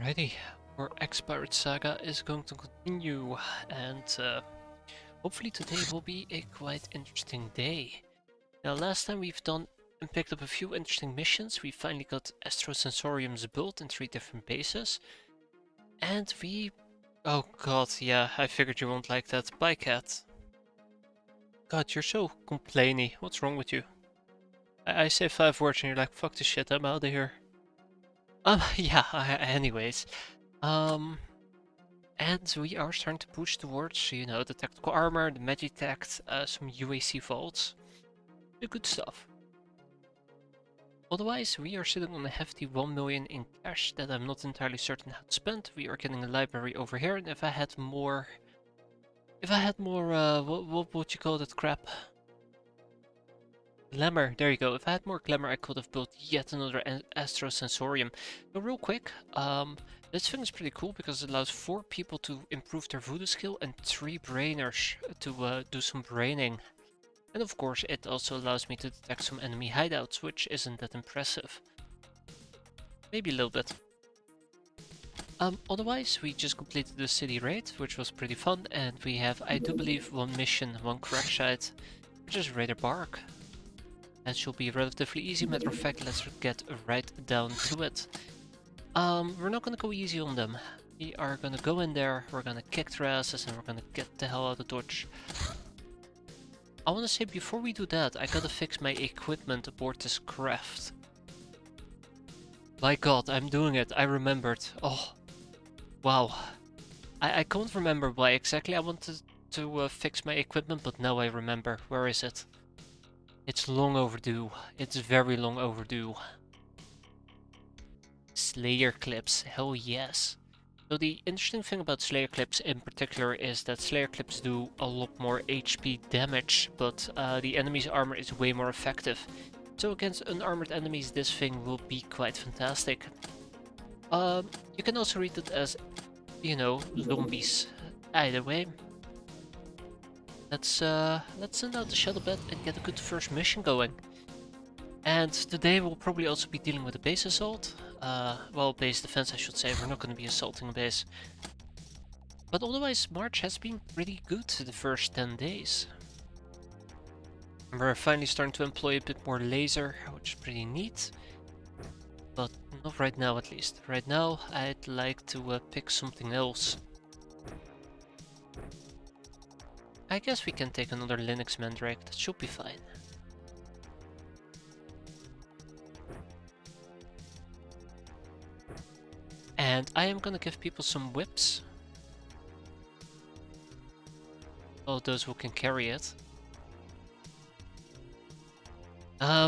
Alrighty, our X-Pirate saga is going to continue, and hopefully today will be a quite interesting day. Now, last time we've done and picked up a few interesting missions. We finally got Astrosensoriums built in 3 different bases, and oh god, yeah, I figured you won't like that. Bye, cat. God, you're so complainy. What's wrong with you? I say 5 words and you're like, fuck this shit, I'm out of here. Yeah, anyways. Um, And we are starting to push towards, the tactical armor, the magitech, some UAC vaults. The good stuff. Otherwise, we are sitting on a hefty 1 million in cash that I'm not entirely certain how to spend. We are getting a library over here, and if I had more, what would you call that crap? Glamour, there you go. If I had more glamour, I could have built yet another Astrosensorium. But real quick, this thing is pretty cool because it allows 4 people to improve their voodoo skill and 3 brainers to do some braining. And of course, it also allows me to detect some enemy hideouts, which isn't that impressive. Maybe a little bit. Otherwise, we just completed the city raid, which was pretty fun, and we have, I do believe, 1 mission, 1 crash site, which is Raider Bark. That should be relatively easy. Matter of fact, let's get right down to it. We're not gonna go easy on them. We are gonna go in there, we're gonna kick their asses, and we're gonna get the hell out of Dodge. I wanna say, before we do that, I gotta fix my equipment aboard this craft. My god, I'm doing it, I remembered. Oh, wow. I can't remember why exactly I wanted to fix my equipment, but now I remember. Where is it? It's long overdue. It's very long overdue. Slayer clips, hell yes. So the interesting thing about Slayer clips in particular is that Slayer clips do a lot more HP damage, but the enemy's armor is way more effective. So against unarmored enemies, this thing will be quite fantastic. You can also read it as, zombies. Either way. Let's send out the shuttle bed and get a good first mission going. And today we'll probably also be dealing with a base assault. Well, base defense I should say, we're not going to be assaulting a base. But otherwise, March has been pretty good the first 10 days. We're finally starting to employ a bit more laser, which is pretty neat. But not right now at least. Right now I'd like to pick something else. I guess we can take another Linux Mandrake, that should be fine. And I am gonna give people some whips. All those who can carry it.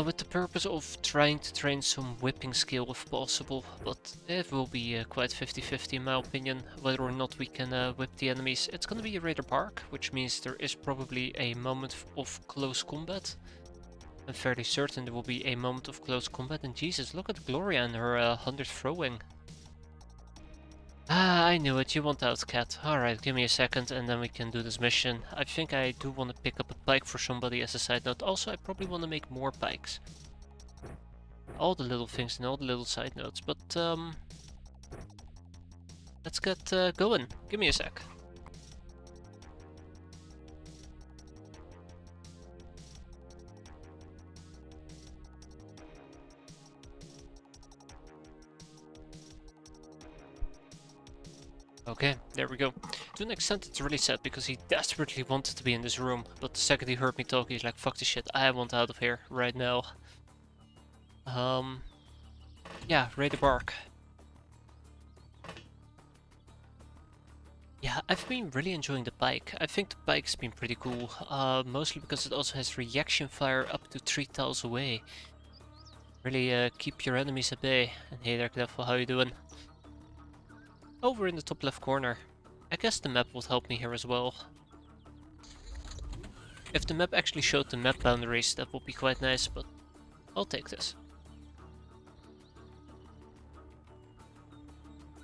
With the purpose of trying to train some whipping skill if possible, but it will be quite 50-50 in my opinion, whether or not we can whip the enemies. It's gonna be a Raider Park, which means there is probably a moment of close combat. I'm fairly certain there will be a moment of close combat, and Jesus, look at Gloria and her 100 throwing. Ah, I knew it, you want out, cat. Alright, give me a second and then we can do this mission. I think I do want to pick up a pike for somebody as a side note. Also, I probably want to make more pikes. All the little things and all the little side notes, but let's get going. Give me a sec. Okay, there we go. To an extent it's really sad because he desperately wanted to be in this room, but the second he heard me talk he's like, fuck this shit, I want out of here right now. Yeah, Raider Bark. Yeah, I've been really enjoying the bike. I think the bike's been pretty cool, mostly because it also has reaction fire up to 3 tiles away. Really keep your enemies at bay. And hey there, Knuffle, how you doing? Over in the top left corner. I guess the map would help me here as well. If the map actually showed the map boundaries, that would be quite nice, but I'll take this.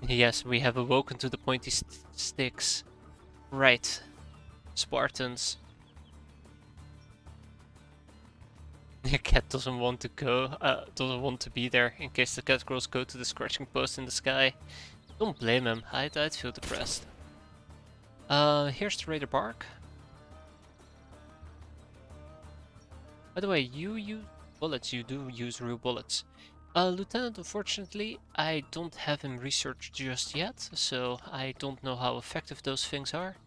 Yes, we have awoken to the pointy sticks. Right. Spartans. The cat doesn't want to go, doesn't want to be there in case the cat girls go to the scratching post in the sky. Don't blame him, I'd feel depressed. Here's the Raider Bark. By the way, you use bullets, you do use real bullets. Lieutenant, unfortunately, I don't have him researched just yet, so I don't know how effective those things are.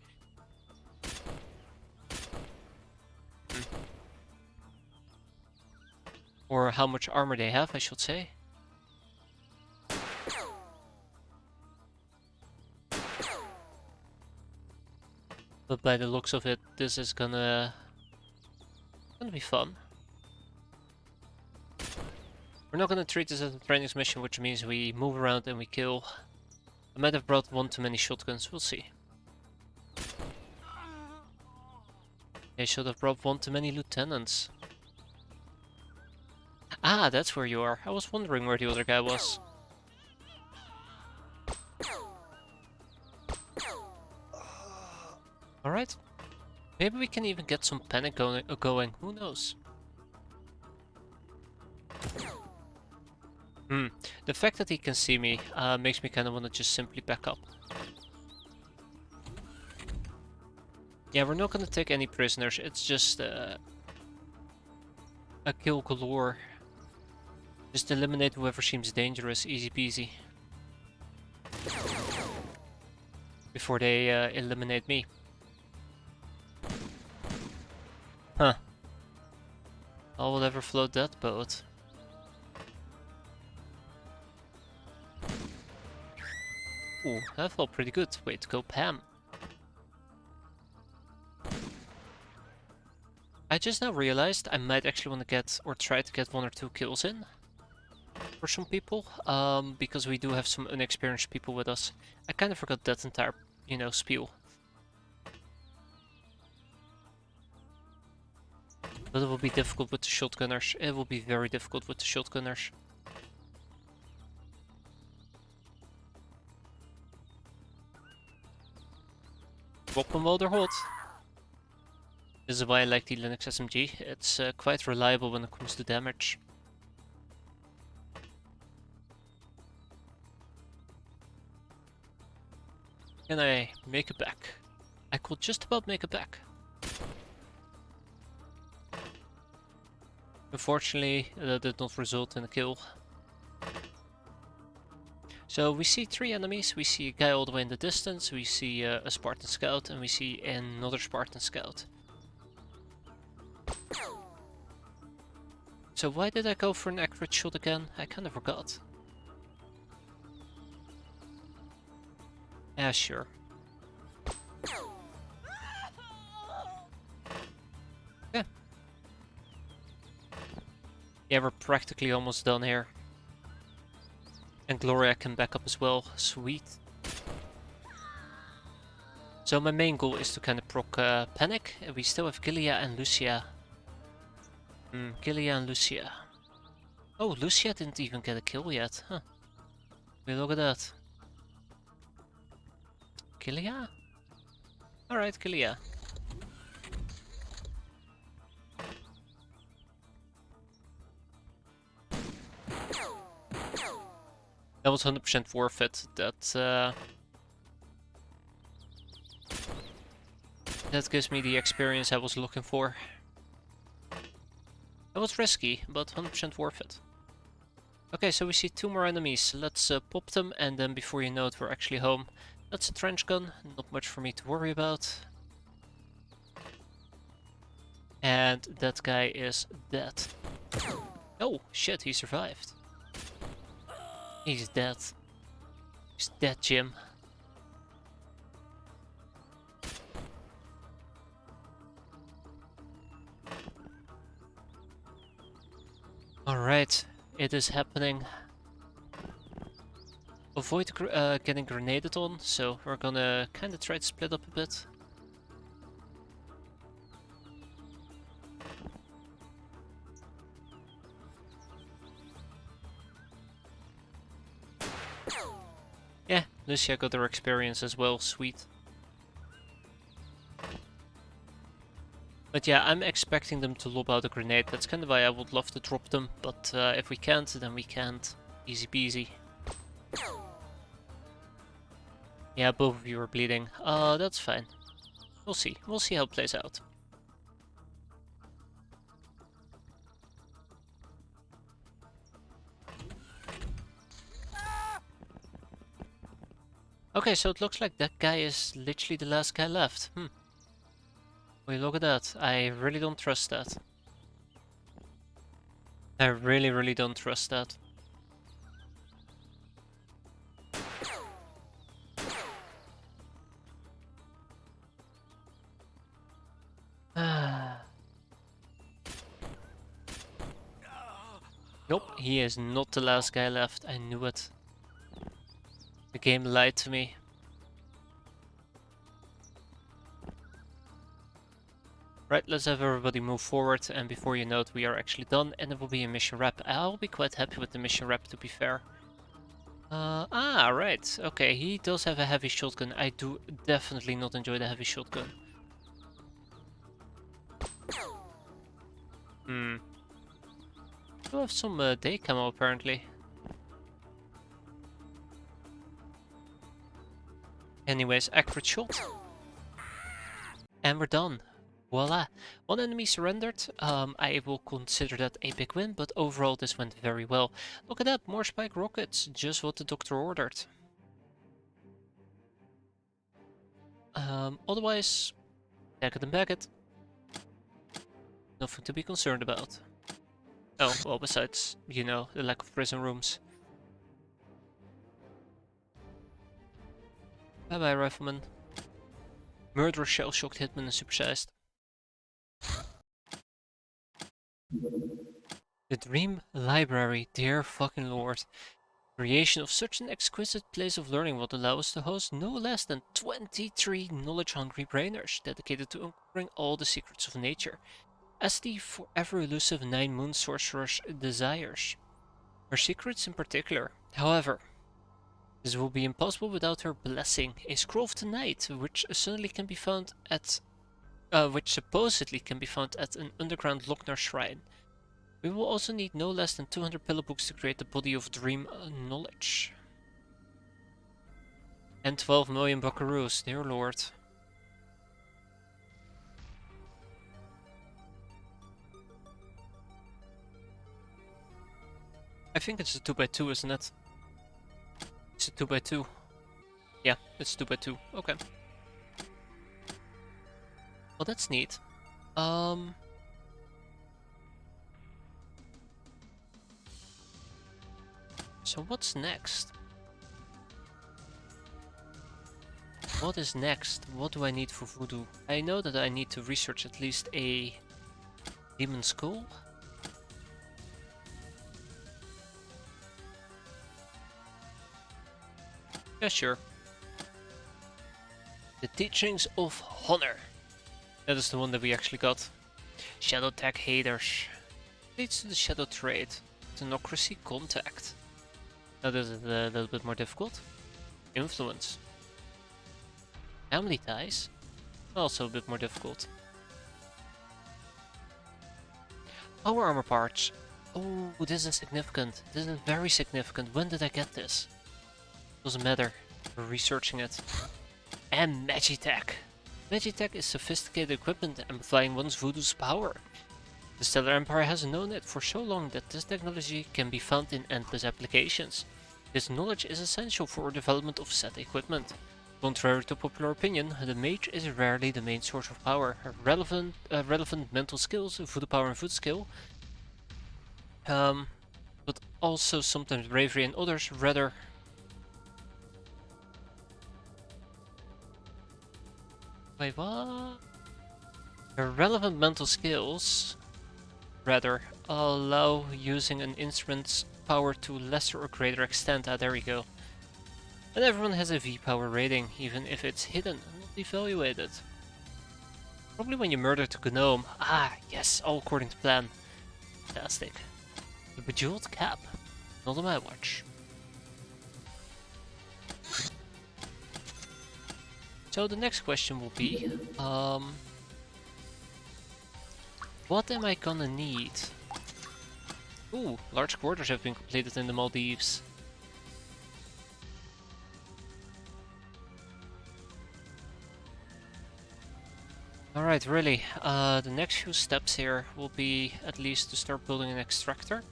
Or how much armor they have, I should say. But by the looks of it, this is gonna be fun. We're not gonna treat this as a training mission, which means we move around and we kill. I might have brought one too many shotguns, we'll see. I should have brought one too many lieutenants. Ah, that's where you are. I was wondering where the other guy was. Alright. Maybe we can even get some panic going. Who knows? The fact that he can see me makes me kind of want to just simply back up. Yeah, we're not gonna take any prisoners. It's just a kill galore. Just eliminate whoever seems dangerous, easy peasy. Before they eliminate me. Huh. I will ever float that boat. Ooh, that felt pretty good. Way to go, Pam. I just now realized I might actually want to get, or try to get 1 or 2 kills in. For some people, because we do have some inexperienced people with us. I kind of forgot that entire, spiel. But it will be difficult with the shotgunners. It will be very difficult with the shotgunners. Drop them while they're hot. This is why I like the Linux SMG. It's quite reliable when it comes to damage. Can I make it back? I could just about make it back. Unfortunately, that did not result in a kill. So we see 3 enemies. We see a guy all the way in the distance, we see a Spartan scout, and we see another Spartan scout. So why did I go for an accurate shot again? I kinda forgot. Yeah, sure. Yeah. Yeah, we're practically almost done here. And Gloria can back up as well. Sweet. So my main goal is to kind of proc Panic. We still have Gilia and Lucia. Gilia and Lucia. Oh, Lucia didn't even get a kill yet. Huh. Wait, look at that. Gilia? Alright, Gilia. That was 100% worth it. That gives me the experience I was looking for. That was risky, but 100% worth it. Okay, so we see 2 more enemies. Let's pop them, and then before you know it, we're actually home. That's a trench gun, not much for me to worry about. And that guy is dead. Oh, shit, he survived. He's dead. He's dead, Jim. Alright, it is happening. Avoid getting grenaded on, so we're gonna kinda try to split up a bit. Yeah, Lucia got her experience as well, sweet. But yeah, I'm expecting them to lob out a grenade. That's kind of why I would love to drop them, but if we can't, then we can't. Easy peasy. Yeah, both of you are bleeding. That's fine. We'll see. We'll see how it plays out. Okay, so it looks like that guy is literally the last guy left. Wait, look at that. I really don't trust that. I really, really don't trust that. Nope, he is not the last guy left. I knew it. The game lied to me. Right, let's have everybody move forward, and before you know it, we are actually done, and it will be a mission wrap. I'll be quite happy with the mission wrap, to be fair. Right. Okay, he does have a heavy shotgun. I do definitely not enjoy the heavy shotgun. We have some day camo, apparently. Anyways, accurate shot. And we're done. Voila. One enemy surrendered. I will consider that a big win, but overall this went very well. Look at that, more spike rockets. Just what the doctor ordered. Otherwise, back it and back it. Nothing to be concerned about. Oh, well, besides, you know, the lack of prison rooms. Bye bye, Rifleman. Murderer, shell-shocked hitman, and supersized. The Dream Library, dear fucking lord. Creation of such an exquisite place of learning would allow us to host no less than 23 knowledge-hungry brainers dedicated to uncovering all the secrets of nature, as the forever elusive Nine Moon Sorcerer's desires. Her secrets in particular. However, this will be impossible without her blessing, a scroll of the night, which supposedly can be found at an underground Lochner shrine. We will also need no less than 200 pillow books to create the body of dream knowledge. And 12 million buckaroos, dear lord. I think it's a 2x2, isn't it? It's a 2x2. Yeah, it's 2x2. Okay. Well, that's neat. So what's next? What is next? What do I need for voodoo? I know that I need to research at least a demon skull. Yeah, sure. The Teachings of Honor. That is the one that we actually got. Shadow Tech Haters. Leads to the Shadow Trade. Tenocracy Contact. Now this is a little bit more difficult. Influence. Family Ties. Also a bit more difficult. Power Armor Parts. Oh, this is significant. This is very significant. When did I get this? Doesn't matter. We're researching it. And Magitech. Magitech is sophisticated equipment amplifying one's voodoo's power. The Stellar Empire has known it for so long that this technology can be found in endless applications. This knowledge is essential for development of said equipment. Contrary to popular opinion, the mage is rarely the main source of power. Relevant mental skills, voodoo power and voodoo skill, but also sometimes bravery and others rather. Wait, what? Relevant mental skills rather allow using an instrument's power to lesser or greater extent. Ah, there we go. And everyone has a V-power rating, even if it's hidden and not evaluated. Probably when you murdered a gnome. Ah, yes, all according to plan. Fantastic. The Bejeweled Cap. Not on my watch. So the next question will be, what am I gonna need? Ooh, large quarters have been completed in the Maldives. Alright, really, the next few steps here will be at least to start building an extractor.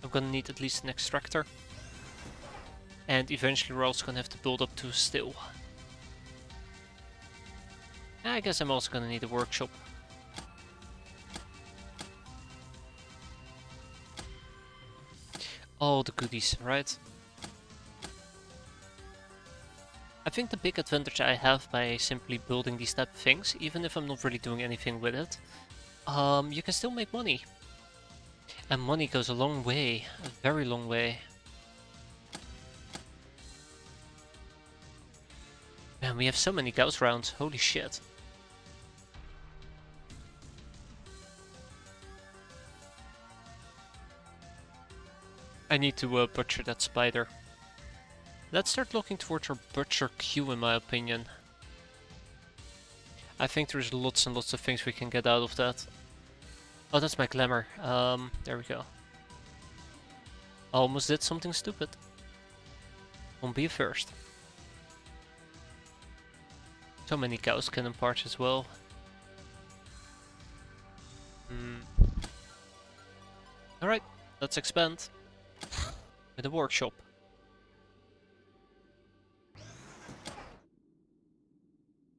I'm gonna need at least an extractor. And eventually we're also gonna have to build up to steel. I guess I'm also gonna need a workshop. All the goodies, right? I think the big advantage I have by simply building these type of things, even if I'm not really doing anything with it, you can still make money. And money goes a long way, a very long way. Man, we have so many Gauss rounds, holy shit. I need to butcher that spider. Let's start looking towards our butcher queue in my opinion. I think there's lots and lots of things we can get out of that. Oh, that's my glamour. There we go. I almost did something stupid. Won't be a first. So many Gauss cannon parts as well. Alright, let's expand with a workshop.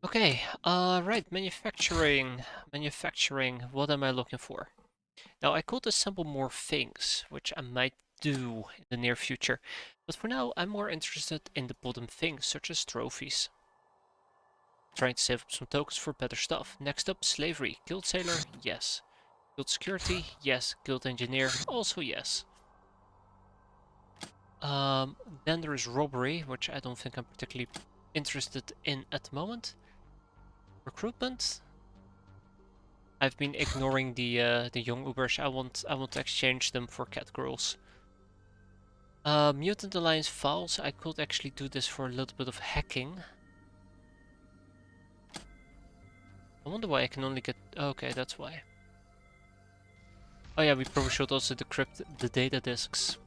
Okay, right, manufacturing. Manufacturing, what am I looking for? Now, I could assemble more things, which I might do in the near future. But for now, I'm more interested in the bottom things, such as trophies. Trying to save up some tokens for better stuff. Next up, slavery. Guild sailor, yes. Guild security, yes. Guild engineer, also yes. Then there is robbery, which I don't think I'm particularly interested in at the moment. Recruitment. I've been ignoring the young Ubers. I want to exchange them for cat girls. Mutant Alliance files. I could actually do this for a little bit of hacking. I wonder why I can only get... Okay, that's why. Oh yeah, we probably should also decrypt the data disks.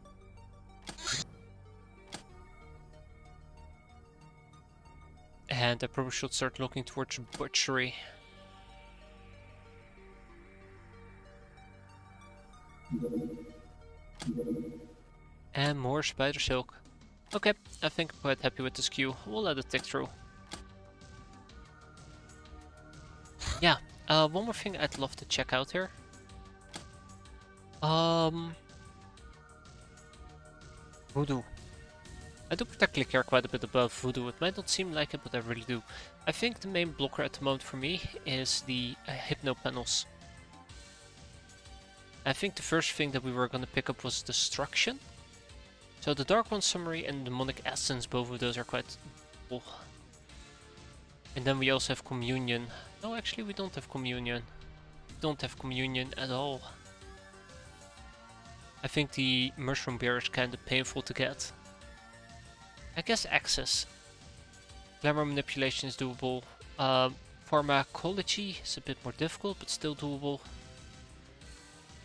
And I probably should start looking towards butchery. And more spider silk. Okay, I think I'm quite happy with this queue. We'll let it tick through. Yeah, one more thing I'd love to check out here. Voodoo. I do particularly care quite a bit about Voodoo. It might not seem like it, but I really do. I think the main blocker at the moment for me is the Hypno panels. I think the first thing that we were going to pick up was Destruction. So the Dark One Summary and Demonic Essence, both of those are quite cool. And then we also have Communion. No, actually we don't have Communion. We don't have Communion at all. I think the Mushroom Bear is kind of painful to get. I guess Access. Glamour Manipulation is doable. Pharmacology is a bit more difficult, but still doable.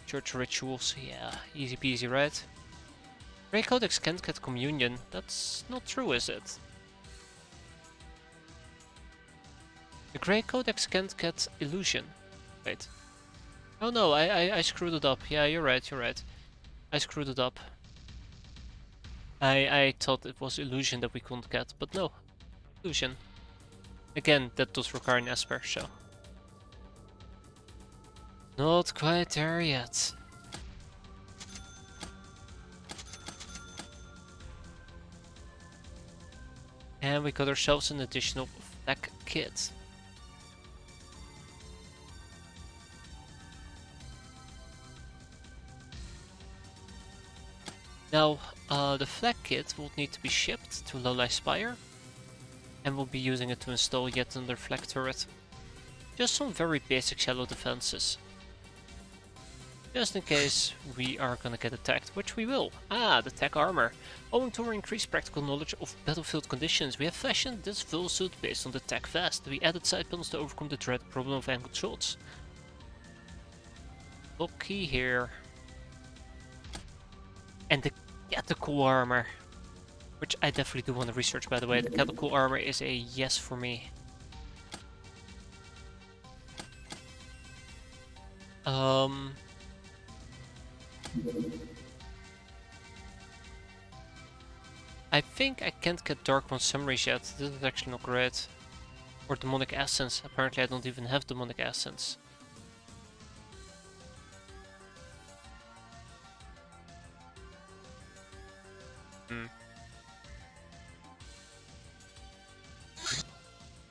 Church Rituals, yeah, easy peasy, right? Grey Codex can't get Communion. That's not true, is it? The Grey Codex can't get Illusion. Wait. Oh no, I screwed it up. Yeah, you're right, you're right. I screwed it up. I thought it was Illusion that we couldn't get, but no. Illusion. Again, that does require an Esper, so... Not quite there yet. And we got ourselves an additional flak kit. Now, the flak kit will need to be shipped to Lowlight Spire, and we'll be using it to install yet another flak turret. Just some very basic shallow defenses. Just in case we are gonna get attacked, which we will. Ah, the tech armor. Owing to our increased practical knowledge of battlefield conditions, we have fashioned this full suit based on the tech vest. We added side panels to overcome the dread problem of angled shots. Looky here. And the cool armor. Which I definitely do want to research, by the way. The cattle armor is a yes for me. I think I can't get Dark One summaries yet. This is actually not great. Or Demonic Essence. Apparently I don't even have Demonic Essence.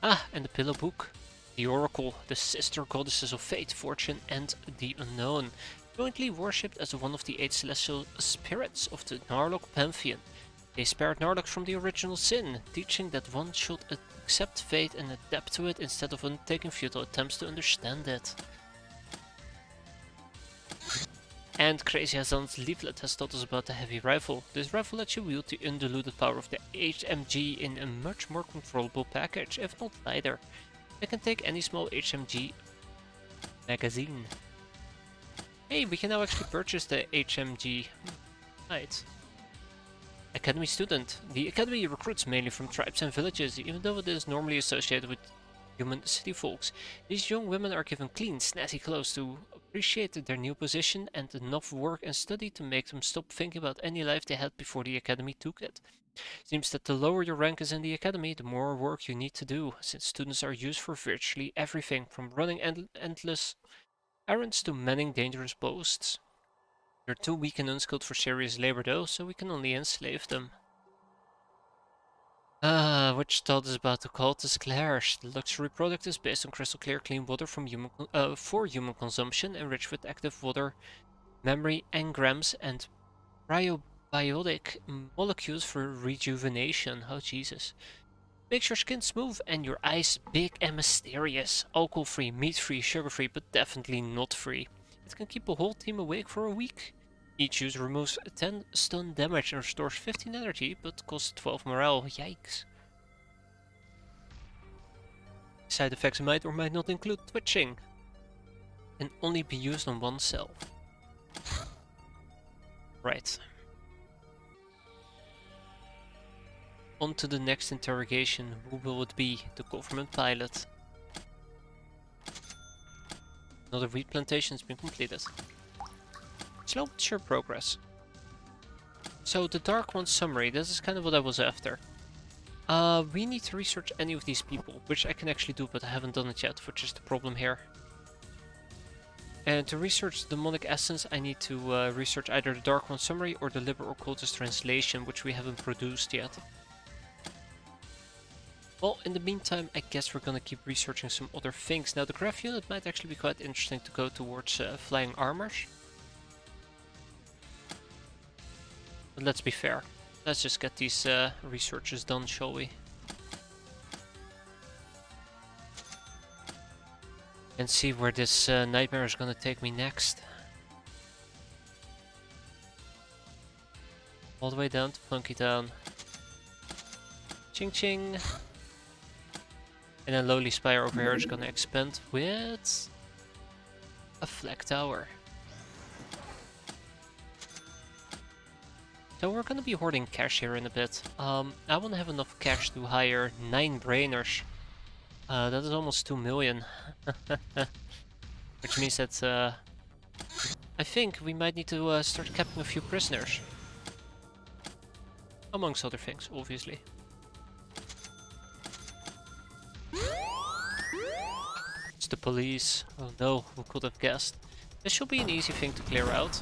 Ah, and the Pillow Book. The Oracle, the sister goddesses of fate, fortune, and the unknown. Jointly worshipped as one of the 8 celestial spirits of the Narlock pantheon. They spared Narlock from the original sin, teaching that one should accept fate and adapt to it instead of undertaking futile attempts to understand it. And Crazy Hassan's leaflet has taught us about the heavy rifle. This rifle lets you wield the undiluted power of the HMG in a much more controllable package, if not lighter. It can take any small HMG magazine. Hey, we can now actually purchase the HMG. Right. Academy student. The academy recruits mainly from tribes and villages, even though it is normally associated with human city folks. These young women are given clean, snazzy clothes to appreciate their new position and enough work and study to make them stop thinking about any life they had before the academy took it. Seems that the lower your rank is in the academy, the more work you need to do, since students are used for virtually everything from running endless errands to manning dangerous posts. They're too weak and unskilled for serious labor though, so we can only enslave them. Which taught us about the cultist Claire's. The luxury product is based on crystal clear clean water from for human consumption, enriched with active water, memory engrams, and probiotic molecules for rejuvenation. Oh Jesus. Makes your skin smooth and your eyes big and mysterious. Alcohol-free, meat-free, sugar-free, but definitely not free. It can keep a whole team awake for a week. Each use removes 10 stun damage and restores 15 energy, but costs 12 morale. Yikes. Side effects might or might not include twitching. Can only be used on oneself. Right. On to the next interrogation. Who will it be? The government pilot. Another wheat plantation has been completed. Slow but sure progress. So the Dark One summary, this is kind of what I was after. We need to research any of these people, which I can actually do, but I haven't done it yet, which is the problem here. And to research the Demonic Essence, I need to research either the Dark One summary or the Liber Occultus translation, which we haven't produced yet. Well, in the meantime, I guess we're gonna keep researching some other things. Now, the Graph unit might actually be quite interesting to go towards flying armors. But let's be fair. Let's just get these researches done, shall we? And see where this nightmare is gonna take me next. All the way down to Funky Town. Ching ching! And then Lowly Spire over here is gonna expand with a flag tower. So we're gonna be hoarding cash here in a bit. I wanna have enough cash to hire 9 brainers. That is almost 2 million. Which means that I think we might need to start capping a few prisoners. Amongst other things, obviously. It's the police. Oh no, who could have guessed? This should be an easy thing to clear out.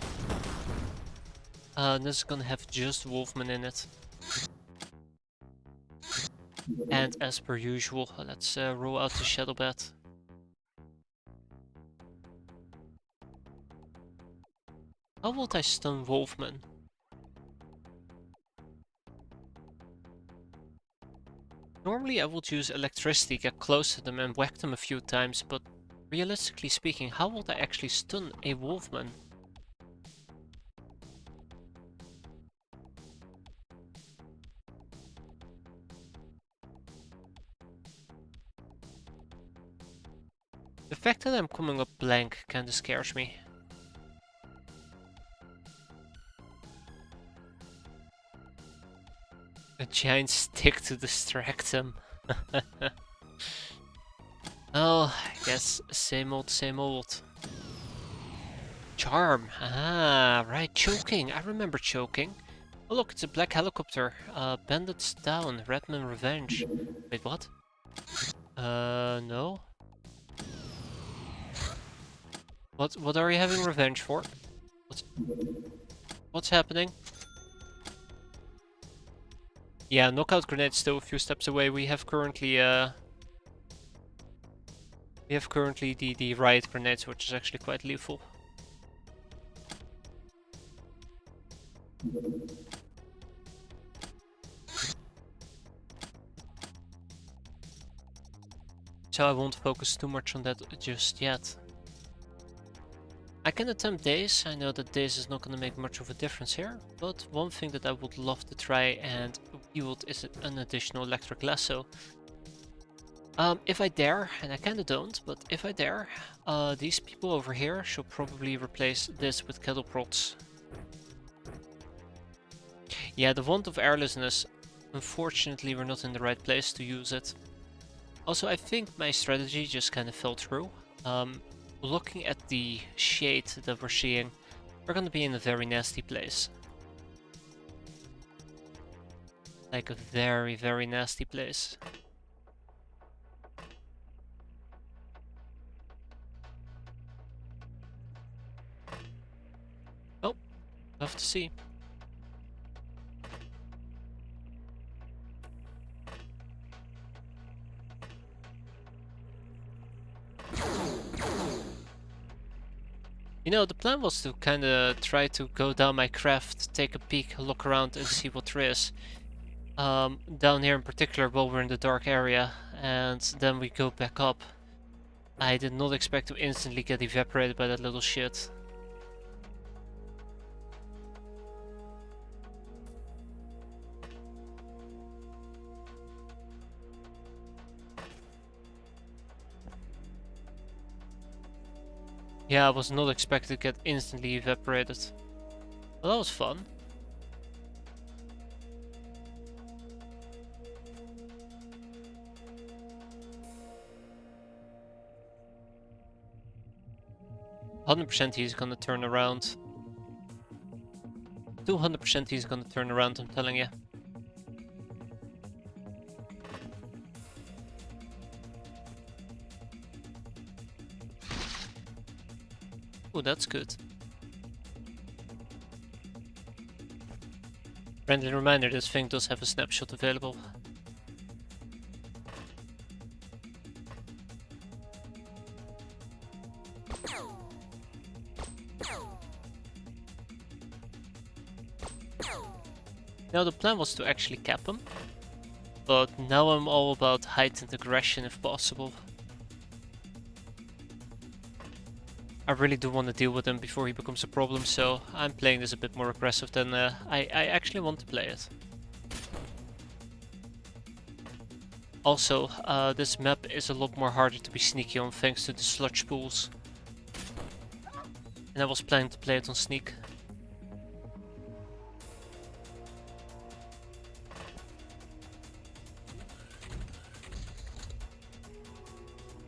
This is gonna have just Wolfman in it. And as per usual, let's roll out the Shadow Bat. How would I stun Wolfman? Normally I would use electricity, get close to them and whack them a few times, but realistically speaking, how would I actually stun a Wolfman? The fact that I'm coming up blank kinda scares me. giant stick to distract them. Oh, I guess same old, same old. Charm. Ah, right, choking. I remember choking. Oh look, it's a black helicopter. Bandits down. Redman revenge. Wait, what? No. What are you having revenge for? What's happening? Yeah, knockout grenade still a few steps away. We have currently the riot grenades, which is actually quite lethal. So I won't focus too much on that just yet. I can attempt Daze. I know that Daze is not going to make much of a difference here, but one thing that I would love to try and wield is an additional electric lasso. If I dare, and I kinda don't, but if I dare, these people over here should probably replace this with kettle prods. Yeah, the wand of airlessness, unfortunately we're not in the right place to use it. Also, I think my strategy just kind of fell through. Looking at the shade that we're seeing, we're gonna be in a very nasty place. Like a very, very nasty place. Oh, love to see. You know, the plan was to kinda try to go down my craft, take a peek, look around and see what there is. Down here in particular while we're in the dark area, and then we go back up. I did not expect to instantly get evaporated by that little shit. Yeah, I was not expected to get instantly evaporated. Well, that was fun. %100% he's gonna turn around. 200% he's gonna turn around, I'm telling you. Oh, that's good. Friendly reminder, this thing does have a snapshot available. Now the plan was to actually cap him, but now I'm all about heightened aggression if possible. I really do want to deal with him before he becomes a problem, so I'm playing this a bit more aggressive than I actually want to play it. Also, this map is a lot more harder to be sneaky on thanks to the sludge pools. And I was planning to play it on sneak.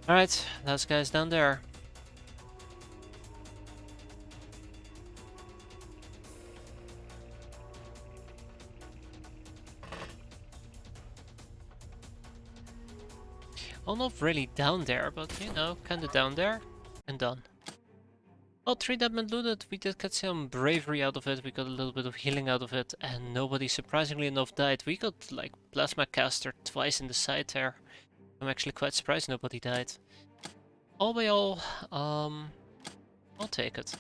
Alright, those guys down there. Well, not really down there, but you know, kinda down there. And done. Well, 3 dead men looted, we did get some bravery out of it, we got a little bit of healing out of it, and nobody surprisingly enough died. We got like plasma caster twice in the side there. I'm actually quite surprised nobody died. All by all, I'll take it.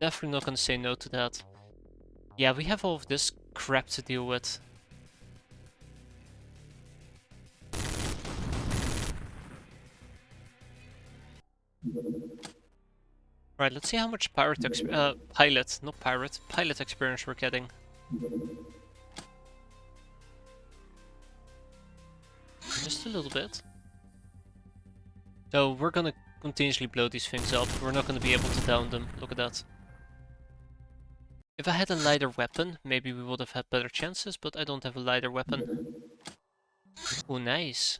Definitely not gonna say no to that. Yeah, we have all of this crap to deal with. Right, let's see how much pilot experience we're getting. Just a little bit. So we're gonna continuously blow these things up. We're not gonna be able to down them. Look at that. If I had a lighter weapon, maybe we would have had better chances, but I don't have a lighter weapon. Oh, nice.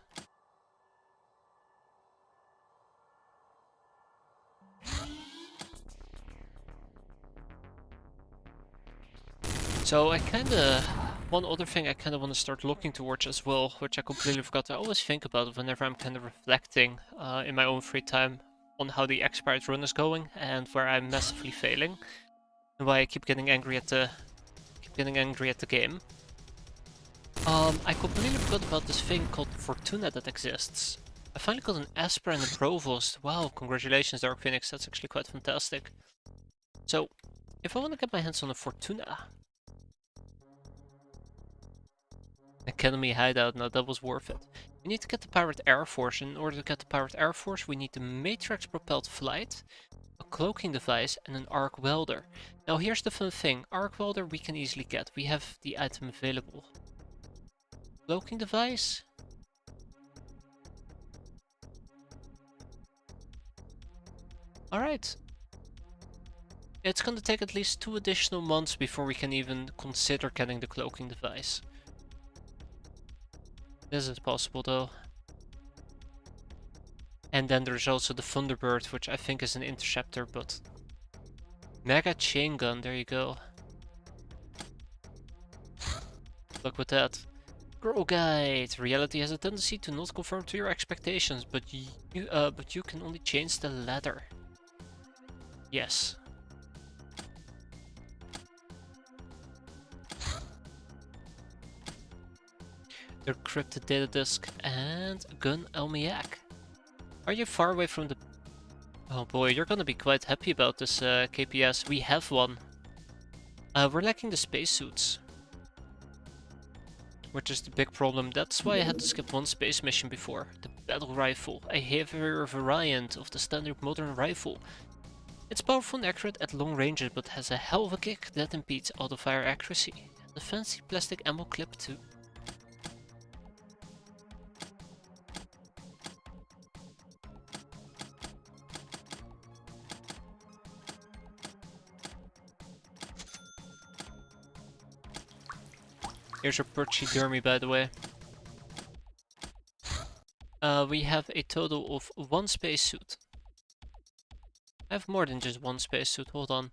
So I kinda... One other thing I kinda want to start looking towards as well, which I completely forgot, I always think about whenever I'm kind of reflecting in my own free time on how the X-piratez run is going and where I'm massively failing, and why I keep getting angry at the game. I completely forgot about this thing called Fortuna that exists. I finally got an Esper and a Provost. Wow, congratulations Dark Phoenix, that's actually quite fantastic. So, if I want to get my hands on a Fortuna... Academy hideout, now that was worth it. We need to get the Pirate Air Force. In order to get the Pirate Air Force, we need the Matrix propelled flight, a cloaking device, and an arc welder. Now here's the fun thing, arc welder we can easily get, we have the item available. Cloaking device? Alright. It's gonna take at least 2 additional months before we can even consider getting the cloaking device. This is possible though. And then there's also the Thunderbird, which I think is an interceptor, but... Mega chain gun, there you go. Look with that. Grow Guide! Reality has a tendency to not conform to your expectations, but you can only change the latter. Yes. The crypted data disk and gun Elmiak. Are you far away from the... Oh boy, you're gonna be quite happy about this KPS. We have one. We're lacking the spacesuits. Which is the big problem. That's why I had to skip one space mission before. The battle rifle. A heavier variant of the standard modern rifle. It's powerful and accurate at long ranges, but has a hell of a kick that impedes auto-fire accuracy. And a fancy plastic ammo clip too. Here's your pachydermy, by the way. We have a total of 1 spacesuit. I have more than just 1 spacesuit, hold on.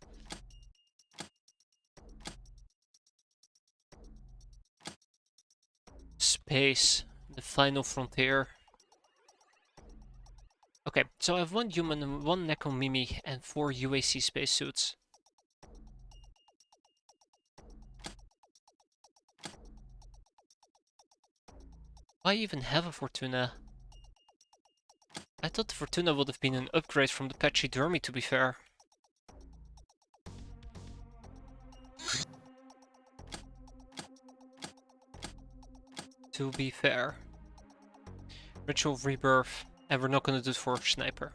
Space, the final frontier. Okay, so I have 1 human, 1 Nekomimi, and 4 UAC spacesuits. Why even have a Fortuna? I thought the Fortuna would have been an upgrade from the pachydermy, to be fair. To be fair. Ritual Rebirth, and we're not gonna do it for Sniper.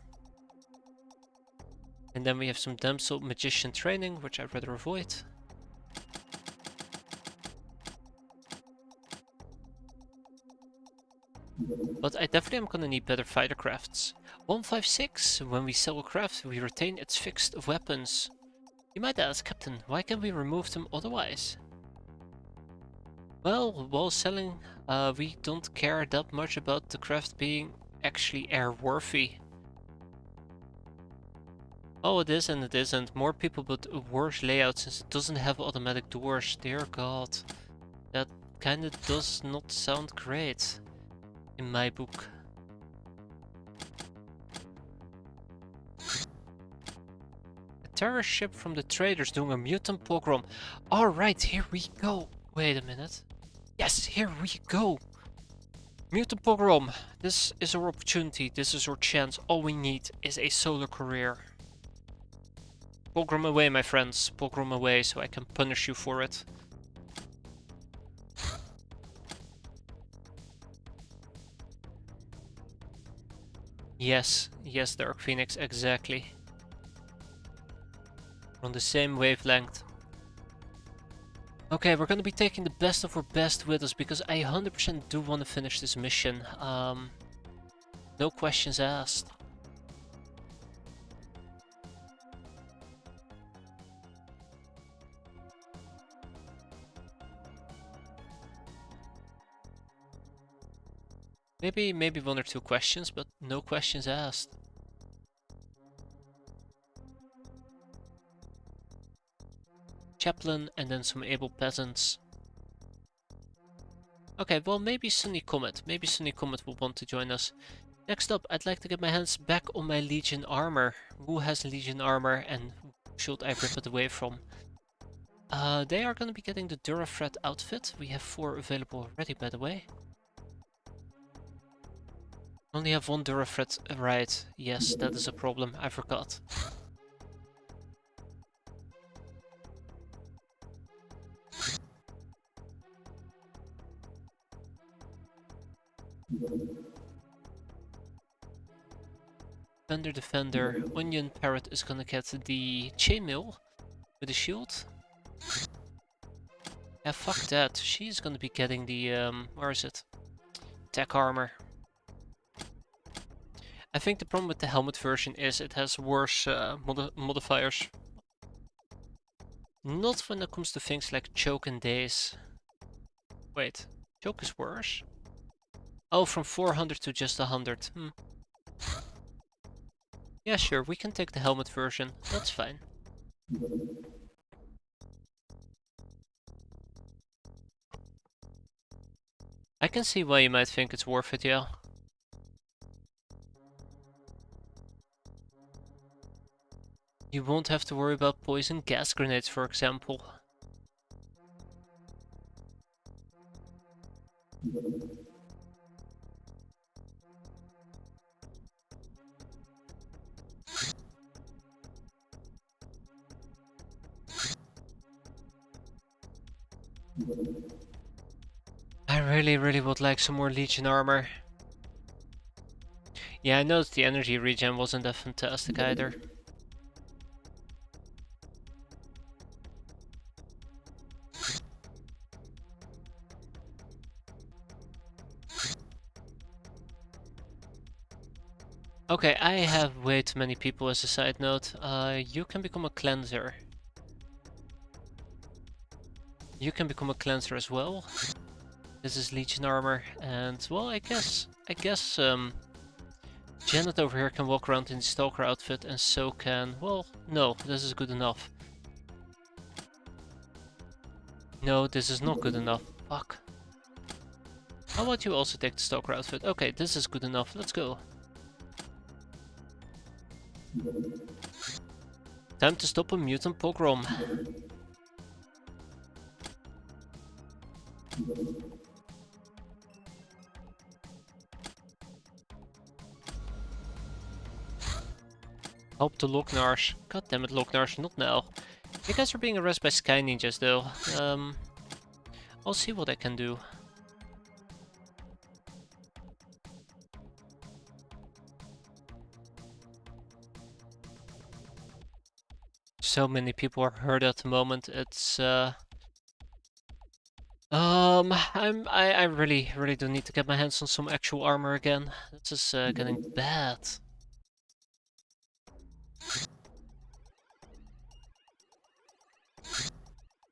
And then we have some Damsel Magician training, which I'd rather avoid. But I definitely am gonna need better fighter crafts. 156, when we sell a craft, we retain its fixed weapons. You might ask, Captain, why can't we remove them otherwise? Well, while selling, we don't care that much about the craft being actually airworthy. Oh, it is and it isn't. More people but a worse layout since it doesn't have automatic doors. Dear God. That kinda does not sound great. In my book. A terror ship from the traders doing a mutant pogrom. Alright, here we go. Wait a minute. Yes, here we go. Mutant pogrom. This is our opportunity. This is our chance. All we need is a solo career. Pogrom away, my friends. Pogrom away so I can punish you for it. Yes, yes, Dark Phoenix, exactly. We're on the same wavelength. Okay, we're gonna be taking the best of our best with us because I 100% do want to finish this mission. No questions asked. Maybe one or two questions, but no questions asked. Chaplain and then some able peasants. Okay, well maybe Sunny Comet. Maybe Sunny Comet will want to join us. Next up, I'd like to get my hands back on my Legion armor. Who has Legion armor and who should I rip it away from? They are going to be getting the Durafret outfit. We have 4 available already, by the way. Only have 1 Durafret, right? Yes, that is a problem. I forgot. Defender. Onion Parrot is gonna get the chainmail with a shield. Yeah, fuck that. She's gonna be getting the where is it? Tech armor. I think the problem with the helmet version is it has worse modifiers. Not when it comes to things like choke and daze. Wait, choke is worse? Oh, from 400 to just 100. Yeah, sure, we can take the helmet version. That's fine. I can see why you might think it's worth it, yeah. You won't have to worry about poison gas grenades, for example. I really would like some more Legion armor. Yeah, I noticed the energy regen wasn't that fantastic either. Okay, I have way too many people as a side note. You can become a cleanser. You can become a cleanser as well. This is Legion armor, and well, I guess Janet over here can walk around in the Stalker outfit, and so can, well, no, this is good enough. No, this is not good enough. Fuck. How about you also take the Stalker outfit? Okay, this is good enough. Let's go. Time to stop a mutant pogrom. Help the Lognars. God damn it, Lognars, not now. You guys are being arrested by Sky Ninjas though. I'll see what I can do. So many people are hurt at the moment. It's I really do need to get my hands on some actual armor again. This is getting bad.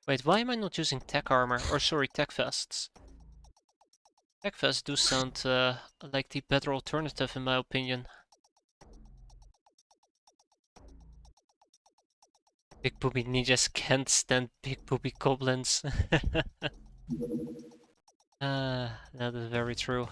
Wait, why am I not using tech armor? Or sorry, tech vests? Tech vests do sound like the better alternative in my opinion. Big booby ninjas can't stand big booby goblins. That is very true.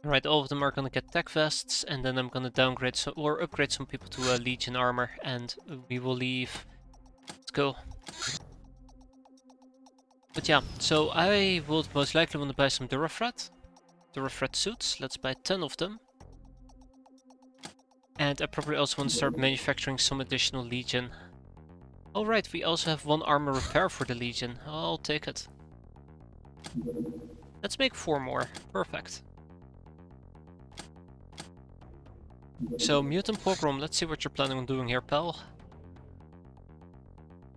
Right, all of them are gonna get tech vests, and then I'm gonna downgrade some or upgrade some people to Legion armor, and we will leave. Let's go. But yeah, so I would most likely want to buy some Durafret suits. Let's buy 10 of them. And I probably also want to start manufacturing some additional Legion. Alright, we also have 1 armor repair for the Legion. I'll take it. Let's make 4 more. Perfect. So, Mutant Pogrom, let's see what you're planning on doing here, pal.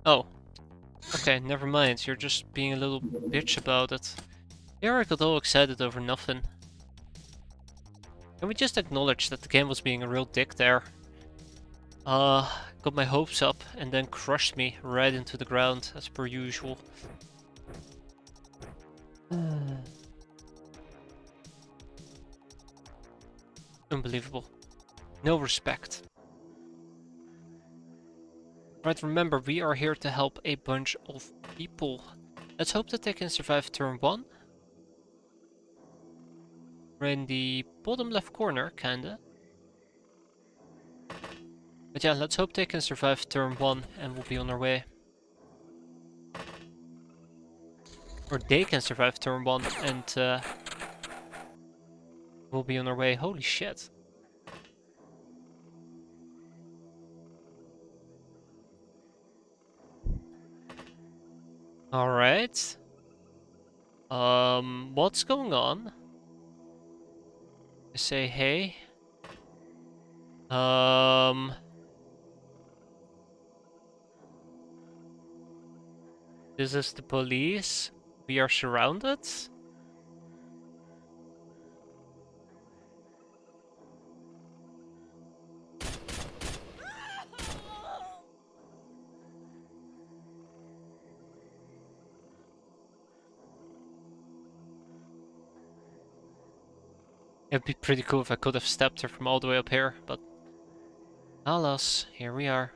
Oh. Okay, never mind. You're just being a little bitch about it. Here I got all excited over nothing. Can we just acknowledge that the game was being a real dick there? got my hopes up and then crushed me right into the ground as per usual. Unbelievable. No respect. Right, remember, we are here to help a bunch of people. Let's hope that they can survive turn 1. We're in the bottom left corner, kinda. But yeah, let's hope they can survive turn 1 and we'll be on our way. Or they can survive turn 1 and we'll be on our way. Holy shit. Alright. What's going on? I say hey. This is the police. We are surrounded. It'd be pretty cool if I could have stabbed her from all the way up here, but alas, here we are.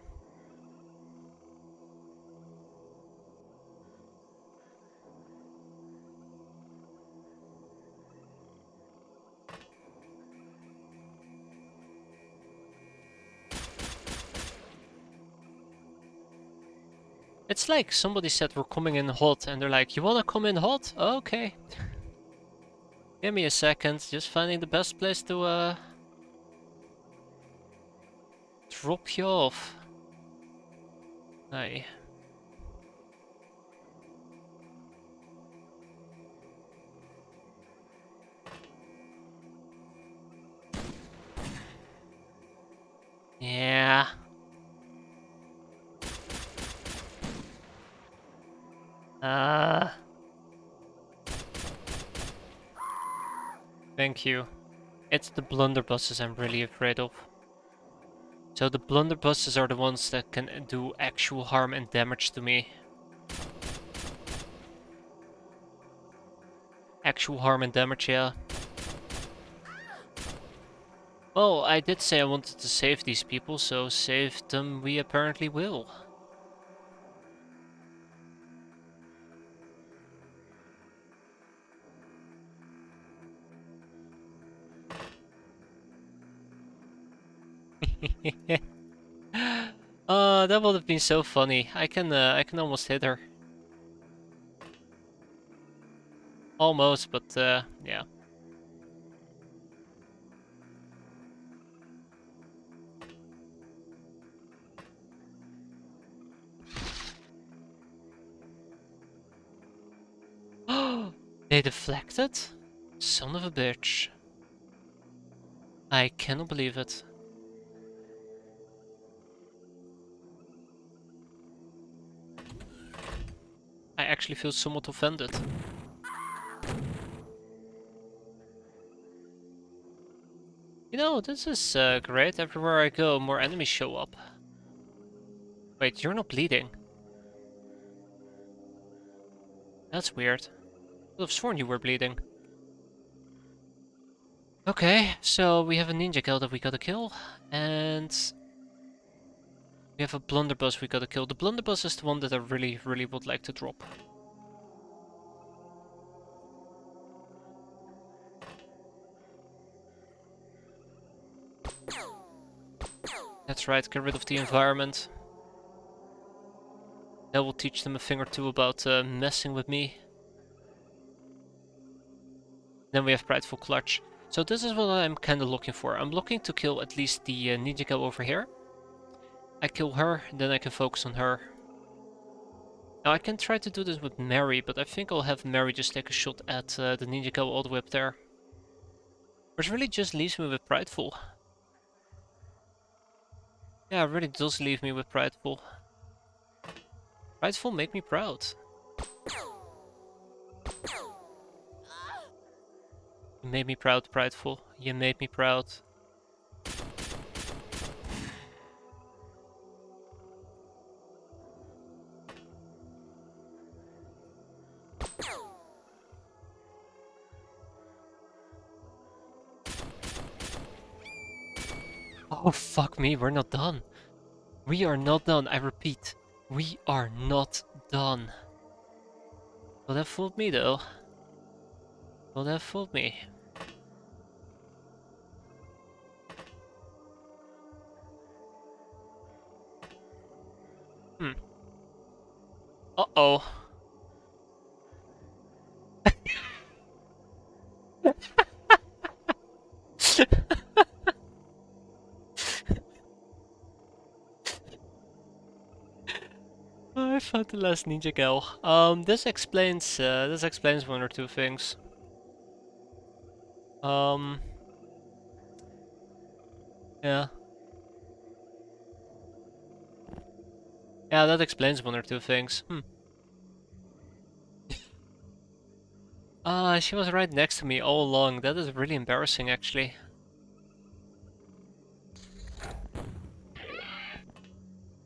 It's like somebody said we're coming in hot and they're like, you wanna come in hot? Okay. Give me a second, just finding the best place to drop you off. Hey. Yeah. Thank you. It's the blunderbusses I'm really afraid of. So the blunderbusses are the ones that can do actual harm and damage to me. Actual harm and damage, yeah. Well, I did say I wanted to save these people, so save them we apparently will. That would have been so funny. I can almost hit her. Almost, but yeah. They deflected? Son of a bitch. I cannot believe it. I actually feel somewhat offended. You know, this is great. Everywhere I go, more enemies show up. Wait, you're not bleeding. That's weird. I would have sworn you were bleeding. Okay, so we have a ninja girl that we gotta kill, and we have a blunderbuss we gotta kill. The blunderbuss is the one that I really, really would like to drop. That's right, get rid of the environment. That will teach them a thing or two about messing with me. Then we have Prideful Clutch. So this is what I'm kinda looking for. I'm looking to kill at least the ninja girl over here. I kill her, then I can focus on her. Now I can try to do this with Mary, but I think I'll have Mary just take a shot at the ninja girl all the way up there. Which really just leaves me with Prideful. Yeah, it really does leave me with Prideful. Prideful, make me proud. You made me proud, Prideful. You made me proud. Oh, fuck me, we're not done. We are not done, I repeat. We are not done. Well, that fooled me, though. Well, that fooled me. Hmm. Uh-oh. I found the last ninja gal. This explains one or two things. Um, yeah. Yeah, that explains one or two things. She was right next to me all along. That is really embarrassing, actually.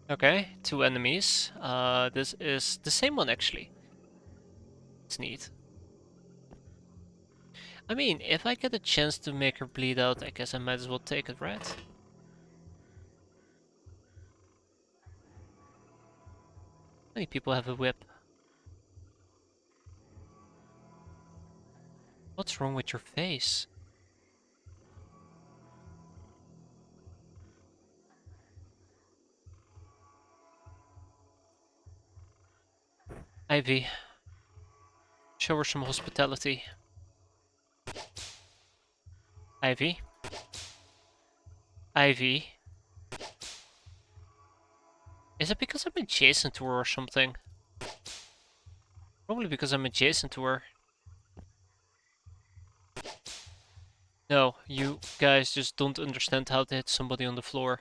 Okay, two enemies. This is the same one, actually. It's neat. I mean, if I get a chance to make her bleed out, I guess I might as well take it, right? Many people have a whip. What's wrong with your face? Ivy, show her some hospitality. Ivy? Ivy? Is it because I'm adjacent to her or something? Probably because I'm adjacent to her. No, you guys just don't understand how to hit somebody on the floor.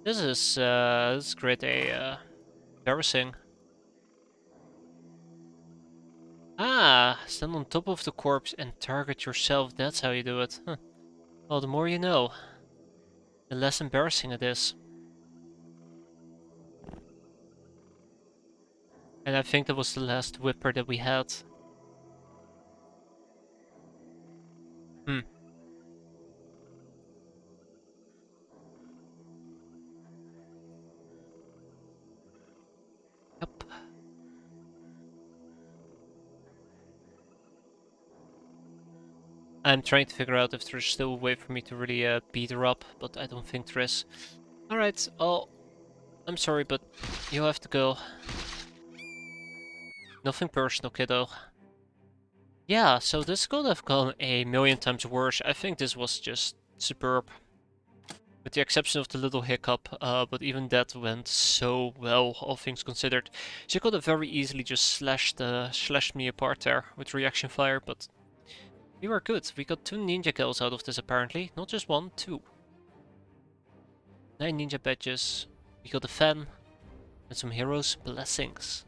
This is great embarrassing. Ah, stand on top of the corpse and target yourself, that's how you do it. Huh. Well, the more you know, the less embarrassing it is. And I think that was the last whipper that we had. Hmm. Yep. I'm trying to figure out if there's still a way for me to really beat her up, but I don't think there is. Alright, well, I'm sorry, but you have to go. Nothing personal, kiddo. Yeah, so this could have gone a million times worse. I think this was just superb. With the exception of the little hiccup, but even that went so well, all things considered. She could have very easily just slashed me apart there with reaction fire, but we were good. We got 2 ninja kills out of this apparently. Not just 1, 2. 9 ninja badges. We got a fan and some heroes' blessings.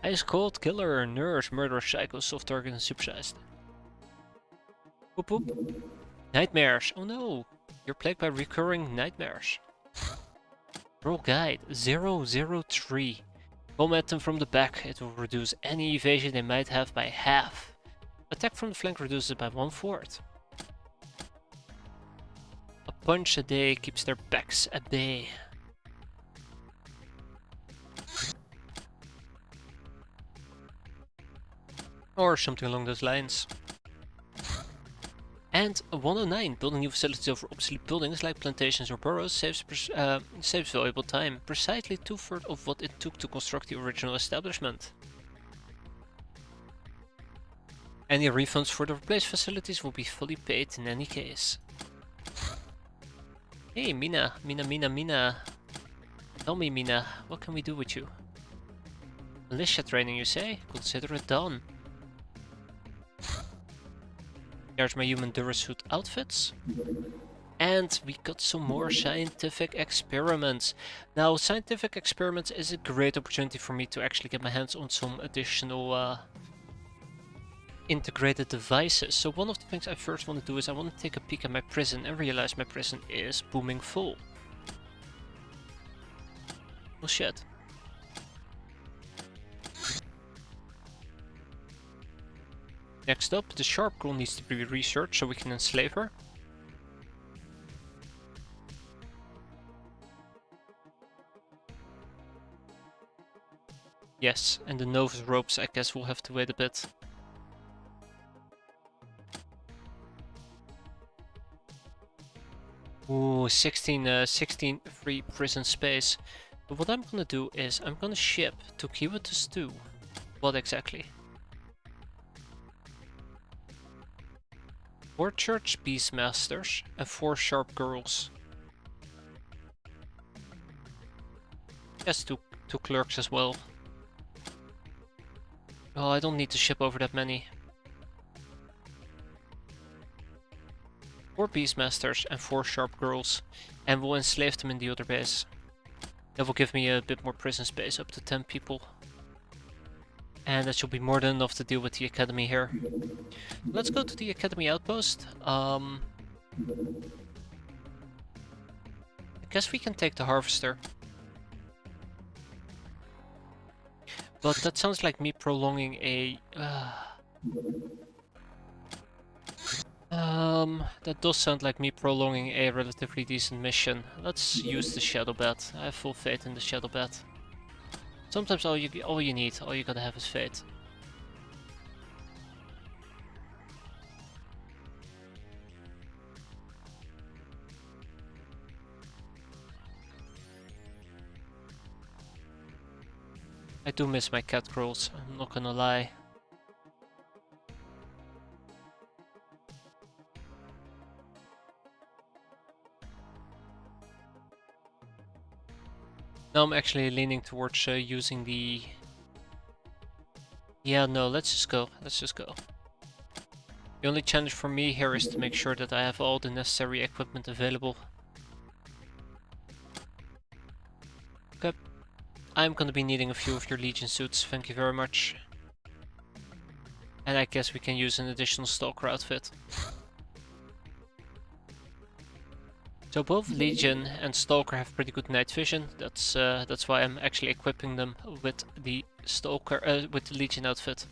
Ice cold, killer, nurse, murderer, psycho, soft target, and supersized. Whoop whoop. Nightmares. Oh no! You're plagued by recurring nightmares. Roll guide 003. Bomb at them from the back. It will reduce any evasion they might have by half. Attack from the flank reduces it by 1/4. A punch a day keeps their backs at bay. Or something along those lines. And 109. Building new facilities over obsolete buildings like plantations or burrows saves valuable time. Precisely 2/3 of what it took to construct the original establishment. Any refunds for the replaced facilities will be fully paid in any case. Hey, Mina. Tell me, Mina, what can we do with you? Militia training, you say? Consider it done. There's my human Durasuit outfits. And we got some more scientific experiments. Now, scientific experiments is a great opportunity for me to actually get my hands on some additional integrated devices. So one of the things I first want to do is I want to take a peek at my prison and realize my prison is booming full. Well, shit. Next up, the sharp girl needs to be researched so we can enslave her. Yes, and the novice ropes, I guess we'll have to wait a bit. Ooh, 16 free prison space. But what I'm gonna do is I'm gonna ship to X-piratez 2. What exactly? 4 church beastmasters and 4 sharp girls. Yes, two clerks as well. Oh, I don't need to ship over that many. 4 beastmasters and 4 sharp girls, and we'll enslave them in the other base. That will give me a bit more prison space, up to 10 people. And that should be more than enough to deal with the academy here. Let's go to the academy outpost. I guess we can take the harvester. But that sounds like me prolonging a... that does sound like me prolonging a relatively decent mission. Let's use the shadow bat. I have full faith in the shadow bat. Sometimes all you gotta have is faith. I do miss my cat crawls, I'm not gonna lie. Now I'm actually leaning towards using the... Yeah, no, let's just go. Let's just go. The only challenge for me here is to make sure that I have all the necessary equipment available. Okay. I'm gonna be needing a few of your Legion suits, thank you very much. And I guess we can use an additional Stalker outfit. So both Legion and Stalker have pretty good night vision. That's why I'm actually equipping them with the Stalker, with the Legion outfit.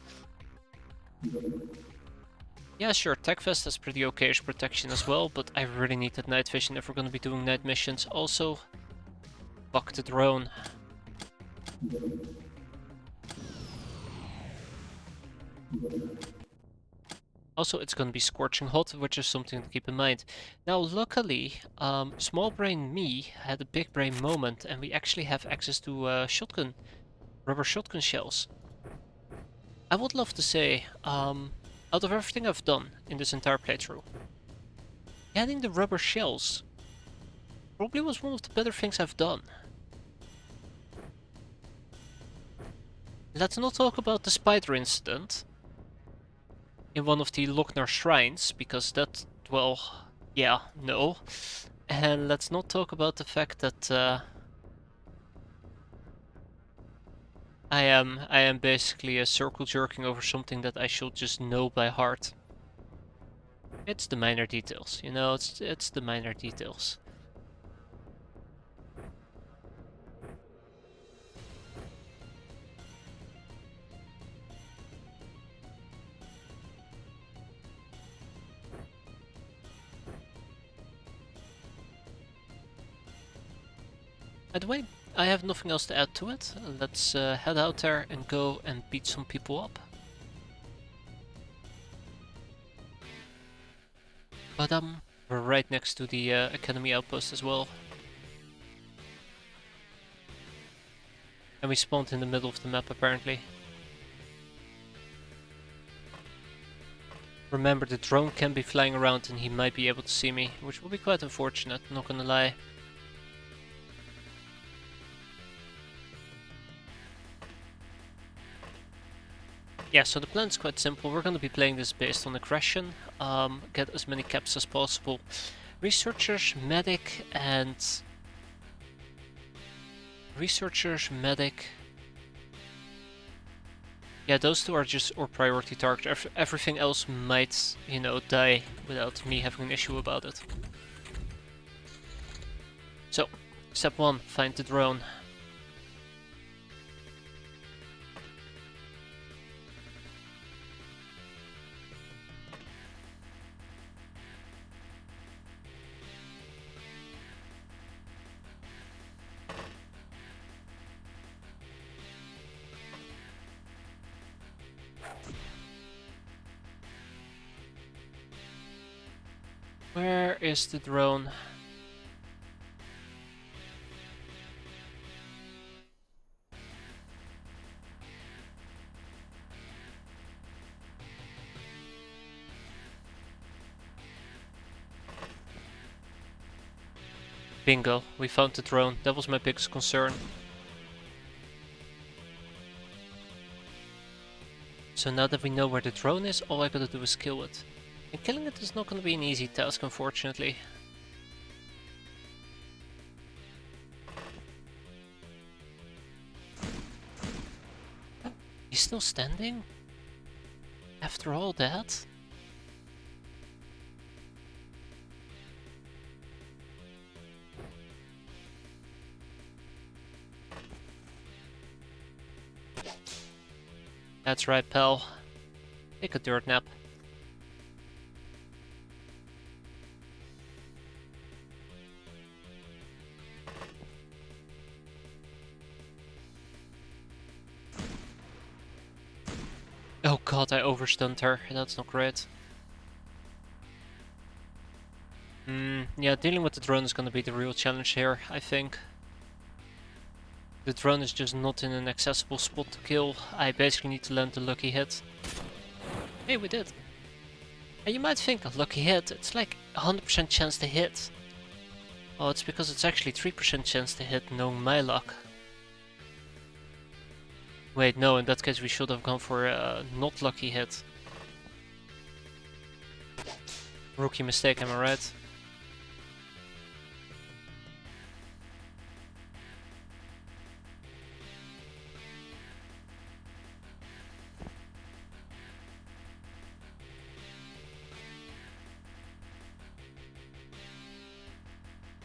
Yeah, sure, Tech Vest has pretty okayish protection as well, but I really need that night vision if we're gonna be doing night missions. Also, fuck the drone. Also, it's gonna be scorching hot, which is something to keep in mind. Now, luckily, small brain me had a big brain moment, and we actually have access to rubber shotgun shells. I would love to say, out of everything I've done in this entire playthrough, getting the rubber shells probably was one of the better things I've done. Let's not talk about the spider incident in one of the Lochnar shrines, because that, well, yeah, no. And let's not talk about the fact that I am basically circle jerking over something that I should just know by heart. It's the minor details, you know, it's the minor details. By the way, I have nothing else to add to it. Let's head out there and go and beat some people up. But we're right next to the Academy outpost as well. And we spawned in the middle of the map apparently. Remember, the drone can be flying around and he might be able to see me, which will be quite unfortunate, not gonna lie. Yeah, so the plan is quite simple. We're going to be playing this based on aggression, get as many caps as possible. Researchers, medic, and... Researchers, medic... Yeah, those two are just our priority target. Everything else might, you know, die without me having an issue about it. So, step 1, find the drone. Where is the drone? Bingo, we found the drone. That was my biggest concern. So now that we know where the drone is, all I gotta do is kill it. And killing it is not gonna be an easy task, unfortunately. He's still standing? After all that? That's right, pal. Take a dirt nap. Oh god, I overstunned her. That's not great. Yeah, dealing with the drone is gonna be the real challenge here, I think. The drone is just not in an accessible spot to kill. I basically need to land the lucky hit. Hey, we did. And you might think a lucky hit, it's like 100% chance to hit. Oh, it's because it's actually 3% chance to hit, knowing my luck. Wait, no, in that case we should have gone for a not lucky hit. Rookie mistake, am I right?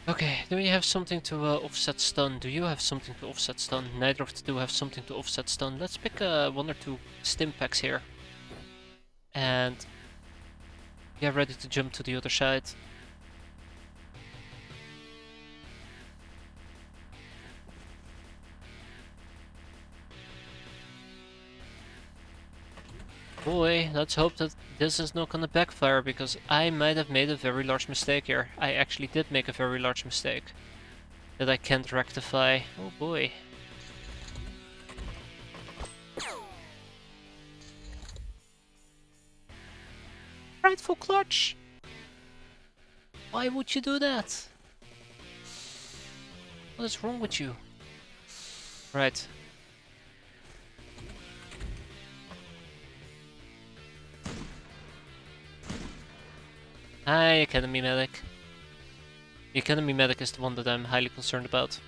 Okay, do we have something to offset stun? Do you have something to offset stun? Neither of the two have something to offset stun. Let's pick one or two stim packs here. And get ready to jump to the other side. Boy, let's hope that this is not gonna backfire, because I might have made a very large mistake here. I actually did make a very large mistake that I can't rectify. Oh boy. Rightful clutch! Why would you do that? What is wrong with you? Right. Hi, Academy Medic. The Academy Medic is the one that I'm highly concerned about.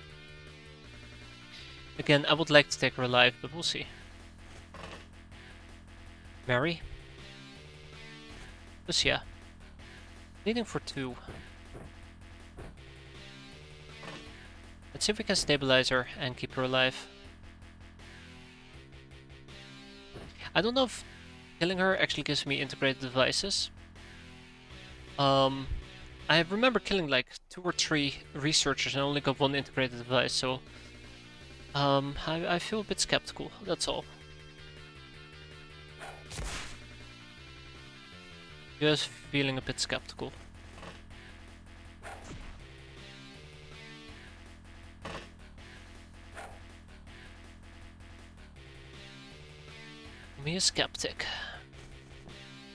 Again, I would like to take her alive, but we'll see. Mary? Lucia. Leading for 2. Let's see if we can stabilize her and keep her alive. I don't know if killing her actually gives me integrated devices. I remember killing like 2 or 3 researchers and only got 1 integrated device, so I feel a bit skeptical, that's all. Just feeling a bit skeptical. Me a skeptic.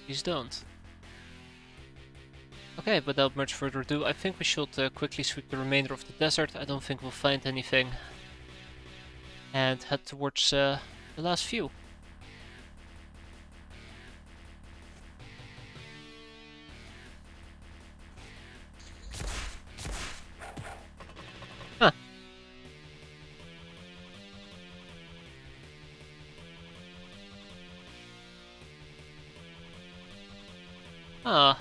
Please don't. Okay, without much further ado, I think we should quickly sweep the remainder of the desert. I don't think we'll find anything. And head towards the last few. Huh. Ah.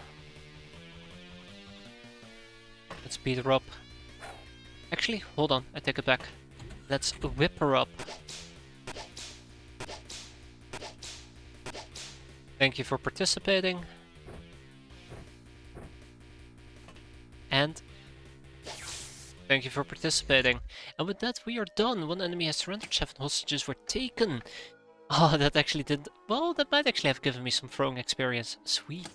Let's beat her up. Actually, hold on, I take it back. Let's whip her up. Thank you for participating. And thank you for participating. And with that, we are done. 1 enemy has surrendered, 7 hostages were taken. Oh, that actually did... Well, that might actually have given me some throwing experience. Sweet.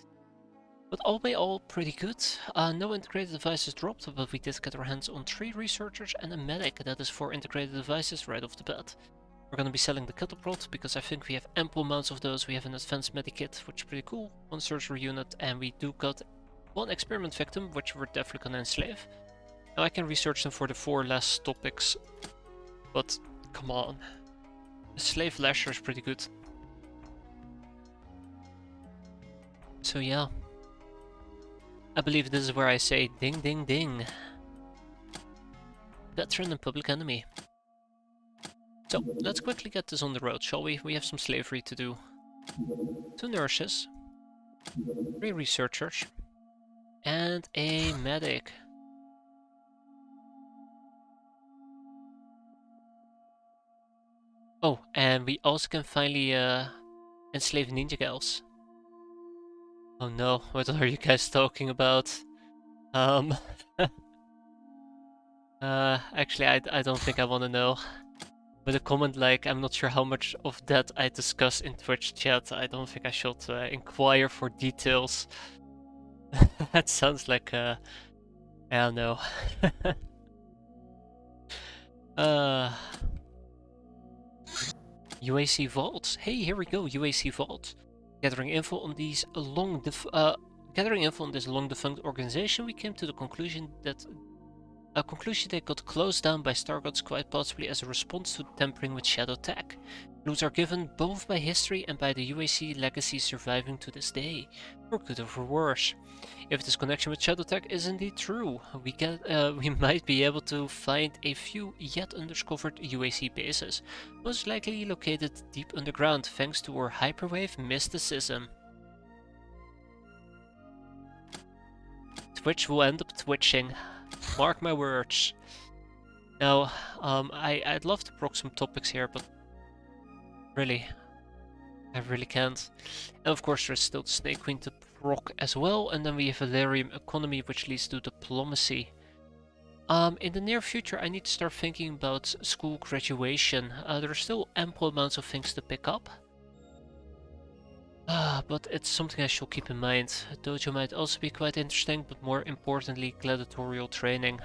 But all by all, pretty good. No integrated devices dropped, but we did get our hands on 3 researchers and a medic. That is 4 integrated devices right off the bat. We're gonna be selling the catapult because I think we have ample amounts of those. We have an advanced medikit, which is pretty cool, 1 surgery unit, and we do got 1 experiment victim, which we're definitely gonna enslave. Now I can research them for the 4 last topics, but come on. The slave lasher is pretty good. So yeah. I believe this is where I say ding ding ding. Veteran and public enemy. So, let's quickly get this on the road, shall we? We have some slavery to do. 2 nurses, 3 researchers, and a medic. Oh, and we also can finally enslave ninja gals. Oh no, what are you guys talking about? Actually I don't think I want to know. With a comment like, I'm not sure how much of that I discuss in Twitch chat, I don't think I should inquire for details. That sounds like I don't know. UAC vaults. Hey, here we go, UAC vault. Gathering info on this long defunct organization, we came to the conclusion that they got closed down by Stargods quite possibly as a response to tampering with shadow tech. Clues are given both by history and by the UAC legacy surviving to this day, for good or for worse. If this connection with shadow tech is indeed true, we might be able to find a few yet undiscovered UAC bases, most likely located deep underground thanks to our hyperwave mysticism. Twitch will end up twitching. Mark my words. Now, I'd love to proc some topics here, but really, I really can't. And of course, there's still the Snake Queen to proc as well, and then we have Valerium Economy, which leads to diplomacy. In the near future, I need to start thinking about school graduation. There are still ample amounts of things to pick up. But it's something I should keep in mind. Dojo might also be quite interesting, but more importantly, gladiatorial training.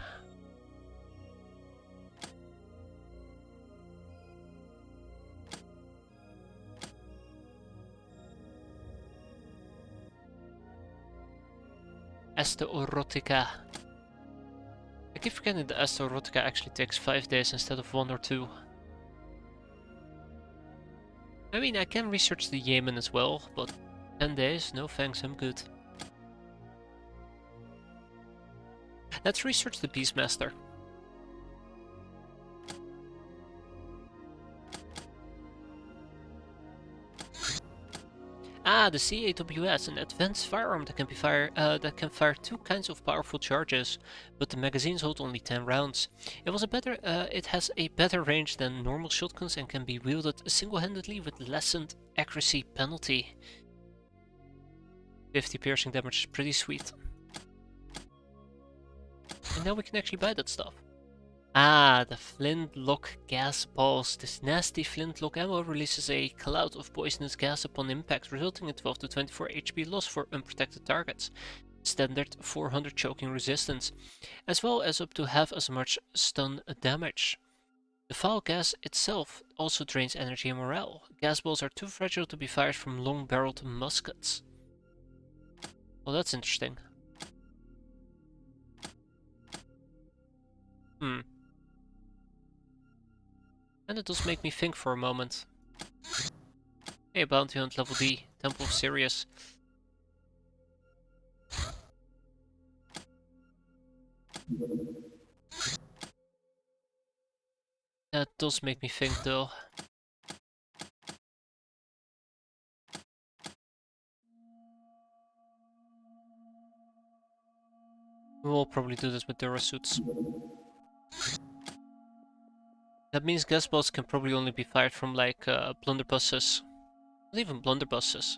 Esteorotica. I keep forgetting that Esteorotica actually takes 5 days instead of 1 or 2. I mean, I can research the Yemen as well, but 10 days? No thanks, I'm good. Let's research the Beastmaster. Ah, the CAWS, an advanced firearm that can fire 2 kinds of powerful charges, but the magazines hold only 10 rounds. It has a better range than normal shotguns and can be wielded single-handedly with lessened accuracy penalty. 50 piercing damage is pretty sweet. And now we can actually buy that stuff. Ah, the flintlock gas balls. This nasty flintlock ammo releases a cloud of poisonous gas upon impact, resulting in 12 to 24 HP loss for unprotected targets. Standard 400 choking resistance, as well as up to half as much stun damage. The foul gas itself also drains energy and morale. Gas balls are too fragile to be fired from long-barreled muskets. Well, that's interesting. And it does make me think for a moment. Hey, bounty hunt level D, Temple of Sirius. That does make me think though. We will probably do this with Durasuits. That means gas balls can probably only be fired from like blunderbusses. Not even blunderbusses.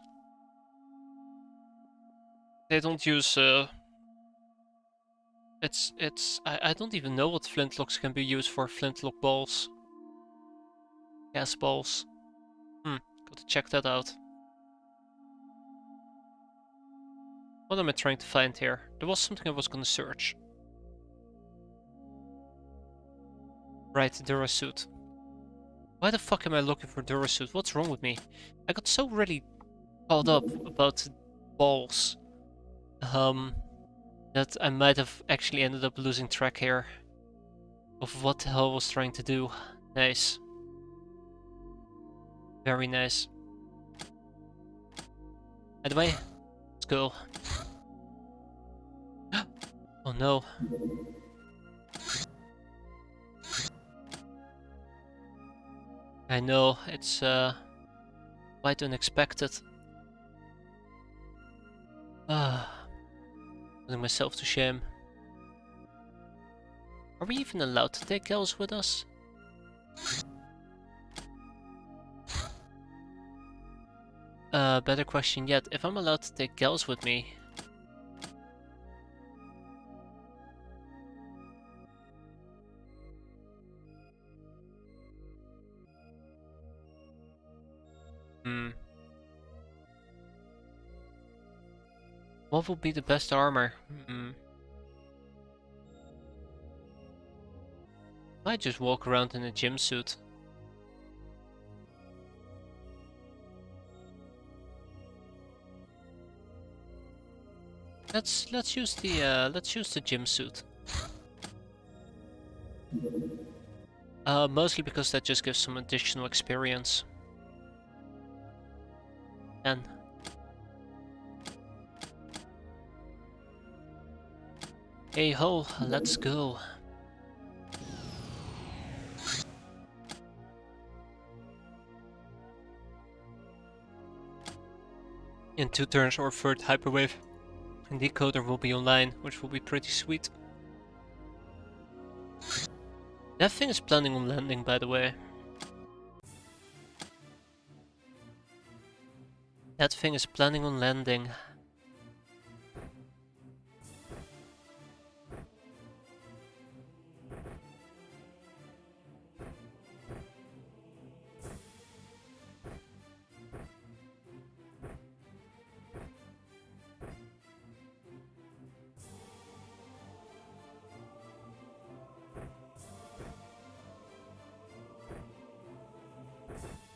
They don't use I don't even know what flintlocks can be used for. Flintlock balls. Gas balls. Gotta check that out. What am I trying to find here? There was something I was gonna search. Right, Durasuit. Why the fuck am I looking for Durasuit? What's wrong with me? I got so really caught up about balls. That I might have actually ended up losing track here of what the hell I was trying to do. Nice. Very nice. Anyway, let's go. Oh no. I know, it's quite unexpected. Putting myself to shame. Are we even allowed to take girls with us? Better question yet, if I'm allowed to take girls with me. What will be the best armor? Might just walk around in a gym suit. Let's use the gym suit. Mostly because that just gives some additional experience. And hey ho, let's go. In 2 turns our third hyperwave and decoder will be online, which will be pretty sweet. That thing is planning on landing, by the way. That thing is planning on landing.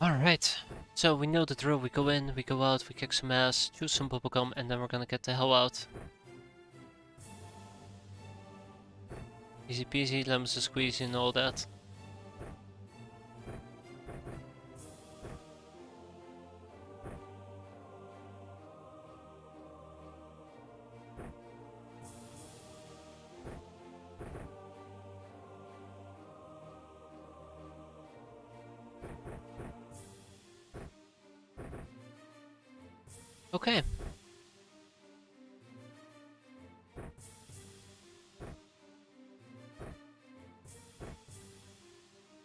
Alright, so we know the drill. We go in, we go out, we kick some ass, choose some bubblegum, and then we're gonna get the hell out. Easy peasy, lemons to squeezy and all that. Okay.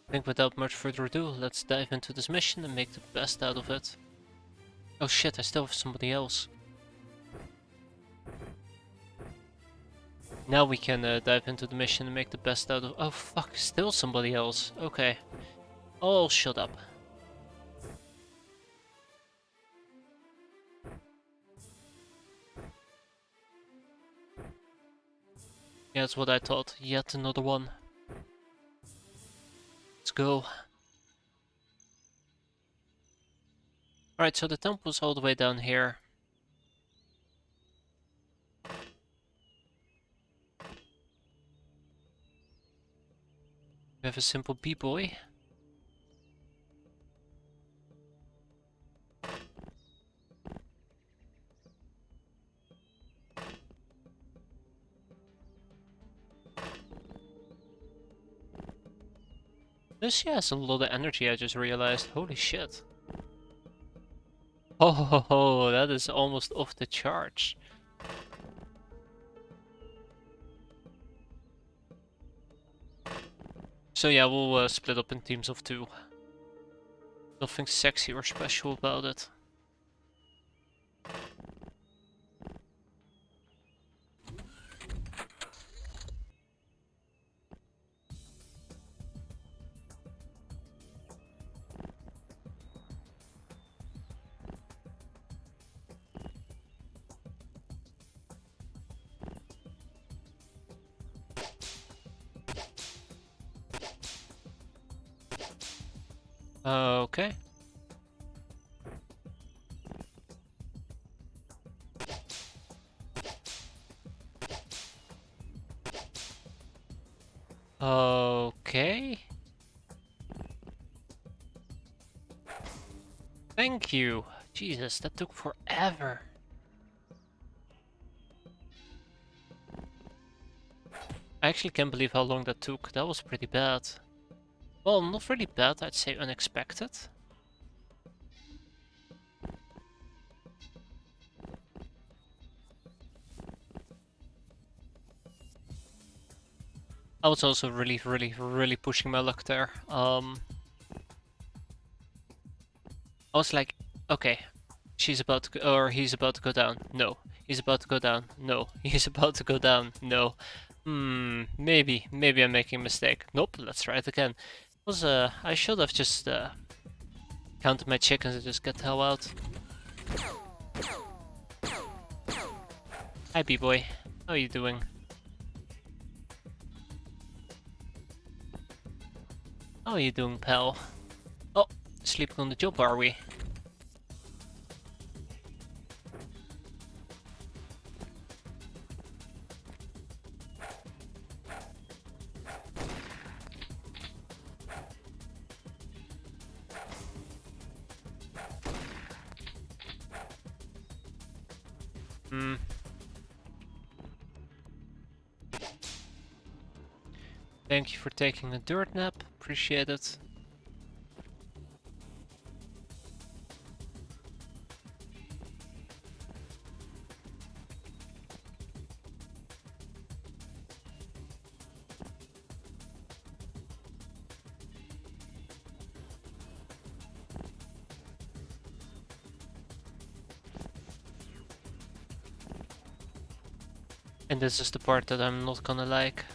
I think without much further ado, let's dive into this mission and make the best out of it. Oh shit, I still have somebody else. Now we can dive into the mission and make the best out of— oh fuck, still somebody else. Okay. Oh, shut up. Yeah, that's what I thought. Yet another one. Let's go. Alright, so the temple's all the way down here. We have a simple B-boy. This guy has a lot of energy, I just realized. Holy shit. Oh, that is almost off the charts. So yeah, we'll split up in teams of 2. Nothing sexy or special about it. Okay. Okay. Thank you. Jesus, that took forever. I actually can't believe how long that took. That was pretty bad. Well, not really bad, I'd say unexpected. I was also really pushing my luck there. I was like, okay, she's about to go, or he's about to go down. No. He's about to go down. No. He's about to go down. No. Maybe I'm making a mistake. Nope, let's try it again. I should have just counted my chickens and just get the hell out. Hi, B-boy. How are you doing? How are you doing, pal? Oh, sleeping on the job, are we? Hmm. Thank you for taking a dirt nap. Appreciate it. And this is the part that I'm not gonna like.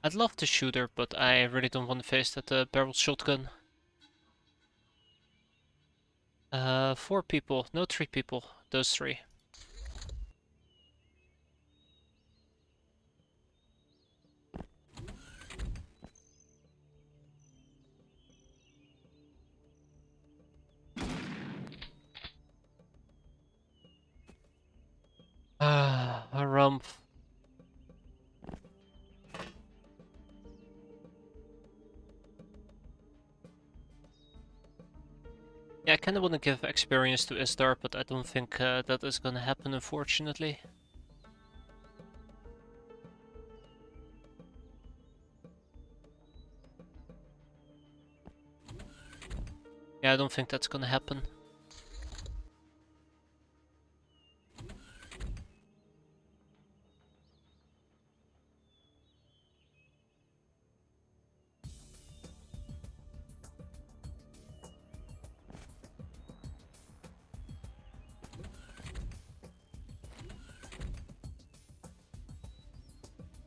I'd love to shoot her, but I really don't want to face that barrel shotgun. 4 people. No, 3 people. Those 3. A rump. Yeah, I kinda wanna give experience to Isdar, but I don't think that is gonna happen, unfortunately. Yeah, I don't think that's gonna happen.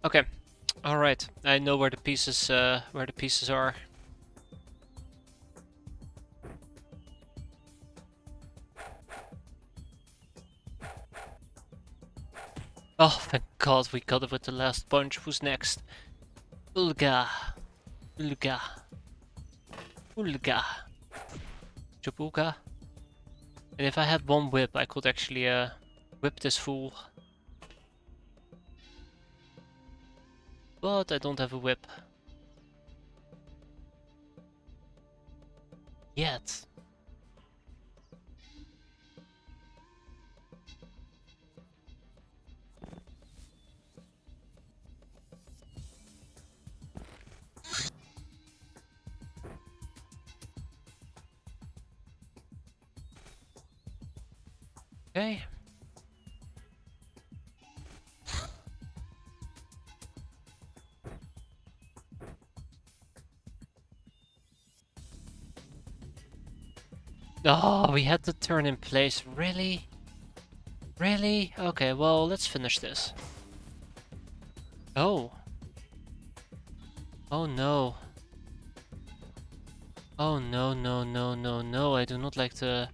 Okay, alright. I know where the pieces are. Oh, thank God we got it with the last bunch. Who's next? Ulga. Ulga. Ulga. Jabuga. And if I had one whip, I could actually whip this fool. But I don't have a whip. Yet. Okay. Oh, we had to turn in place. Really? Really? Okay, well, let's finish this. Oh. Oh no. Oh no, no, no, no, no. I do not like the...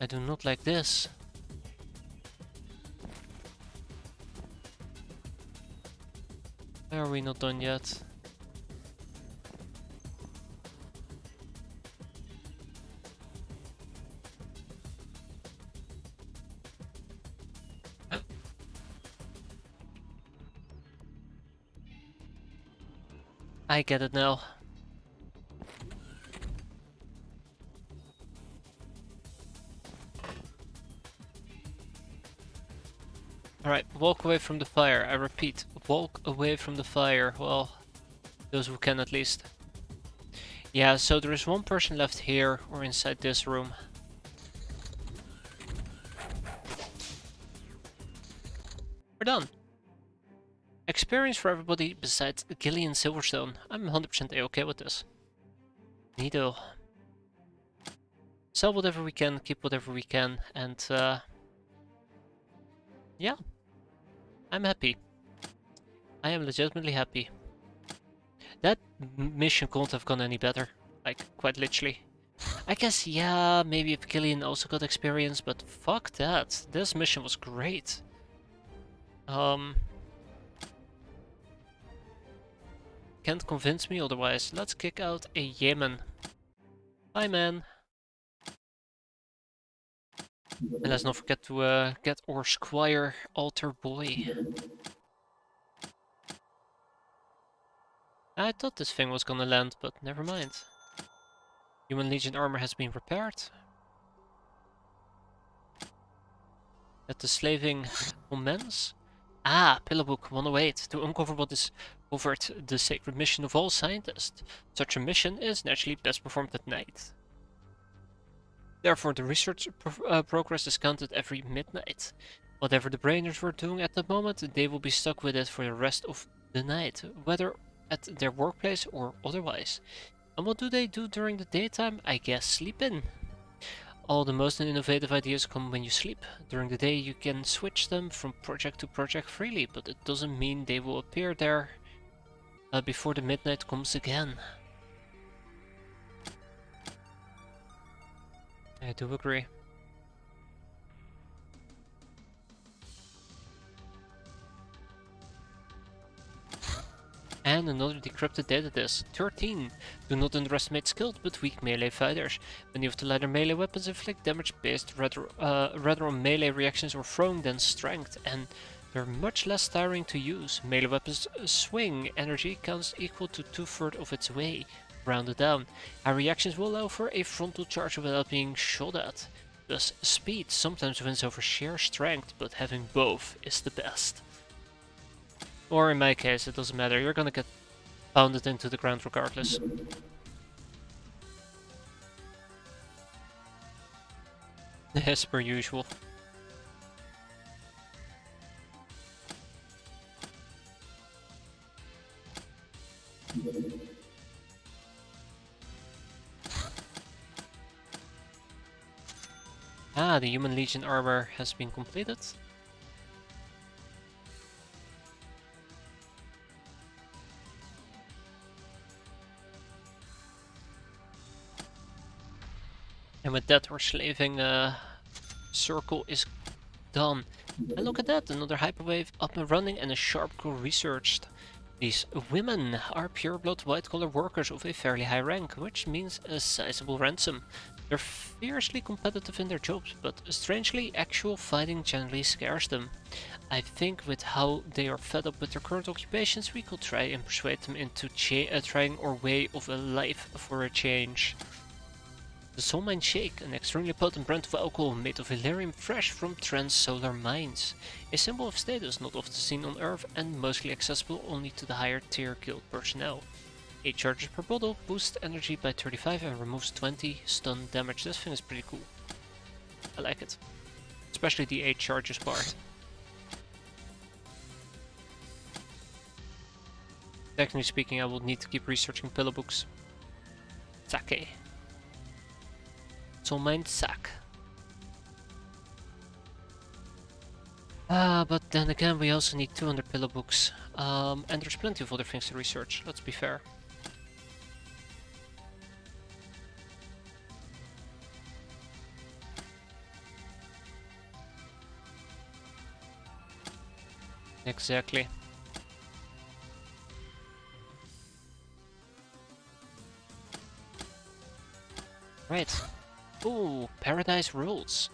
I do not like this. Are we not done yet? I get it now. Alright, walk away from the fire. I repeat, walk away from the fire. Well, those who can at least. Yeah, so there is one person left here or inside this room. We're done. Experience for everybody besides Gillian Silverstone. I'm 100% a-okay with this. Neato. Sell whatever we can, keep whatever we can, and yeah. I'm happy. I am legitimately happy. That mission couldn't have gone any better. Like, quite literally. I guess, yeah, maybe if Gillian also got experience, but fuck that. This mission was great. Can't convince me otherwise. Let's kick out a Yemen. Bye, man. And let's not forget to get our Squire Altar Boy. I thought this thing was gonna land, but never mind. Human Legion armor has been repaired. Let the slaving commence. Ah, Pillow Book 108. To uncover what is covered the sacred mission of all scientists. Such a mission is naturally best performed at night. Therefore, the research progress is counted every midnight. Whatever the brainers were doing at the moment, they will be stuck with it for the rest of the night, whether at their workplace or otherwise. And what do they do during the daytime? I guess sleep in. All the most innovative ideas come when you sleep. During the day you can switch them from project to project freely, but it doesn't mean they will appear there before the midnight comes again. I do agree. And another decrypted data disk. 13. Do not underestimate skilled but weak melee fighters. Many of the lighter melee weapons inflict damage based rather on melee reactions or throwing than strength, and they're much less tiring to use. Melee weapons swing energy counts equal to 2/3 of its way. Rounded down. High reactions will allow for a frontal charge without being shot at. Thus, speed sometimes wins over sheer strength, but having both is the best. Or in my case, it doesn't matter, you're gonna get pounded into the ground regardless. As per usual. Ah, the Human Legion armor has been completed. And with that, our slaving circle is done. And look at that, another hyperwave up and running and a sharp crew researched. These women are pure-blood white-collar workers of a fairly high rank, which means a sizable ransom. They're fiercely competitive in their jobs, but strangely, actual fighting generally scares them. I think with how they are fed up with their current occupations, we could try and persuade them into trying our way of a life for a change. The Soul Mine Shake, an extremely potent brand of alcohol made of Illyrium fresh from trans-solar mines. A symbol of status not often seen on Earth and mostly accessible only to the higher tier guild personnel. 8 charges per bottle, boosts energy by 35 and removes 20 stun damage. This thing is pretty cool. I like it. Especially the 8 charges part. Technically speaking, I will need to keep researching pillow books. Sake. Soul Mine Sack. But then again, we also need 200 pillow books. And there's plenty of other things to research, let's be fair. Exactly. Right. Ooh, paradise rules.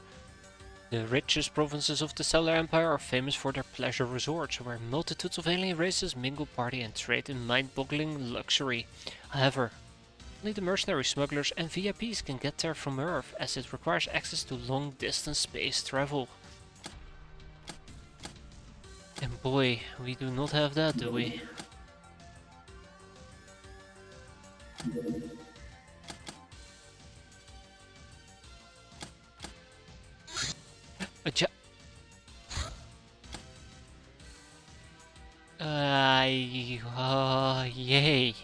The richest provinces of the Stellar Empire are famous for their pleasure resorts, where multitudes of alien races mingle, party, and trade in mind-boggling luxury. However, only the mercenary smugglers and VIPs can get there from Earth, as it requires access to long-distance space travel. And boy, we do not have that, do we? Yay.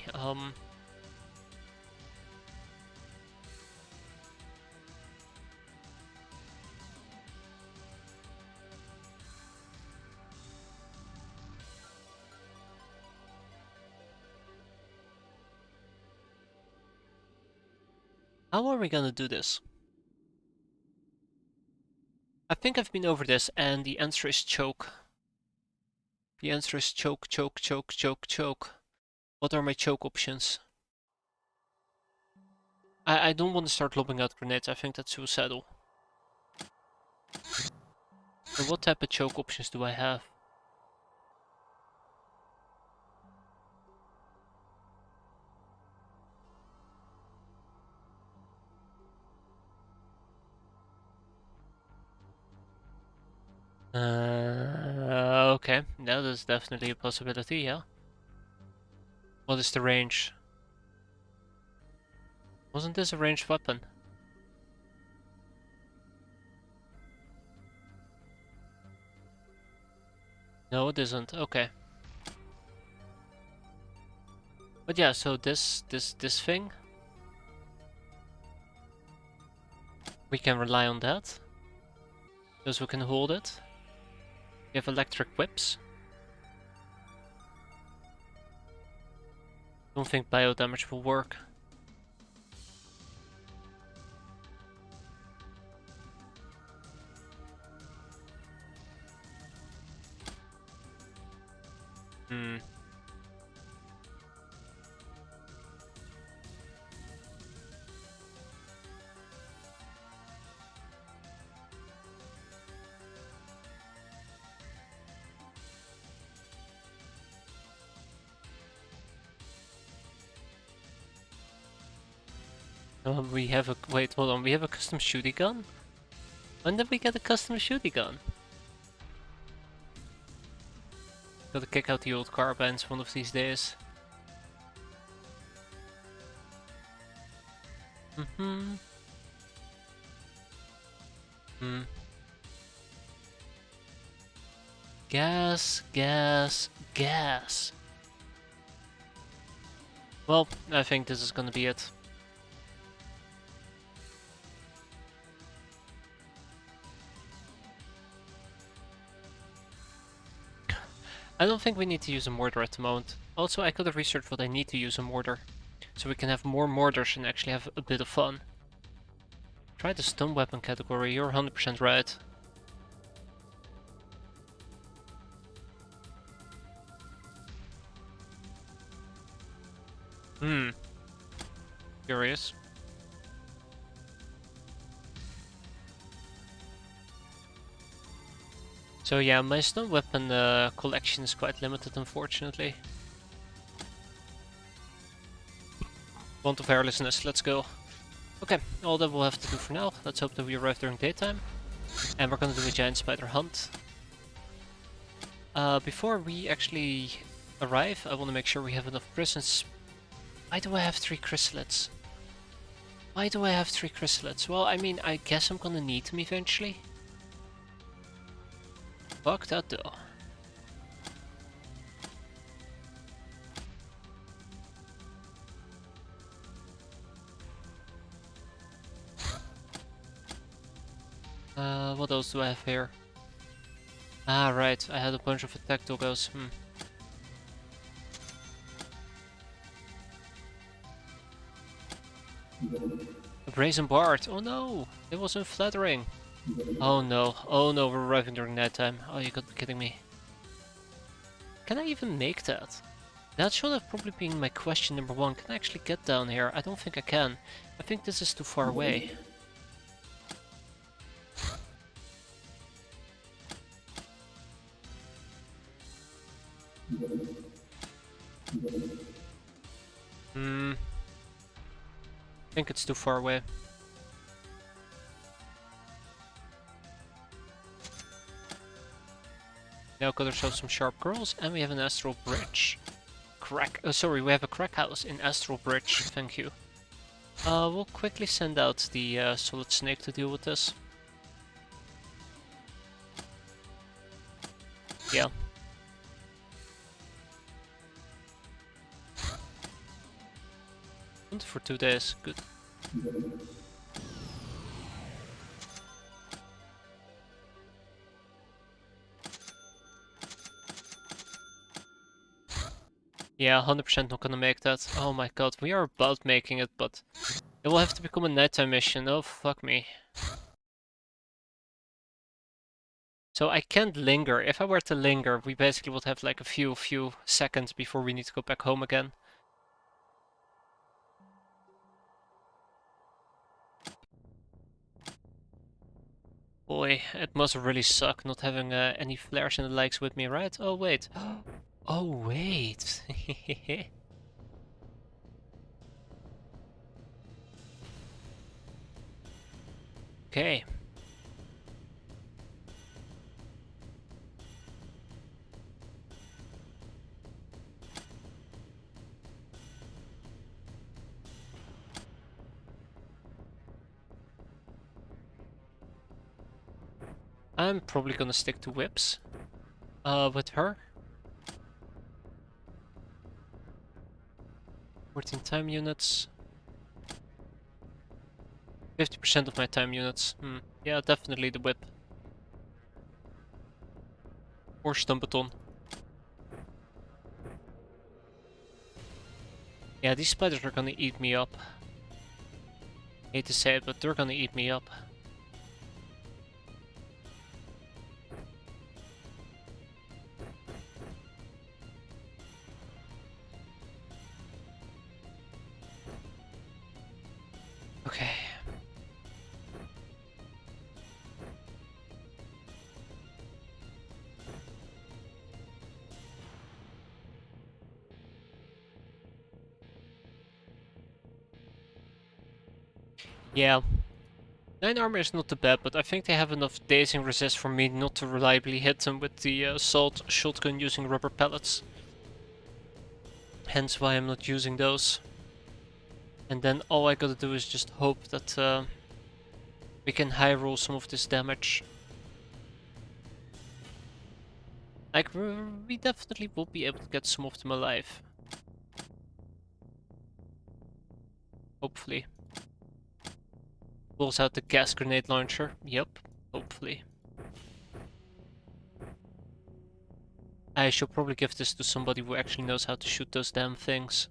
How are we gonna do this? I think I've been over this, and the answer is choke. The answer is choke, choke, choke, choke, choke. What are my choke options? I don't want to start lobbing out grenades, I think that's suicidal. So what type of choke options do I have? Okay, that is definitely a possibility, yeah. What is the range? Wasn't this a ranged weapon? No, it isn't. Okay. But yeah, so this thing, we can rely on that. Because we can hold it. We have electric whips. Don't think bio damage will work. Hmm. We have a wait, hold on. We have a custom shooty gun. When did we get a custom shooty gun? Gotta kick out the old carbines one of these days. Hmm. Gas, gas, gas. Well, I think this is gonna be it. I don't think we need to use a mortar at the moment. Also, I could have researched what I need to use a mortar. So we can have more mortars and actually have a bit of fun. Try the stun weapon category, you're 100% right. Curious. So yeah, my stun weapon collection is quite limited, unfortunately. Want of hairlessness, let's go. Okay, all that we'll have to do for now. Let's hope that we arrive during daytime. And we're gonna do a giant spider hunt. Before we actually arrive, I want to make sure we have enough prisons. Why do I have 3 chrysalids? Why do I have 3 chrysalids? Well, I mean, I guess I'm gonna need them eventually. Fuck that though. What else do I have here? Ah, right, I had a bunch of attack doggos. A brazen bard. Oh no, it wasn't flattering. Oh no, we're arriving during nighttime. Oh, you gotta be kidding me. Can I even make that? That should have probably been my question number one. Can I actually get down here? I don't think I can. I think this is too far away. I think it's too far away. Now got ourselves some sharp girls, and we have an astral bridge. Oh, sorry, we have a crack house in astral bridge. Thank you. We'll quickly send out the solid snake to deal with this. Yeah. And for 2 days, good. Yeah, 100% not gonna make that. Oh my god, we are about making it, but it will have to become a nighttime mission. Oh, fuck me. So I can't linger. If I were to linger, we basically would have like a few seconds before we need to go back home again. Boy, it must really suck not having any flares and the likes with me, right? Oh wait. Oh wait. Okay. I'm probably gonna stick to whips. With her. 14 time units. 50% of my time units. Yeah, definitely the whip. Or stumbeton. Yeah, these spiders are gonna eat me up. Hate to say it, but they're gonna eat me up. Okay. Yeah. 9 armor is not too bad, but I think they have enough dazing resist for me not to reliably hit them with the assault shotgun using rubber pellets. Hence why I'm not using those. And then all I gotta do is just hope that we can high roll some of this damage. Like, we definitely will be able to get some of them alive. Hopefully. Pulls out the gas grenade launcher. Yep, hopefully. I should probably give this to somebody who actually knows how to shoot those damn things.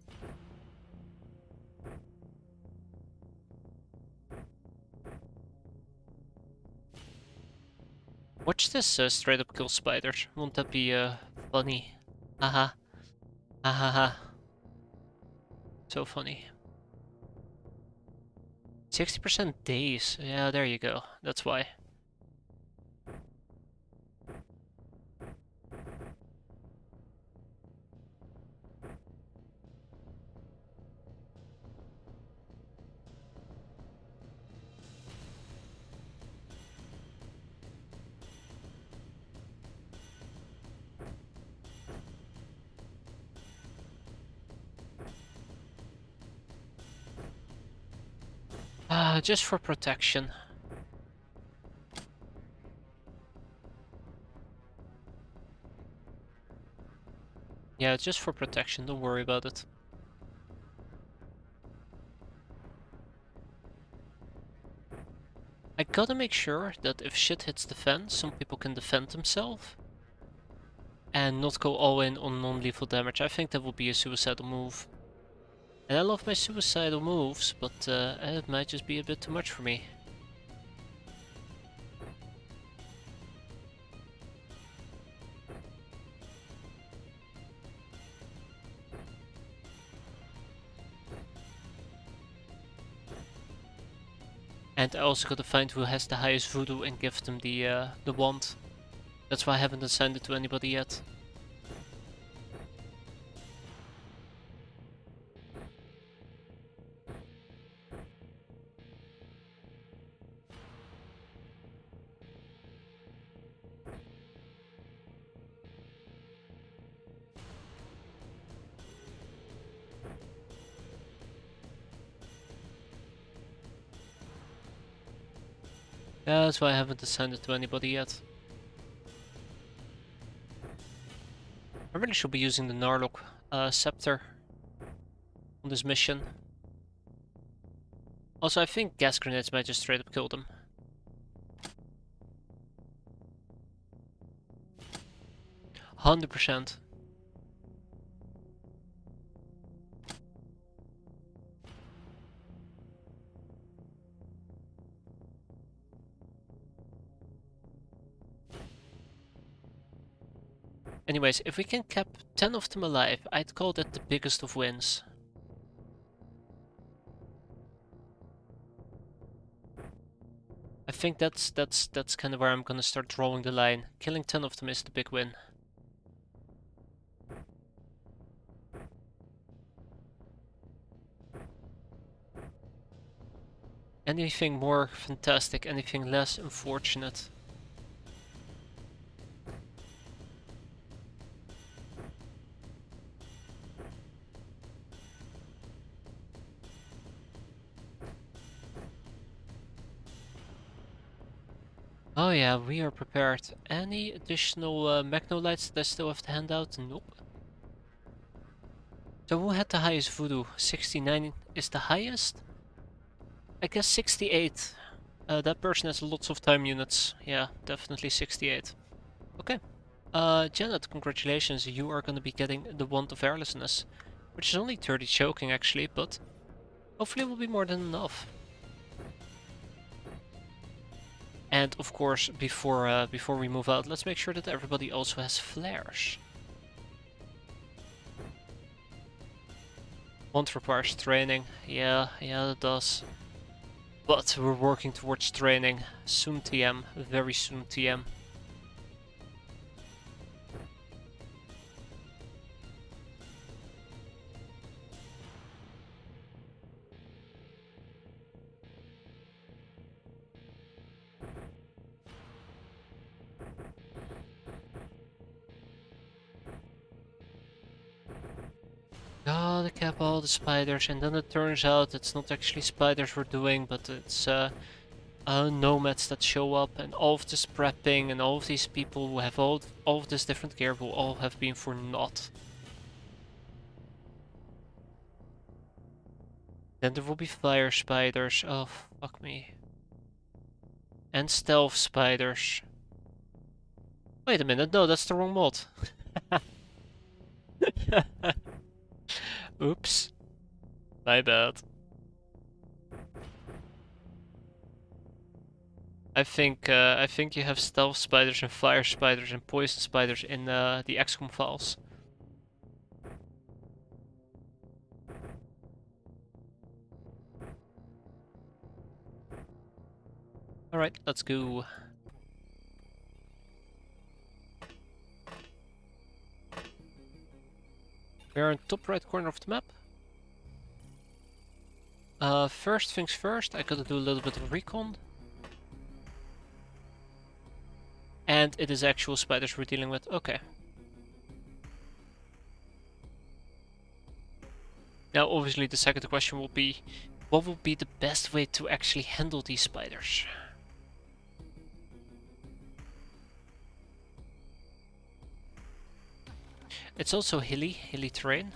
Watch this straight up kill spiders. Won't that be funny? Haha. Hahaha. So funny. 60% days. Yeah, there you go. That's why. Just for protection. Yeah, just for protection, don't worry about it. I gotta make sure that if shit hits the fan, some people can defend themselves. And not go all in on non-lethal damage. I think that would be a suicidal move. And I love my suicidal moves, but it might just be a bit too much for me. And I also gotta find who has the highest voodoo and give them the wand. That's why I haven't assigned it to anybody yet. Yeah, that's why I haven't assigned it to anybody yet. I really should be using the Narlock scepter on this mission. Also, I think gas grenades might just straight up kill them. %100%. Anyways, if we can cap 10 of them alive, I'd call that the biggest of wins. I think that's kind of where I'm gonna start drawing the line. Killing 10 of them is the big win. Anything more fantastic, anything less unfortunate. Oh yeah, we are prepared. Any additional Magnolites that I still have to hand out? Nope. So who had the highest voodoo? 69 is the highest? I guess 68. That person has lots of time units. Yeah, definitely 68. Okay. Janet, congratulations. You are gonna be getting the Wand of Airlessness. Which is only 30 choking actually, but hopefully it will be more than enough. And of course, before we move out, let's make sure that everybody also has flares. Wand requires training. Yeah, it does. But we're working towards training. Soon TM, very soon TM. Gotta cap all the spiders, and then it turns out it's not actually spiders we're doing, but it's nomads that show up, and all of this prepping, and all of these people who have all of this different gear will all have been for naught. Then there will be fire spiders, oh fuck me. And stealth spiders. Wait a minute, no, that's the wrong mod. Oops. My bad. I think you have stealth spiders and fire spiders and poison spiders in the XCOM files. Alright, let's go. We're in top right corner of the map. First things first, I gotta do a little bit of recon. And it is actual spiders we're dealing with. Okay. Now, obviously, the second question will be, what will be the best way to actually handle these spiders? It's also hilly terrain.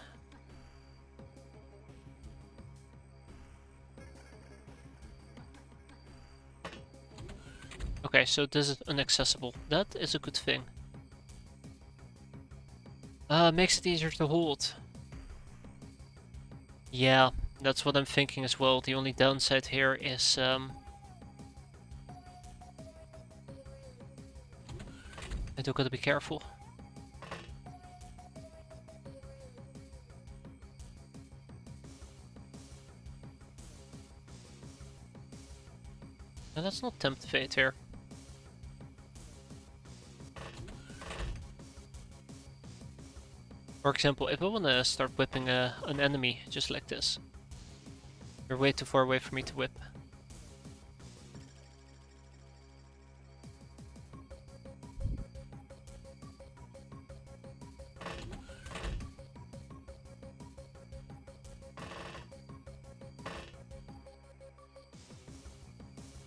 Okay, so this is inaccessible. That is a good thing. Makes it easier to hold. Yeah, that's what I'm thinking as well. The only downside here is I do gotta be careful. Now let's not tempt fate here. For example, if I want to start whipping an enemy just like this, you're way too far away for me to whip.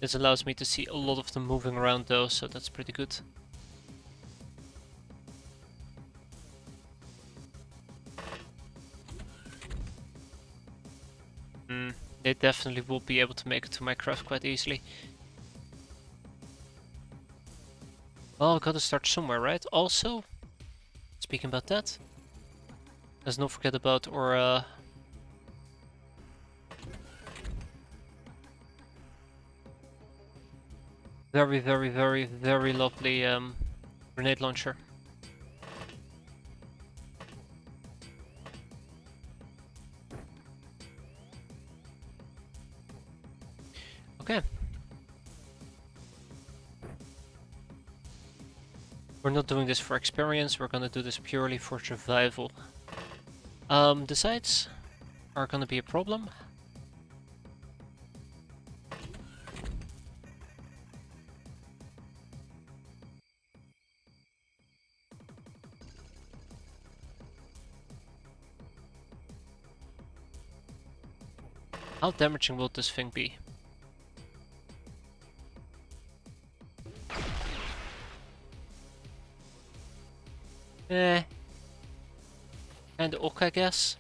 This allows me to see a lot of them moving around though, so that's pretty good. They definitely will be able to make it to my craft quite easily. Well, gotta start somewhere, right? Also, speaking about that, let's not forget about our very, very, very, very lovely grenade launcher. Okay. We're not doing this for experience, we're gonna do this purely for survival. The sides are gonna be a problem. How damaging will this thing be? Kinda okay, I guess.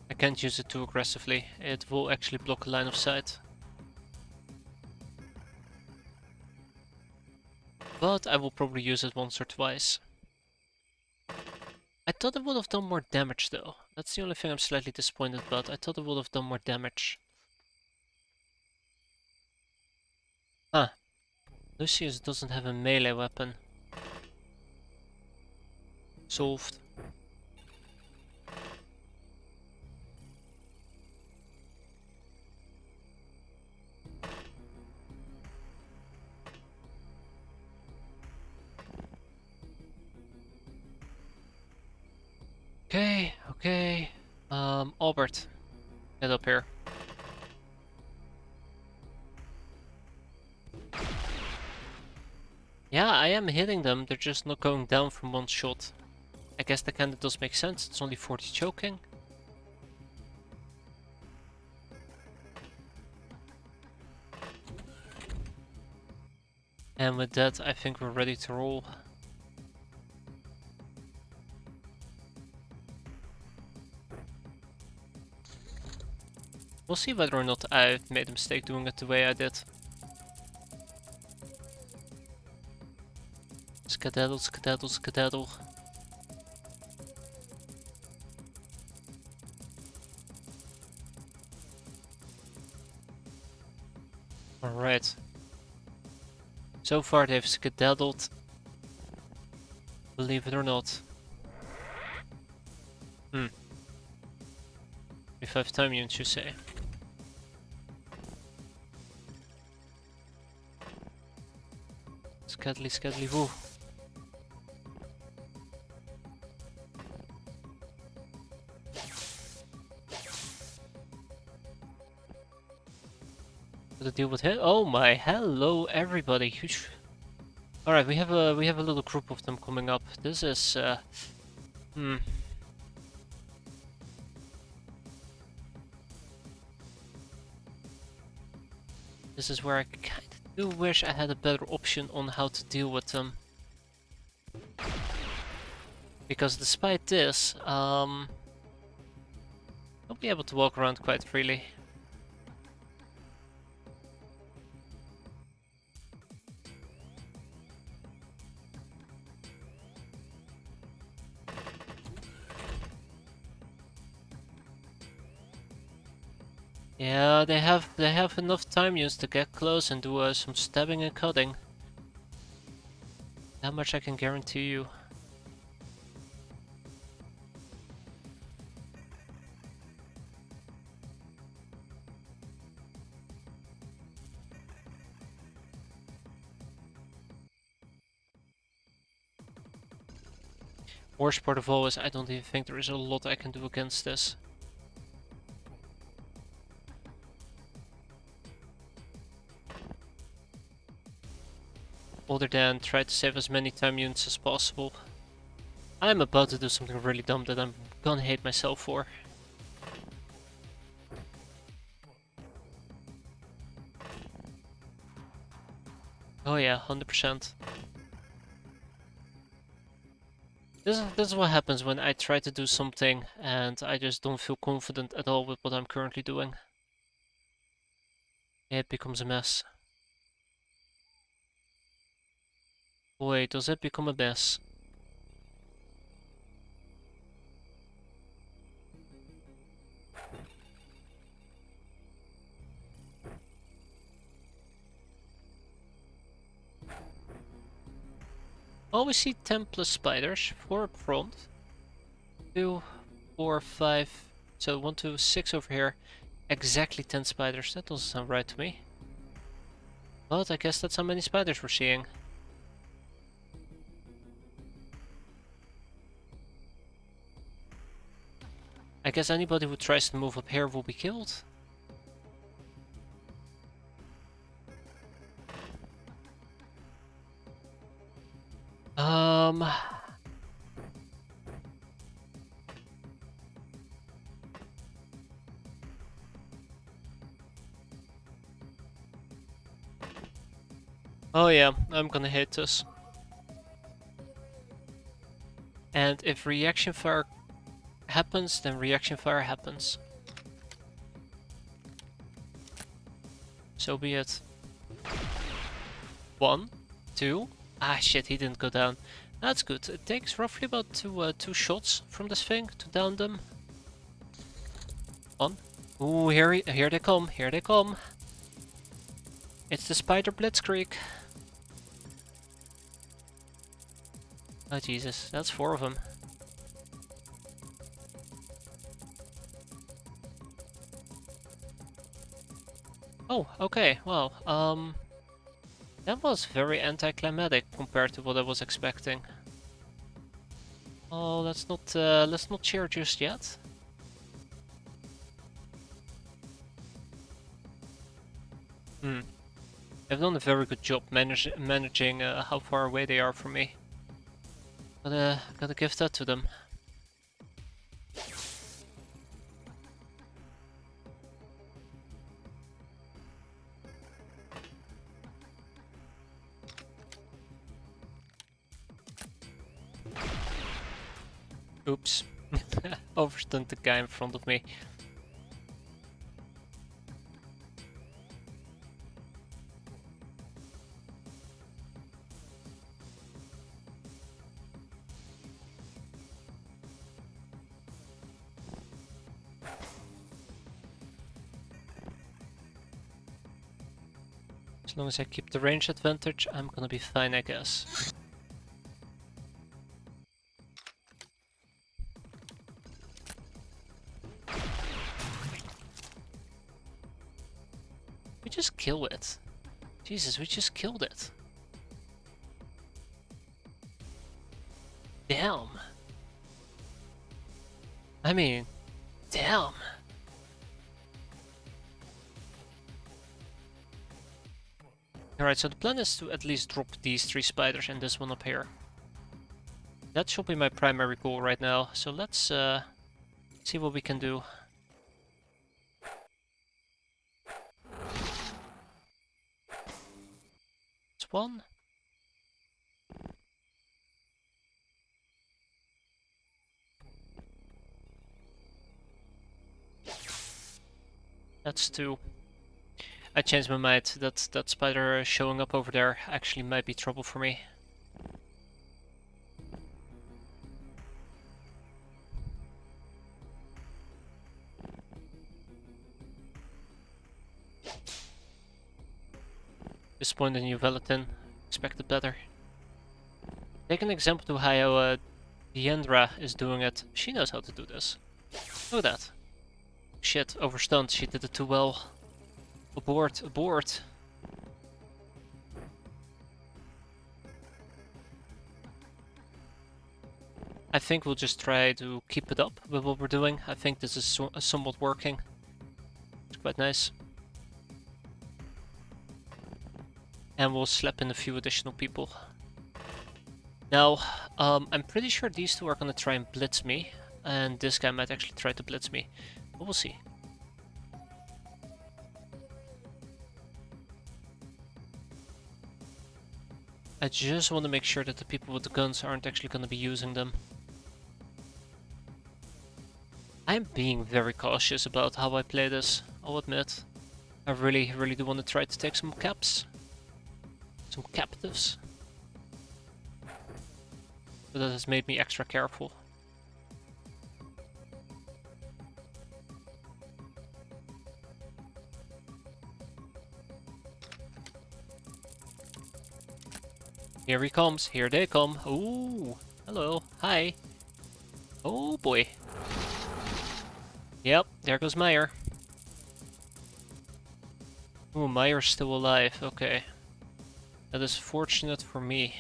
I can't use it too aggressively, it will actually block a line of sight. But I will probably use it once or twice. I thought it would have done more damage though. That's the only thing I'm slightly disappointed about. I thought it would have done more damage. Huh. Lucius doesn't have a melee weapon. Solved. Okay. Albert, head up here. Yeah, I am hitting them, they're just not going down from one shot. I guess that kinda does make sense, it's only 40 choking. And with that, I think we're ready to roll. We'll see whether or not I made a mistake doing it the way I did. Skedaddle, skedaddle, skedaddle. Alright. So far they've skedaddled. Believe it or not. 35 time units, you say? Skedly, skedly, woo. To deal with him. Oh my, hello everybody. Alright, we have a little group of them coming up. This is This is where I kinda do wish I had a better option on how to deal with them. Because despite this, I'll be able to walk around quite freely. Yeah, they have enough time units to get close and do some stabbing and cutting. That much I can guarantee you. Worst part of all is I don't even think there is a lot I can do against this. Other than try to save as many time units as possible. I'm about to do something really dumb that I'm gonna hate myself for. Oh yeah, 100%. This is what happens when I try to do something and I just don't feel confident at all with what I'm currently doing. It becomes a mess. Boy, does it become a mess. Oh, we see 10 plus spiders, 4 up front. 2, 4, 5, so 1, 2, 6 over here. Exactly 10 spiders, that doesn't sound right to me. But I guess that's how many spiders we're seeing. I guess anybody who tries to move up here will be killed. Oh yeah, I'm gonna hit this. And if reaction fire happens, then reaction fire happens. So be it. 1, 2. Ah shit, he didn't go down. That's good. It takes roughly about two shots from this thing to down them. 1. Ooh, here they come, here they come. It's the spider blitzkrieg. Oh Jesus, that's 4 of them. Oh, okay, well, that was very anticlimactic compared to what I was expecting. Oh, let's not cheer just yet. They've done a very good job managing how far away they are from me. Gotta give that to them. Oops. Overstunned the guy in front of me. As long as I keep the range advantage, I'm gonna be fine, I guess. We just kill it. Jesus, we just killed it. Damn. I mean, damn. Alright, so the plan is to at least drop these 3 spiders and this one up here. That should be my primary goal right now, so let's see what we can do. It's 1. That's 2. I changed my mind. That spider showing up over there actually might be trouble for me. Disappointed in you, Velatin. Expected better. Take an example to how Diandra is doing it. She knows how to do this. Look at that. Shit, overstunned. She did it too well. Abort, abort. I think we'll just try to keep it up with what we're doing. I think this is somewhat working. It's quite nice. And we'll slap in a few additional people. Now, I'm pretty sure these two are gonna try and blitz me, and this guy might actually try to blitz me. But we'll see. I just want to make sure that the people with the guns aren't actually gonna be using them. I'm being very cautious about how I play this, I'll admit. I really do want to try to take some caps. Some captives. But that has made me extra careful. Here he comes, here they come. Ooh, hello, hi. Oh boy. Yep, there goes Meyer. Ooh, Meyer's still alive, okay. That is fortunate for me.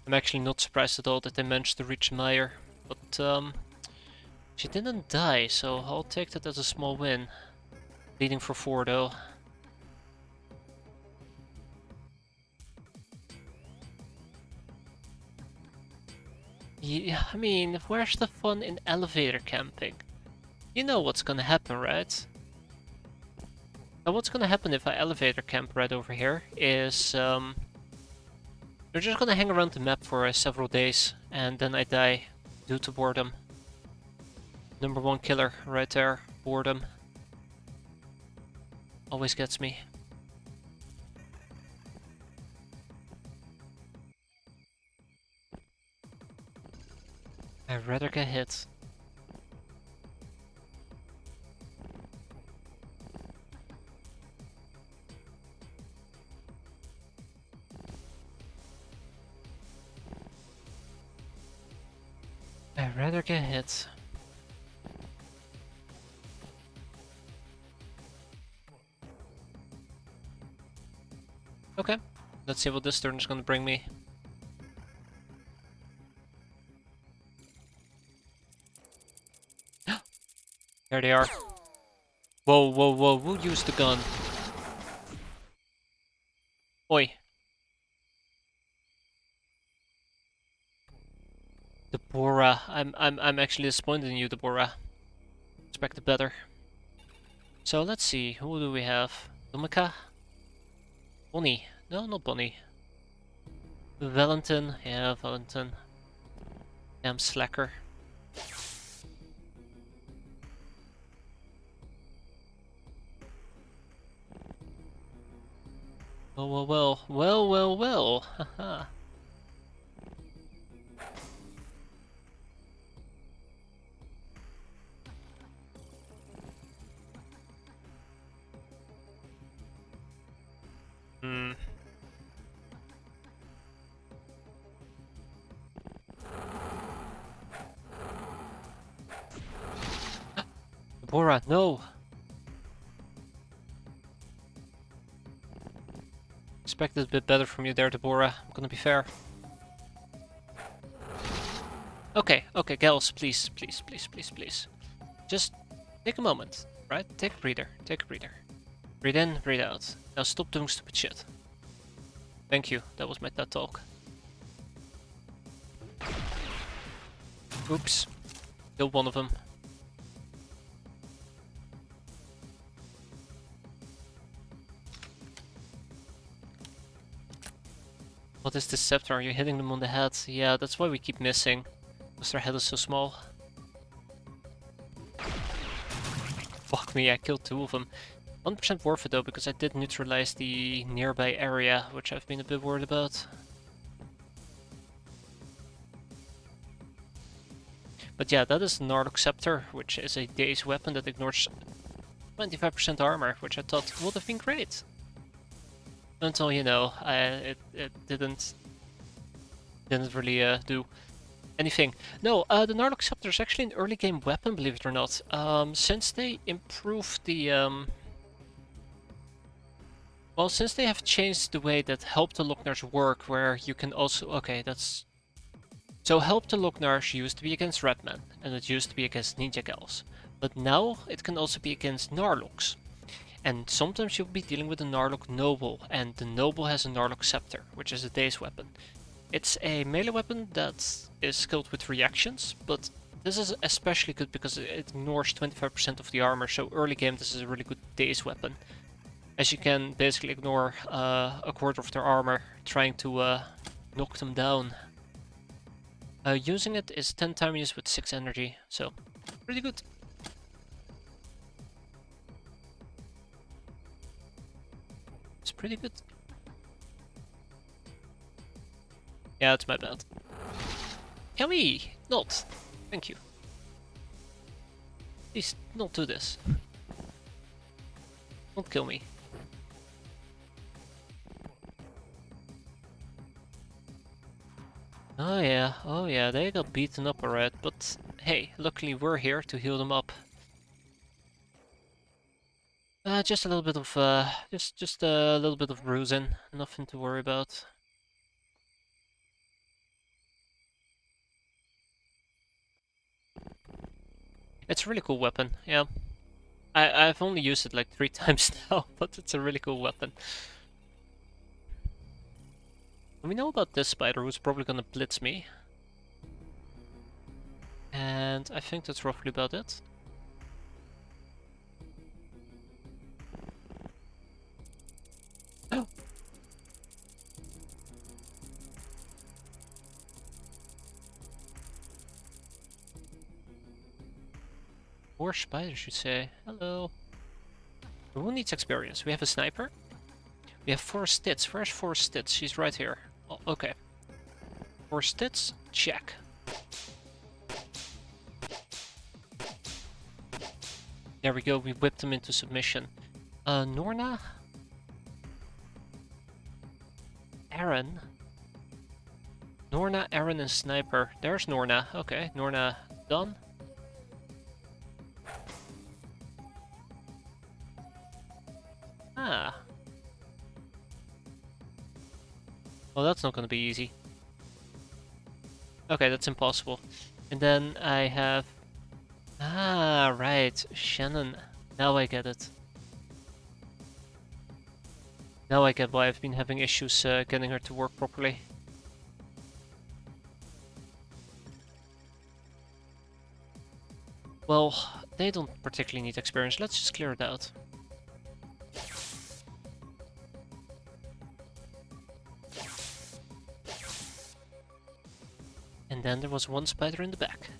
I'm actually not surprised at all that they managed to reach Meyer, but she didn't die, so I'll take that as a small win. Leading for 4 though. Yeah, I mean, where's the fun in elevator camping? You know what's gonna happen, right? Now what's gonna happen if I elevator camp right over here is, they're just gonna hang around the map for several days, and then I die due to boredom. Number 1 killer right there, boredom. Always gets me. I'd rather get hit. I'd rather get hit. Okay, let's see what this turn is gonna bring me. There they are. Whoa, whoa, whoa, who used the gun? Oi. Deborah, I'm actually disappointed in you, Deborah. Expected better. So let's see, who do we have? Lumika? Bonnie. No, not Bonnie. Valentin. Yeah, Valentin. Damn slacker. Oh, well, well. Well, well, well. Haha. Hmm. Deborah, no! Expected a bit better from you there, Deborah. I'm gonna be fair. Okay, okay, gals, please, please, please, please, please. Just take a moment, right? Take a breather, take a breather. Breathe in, breathe out. Now stop doing stupid shit. Thank you, that was my TED talk. Oops. Killed one of them. What is this scepter? Are you hitting them on the head? Yeah, that's why we keep missing. Because their head is so small. Fuck me, I killed 2 of them. 100% worth it though, because I did neutralize the nearby area, which I've been a bit worried about. But yeah, that is the Nardoc Scepter, which is a day's weapon that ignores 25% armor, which I thought would have been great. Until, you know, it didn't really do anything. No, the Nardoc Scepter is actually an early game weapon, believe it or not. Since they improved the Well, since they have changed the way that Help the Locknars work, where you can also... Okay, that's... So Help the Locknars used to be against Redmen, and it used to be against Ninja Gals. But now it can also be against Narlocks. And sometimes you'll be dealing with a Narlock Noble, and the Noble has a Narlock Scepter, which is a Daze weapon. It's a melee weapon that is skilled with reactions, but this is especially good because it ignores 25% of the armor, so early game this is a really good Daze weapon. As you can basically ignore a quarter of their armor, trying to knock them down. Using it is 10 times used with 6 energy, so pretty good. It's pretty good. Yeah, it's my bad. Can we not? Thank you. Please, not do this. Don't kill me. Oh yeah, they got beaten up alright, but hey, luckily we're here to heal them up. Just a little bit of, just a little bit of bruising, nothing to worry about. It's a really cool weapon, yeah. I've only used it like 3 times now, but it's a really cool weapon. We know about this spider who's probably gonna blitz me. And I think that's roughly about it. Oh! More spiders, you say. Hello. Who needs experience? We have a sniper. We have 4 stits. Where's 4 stits? She's right here. Oh, okay. 4 stits? Check. There we go, we whipped him into submission. Norna? Aaron? Norna, Aaron, and Sniper. There's Norna. Okay, Norna done. Ah. Well, that's not gonna be easy. Okay, that's impossible. And then I have... Ah, right. Shannon. Now I get it. Now I get why I've been having issues getting her to work properly. Well, they don't particularly need experience. Let's just clear it out. And then there was one spider in the back.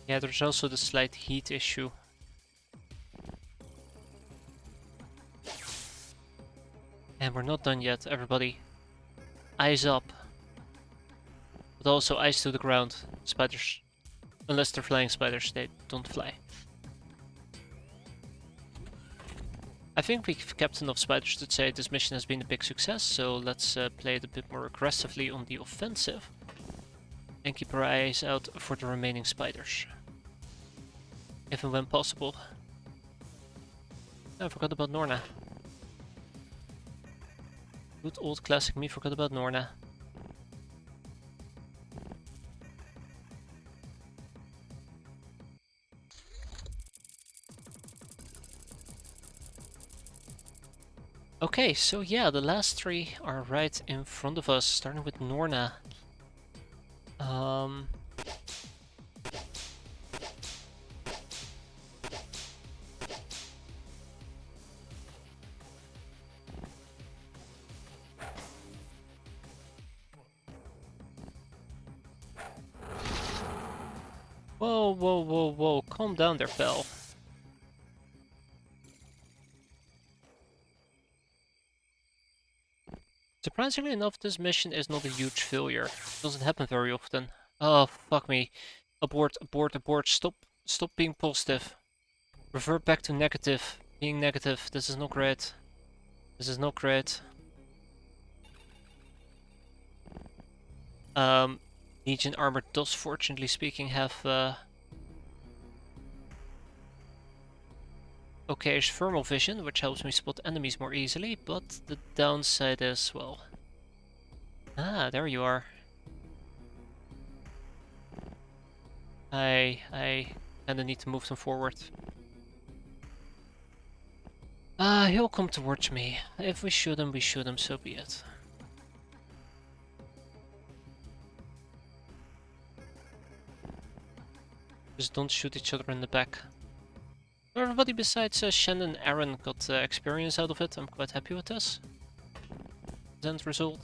Yeah, there's also the slight heat issue. And we're not done yet, everybody. Eyes up. But also eyes to the ground. Spiders. Unless they're flying spiders, they don't fly. I think we've kept enough spiders to say this mission has been a big success, so let's play it a bit more aggressively on the offensive. And keep our eyes out for the remaining spiders. If and when possible. I forgot about Norna. Good old classic me forgot about Norna. Okay, so yeah, the last 3 are right in front of us, starting with Norna. Whoa, whoa, whoa, whoa, calm down there, pal. Surprisingly enough, this mission is not a huge failure. It doesn't happen very often. Oh, fuck me. Abort, abort, abort, stop being positive. Revert back to negative. Being negative, this is not great. This is not great. Legion armor does, fortunately speaking, have okayish thermal vision, which helps me spot enemies more easily, but the downside is, well... Ah, there you are. I kinda need to move them forward. He'll come towards me. If we shoot him, so be it. Just don't shoot each other in the back. Everybody besides Shen and Aaron got experience out of it. I'm quite happy with this. End result.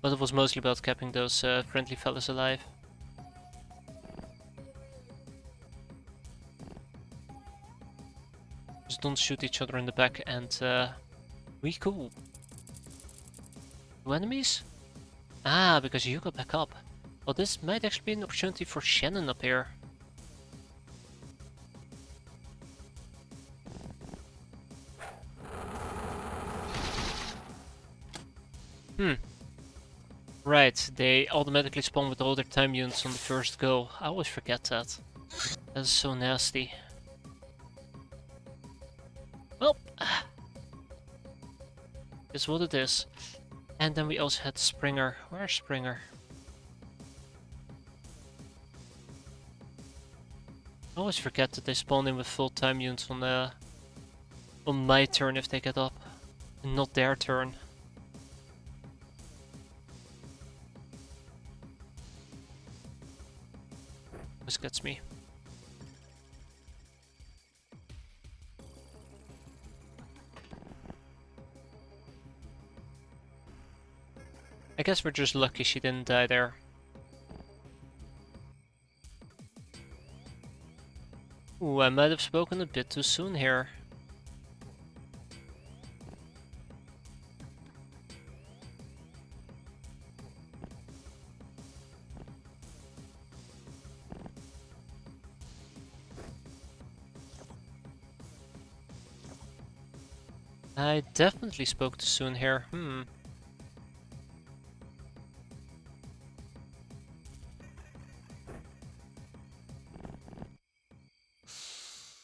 But it was mostly about keeping those friendly fellas alive. Just don't shoot each other in the back and we cool. Two enemies? Ah, because you got back up. Well, this might actually be an opportunity for Shannon up here. Right, they automatically spawn with all their time units on the first go. I always forget that. That is so nasty. Well, is what it is. And then we also had Springer. Where's Springer? I always forget that they spawn in with full time units on my turn if they get up, and not their turn. This gets me. I guess we're just lucky she didn't die there. Ooh, I might have spoken a bit too soon here. I definitely spoke too soon here.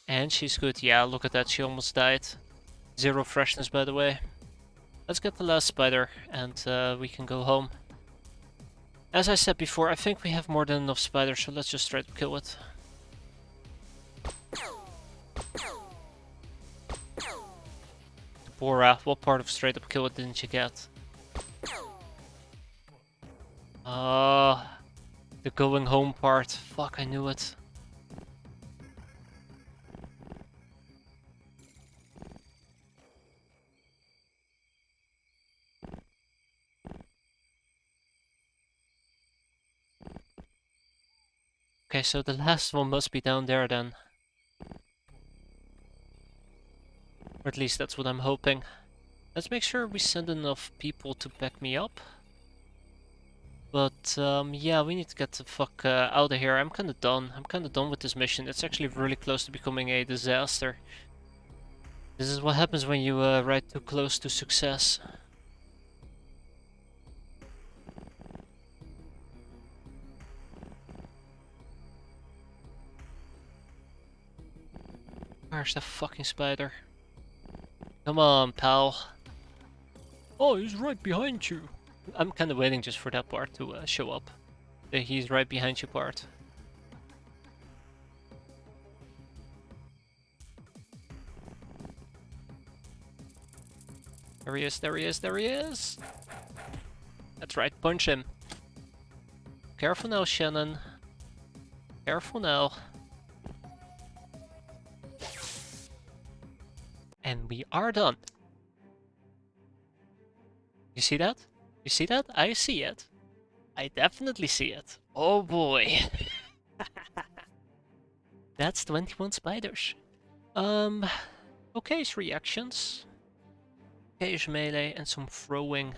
And she's good. Yeah, look at that. She almost died. Zero freshness, by the way. Let's get the last spider, and we can go home. As I said before, I think we have more than enough spiders, so let's just try to kill it. Bora, what part of straight up kill it didn't you get? The going home part. Fuck, I knew it. Okay, so the last one must be down there then. Or at least that's what I'm hoping. Let's make sure we send enough people to back me up. But yeah, we need to get the fuck out of here. I'm kinda done. I'm kinda done with this mission. It's actually really close to becoming a disaster. This is what happens when you ride too close to success. Where's the fucking spider? Come on, pal. Oh, he's right behind you. I'm kind of waiting just for that part to show up. The he's right behind you part. There he is, there he is, there he is! That's right, punch him. Careful now, Shannon. Careful now. And we are done. You see that? You see that? I see it. I definitely see it. Oh boy. That's 21 spiders. Okay, reactions. Okayish melee and some throwing.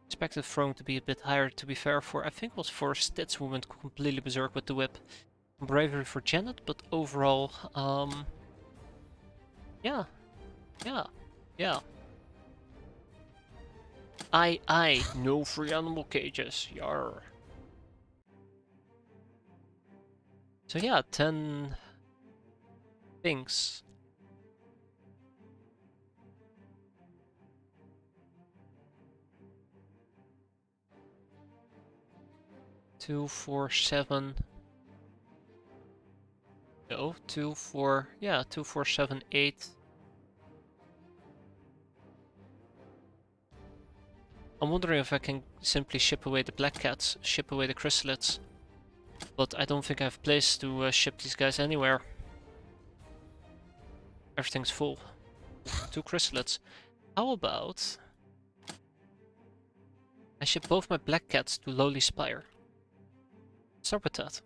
Expected throwing to be a bit higher, to be fair, for I think it was for Stitz who went completely berserk with the whip. Bravery for Janet, but overall, Yeah, yeah, yeah. I, no free animal cages, yar. So yeah, 10 things. 2, 4, 7. No, 2, 4. Yeah, 2, 4, 7, 8. I'm wondering if I can simply ship away the black cats, ship away the chrysalids. But I don't think I have place to ship these guys anywhere. Everything's full. 2 chrysalids. How about I ship both my black cats to Lowly Spire? Start with that.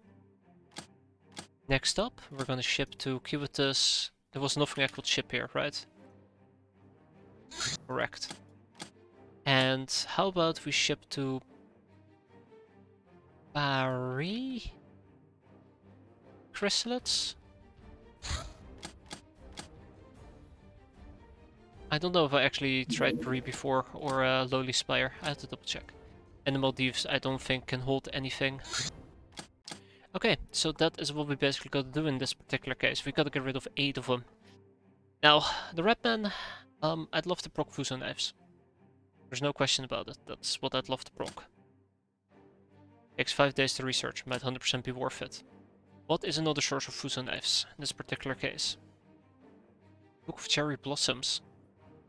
Next up, we're gonna ship to X-piratez. There was nothing I could ship here, right? Correct. And how about we ship to Barry? Chrysalids? I don't know if I actually tried Barry before or Lowly Spire. I have to double check. And the Maldives I don't think can hold anything. Okay, so that is what we basically got to do in this particular case. We gotta get rid of 8 of them. Now, the Redman, I'd love to proc Fuso knives. There's no question about it. That's what I'd love to proc. Takes 5 days to research, might 100% be worth it. What is another source of Fuso knives in this particular case? Book of Cherry Blossoms.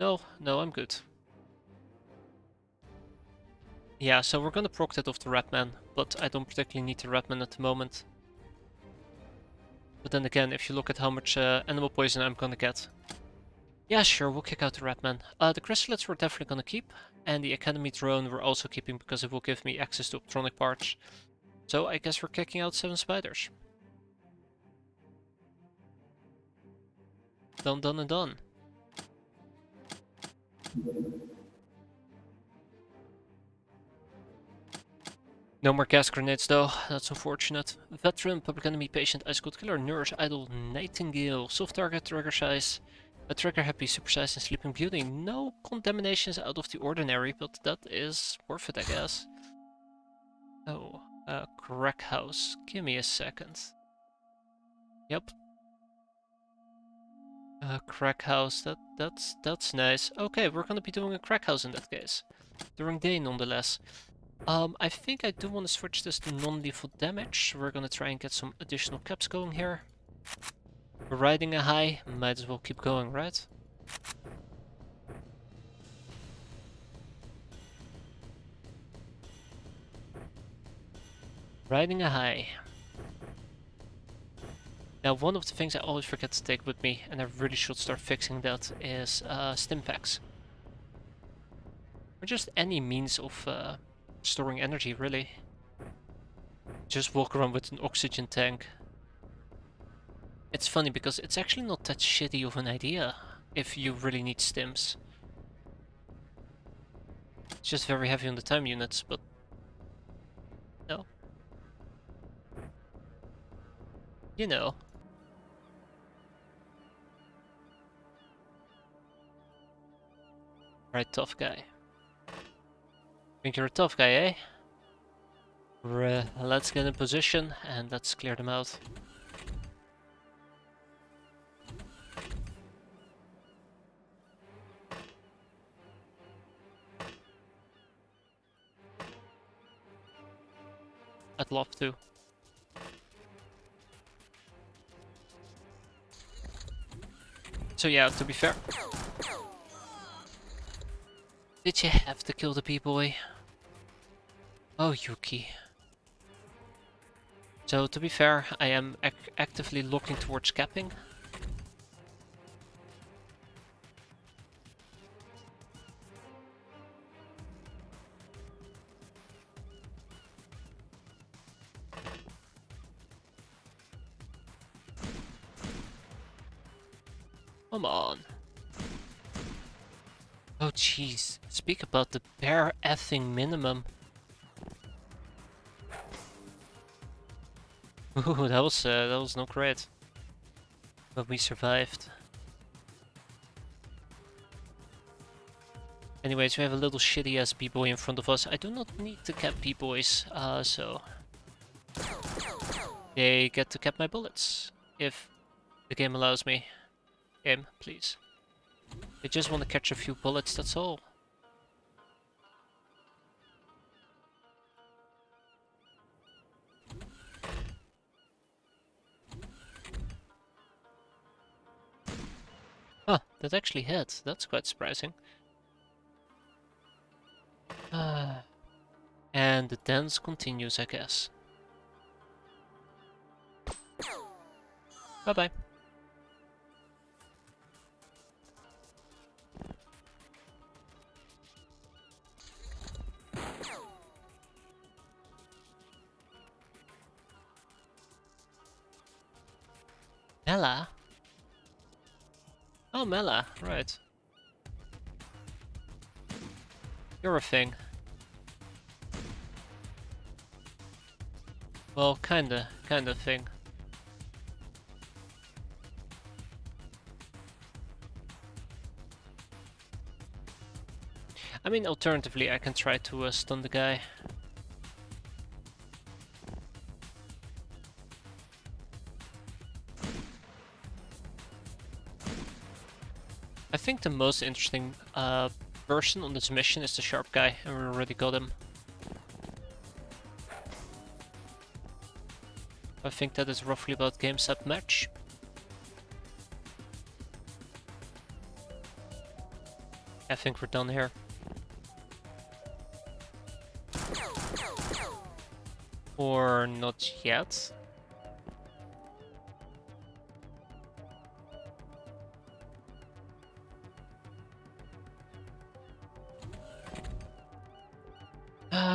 No, I'm good. Yeah, so we're gonna proc that off the Redman, but I don't particularly need the Redman at the moment. But then again, if you look at how much animal poison I'm gonna get. Yeah, sure, we'll kick out the Redman. The chrysalids we're definitely gonna keep, and the Academy drone we're also keeping because it will give me access to optronic parts. So I guess we're kicking out 7 spiders. Done, done, and done. No more gas grenades though, that's unfortunate. Veteran, public enemy, patient, ice cold killer, nurse, idol, nightingale, soft target, trigger size, a trigger happy, supersized, and sleeping beauty. No contaminations out of the ordinary, but that is worth it, I guess. Oh, crack house. Give me a second. Yep. Crack house. That's nice. Okay, we're gonna be doing a crack house in that case. During day, nonetheless. I think I do want to switch this to non-lethal damage. We're gonna try and get some additional caps going here. We're riding a high, might as well keep going, right? Riding a high. Now, one of the things I always forget to take with me, and I really should start fixing that, is stim packs. Or just any means of storing energy, really. Just walk around with an oxygen tank. It's funny because it's actually not that shitty of an idea if you really need stims. It's just very heavy on the time units, but no. You know. Right, tough guy. Think you're a tough guy, eh? Let's get in position and let's clear them out. I'd love to. So yeah, to be fair. Did you have to kill the B-boy? Oh, Yuki. So to be fair, I am actively looking towards capping. Come on. Oh jeez, speak about the bare effing minimum. Ooh, that was not great. But we survived. Anyways, we have a little shitty ass B-boy in front of us. I do not need to cap B-boys, so they get to cap my bullets if the game allows me. Game, please. They just want to catch a few bullets, that's all. Huh, that actually hit. That's quite surprising. And the dance continues, I guess. Bye-bye. Mela? Oh, Mela, right. You're a thing. Well, kinda thing. I mean, alternatively, I can try to stun the guy. I think the most interesting person on this mission is the sharp guy, and we already got him. I think that is roughly about game set match. I think we're done here. Or not yet.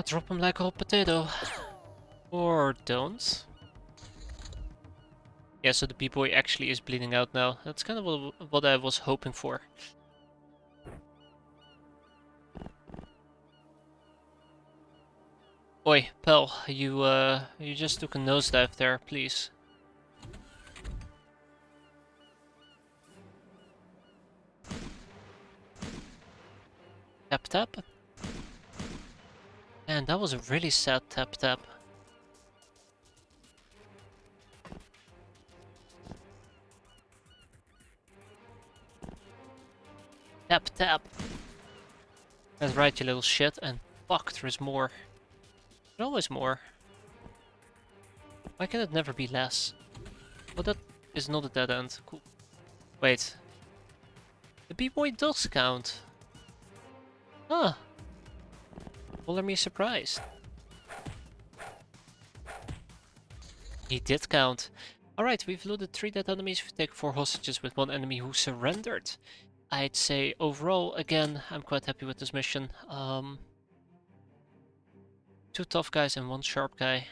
Drop him like a hot potato. Or don't. Yeah, so the B-boy actually is bleeding out now. That's kind of what I was hoping for. Oi, pal, you just took a nosedive there, please. Tap tap. Man, that was a really sad tap tap. Tap tap. That's right, you little shit, and fuck, there's more. There's always more. Why can it never be less? Well, that is not a dead end. Cool. Wait. The B-boy does count. Huh. Color me surprised. He did count. Alright, we've looted 3 dead enemies, we've taken 4 hostages with 1 enemy who surrendered. I'd say overall, again, I'm quite happy with this mission. 2 tough guys and 1 sharp guy.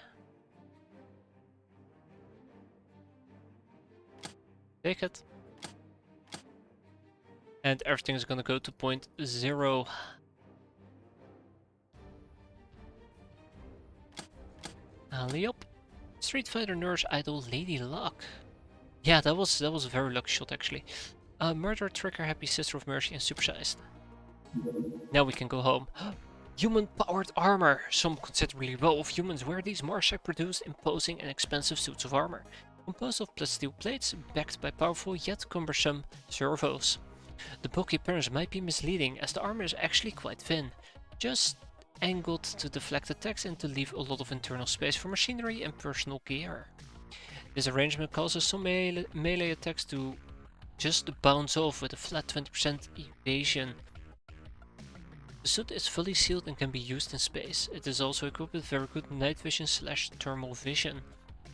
Take it. And everything is gonna go to point 0. Alley up. Street Fighter Nurse Idol Lady Luck. Yeah, that was a very lucky shot actually. Murder, Trigger, Happy, Sister of Mercy, and Supersized. Now we can go home. Human-powered armor. Some considerably low-of humans wear these Marshak-produced, imposing and expensive suits of armor, composed of plus steel plates, backed by powerful yet cumbersome servos. The bulky appearance might be misleading, as the armor is actually quite thin, just angled to deflect attacks and to leave a lot of internal space for machinery and personal gear. This arrangement causes some melee attacks to just bounce off with a flat 20% evasion. The suit is fully sealed and can be used in space. It is also equipped with very good night vision / thermal vision.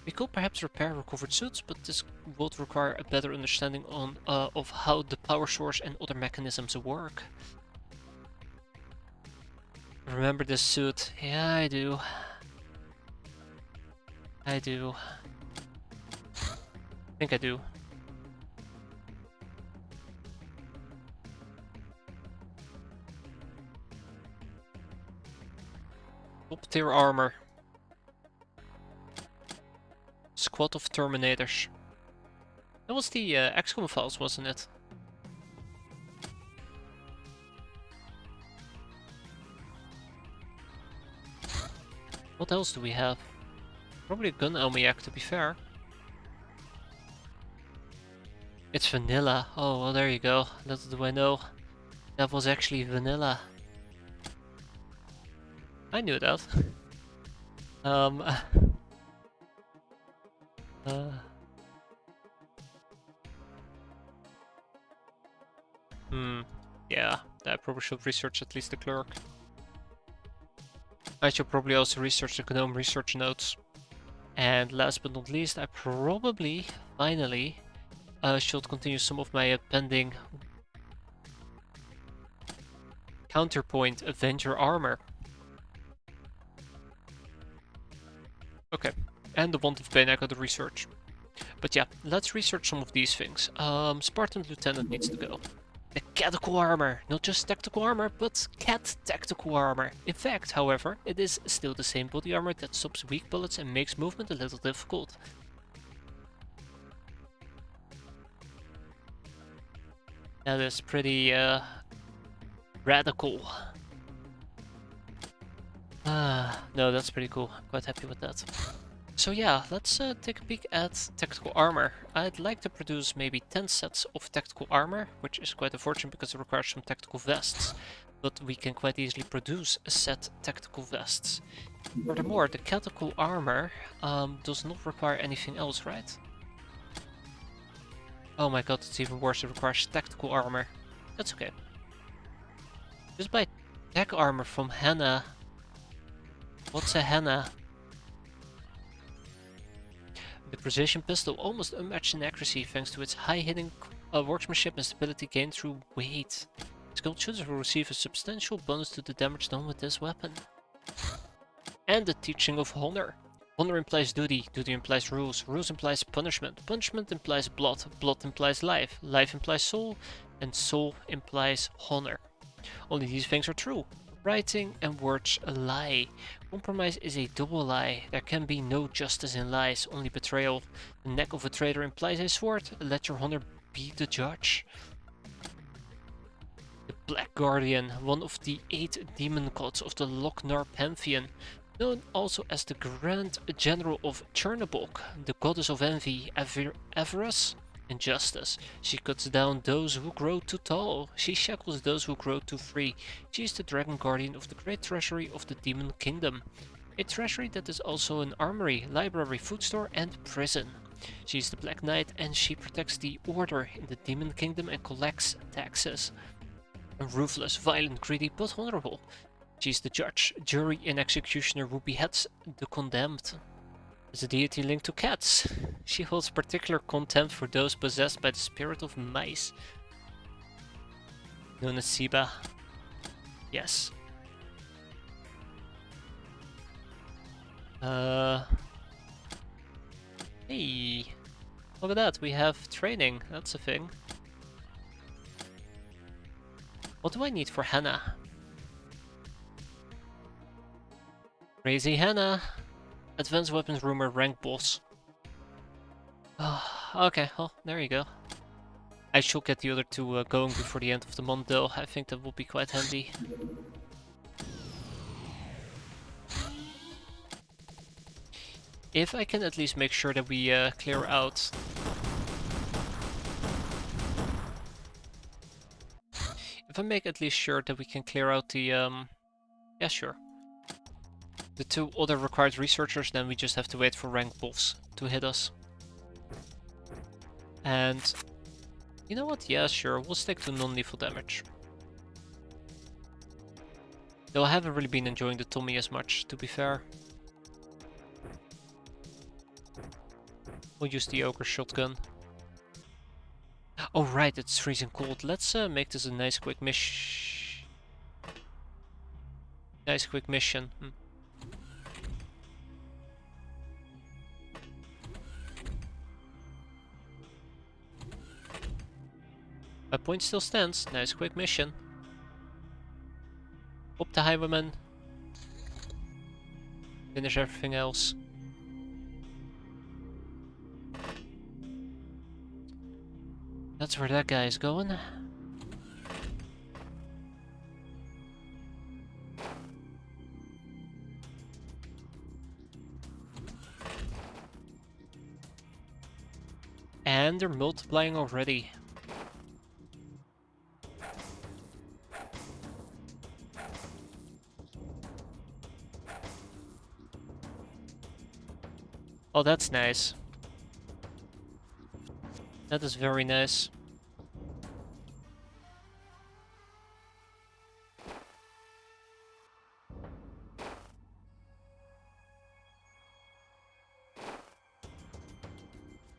We could perhaps repair recovered suits, but this would require a better understanding of how the power source and other mechanisms work. Remember this suit? Yeah, I do. I do. I think I do. Top tier armor. Squad of Terminators. That was the XCOM files, wasn't it? What else do we have? Probably a gun Elmiak, to be fair. It's vanilla. Oh, well, there you go. Little do I know. That was actually vanilla. I knew that. um... Yeah, I probably should research at least the clerk. I should probably also research the GNOME research notes. And last but not least, I probably, finally, should continue some of my pending counterpoint Avenger armor. Okay, and the Wand of Pain I gotta research. But yeah, let's research some of these things. Spartan Lieutenant needs to go. The Tactical Armor! Not just tactical armor, but cat tactical armor. In fact, however, it is still the same body armor that stops weak bullets and makes movement a little difficult. That is pretty radical. No, that's pretty cool. I'm quite happy with that. So yeah, let's take a peek at tactical armor. I'd like to produce maybe 10 sets of tactical armor, which is quite unfortunate because it requires some tactical vests. But we can quite easily produce a set tactical vests. Furthermore, the tactical armor does not require anything else, right? Oh my god, it's even worse, it requires tactical armor. That's okay. Just buy tech armor from Hannah. What's a Hannah? The precision pistol almost unmatched in accuracy thanks to its high hitting workmanship and stability gained through weight. Skilled shooters will receive a substantial bonus to the damage done with this weapon. And the teaching of honor. Honor implies duty, duty implies rules, rules implies punishment, punishment implies blood, blood implies life, life implies soul, and soul implies honor. Only these things are true. Writing and words a lie. Compromise is a double lie. There can be no justice in lies, only betrayal. The neck of a traitor implies a sword. Let your honor be the judge. The Black Guardian, one of the 8 demon gods of the Lochnar pantheon, known also as the Grand General of Chernobog, the goddess of envy, avarice, and justice. She cuts down those who grow too tall. She shackles those who grow too free. She is the Dragon Guardian of the great treasury of the Demon Kingdom. A treasury that is also an armory, library, food store, and prison. She is the Black Knight and she protects the order in the Demon Kingdom and collects taxes. Ruthless, violent, greedy, but honorable. She is the judge, jury, and executioner who beheads the condemned. As a deity linked to cats, she holds particular contempt for those possessed by the spirit of mice. Known as Siba. Yes. Hey, look at that, we have training, that's a thing. What do I need for Hannah? Crazy Hannah! Advanced Weapons Rumor rank boss. Okay, well, there you go. I should get the other two going before the end of the month though, I think that will be quite handy. If I can at least make sure that we clear out... If I make at least sure that we can clear out the... Yeah, sure. The 2 other required researchers, then we just have to wait for rank boss to hit us. And... You know what? Yeah, sure, we'll stick to non-lethal damage. Though I haven't really been enjoying the Tommy as much, to be fair. We'll use the Ogre shotgun. Oh right, it's freezing cold. Let's make this a nice quick mission. Nice quick mission. My point still stands. Nice quick mission. Up the highwayman. Finish everything else. That's where that guy is going. And they're multiplying already. Oh, that's nice. That is very nice.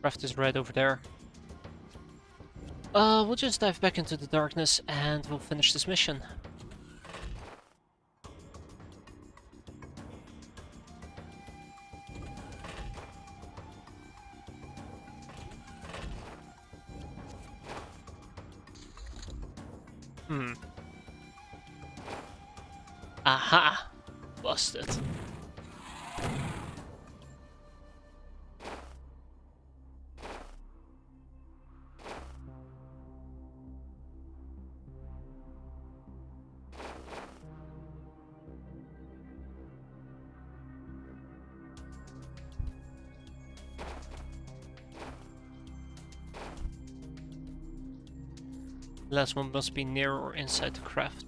Craft is right over there. We'll just dive back into the darkness and we'll finish this mission. Aha! Busted. The last one must be near or inside the craft.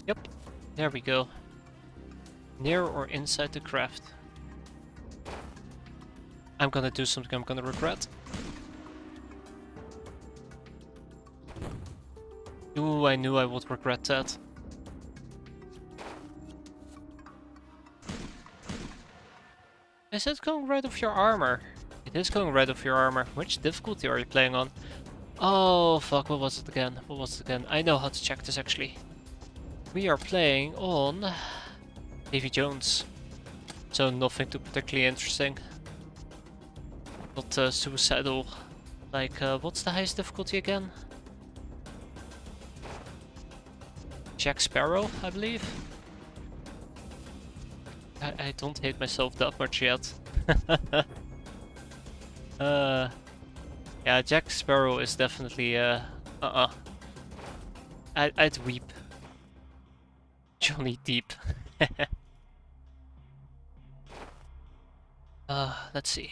Yep, there we go. Near or inside the craft. I'm gonna do something I'm gonna regret. Ooh, I knew I would regret that. Is it going right off your armor? It is going right off your armor. Which difficulty are you playing on? Oh, fuck, what was it again? What was it again? I know how to check this, actually. We are playing on Davy Jones. So nothing too particularly interesting. Not suicidal. Like, what's the highest difficulty again? Jack Sparrow, I believe? I don't hate myself that much yet. Yeah, Jack Sparrow is definitely, I'd weep. Johnny Deep. Let's see.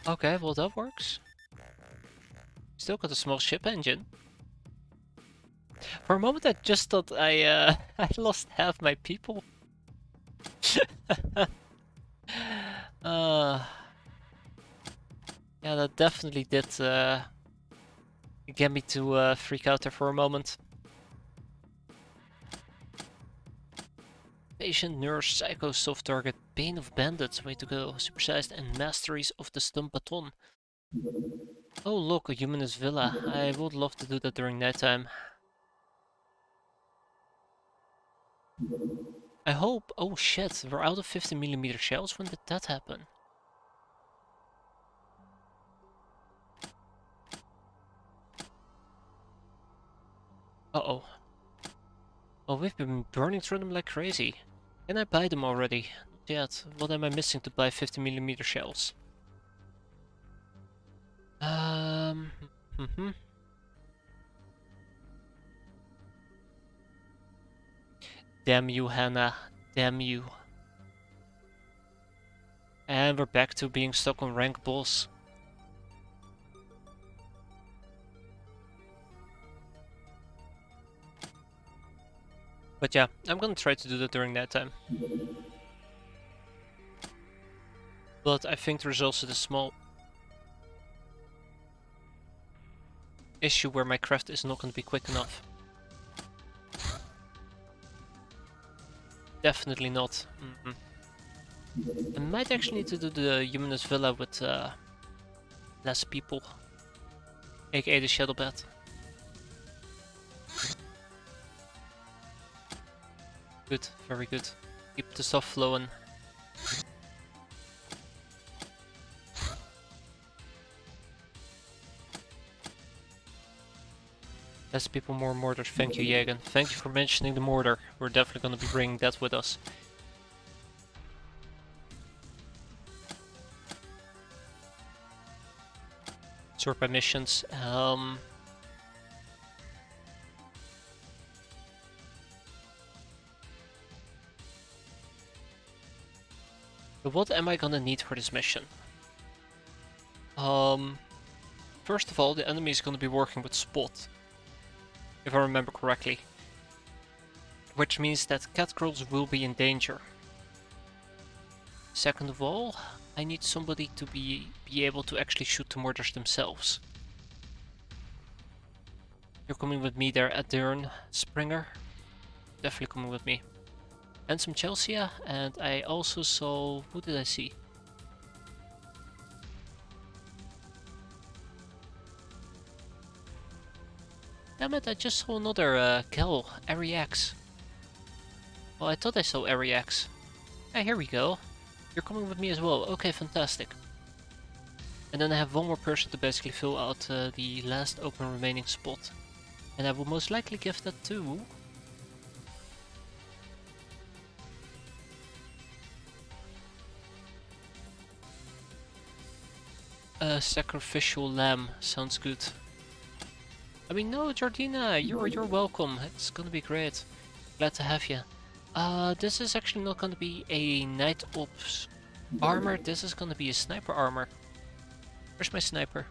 Okay, well that works. Still got a small ship engine. For a moment I just thought I I lost half my people. Yeah, that definitely did get me to freak out there for a moment. Patient, nurse, psycho, soft target, bane of bandits, way to go, supersized, and masteries of the stump baton. Oh look, a humanist villa. I would love to do that during nighttime. I hope. Oh shit, we're out of 50mm shells. When did that happen? Uh-oh. Oh, we've been burning through them like crazy. Can I buy them already? Not yet. What am I missing to buy 50mm shells? Mm-hmm. Damn you, Hannah. Damn you. And we're back to being stuck on rank boss. But yeah, I'm gonna try to do that during that time. But I think there's also the small issue where my craft is not gonna be quick enough. Definitely not. I might actually need to do the Humanist Villa with less people. AKA the Shadow Bat. Good, very good. Keep the stuff flowing. Less people, more mortars. Thank you, Jagan. Thank you for mentioning the mortar. We're definitely going to be bringing that with us. Sort by missions. But what am I gonna need for this mission? First of all, the enemy is gonna be working with Spot, if I remember correctly. Which means that catgirls will be in danger. Second of all, I need somebody to be able to actually shoot the mortars themselves. You're coming with me there, Adern Springer. Definitely coming with me. And some Chelsea, and I also saw... who did I see? Damn it, I just saw another Kel, Ariax. Well, I thought I saw Ariax. Ah, here we go. You're coming with me as well. Okay, fantastic. And then I have one more person to basically fill out the last open remaining spot. And I will most likely give that to... a sacrificial lamb. Sounds good. I mean, no, Jardina, you're welcome. It's gonna be great. Glad to have you. This is actually not gonna be a night ops armor. This is gonna be a sniper armor. Where's my sniper?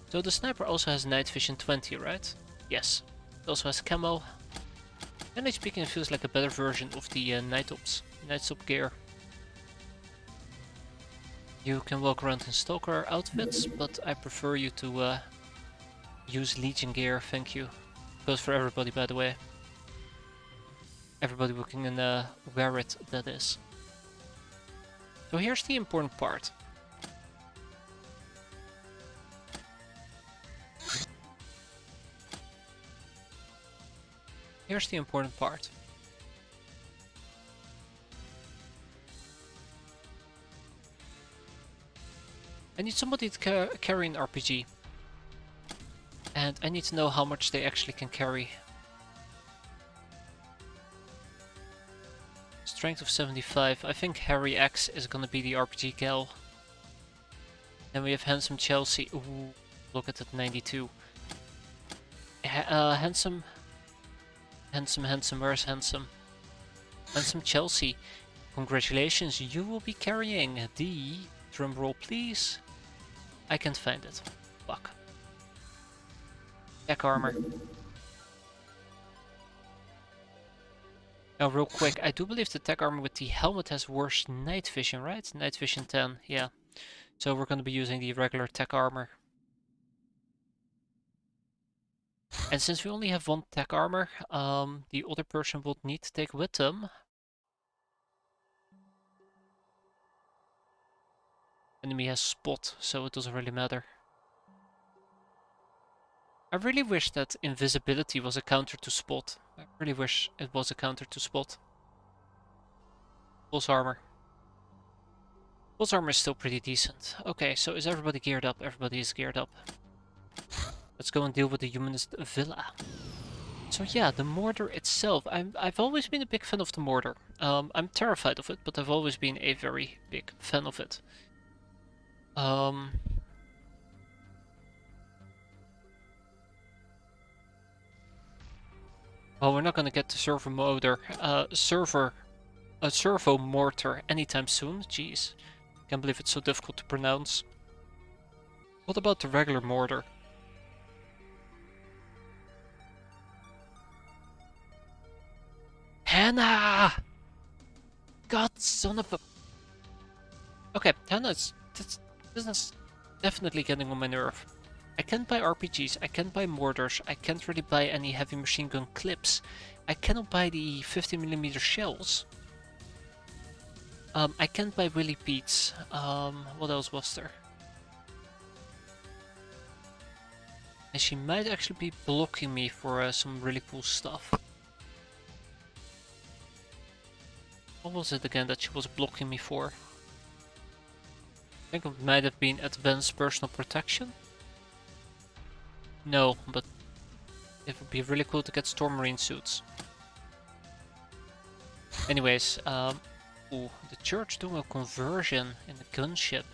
So the sniper also has night vision 20, right? Yes. It also has camo. And speaking, it feels like a better version of the night ops gear. You can walk around in Stalker outfits, but I prefer you to use Legion gear, thank you. Goes for everybody, by the way. Everybody who can wear it, that is. So here's the important part. Here's the important part. I need somebody to carry an RPG. And I need to know how much they actually can carry. Strength of 75. I think Harry X is gonna be the RPG gal. Then we have Handsome Chelsea. Ooh, look at that 92. Handsome. Where's Handsome? Handsome Chelsea. Congratulations, you will be carrying the... drumroll please. I can't find it. Fuck. Tech armor. Now real quick, I do believe the tech armor with the helmet has worse night vision, right? Night vision 10, yeah. So we're going to be using the regular tech armor. And since we only have one tech armor, the other person would need to take with them. Enemy has spot, so it doesn't really matter. I really wish that invisibility was a counter to spot. I really wish it was a counter to spot. Pulse armor. Pulse armor is still pretty decent. Okay, so is everybody geared up? Everybody is geared up. Let's go and deal with the humanist villa. So yeah, the mortar itself. I've always been a big fan of the mortar. I'm terrified of it, but I've always been a very big fan of it. Well, we're not gonna get the servo motor, servo mortar anytime soon. Jeez, can't believe it's so difficult to pronounce. What about the regular mortar? Hannah! God, son of a... Okay, Hannah is... This is definitely getting on my nerve. I can't buy RPGs, I can't buy mortars, I can't really buy any heavy machine gun clips. I cannot buy the 50mm shells. I can't buy Willy Pete's. What else was there? And she might actually be blocking me for some really cool stuff. What was it again that she was blocking me for? I think it might have been advanced personal protection. No, but it would be really cool to get Storm Marine suits. Anyways, ooh, the church doing a conversion in the gunship.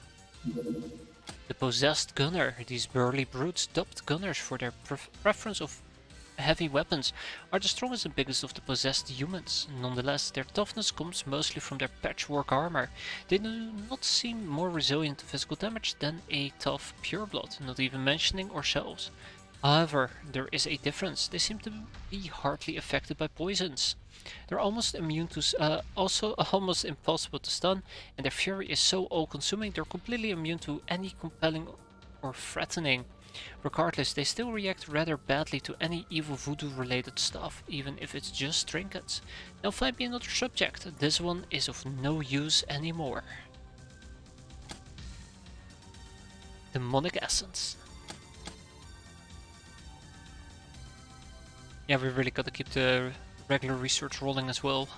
The possessed gunner. These burly brutes, dubbed gunners for their preference of heavy weapons, are the strongest and biggest of the possessed humans. Nonetheless, their toughness comes mostly from their patchwork armor. They do not seem more resilient to physical damage than a tough pureblood, not even mentioning ourselves. However, there is a difference. They seem to be hardly affected by poisons. They're almost immune to, also almost impossible to stun, and their fury is so all-consuming they're completely immune to any compelling or threatening. Regardless, they still react rather badly to any evil voodoo-related stuff, even if it's just trinkets. Now find me another subject. This one is of no use anymore. Demonic Essence. Yeah, we really gotta keep the regular research rolling as well.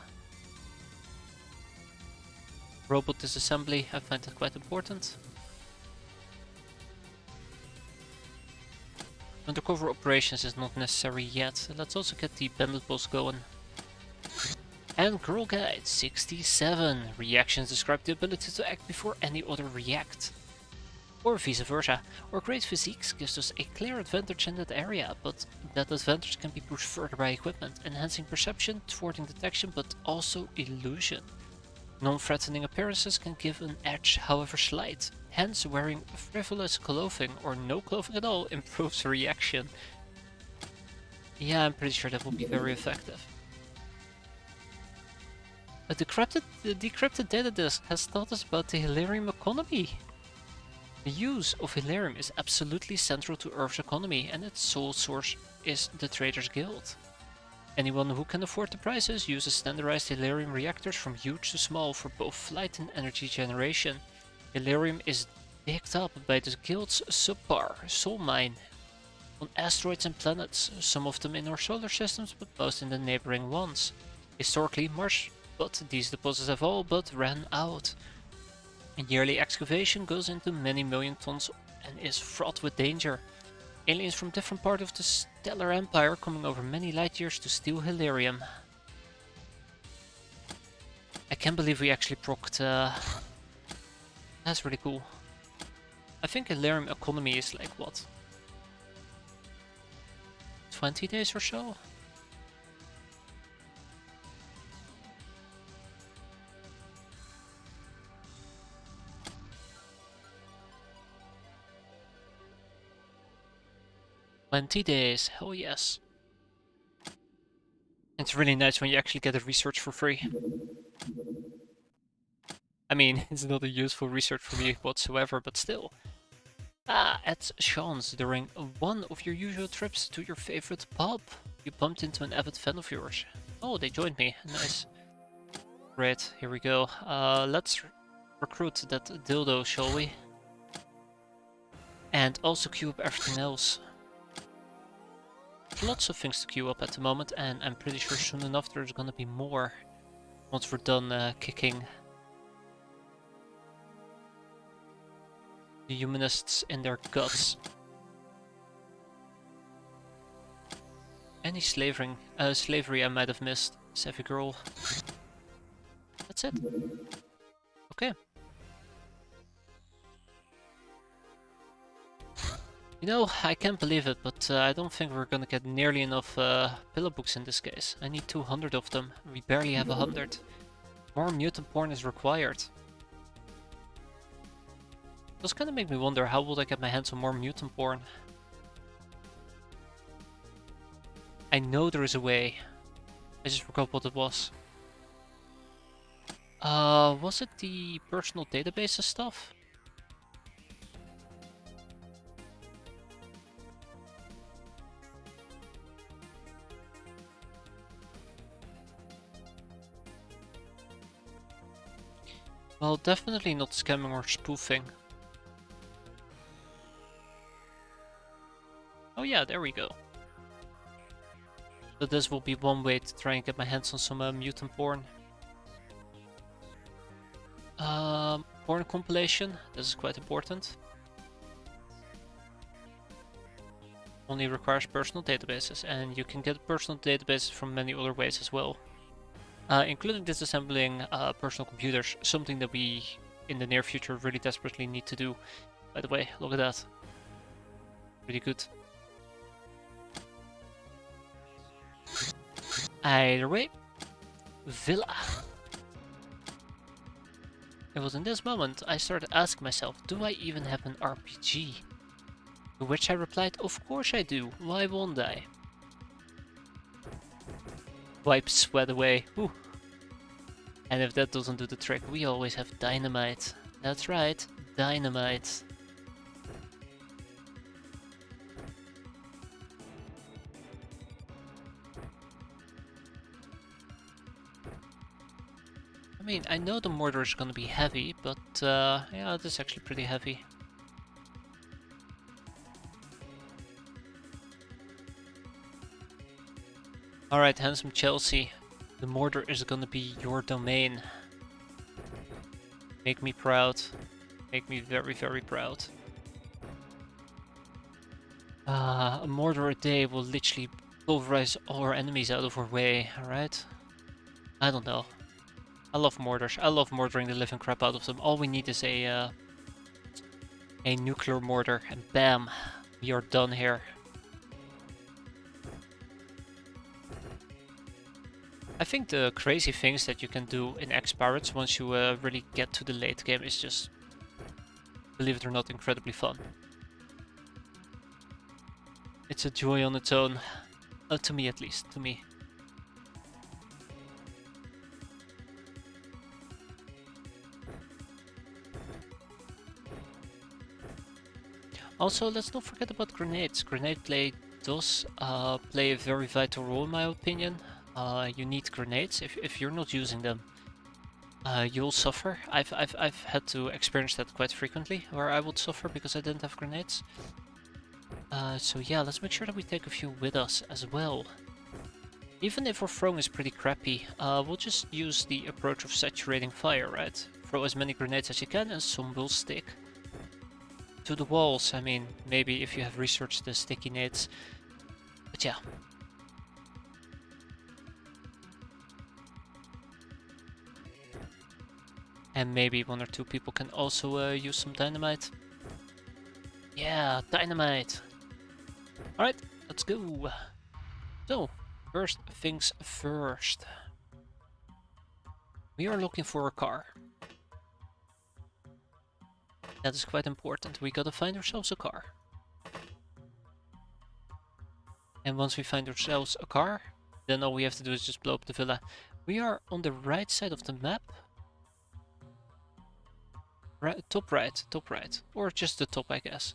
Robot disassembly, I find that quite important. Undercover operations is not necessary yet. Let's also get the bandit boss going. And Girl Guide 67. Reactions describe the ability to act before any other react. Or vice versa. Our great physiques gives us a clear advantage in that area, but that advantage can be pushed further by equipment, enhancing perception, thwarting detection, but also illusion. Non-threatening appearances can give an edge, however slight. Hence, wearing frivolous clothing or no clothing at all improves reaction. Yeah, I'm pretty sure that will be very effective. The decrypted data disk has taught us about the Hilarium economy. The use of Hilarium is absolutely central to Earth's economy, and its sole source is the Traders Guild. Anyone who can afford the prices uses standardized Hilarium reactors from huge to small for both flight and energy generation. Hilarium is digged up by the Guild's subpar soul mine on asteroids and planets, some of them in our solar systems but most in the neighboring ones. Historically, Mars, but these deposits have all but ran out. A yearly excavation goes into many million tons and is fraught with danger. Aliens from different parts of the Stellar Empire coming over many light years to steal Hilarium. I can't believe we actually procced. That's really cool. I think Hilarium economy is like what? 20 days or so? $20, hell yes. It's really nice when you actually get a research for free. I mean, it's not a useful research for me whatsoever, but still. At Sean's, during one of your usual trips to your favorite pub, you bumped into an avid fan of yours. Oh, they joined me, nice. Great, here we go. Let's recruit that dildo, shall we? And also queue up everything else. Lots of things to queue up at the moment, and I'm pretty sure soon enough there's gonna be more once we're done kicking the humanists in their guts. Any slavery I might have missed, savvy girl. That's it. Okay. You know, I can't believe it, but I don't think we're gonna get nearly enough pillow books in this case. I need 200 of them. We barely have 100. More mutant porn is required. Does kind of make me wonder, how would I get my hands on more mutant porn? I know there is a way. I just forgot what it was. Was it the personal databases stuff? Well, definitely not scamming or spoofing. Oh yeah, there we go. So this will be one way to try and get my hands on some mutant porn. Porn compilation, this is quite important. only requires personal databases, and you can get personal databases from many other ways as well. Including disassembling personal computers, something that we in the near future really desperately need to do. By the way, look at that. Pretty good. Either way, Villa. It was in this moment I started asking myself, do I even have an RPG? To which I replied, of course I do, why won't I? Wipe sweat away. Whew. And if that doesn't do the trick, we always have dynamite. That's right, dynamite. I mean, I know the mortar is gonna be heavy, but yeah, it is actually pretty heavy. Alright, handsome Chelsea. The mortar is gonna be your domain. Make me proud. Make me very, very proud. A mortar a day will literally pulverize all our enemies out of our way, alright? I don't know. I love mortars. I love mortaring the living crap out of them. All we need is a nuclear mortar, and bam, we are done here. I think the crazy things that you can do in X-piratez once you really get to the late game is just, believe it or not, incredibly fun. It's a joy on its own, to me at least, to me. Also, let's not forget about grenades. Grenade play does play a very vital role in my opinion. You need grenades. If you're not using them, you'll suffer. I've had to experience that quite frequently, where I would suffer because I didn't have grenades. So yeah, let's make sure that we take a few with us as well. Even if our throwing is pretty crappy, we'll just use the approach of saturating fire, right? Throw as many grenades as you can and some will stick. To the walls, I mean, maybe if you have researched the sticky nades. But yeah. And maybe one or two people can also use some dynamite. Yeah, dynamite! Alright, let's go! So, first things first. We are looking for a car. That is quite important. We gotta find ourselves a car. And once we find ourselves a car, then all we have to do is just blow up the villa. We are on the right side of the map. Right, top right. Or just the top, I guess.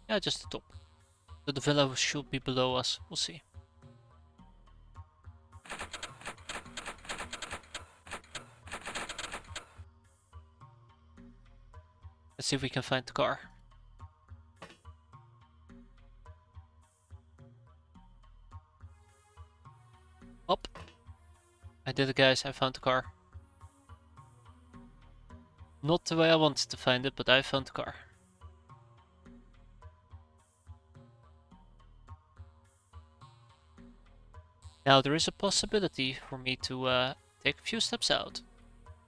Yeah, just the top. So the villa should be below us. We'll see. Let's see if we can find the car. Up. I did it, guys. I found the car. Not the way I wanted to find it, but I found the car. Now there is a possibility for me to take a few steps out,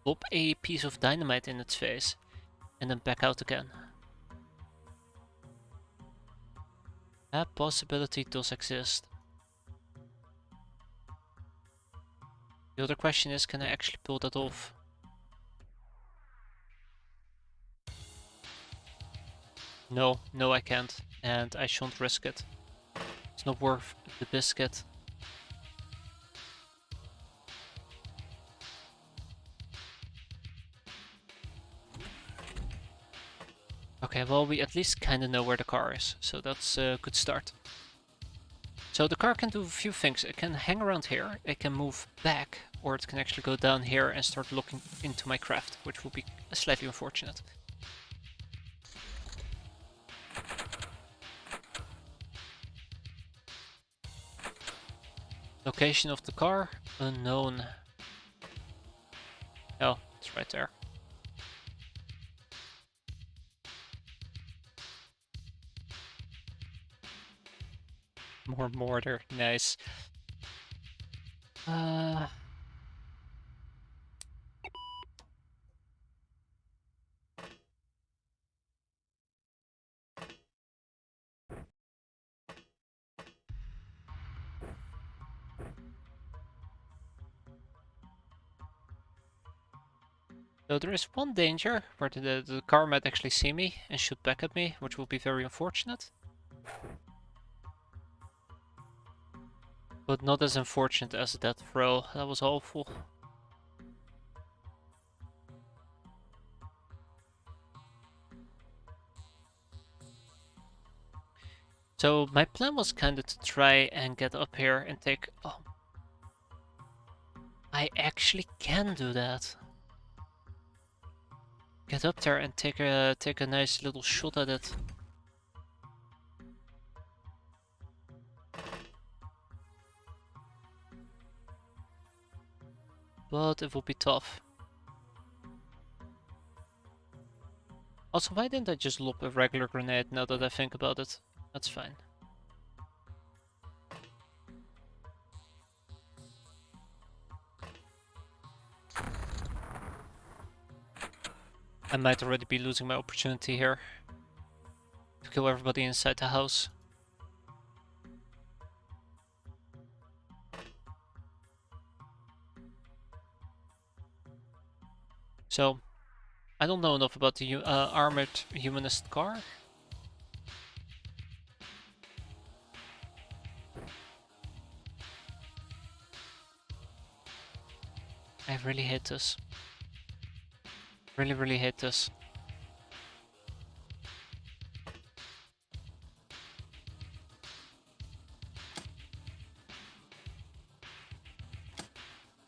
pop a piece of dynamite in its face, and then back out again. That possibility does exist. The other question is, can I actually pull that off? No, I can't, and I shan't risk it. It's not worth the biscuit. Okay, well, we at least kinda know where the car is, so that's a good start. So the car can do a few things. It can hang around here, it can move back, or it can actually go down here and start looking into my craft, which will be slightly unfortunate. Location of the car, unknown. Oh, it's right there. More mortar, nice. Uh, so there is one danger where the car might actually see me and shoot back at me, which will be very unfortunate. But not as unfortunate as that throw. That was awful. So my plan was kind of to try and get up here and take... Oh, I actually can do that. Get up there and take a nice little shot at it. But it will be tough. Also, why didn't I just lob a regular grenade now that I think about it? That's fine. I might already be losing my opportunity here to kill everybody inside the house. So, I don't know enough about the armored humanist car. I really hate this. Really, really hate this.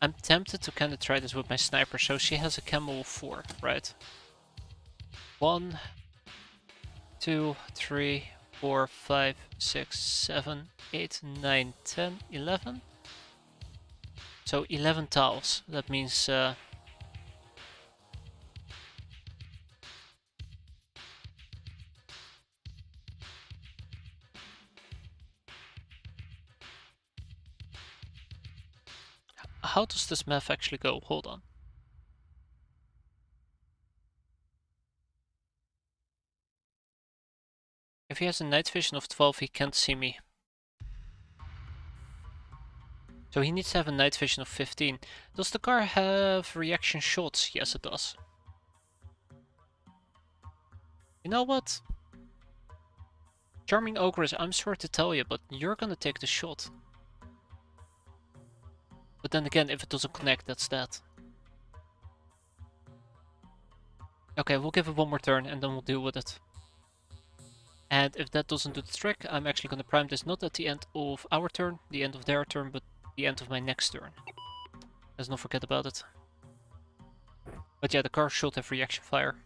I'm tempted to kind of try this with my sniper. So she has a camo 4, right? 1, 2, 3, 4, 5, 6, 7, 8, 9, 10, 11. So 11 tiles. That means how does this math actually go? Hold on. If he has a night vision of 12, he can't see me. So he needs to have a night vision of 15. Does the car have reaction shots? Yes, it does. You know what? Charming Ogress, I'm sorry to tell you, but you're gonna take the shot. But then again, if it doesn't connect, that's that. Okay, we'll give it one more turn and then we'll deal with it. And if that doesn't do the trick, I'm actually gonna prime this not at the end of our turn, the end of their turn, but the end of my next turn. Let's not forget about it. But yeah, the car should have reaction fire.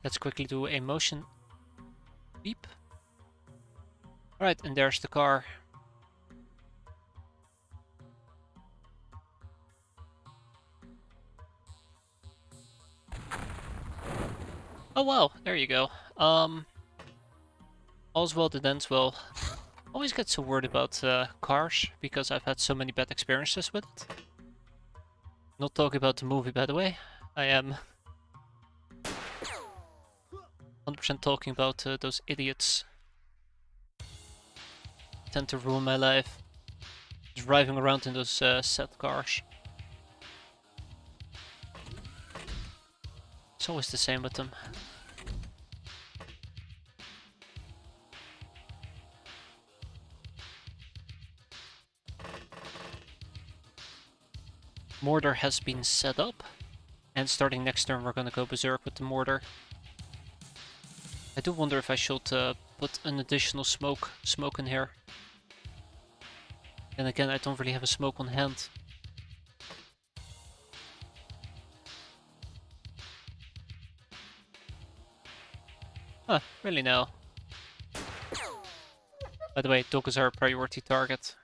Let's quickly do a motion beep. Alright, and there's the car. Oh wow, there you go. All's well that ends well. Always get so worried about cars, because I've had so many bad experiences with it. Not talking about the movie, by the way. I am 100% talking about those idiots. Tend to ruin my life. Driving around in those set cars. It's always the same with them. Mortar has been set up. And starting next turn we're gonna go berserk with the mortar. I do wonder if I should put an additional smoke in here. Then again, I don't really have a smoke on hand. Huh, really now. By the way, dog is our priority target.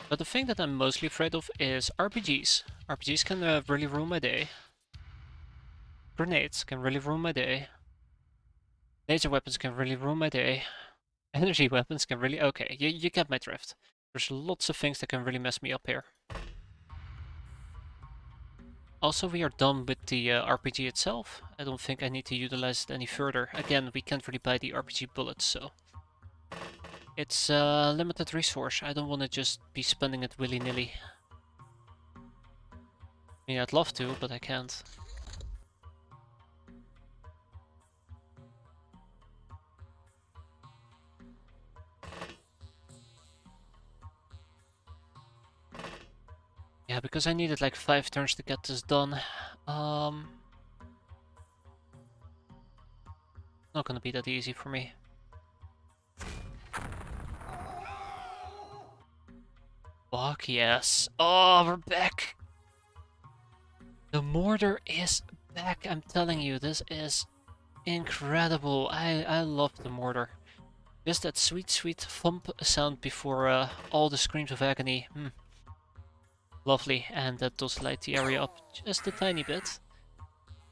But the thing that I'm mostly afraid of is RPGs. RPGs can really ruin my day. Grenades can really ruin my day. Laser weapons can really ruin my day. Energy weapons can really... Okay, you get my drift. There's lots of things that can really mess me up here. Also, we are done with the RPG itself. I don't think I need to utilize it any further. Again, we can't really buy the RPG bullets, so... It's a limited resource. I don't want to just be spending it willy-nilly. I mean, I'd love to, but I can't. Yeah, because I needed like 5 turns to get this done. Not gonna be that easy for me. Fuck yes. Oh, we're back! The mortar is back, I'm telling you, this is incredible. I love the mortar. Just that sweet, sweet thump sound before all the screams of agony. Lovely, and that does light the area up just a tiny bit.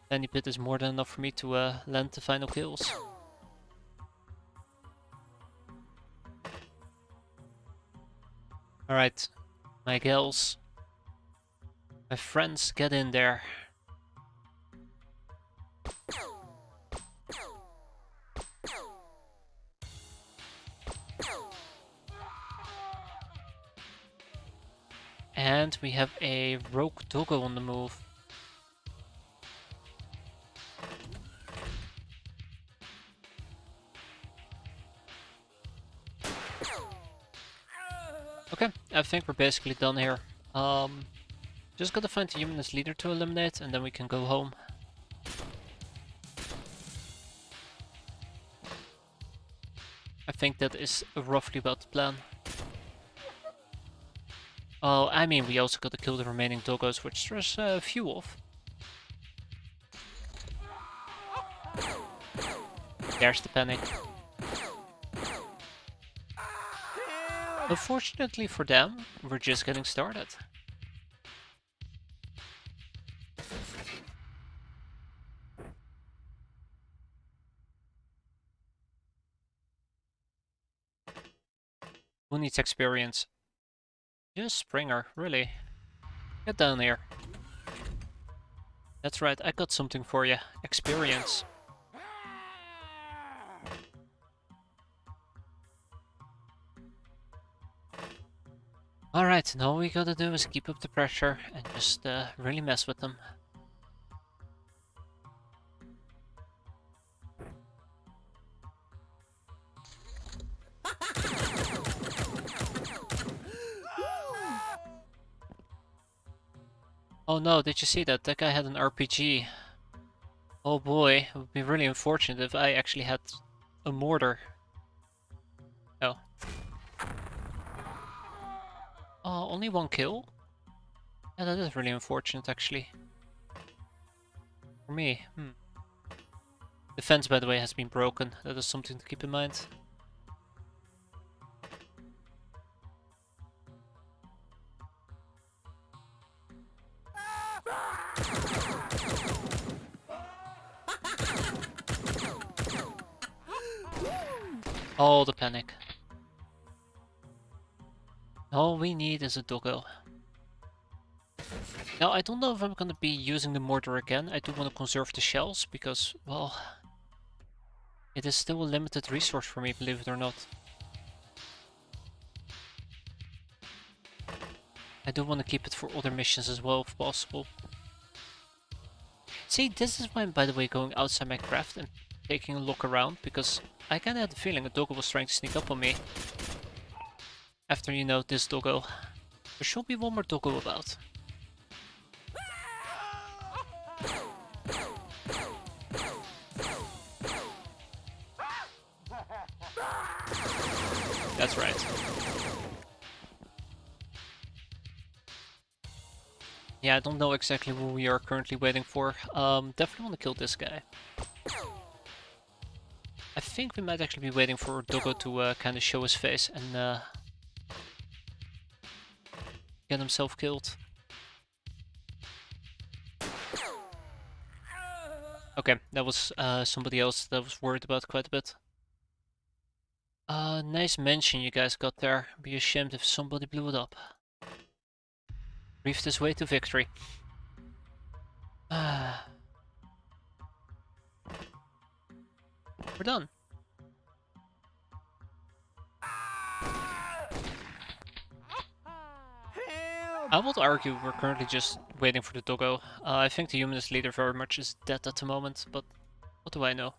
Tiny bit is more than enough for me to land the final kills. Alright, my gals. My friends, get in there. And we have a rogue doggo on the move. Okay, I think we're basically done here. Just gotta find the humanist leader to eliminate and then we can go home. I think that is roughly about the plan. Oh, I mean, we also gotta kill the remaining doggos, which there's a few of. There's the panic. Unfortunately for them, we're just getting started. Who needs experience? Just Springer, really. Get down here. That's right, I got something for you. Experience. Alright, now all we gotta do is keep up the pressure and just really mess with them. Oh no, did you see that? That guy had an RPG. Oh boy, it would be really unfortunate if I actually had a mortar. Oh. Oh, only 1 kill? Yeah, that is really unfortunate actually. For me, The fence, by the way, has been broken. That is something to keep in mind. Oh, the panic. All we need is a doggo. Now, I don't know if I'm gonna be using the mortar again. I do want to conserve the shells because, well, it is still a limited resource for me, believe it or not. I do want to keep it for other missions as well, if possible. See, this is why I'm, by the way, going outside my craft and taking a look around, because I kinda had the feeling a doggo was trying to sneak up on me. After, you know, this doggo. There should be one more doggo about. That's right. Yeah, I don't know exactly who we are currently waiting for. Definitely want to kill this guy. I think we might actually be waiting for Doggo to kind of show his face and get himself killed. Okay, that was somebody else that I was worried about quite a bit. Nice mention you guys got there. Be ashamed if somebody blew it up. Breathe this way to victory. We're done. I would argue we're currently just waiting for the doggo. I think the humanist leader very much is dead at the moment, but what do I know?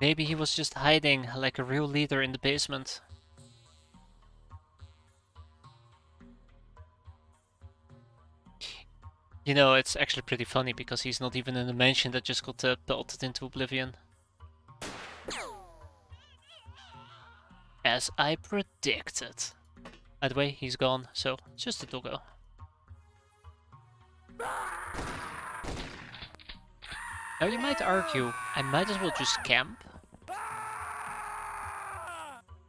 Maybe he was just hiding like a real leader in the basement. You know, it's actually pretty funny because he's not even in the mansion that just got pelted into oblivion. As I predicted. By the way, he's gone, so it's just a doggo. Now you might argue, I might as well just camp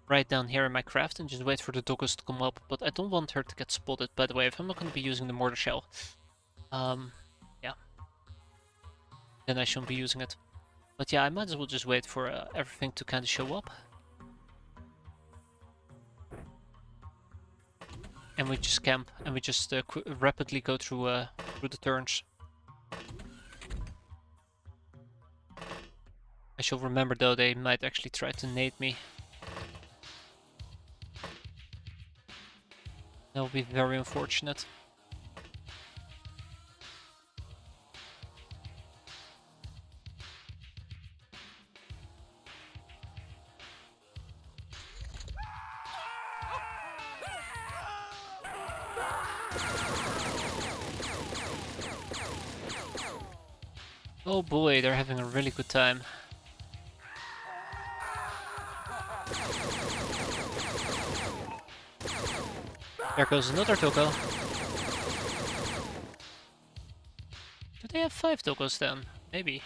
right down here in my craft and just wait for the doggos to come up, but I don't want her to get spotted, by the way, if I'm not going to be using the mortar shell. Yeah. Then I shouldn't be using it. But yeah, I might as well just wait for everything to kind of show up. And we just camp, and we just rapidly go through the turns. I shall remember though, they might actually try to nade me. That will be very unfortunate. Oh boy, they're having a really good time. There goes another doggo. Do they have 5 doggos then? Maybe.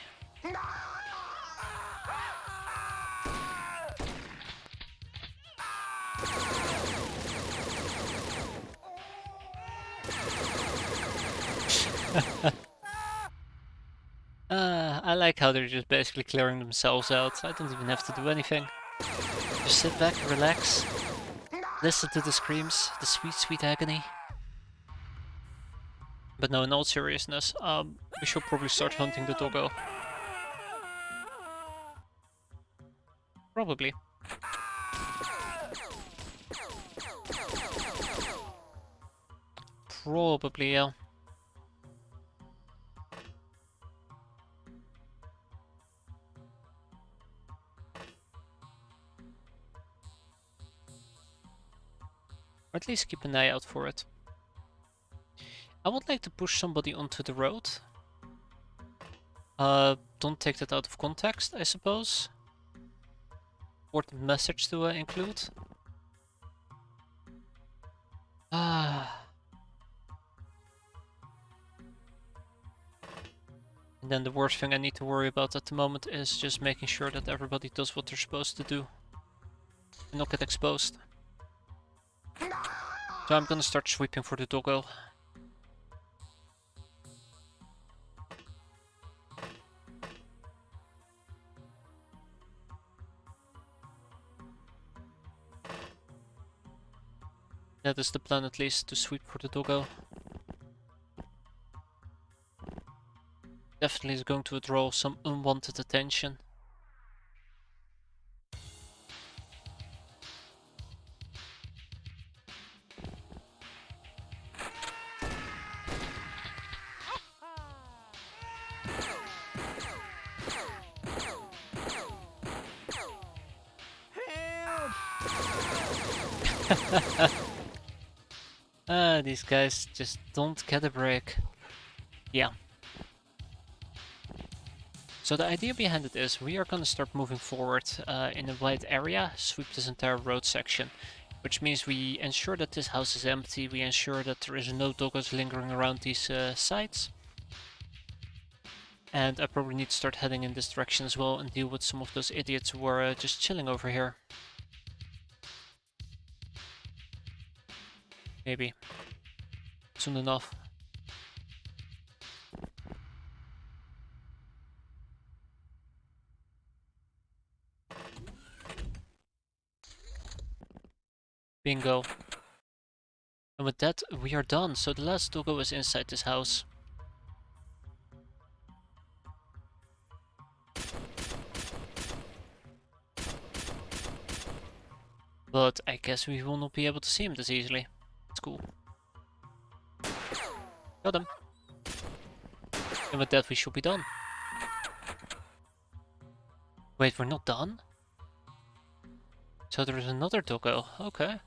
I like how they're just basically clearing themselves out. I don't even have to do anything. Just sit back, relax, listen to the screams, the sweet, sweet agony. But no, in all seriousness, we should probably start hunting the doggo. Probably. Probably, yeah. Or at least keep an eye out for it. I would like to push somebody onto the road. Don't take that out of context, I suppose. Important message to include. And then the worst thing I need to worry about at the moment is just making sure that everybody does what they're supposed to do and not get exposed. So I'm gonna start sweeping for the doggo. That is the plan at least, to sweep for the doggo. Definitely is going to draw some unwanted attention. These guys just don't get a break. Yeah. So the idea behind it is we are going to start moving forward in a wide area, sweep this entire road section, which means we ensure that this house is empty, we ensure that there is no doggos lingering around these sites. And I probably need to start heading in this direction as well and deal with some of those idiots who are just chilling over here. Maybe. Soon enough. Bingo. And with that, we are done. So the last doggo is inside this house. But I guess we will not be able to see him this easily. It's cool. Got him. And with that, we should be done. Wait, we're not done? So there is another doggo. Okay.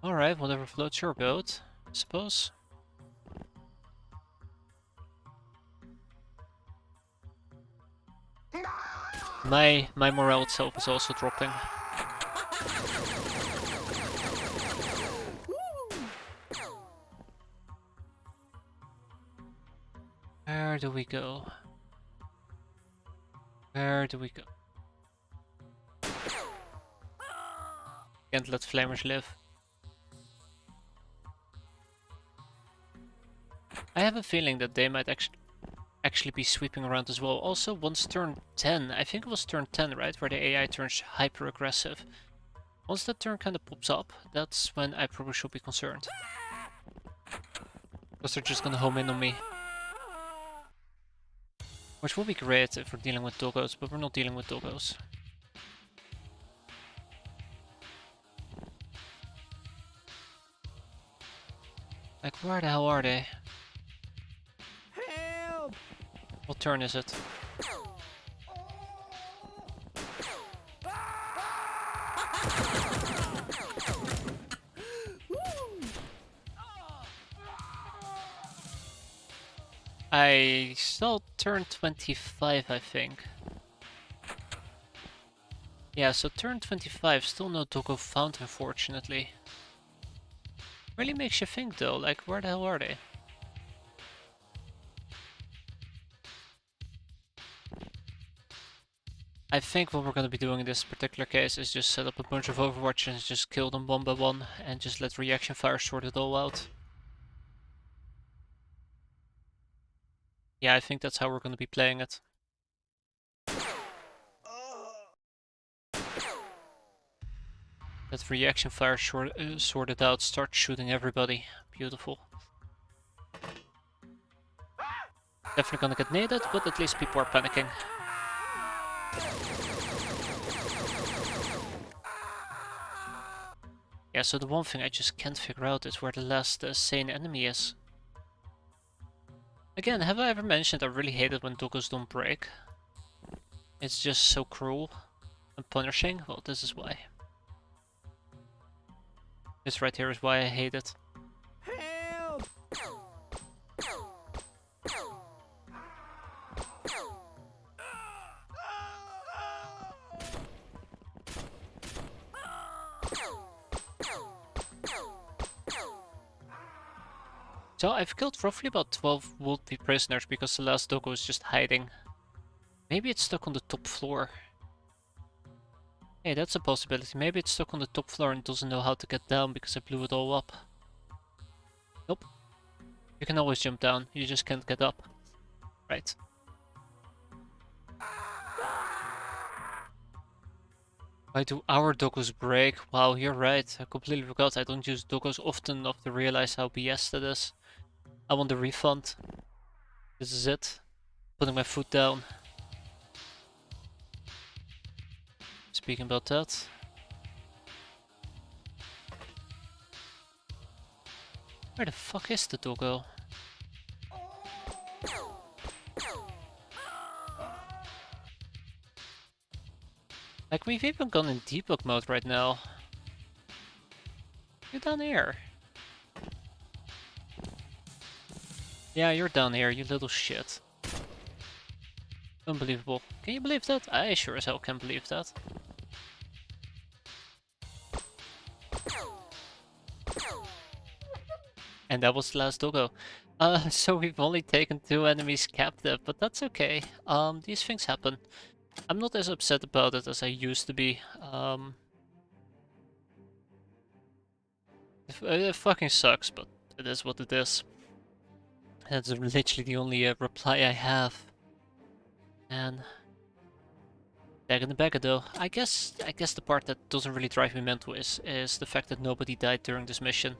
Alright, whatever floats your boat, I suppose. My morale itself is also dropping. Where do we go? Where do we go? Can't let flamers live. I have a feeling that they might actually be sweeping around as well. Also, once turn 10, I think it was turn 10, right? Where the AI turns hyper aggressive. Once that turn kind of pops up, that's when I probably should be concerned. Because they're just gonna home in on me. Which will be great if we're dealing with doggos, but we're not dealing with doggos. Like, where the hell are they? Help! What turn is it? I saw turn 25, I think. Yeah, so turn 25, still no doggo found, unfortunately. Really makes you think though, like, where the hell are they? I think what we're gonna be doing in this particular case is just set up a bunch of Overwatch and just kill them one by one and just let reaction fire sort it all out. Yeah, I think that's how we're gonna be playing it. Let reaction fire sort it out, start shooting everybody. Beautiful. Definitely gonna get naded, but at least people are panicking. Yeah, so the one thing I just can't figure out is where the last sane enemy is. Again, have I ever mentioned I really hate it when doggos don't break? It's just so cruel and punishing. Well, this is why. This right here is why I hate it. Help! So I've killed roughly about 12 would-be prisoners because the last doggo is just hiding. Maybe it's stuck on the top floor. Hey, that's a possibility. Maybe it's stuck on the top floor and doesn't know how to get down because I blew it all up. Nope. You can always jump down, you just can't get up. Right. Why do our doggos break? Wow, you're right. I completely forgot. I don't use doggos often enough to realize how BS that is. I want the refund. This is it. Putting my foot down. Speaking about that. Where the fuck is the doggo? Like, we've even gone in debug mode right now. You're down here. Yeah, you're down here, you little shit. Unbelievable. Can you believe that? I sure as hell can believe that. And that was the last doggo. So we've only taken 2 enemies captive, but that's okay. These things happen. I'm not as upset about it as I used to be. It fucking sucks, but it is what it is. That's literally the only reply I have. And back in the bag though, I guess the part that doesn't really drive me mental is the fact that nobody died during this mission,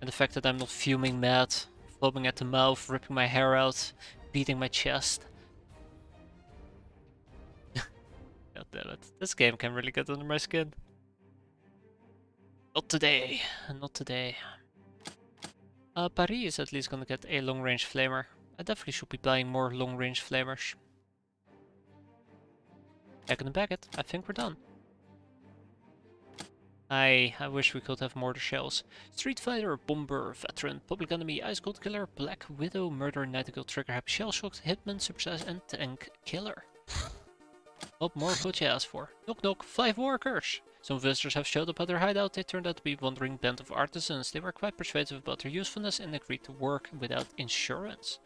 and the fact that I'm not fuming mad, foaming at the mouth, ripping my hair out, beating my chest. God damn it, this game can really get under my skin. Not today, not today. Paris is at least gonna get a long-range flamer. I definitely should be buying more long-range flamers. Back in the bucket, I think we're done. I wish we could have mortar shells. Street Fighter, Bomber, Veteran, Public Enemy, Ice Cold Killer, Black Widow, Murder, Nightingale, Trigger Happy, Shell Shocked, Hitman, Supersize, and Tank Killer. What more could you ask for? Knock knock, 5 workers! Some visitors have showed up at their hideout. They turned out to be a wandering band of artisans. They were quite persuasive about their usefulness and agreed to work without insurance.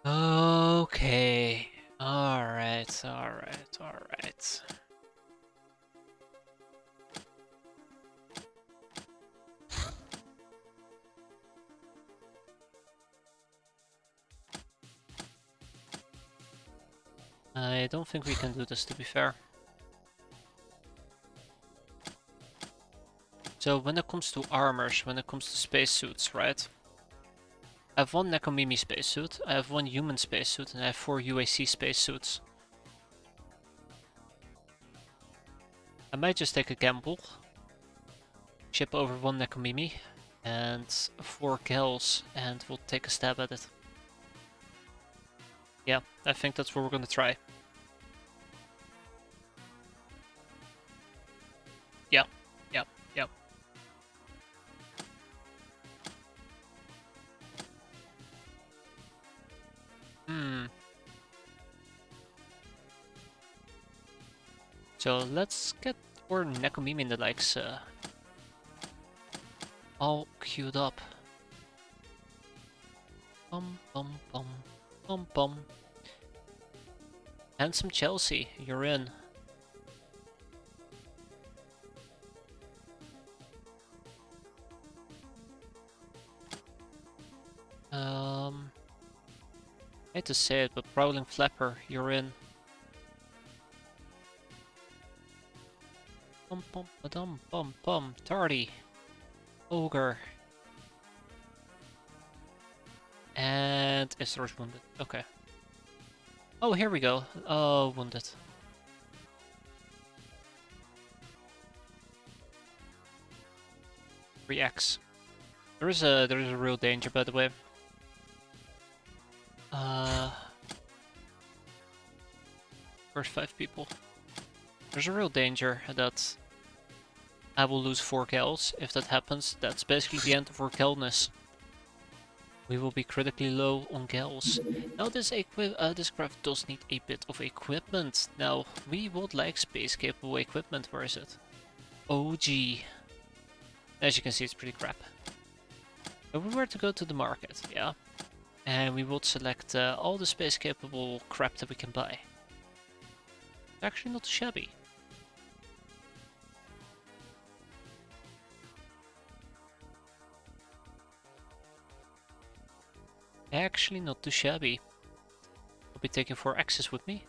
Okay. Alright, alright, alright. I don't think we can do this, to be fair. So when it comes to armors, when it comes to spacesuits, right? I have one Nekomimi spacesuit, I have one human spacesuit, and I have 4 UAC spacesuits. I might just take a gamble. Ship over one Nekomimi and 4 Gels, and we'll take a stab at it. Yeah, I think that's what we're gonna try. Yeah, yeah, yeah. So let's get our Nekomimi and the likes all queued up. Bum bum bum bum bum. Handsome Chelsea, you're in. I hate to say it, but Prowling Flapper, you're in. Bum bum ba-dum bum bum. Tardy. Ogre. And Istar's wounded. Okay. Oh, here we go. Oh, wounded. Reacts. There is a real danger, by the way. First 5 people. There's a real danger that I will lose 4 Gels. If that happens, that's basically the end of our Gelness. We will be critically low on Gels. Now this craft does need a bit of equipment. Now, we would like space-capable equipment. Where is it? OG. As you can see, it's pretty crap. If we were to go to the market, yeah, and we would select all the space-capable crap that we can buy. Actually not shabby. Actually not too shabby. I'll be taking 4 axes with me.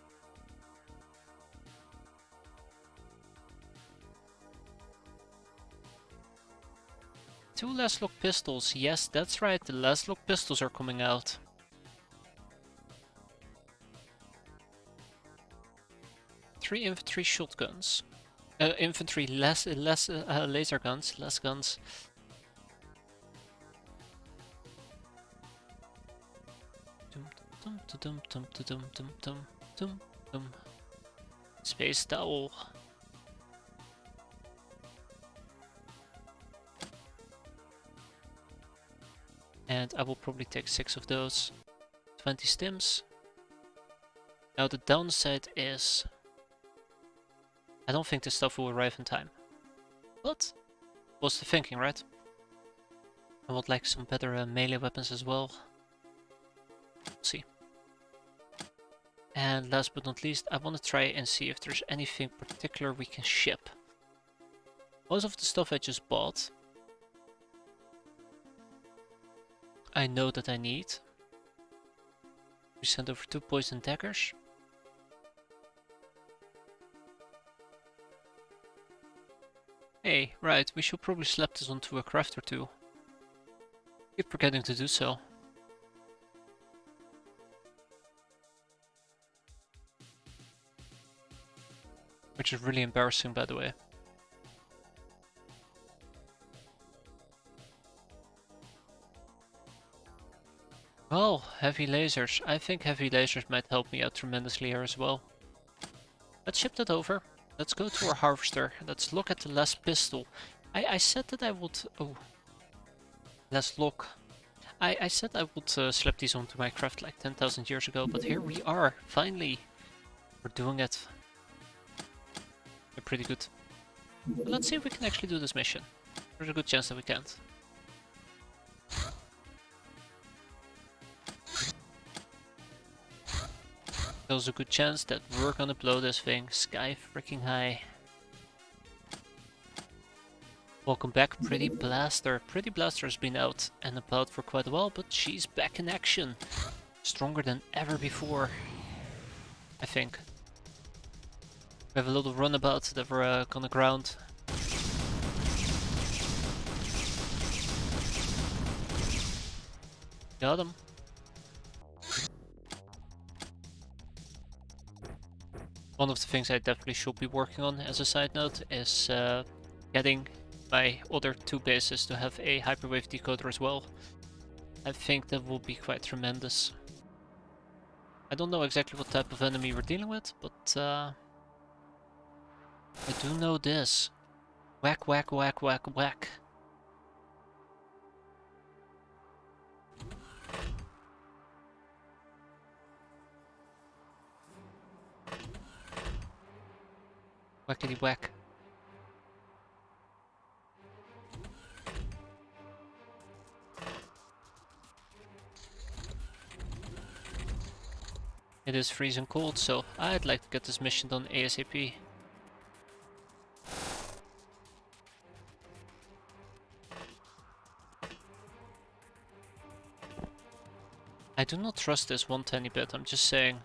Two Laslock pistols. Yes, that's right. The Laslock pistols are coming out. Three infantry shotguns. Infantry less laser guns. Less guns. Space Dowel. And I will probably take 6 of those. 20 stims. Now the downside is I don't think this stuff will arrive in time. But was the thinking, right? I would like some better melee weapons as well. We'll see. And last but not least, I want to try and see if there's anything particular we can ship. Most of the stuff I just bought, I know that I need. We sent over 2 poison daggers. Hey, right, we should probably slap this onto a craft or two. Keep forgetting to do so. Which is really embarrassing, by the way. Well, heavy lasers. I think heavy lasers might help me out tremendously here as well. Let's ship that over. Let's go to our harvester. Let's look at the last pistol. I said that I would... Oh. Let's look. I said I would slap these onto my craft like 10,000 years ago, but here we are. Finally. We're doing it. They're pretty good. But let's see if we can actually do this mission. There's a good chance that we can't. There's a good chance that we're gonna blow this thing sky freaking high. Welcome back, Pretty Blaster. Pretty Blaster has been out and about for quite a while, but she's back in action. Stronger than ever before, I think. We have a little runabout that we're gonna ground. Got him. One of the things I definitely should be working on as a side note is getting my other 2 bases to have a hyperwave decoder as well. I think that will be quite tremendous. I don't know exactly what type of enemy we're dealing with, but I do know this. Whack, whack, whack, whack, whack. Whackity whack. It is freezing cold, so I'd like to get this mission done ASAP. I do not trust this one tiny bit, I'm just saying.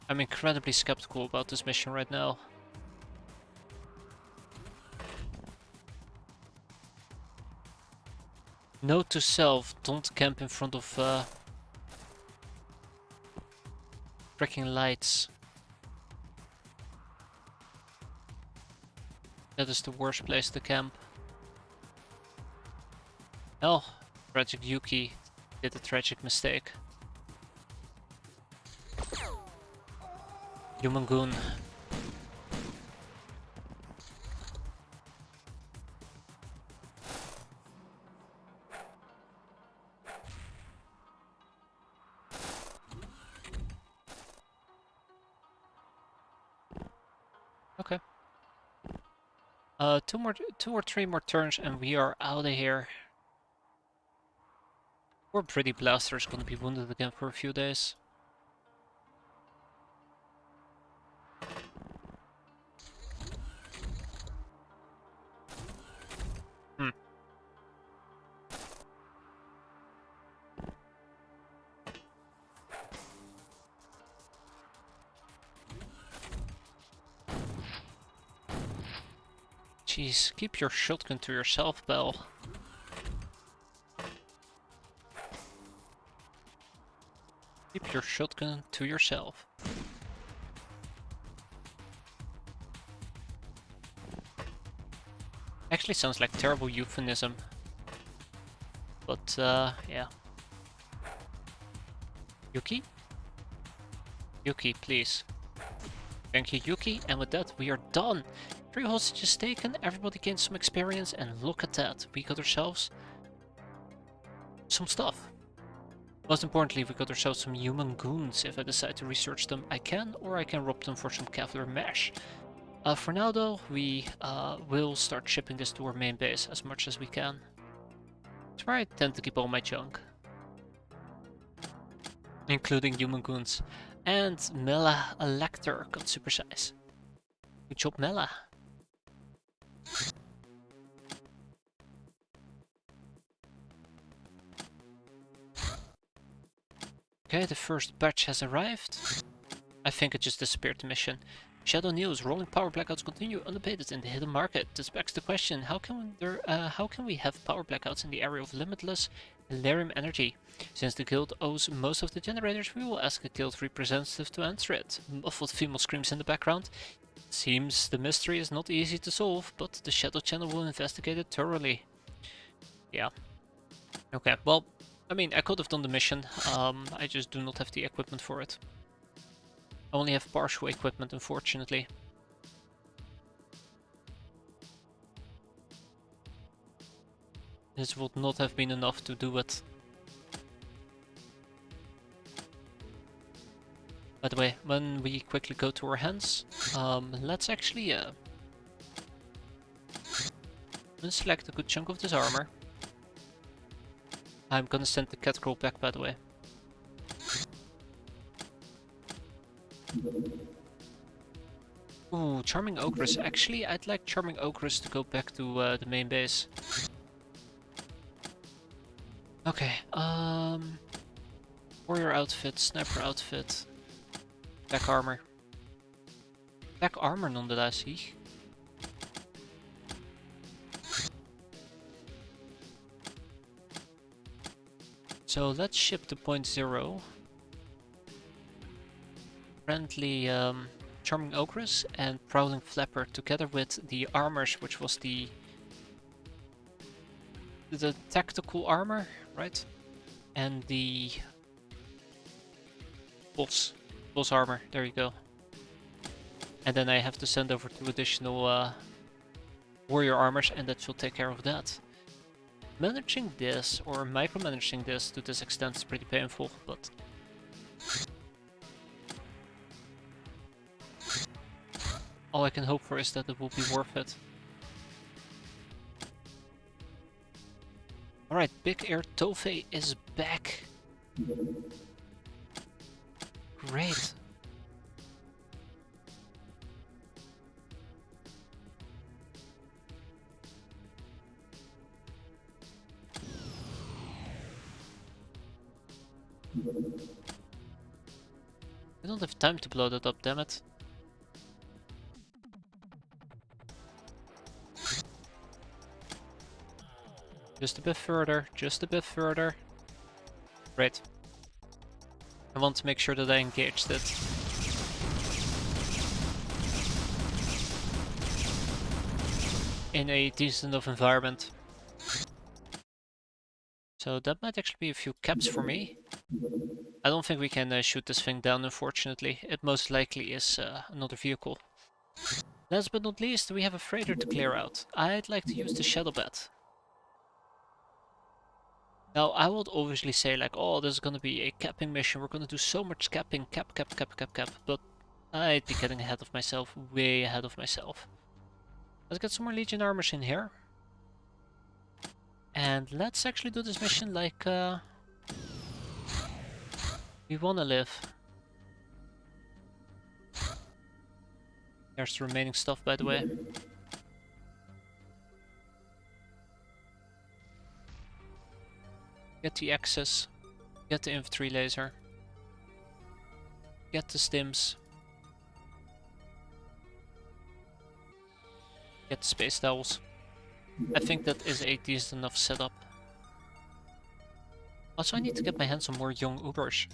I'm incredibly skeptical about this mission right now. Note to self, don't camp in front of freaking lights. That is the worst place to camp. Hell, Tragic Yuki did a tragic mistake. Human Goon. Okay. Two or three more turns and we are out of here. Poor Pretty Blaster is gonna be wounded again for a few days. Jeez, keep your shotgun to yourself, Belle. Keep your shotgun to yourself. Actually sounds like terrible euphemism. But, yeah. Yuki? Yuki, please. Thank you, Yuki, and with that we are done. 3 hostages taken, everybody gained some experience, and look at that, we got ourselves some stuff. Most importantly, we got ourselves some human goons. If I decide to research them, I can, or I can rob them for some Kevlar mesh. For now though, we will start shipping this to our main base as much as we can. It's where I tend to keep all my junk. Including human goons. And Mela Elector got super size. Good job, Mela. Okay, the first batch has arrived. I think it just disappeared the mission. Shadow news: rolling power blackouts continue unabated in the hidden market. This begs the question: how can we have power blackouts in the area of limitless Hilarium energy? Since the guild owns most of the generators, we will ask a guild representative to answer it. Muffled female screams in the background. Seems the mystery is not easy to solve, but the Shadow Channel will investigate it thoroughly. Yeah. Okay, well, I mean, I could have done the mission. I just do not have the equipment for it. I only have partial equipment, unfortunately. This would not have been enough to do it. By the way, when we quickly go to our hands, let's actually unselect a good chunk of this armor. I'm gonna send the cat girl back, by the way. Ooh, Charming Ogress. Actually, I'd like Charming Ogress to go back to the main base. Okay, warrior outfit, sniper outfit, back armor. Back armor nonetheless, see. So let's ship to point 0. Friendly Charming Ogress and Prowling Flapper together with the armors, which was the tactical armor, right? And the boss armor, there you go. And then I have to send over 2 additional warrior armors, and that should take care of that. Managing this, or micromanaging this to this extent is pretty painful, but all I can hope for is that it will be worth it. Alright, Big Air Tofe is back. Great. I don't have time to blow that up, damn it. Just a bit further, just a bit further. Great. I want to make sure that I engaged it. In a decent enough environment. So that might actually be a few caps for me. I don't think we can shoot this thing down, unfortunately. It most likely is another vehicle. Last but not least, we have a freighter to clear out. I'd like to use the Shadow Bat. Now, I would obviously say like, oh, this is gonna be a capping mission, we're gonna do so much capping, cap, but I'd be getting ahead of myself, way ahead of myself. Let's get some more Legion armors in here. And let's actually do this mission like we wanna live. There's the remaining stuff, by the way. Get the access, get the infantry laser, get the stims, get the space towels. I think that is a decent enough setup. Also, I need to get my hands on more young Ubers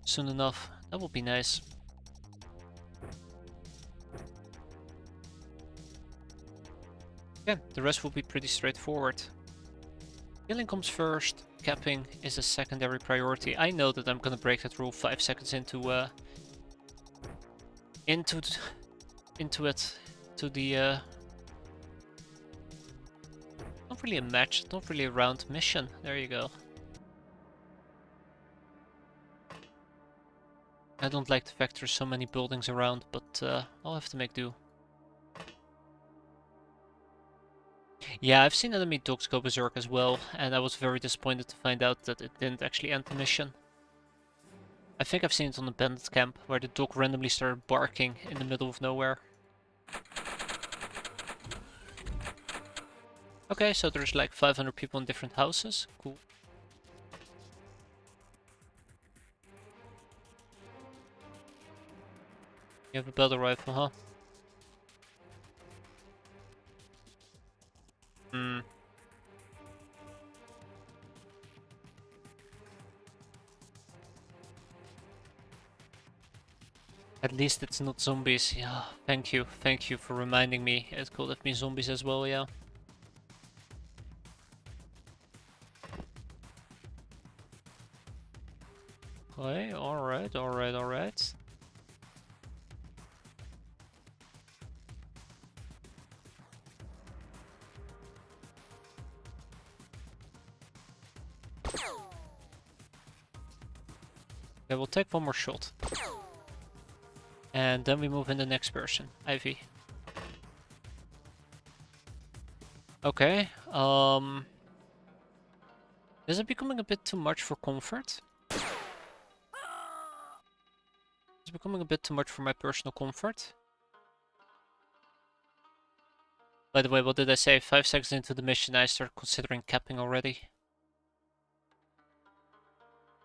soon enough. That would be nice. Yeah, the rest will be pretty straightforward. Killing comes first, capping is a secondary priority. I know that I'm gonna break that rule 5 seconds into into into it, to the not really a match, not really a round mission. There you go. I don't like the fact there's so many buildings around, but I'll have to make do. Yeah, I've seen enemy dogs go berserk as well, and I was very disappointed to find out that it didn't actually end the mission. I think I've seen it on the bandit camp, where the dog randomly started barking in the middle of nowhere. Okay, so there's like 500 people in different houses. Cool. You have a battle rifle, huh? Hmm. At least it's not zombies. Yeah, thank you. Thank you for reminding me. It could have been zombies as well, yeah. Okay, alright, alright, alright. Okay, we'll take one more shot. And then we move in the next person, Ivy. Okay, is it becoming a bit too much for comfort? It's becoming a bit too much for my personal comfort. By the way, what did I say? 5 seconds into the mission I start considering capping already.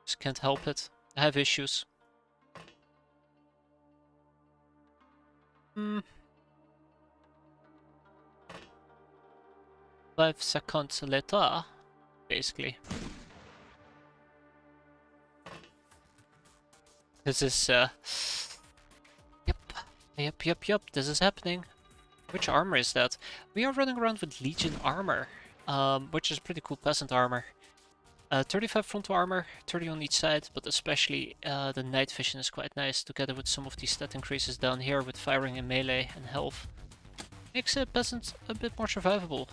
Just can't help it. I have issues. Hmm. 5 seconds later, basically. This is, Yep, this is happening. Which armor is that? We are running around with Legion armor, which is pretty cool peasant armor. 35 frontal armor, 30 on each side, but especially the night vision is quite nice, together with some of these stat increases down here with firing and melee and health. Makes peasants a bit more survivable.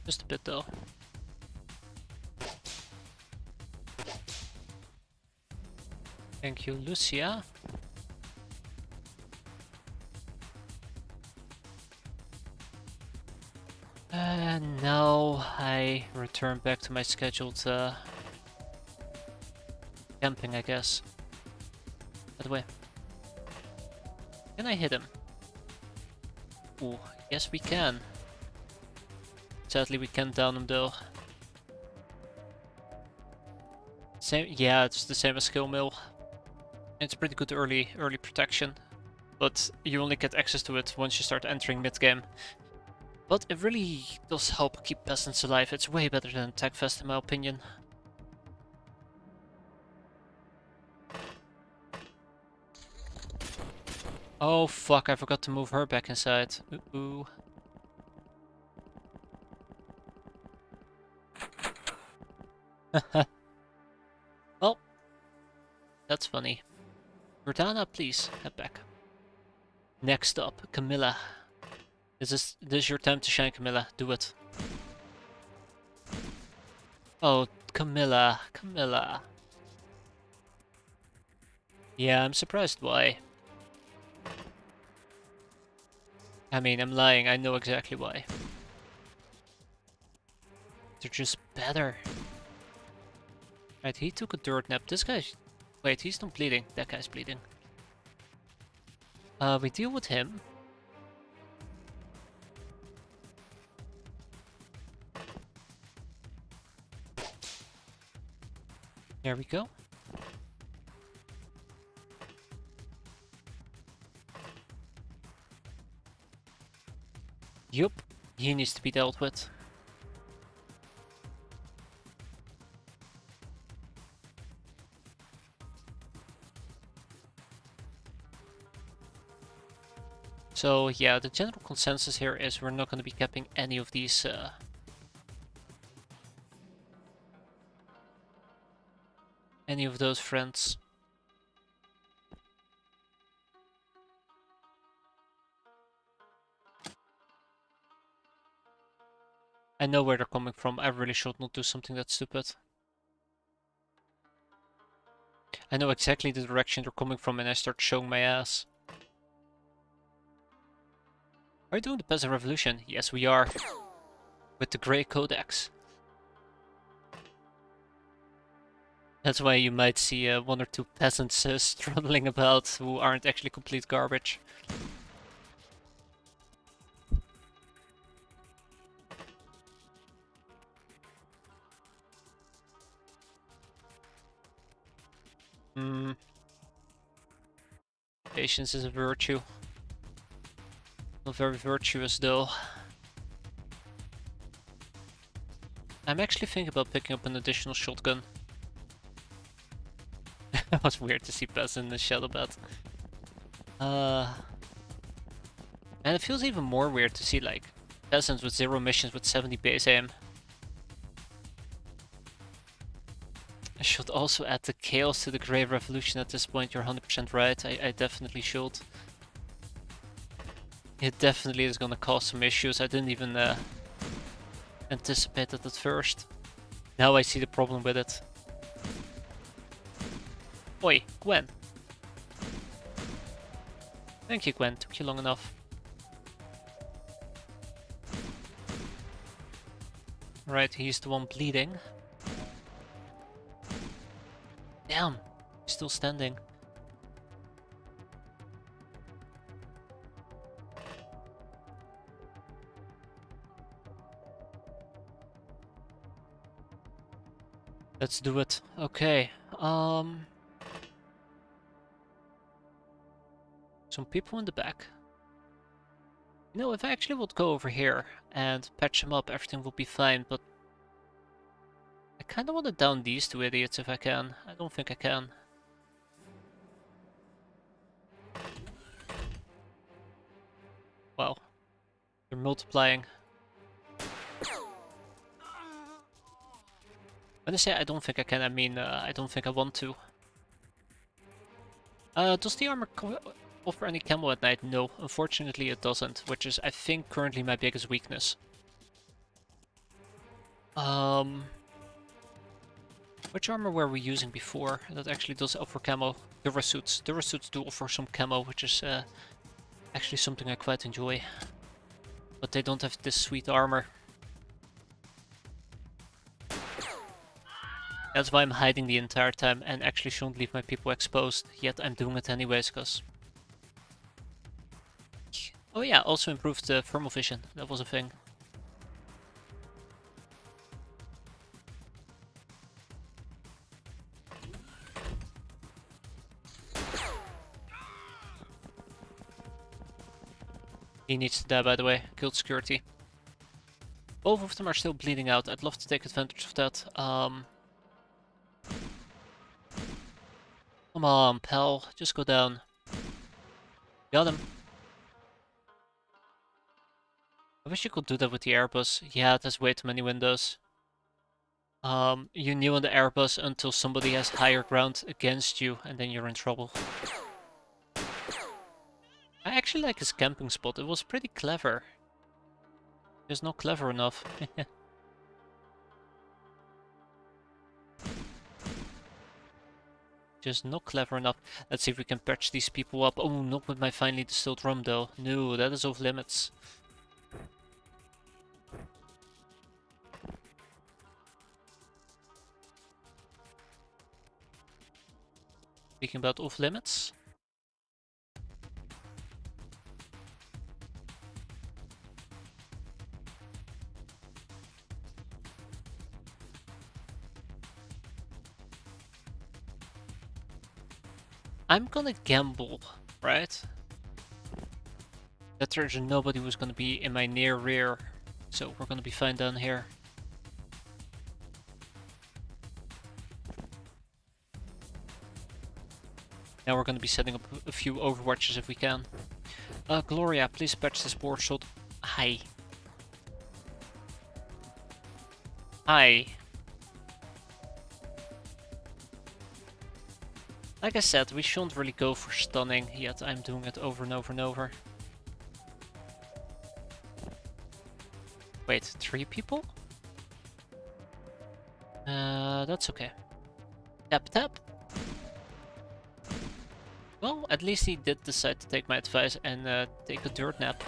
Just a bit though. Thank you, Lucia. And now I return back to my scheduled camping, I guess. By the way, can I hit him? Ooh, yes we can. Sadly we can't down him though. Same, yeah, it's the same as skill mill. It's pretty good early protection, but you only get access to it once you start entering mid-game. But it really does help keep peasants alive. It's way better than Tech Fest in my opinion. Oh fuck, I forgot to move her back inside. Ooh. Well, that's funny. Verdana, please, head back. Next up, Camilla. This is your time to shine, Camilla. Do it. Oh, Camilla. Yeah, I'm surprised why. I mean, I'm lying. I know exactly why. They're just better. Right, he took a dirt nap. This guy... Wait, he's not bleeding. That guy's bleeding. We deal with him. There we go. Yup, he needs to be dealt with. So yeah, the general consensus here is we're not going to be capping any of these any of those friends. I know where they're coming from. I really should not do something that stupid. I know exactly the direction they're coming from and I start showing my ass. Are you doing the Peasant Revolution? Yes, we are. With the Grey Codex. That's why you might see one or two peasants struggling about who aren't actually complete garbage. Hmm. Patience is a virtue. Not very virtuous though. I'm actually thinking about picking up an additional shotgun. That was weird to see peasant in the shadow bed. And it feels even more weird to see like peasants with 0 missions with 70 base aim. I should also add the chaos to the Grey Revolution at this point. You're 100% right. I definitely should. It definitely is gonna cause some issues. I didn't even anticipate it at first. Now I see the problem with it. Oi, Gwen. Thank you, Gwen. Took you long enough. Right, he's the one bleeding. Damn, he's still standing. Let's do it. Okay. Some people in the back. You know, if I actually would go over here and patch them up, everything would be fine, but I kinda wanna down these two idiots if I can. I don't think I can. Wow. They're multiplying. When I say I don't think I can, I mean I don't think I want to. Does the armor offer any camo at night? No, unfortunately it doesn't, which is I think currently my biggest weakness. Which armor were we using before that actually does offer camo? Durasuits. Durasuits do offer some camo, which is actually something I quite enjoy. But they don't have this sweet armor. That's why I'm hiding the entire time and actually shouldn't leave my people exposed, yet I'm doing it anyways, cause... Oh yeah, also improved thermal vision, that was a thing. He needs to die, by the way. Killed security. Both of them are still bleeding out. I'd love to take advantage of that. Come on, pal. Just go down. Got him. I wish you could do that with the Airbus. Yeah, there's way too many windows. You kneel on the Airbus until somebody has higher ground against you, and then you're in trouble. I actually like his camping spot. It was pretty clever. Just not clever enough. Just not clever enough. Let's see if we can patch these people up. Oh, not with my finely distilled rum though. No, that is off limits. Speaking about off limits. I'm gonna gamble, right? That there's nobody who's gonna be in my near rear. So we're gonna be fine down here. Now we're gonna be setting up a few overwatches if we can. Gloria, please patch this board shot. Hi. Hi. Like I said, we shouldn't really go for stunning, yet I'm doing it over and over and over. Wait, 3 people? That's okay. Tap tap. Well, at least he did decide to take my advice and take a dirt nap.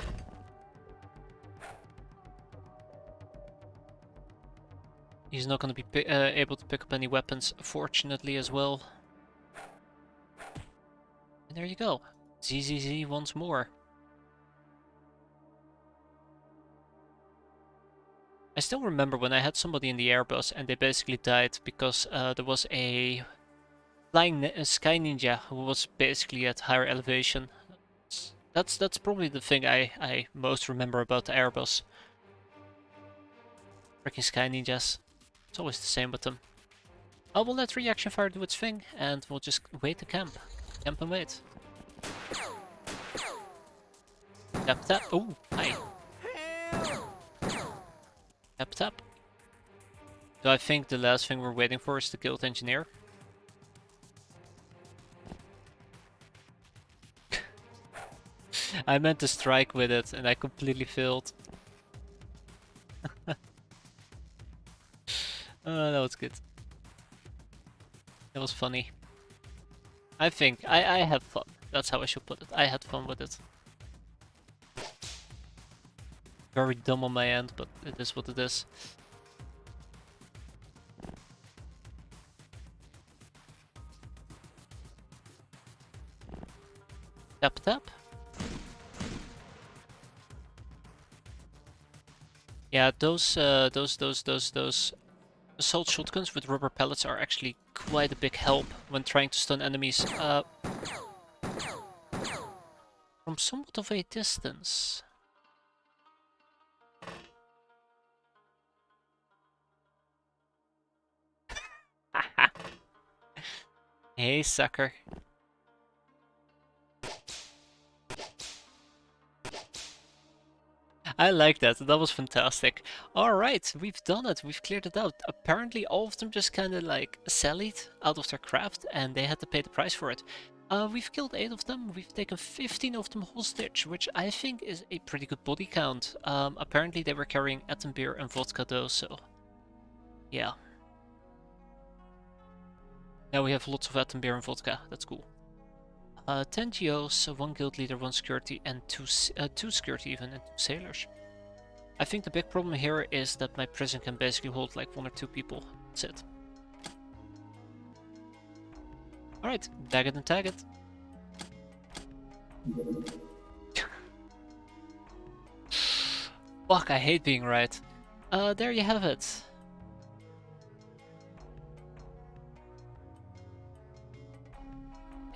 He's not going to be able to pick up any weapons, fortunately, as well. And there you go. ZZZ once more. I still remember when I had somebody in the airbus and they basically died because there was a flying sky ninja who was basically at higher elevation. That's probably the thing I most remember about the airbus. Freaking sky ninjas. It's always the same with them. I will let reaction fire do its thing and we'll just wait to camp. Camp and wait. Tap tap. Oh, hi. Tap tap. So I think the last thing we're waiting for is the guild engineer. I meant to strike with it and I completely failed. That was good. That was funny. I think I had fun. That's how I should put it. I had fun with it. Very dumb on my end, but it is what it is. Tap tap. Yeah, those assault shotguns with rubber pellets are actually quite a big help when trying to stun enemies from somewhat of a distance. Hey, sucker. I like that. That was fantastic. Alright, we've done it. We've cleared it out. Apparently all of them just kind of like sallied out of their craft and they had to pay the price for it. We've killed 8 of them. We've taken 15 of them hostage, which I think is a pretty good body count. Apparently they were carrying Etten beer and vodka though, so yeah. Now we have lots of Etten beer and vodka. That's cool. 10 GOs, 1 guild leader, 1 security, and 2 security even, and 2 sailors. I think the big problem here is that my prison can basically hold like 1 or 2 people. That's it. Alright, bag it and tag it. Fuck, I hate being right. There you have it.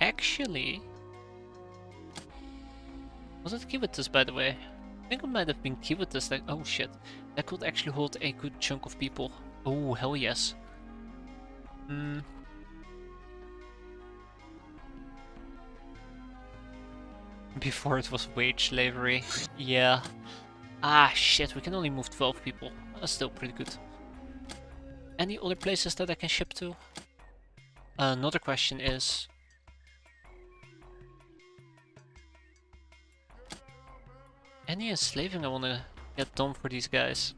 Actually... Was it Kiwitus, by the way? I think it might have been Kiwitus that... Oh shit. That could actually hold a good chunk of people. Oh, hell yes. Before it was wage slavery. Yeah. Ah, shit. We can only move 12 people. That's still pretty good. Any other places that I can ship to? Another question is... Any enslaving I want to get done for these guys?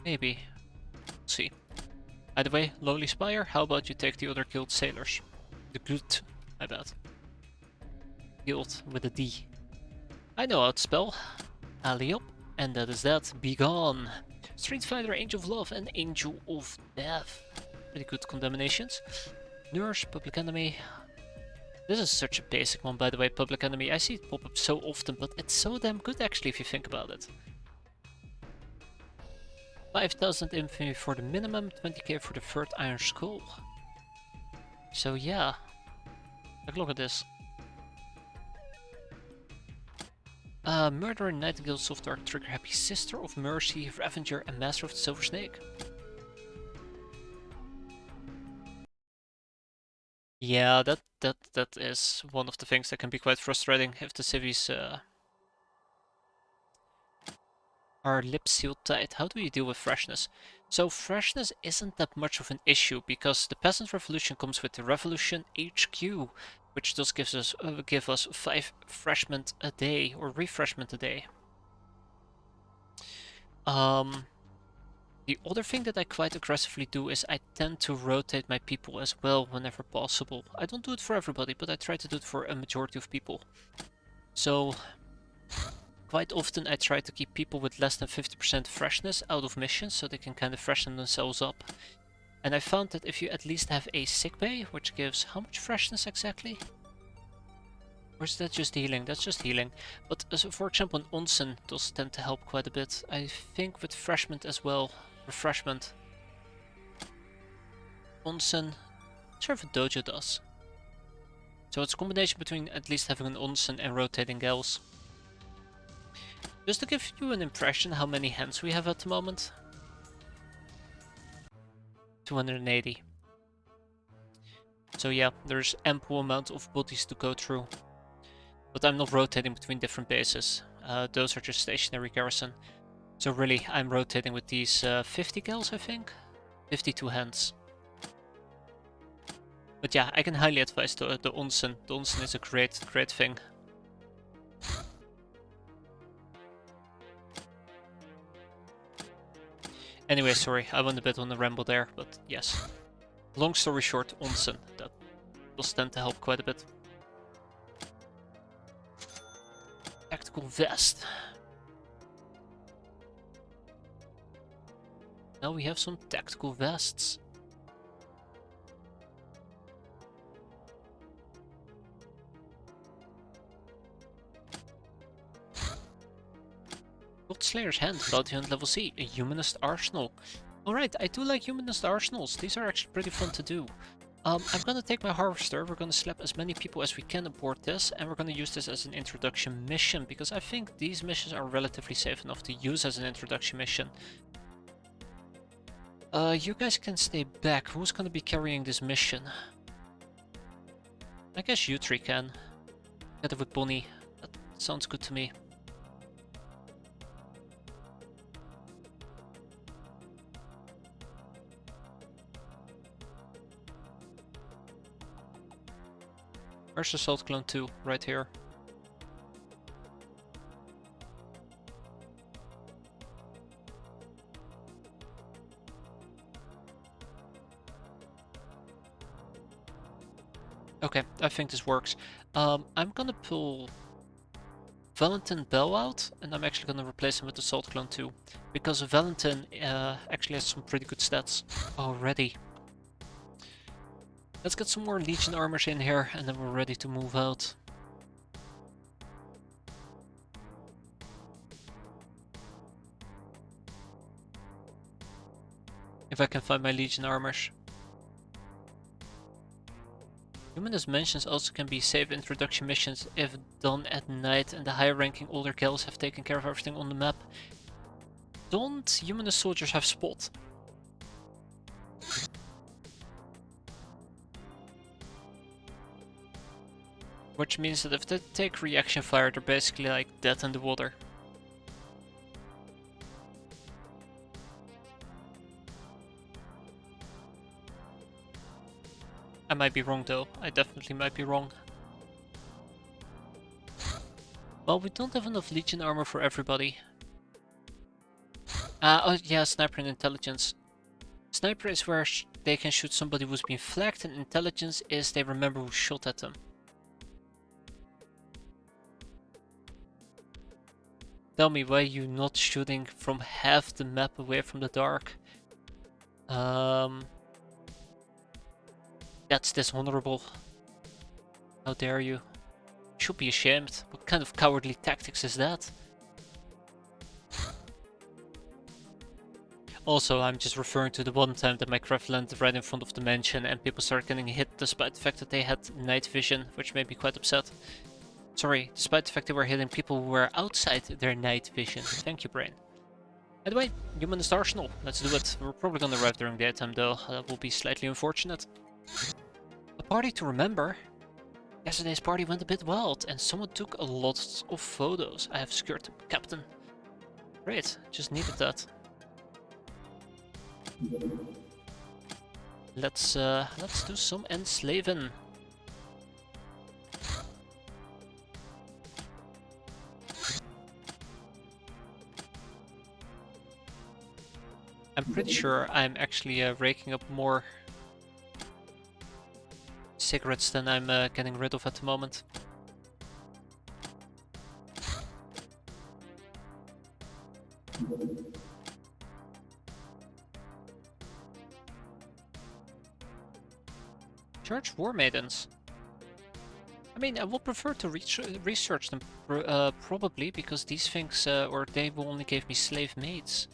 Maybe. Let's see. By the way, Lowly Spire, how about you take the other guild sailors? The good, I bet. Guild with a D. I know how to spell. Alley up. And that is that. Be gone. Street Fighter, Angel of Love, and Angel of Death. Pretty good combinations. Nurse, Public Enemy. This is such a basic one, by the way, Public Enemy. I see it pop up so often, but it's so damn good actually if you think about it. 5,000 infamy for the minimum, 20k for the third Iron Skull. So yeah, like, look at this. Murderer, Nightingale, Soft Dark, Trigger Happy, Sister of Mercy, Revenger, and Master of the Silver Snake. Yeah, that is one of the things that can be quite frustrating if the civvies are lips sealed tight. How do you deal with freshness? So freshness isn't that much of an issue because the peasant revolution comes with the revolution HQ, which does give us 5 refreshment a day or refreshment a day. Um, the other thing that I quite aggressively do is I tend to rotate my people as well whenever possible. I don't do it for everybody, but I try to do it for a majority of people. So quite often I try to keep people with less than 50% freshness out of missions so they can kind of freshen themselves up. And I found that if you at least have a sick bay, which gives how much freshness exactly? Or is that just healing? That's just healing. But for example, an onsen does tend to help quite a bit. I think with refreshment as well. Refreshment. Onsen. Not sure if a dojo does. So it's a combination between at least having an onsen and rotating gals. Just to give you an impression how many hands we have at the moment. 280. So yeah, there's ample amount of bodies to go through. But I'm not rotating between different bases. Those are just stationary garrison. So really, I'm rotating with these 50 gals, I think? 52 hands. But yeah, I can highly advise the onsen. The onsen is a great thing. Anyway, sorry, I went a bit on the ramble there, but yes. Long story short, onsen. That does tend to help quite a bit. Tactical vest. Now we have some tactical vests. Slayer's Hand, Bounty Hunt level C, a Humanist Arsenal. Alright, I do like Humanist Arsenals, these are actually pretty fun to do. I'm gonna take my Harvester, we're gonna slap as many people as we can aboard this, and we're gonna use this as an introduction mission, because I think these missions are relatively safe enough to use as an introduction mission. You guys can stay back, who's gonna be carrying this mission? I guess you three can. Together with Bonnie, that sounds good to me. Where's Assault Clone 2? Right here. Okay, I think this works. I'm gonna pull Valentin Bell out, and I'm actually gonna replace him with Assault Clone 2. Because Valentin actually has some pretty good stats already. Let's get some more Legion armors in here, and then we're ready to move out. If I can find my Legion armors. Humanist mentions also can be safe introduction missions if done at night and the higher ranking older gals have taken care of everything on the map. Don't humanist soldiers have spot? Which means that if they take reaction fire, they're basically like dead in the water. I might be wrong though, I definitely might be wrong. Well, we don't have enough Legion armor for everybody. Oh yeah, Sniper and Intelligence. Sniper is where they can shoot somebody who's been flagged, and Intelligence is they remember who shot at them. Tell me, why are you not shooting from half the map away from the dark? That's dishonorable. How dare you? Should be ashamed. What kind of cowardly tactics is that? Also, I'm just referring to the one time that my craft landed right in front of the mansion and people started getting hit despite the fact that they had night vision, which made me quite upset. Sorry, despite the fact they were hitting people who were outside their night vision. Thank you, brain. Anyway, Humanist Arsenal, let's do it. We're probably gonna arrive during daytime though, that will be slightly unfortunate. Party to remember. Yesterday's party went a bit wild, and someone took a lot of photos. I have secured them, Captain. Great, just needed that. Let's do some enslaving. I'm pretty sure I'm actually raking up more cigarettes than I'm getting rid of at the moment. Church War Maidens. I mean, I would prefer to research them probably, because these things, or they will only give me slave maids.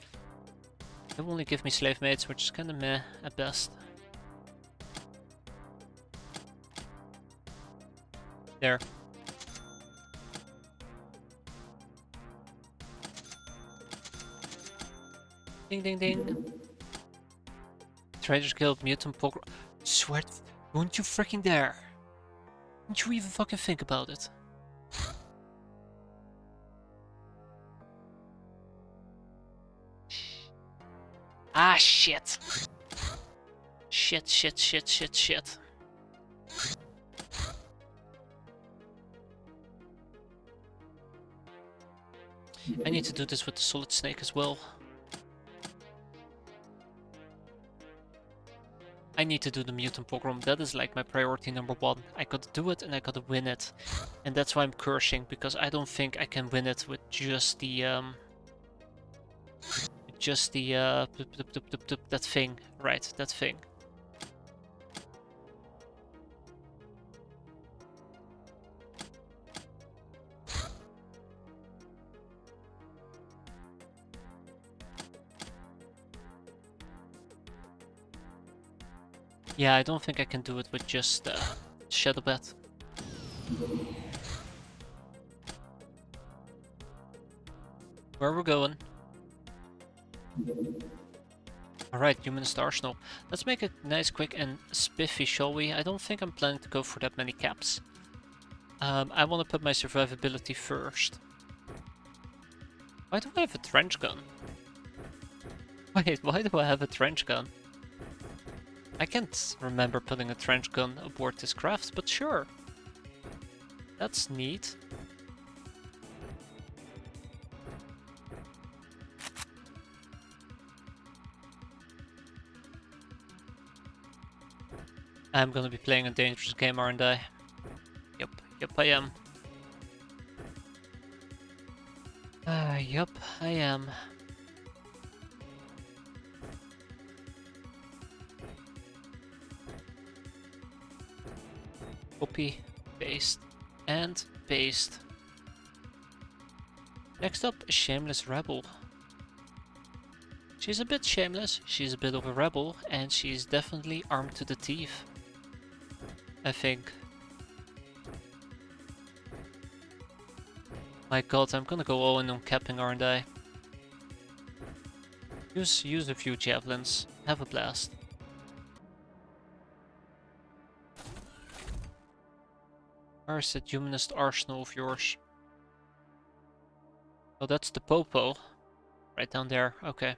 They will only give me slave maids, which is kinda meh at best. There. Ding ding ding. Traitors Guild, Mutant Pogrom. Swear, don't you freaking dare. Don't you even fucking think about it. Ah, shit. Shit. I need to do this with the Solid Snake as well. I need to do the Mutant Pogrom. That is like my priority number one. I gotta do it and I gotta win it. And that's why I'm cursing, because I don't think I can win it with just the that thing. Right, that thing. Yeah, I don't think I can do it with just Shadow Bat. Where we're going? Alright, Humanist Arsenal. Let's make it nice, quick, and spiffy, shall we? I don't think I'm planning to go for that many caps. I want to put my survivability first. Why do I have a trench gun? Wait, why do I have a trench gun? I can't remember putting a trench gun aboard this craft, but sure. That's neat. I'm gonna be playing a dangerous game, aren't I? Yep, I am. Yep, I am. Copy, paste, and paste. Next up, a shameless rebel. She's a bit shameless, she's a bit of a rebel, and she's definitely armed to the teeth. I think. My god, I'm gonna go all in on capping, aren't I? Use a few javelins, have a blast. Where's that Humanist Arsenal of yours? Oh, that's the Popo. Right down there, okay.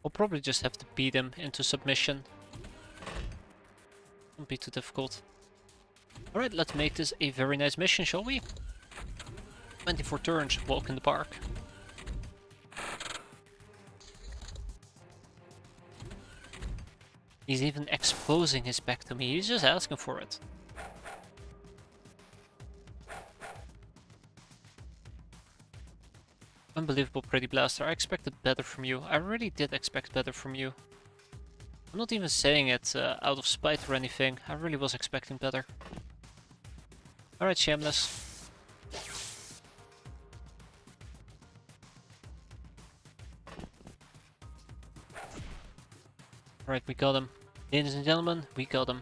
I'll probably just have to beat him into submission. Won't be too difficult. Alright, let's make this a very nice mission, shall we? 24 turns, walk in the park. He's even exposing his back to me, he's just asking for it. Unbelievable, Pretty Blaster. I expected better from you. I really did expect better from you. I'm not even saying it out of spite or anything. I really was expecting better. Alright, Shameless. Alright, we got him. Ladies and gentlemen, we got him.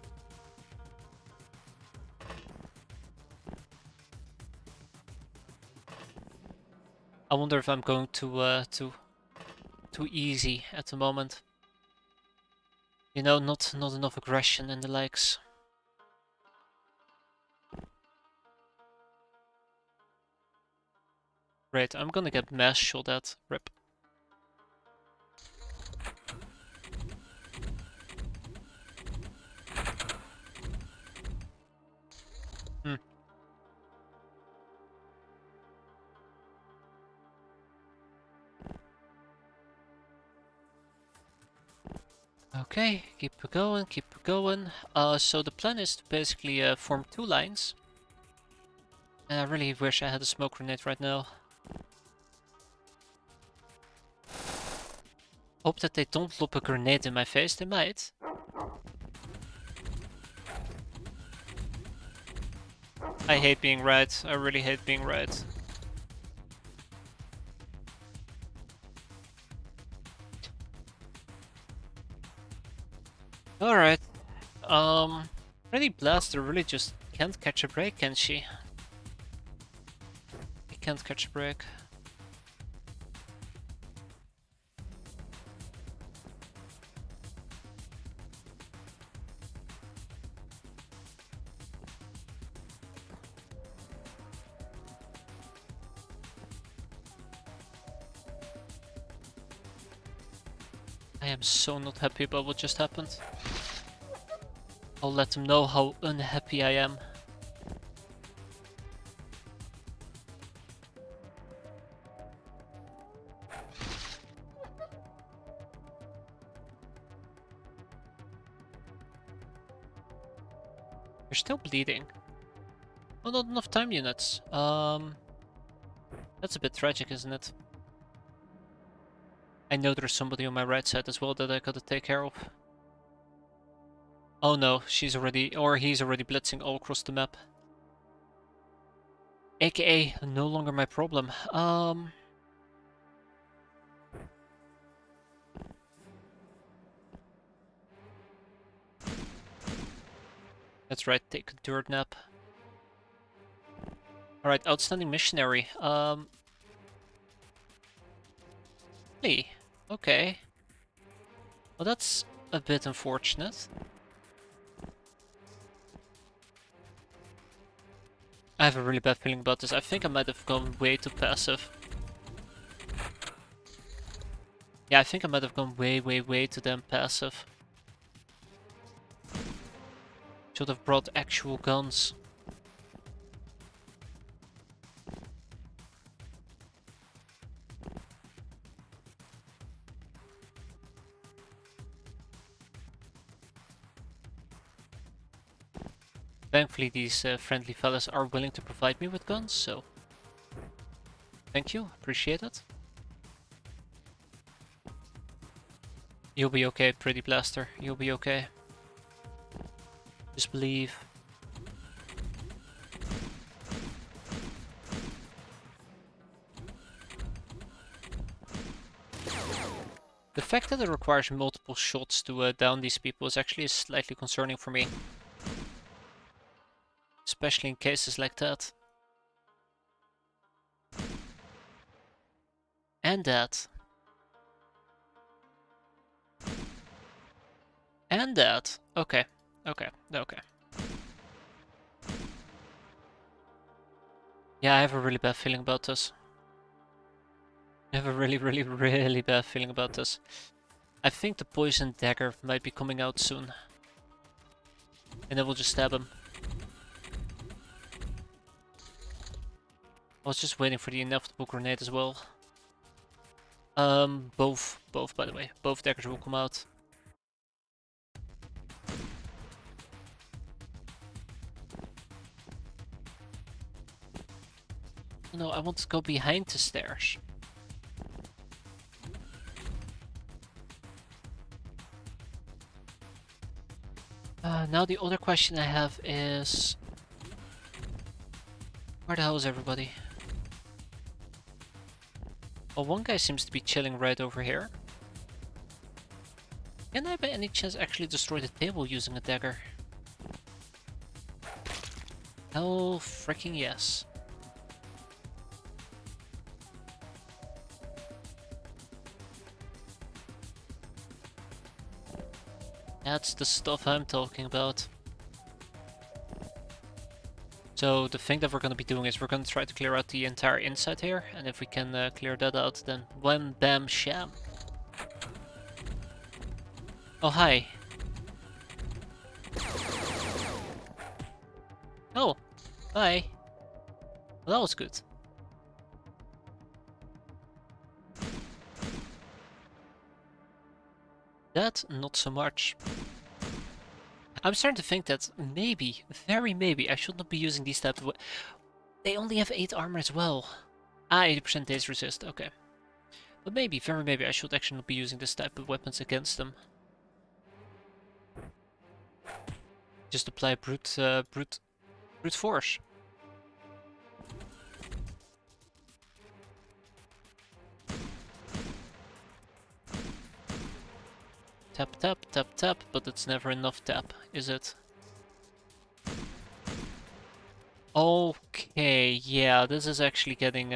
I wonder if I'm going too easy at the moment. You know, not enough aggression and the likes. Great, I'm gonna get mass shot at. Rip. Hmm. Okay, keep going, keep going. So the plan is to basically form 2 lines. And I really wish I had a smoke grenade right now. Hope that they don't lob a grenade in my face, they might. I hate being right, I really hate being right. Alright. Really Blaster really just can't catch a break, can she? He can't catch a break. I am so not happy about what just happened. I'll let them know how unhappy I am. You're still bleeding. Oh, not enough time units. That's a bit tragic, isn't it? I know there's somebody on my right side as well that I gotta take care of. Oh no, she's already, or he's already blitzing all across the map. AKA, no longer my problem. That's right, take a dirt nap. Alright, outstanding missionary. Really? Okay. Well, that's a bit unfortunate. I have a really bad feeling about this. I think I might have gone way too passive. Yeah, I think I might have gone way too damn passive. Should have brought actual guns. Thankfully, these friendly fellas are willing to provide me with guns, so... Thank you, appreciate it. You'll be okay, pretty blaster. You'll be okay. Just believe. The fact that it requires multiple shots to down these people is actually slightly concerning for me. Especially in cases like that. And that. And that. Okay. Okay. Okay. Yeah, I have a really bad feeling about this. I have a really bad feeling about this. I think the poison dagger might be coming out soon. And then we'll just stab him. I was just waiting for the inevitable grenade as well. Both by the way. Both daggers will come out. No, I want to go behind the stairs. Now the other question I have is... Where the hell is everybody? Well, one guy seems to be chilling right over here. Can I by any chance actually destroy the table using a dagger? Hell freaking yes. That's the stuff I'm talking about. So the thing that we're gonna be doing is we're gonna try to clear out the entire inside here, and if we can clear that out, then wham bam sham. Oh hi. Oh, hi. Well, that was good. That, not so much. I'm starting to think that maybe, very maybe, I should not be using these type of... They only have 8 armor as well. Ah, 80% daze resist, okay. But maybe, very maybe, I should actually not be using this type of weapons against them. Just apply brute force. Tap, tap, tap, tap, but it's never enough tap, is it? Okay, yeah, this is actually getting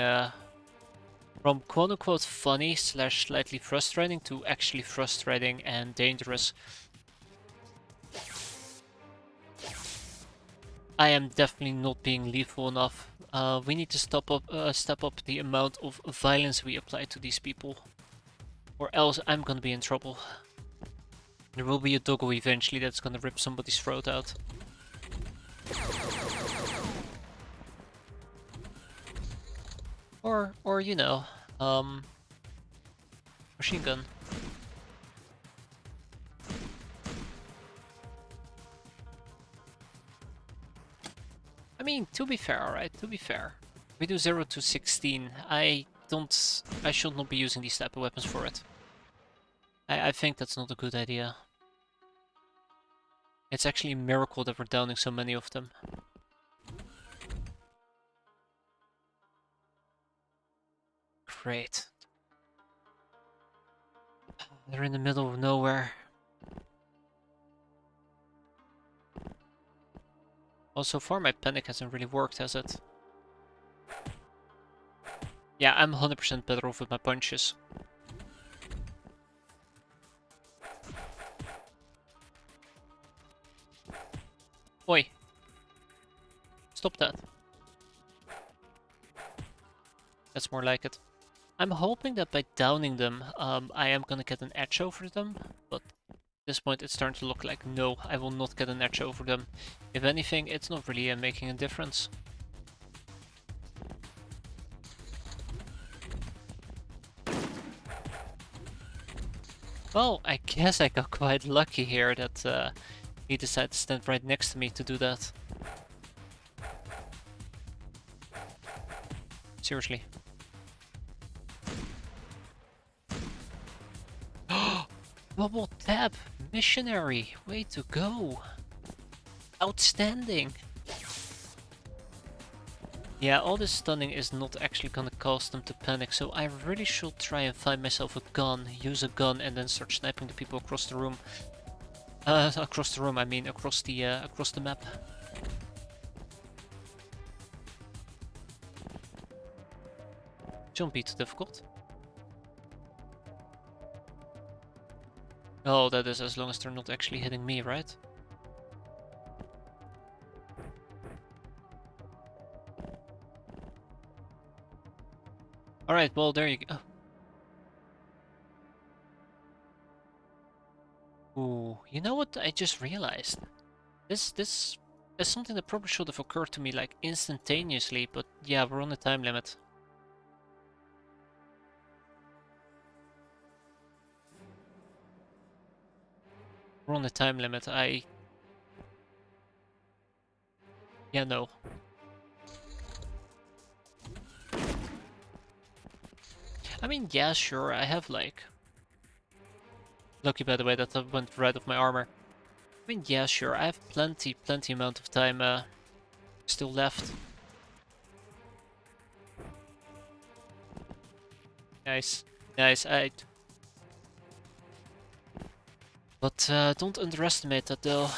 from quote-unquote funny slash slightly frustrating to actually frustrating and dangerous. I am definitely not being lethal enough. We need to step up the amount of violence we apply to these people, or else I'm gonna be in trouble. There will be a doggo eventually that's gonna rip somebody's throat out. Or you know, machine gun. I mean, to be fair, alright, to be fair. We do 0 to 16. I should not be using these type of weapons for it. I think that's not a good idea. It's actually a miracle that we're downing so many of them. Great. They're in the middle of nowhere. Well, so far my panic hasn't really worked, has it? Yeah, I'm 100% better off with my punches. Oi! Stop that. That's more like it. I'm hoping that by downing them, I am gonna get an edge over them, but at this point it's starting to look like no, I will not get an edge over them. If anything, it's not really making a difference. Well, I guess I got quite lucky here that he decided to stand right next to me to do that. Seriously. Double tap! Missionary! Way to go! Outstanding! Yeah, all this stunning is not actually gonna cause them to panic, so I really should try and find myself a gun, use a gun, and then start sniping the people across the room. Across the room, I mean across the map. Shouldn't be too difficult. Oh, that is as long as they're not actually hitting me, right? Alright, well, there you go. Ooh, you know what I just realized? This is something that probably should have occurred to me like instantaneously, but yeah, we're on a time limit. We're on a time limit. Yeah, no. I mean, yeah, sure, I have like... Lucky, by the way, that went right off my armor. I mean, yeah, sure, I have plenty amount of time still left. Nice. Nice, But don't underestimate that though.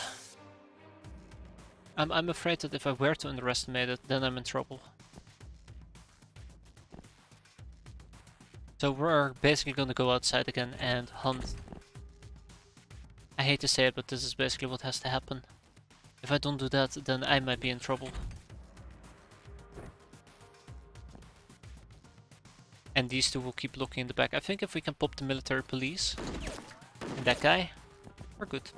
I'm afraid that if I were to underestimate it, then I'm in trouble. So we're basically gonna go outside again and hunt. I hate to say it, but this is basically what has to happen. If I don't do that, then I might be in trouble. And these two will keep looking in the back. I think if we can pop the military police and that guy, we're good.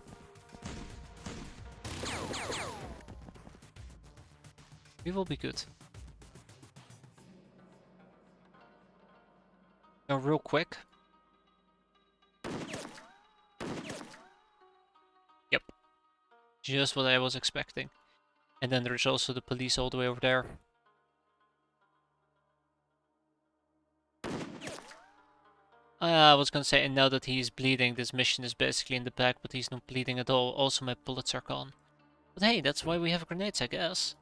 We will be good. Now real quick. Yep. Just what I was expecting. And then there's also the police all the way over there. I was gonna say, and now that he's bleeding, this mission is basically in the back, but he's not bleeding at all. Also, my bullets are gone. But hey, that's why we have grenades, I guess.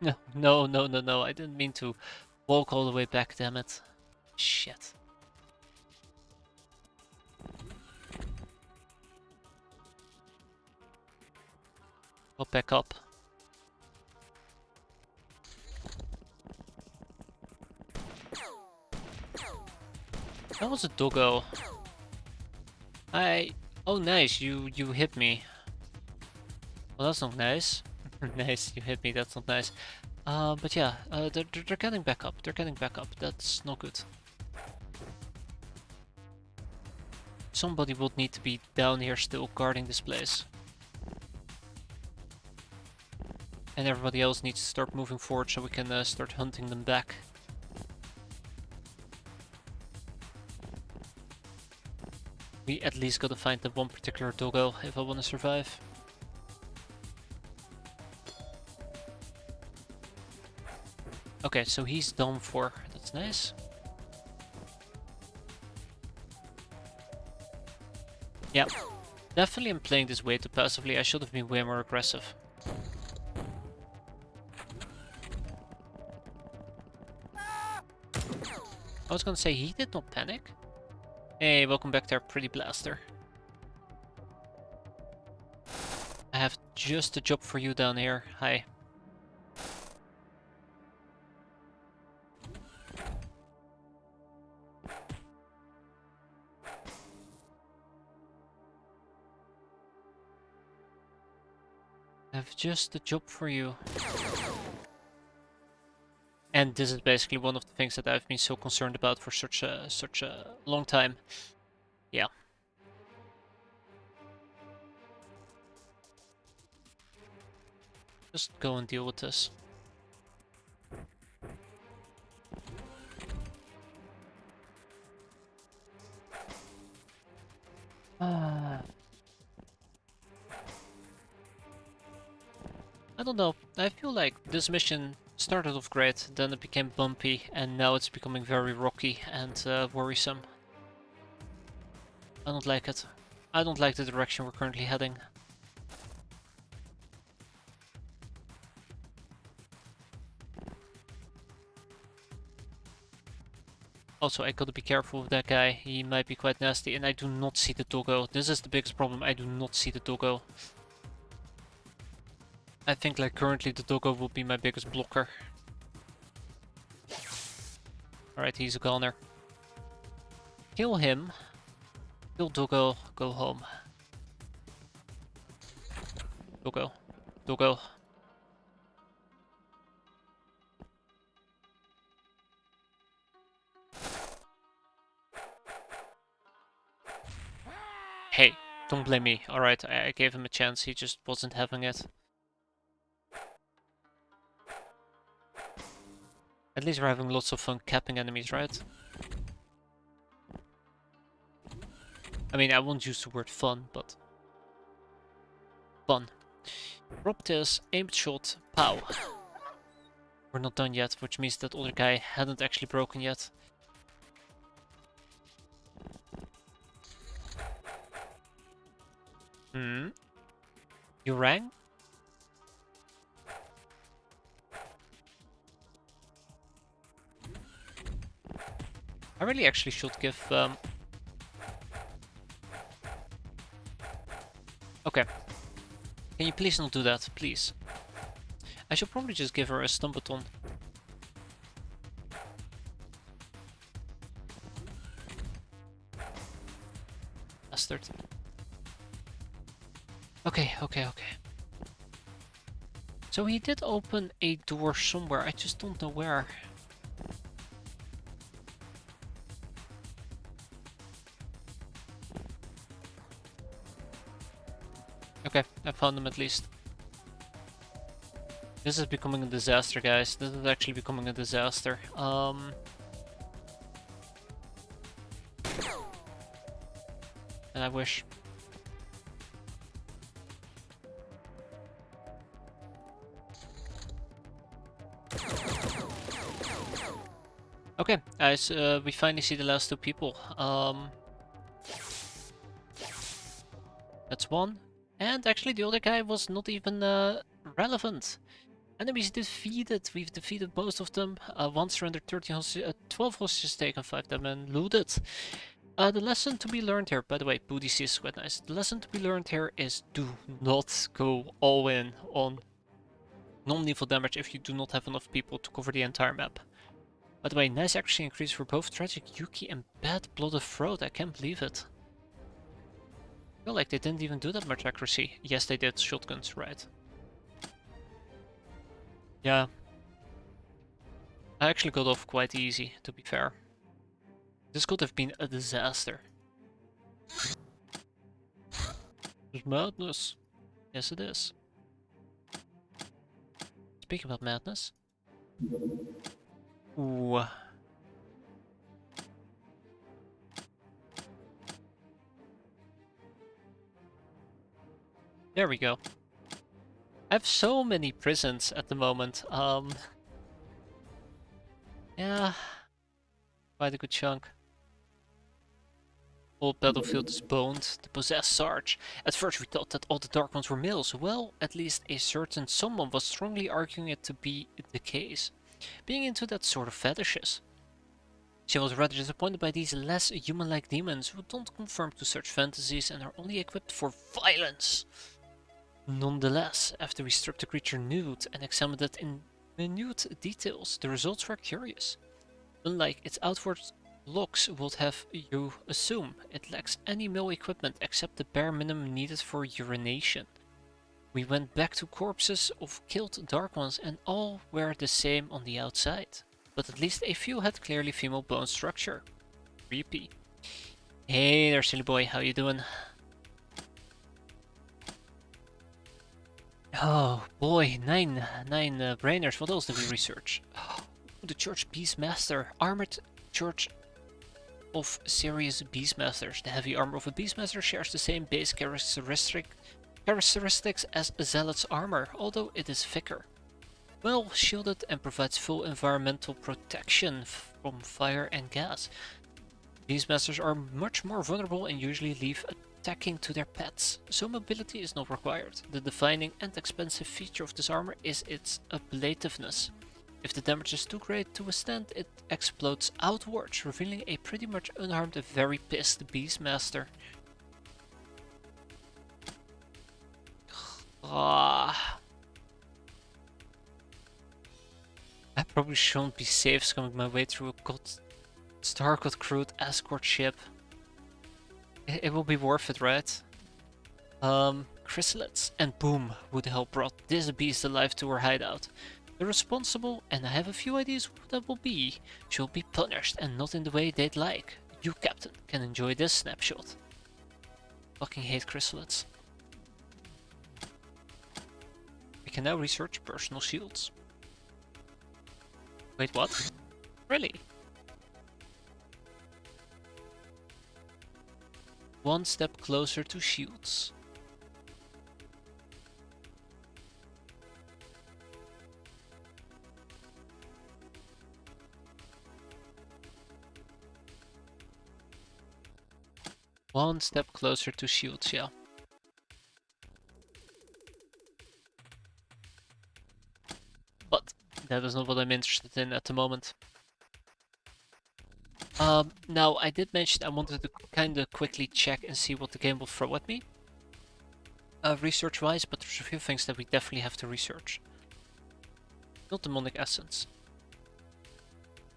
No, no, no, no, no. I didn't mean to walk all the way back, damn it. Shit. I'll back up. That was a doggo. Oh, nice. You hit me. Well, that's not nice. Nice, you hit me. That's not nice. But yeah, they're getting back up. They're getting back up. That's not good. Somebody would need to be down here still guarding this place. And everybody else needs to start moving forward so we can start hunting them back. We at least gotta find the one particular doggo if I wanna survive. Okay, so he's done for. That's nice. Yeah, definitely I'm playing this way too passively. I should have been way more aggressive. I was gonna say he did not panic. Hey, welcome back there, pretty blaster. I have just a job for you down here. Hi. I have just a job for you. And this is basically one of the things that I've been so concerned about for such a long time. Yeah. Just go and deal with this. I don't know. I feel like this mission started off great, then it became bumpy, and now it's becoming very rocky and worrisome. I don't like it. I don't like the direction we're currently heading. Also, I gotta be careful with that guy. He might be quite nasty, and I do not see the doggo. This is the biggest problem. I do not see the doggo. I think like currently the doggo will be my biggest blocker. Alright, he's a goner. Kill him. Kill doggo. Go home. Doggo. Doggo. Hey, don't blame me. Alright, I gave him a chance. He just wasn't having it. At least we're having lots of fun capping enemies, right? I mean, I won't use the word fun, but... fun. Drop this, aimed shot, pow. We're not done yet, which means that other guy hadn't actually broken yet. You rang? I really actually should give... Okay. Can you please not do that, please? I should probably just give her a stun baton. Bastard. Okay. So he did open a door somewhere, I just don't know where. Okay, I found him at least. This is becoming a disaster, guys. This is actually becoming a disaster. And I wish. Okay, guys, we finally see the last two people. That's one. And actually the other guy was not even relevant. Enemies defeated. We've defeated most of them. One surrendered, 12 hostages taken, 5 them and looted. The lesson to be learned here, by the way, Booty C is quite nice. The lesson to be learned here is do not go all in on non-lethal damage if you do not have enough people to cover the entire map. By the way, nice accuracy increase for both Tragic Yuki and Bad Blooded Throat. I can't believe it. I feel like they didn't even do that much accuracy. Yes, they did. Shotguns, right. Yeah. I actually got off quite easy, to be fair. This could have been a disaster. It's madness. Yes, it is. Speaking about madness. Ooh. There we go. I have so many prisons at the moment. Yeah. Quite a good chunk. Old battlefield is boned. The possessed Sarge. At first we thought that all the Dark Ones were males. Well, at least a certain someone was strongly arguing it to be the case. Being into that sort of fetishes. She was rather disappointed by these less human-like demons who don't conform to such fantasies and are only equipped for violence. Nonetheless, after we stripped the creature nude and examined it in minute details, the results were curious. Unlike its outward looks would have you assume, it lacks any male equipment except the bare minimum needed for urination. We went back to corpses of killed Dark Ones and all were the same on the outside, but at least a few had clearly female bone structure. Creepy. Hey there, silly boy, how you doing? Oh boy, nine brainers. What else did we research? The Church Beastmaster, armored Church of serious Beastmasters. The heavy armor of a Beastmaster shares the same base characteristics as a Zealot's armor, although it is thicker. Well shielded and provides full environmental protection from fire and gas. Beastmasters are much more vulnerable and usually leave attacking to their pets, so mobility is not required. The defining and expensive feature of this armor is its ablativeness. If the damage is too great to withstand, it explodes outwards, revealing a pretty much unharmed and very pissed Beastmaster. Ah. I probably shouldn't be safe scumming my way through a Star-God crewed escort ship. It will be worth it, right? Chrysalids and boom, who the hell brought this beast alive to her hideout? The responsible, and I have a few ideas who that will be, shall be punished and not in the way they'd like. You, Captain, can enjoy this snapshot. Fucking hate chrysalids. We can now research personal shields. Wait, what? Really? One step closer to shields. One step closer to shields, yeah. But that is not what I'm interested in at the moment. Now, I did mention I wanted to kind of quickly check and see what the game will throw at me, research-wise, but there's a few things that we definitely have to research. Not demonic essence.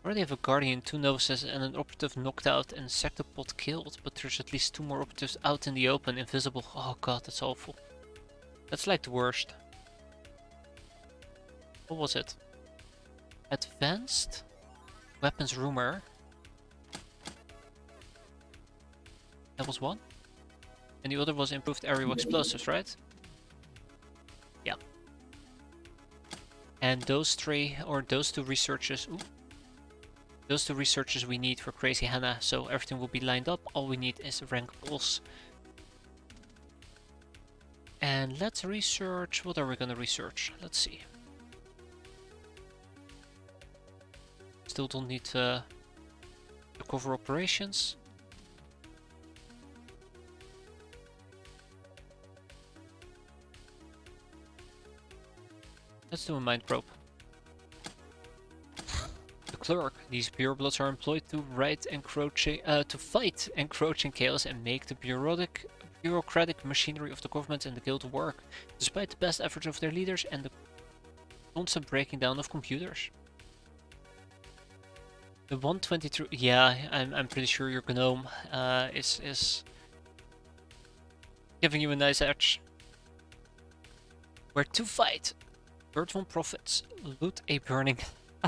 I already have a guardian, 2 novices, and an operative knocked out, and a sectopod killed, but there's at least 2 more operatives out in the open, invisible. Oh god, that's awful. That's like the worst. What was it? Advanced weapons rumor. That was one. And the other was improved aerial explosives, right? Yeah. And those 3, or those 2 researchers... Ooh, those 2 researchers we need for Crazy Hannah, so everything will be lined up. All we need is rank pulse. And let's research... What are we gonna research? Let's see. Still don't need to cover operations. Let's do a mind probe. The clerk. These purebloods are employed to fight encroaching chaos and make the bureaucratic machinery of the government and the guild work, despite the best efforts of their leaders and the constant breaking down of computers. The 123. Yeah, I'm pretty sure your gnome is giving you a nice edge. Where to fight? Bird von Profits. Loot a burning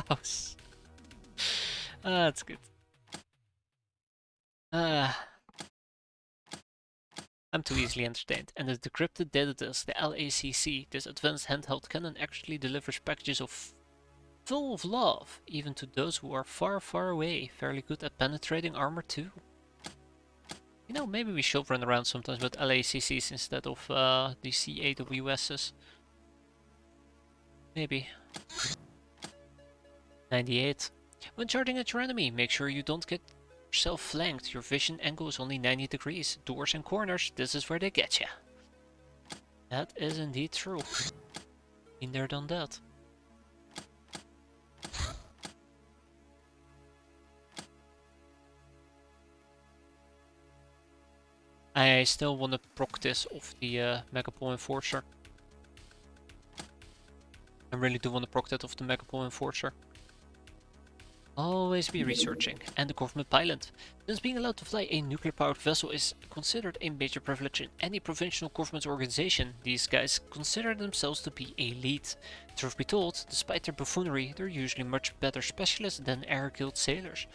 house. That's good. I'm too easily entertained. And the decrypted data disk, the LACC, this advanced handheld cannon actually delivers packages full of love, even to those who are far, far away. Fairly good at penetrating armor too. You know, maybe we should run around sometimes with LACCs instead of the CAWSs. Maybe. 98. When charging at your enemy, make sure you don't get yourself flanked. Your vision angle is only 90 degrees. Doors and corners, this is where they get you. That is indeed true. Been there, done that. I still want to proc this off the Megapole Enforcer. I really do want to proc that off the Megapole Enforcer. Always be researching. And the government pilot. Since being allowed to fly a nuclear-powered vessel is considered a major privilege in any provincial government organization, these guys consider themselves to be elite. Truth be told, despite their buffoonery, they're usually much better specialists than Air Guild sailors.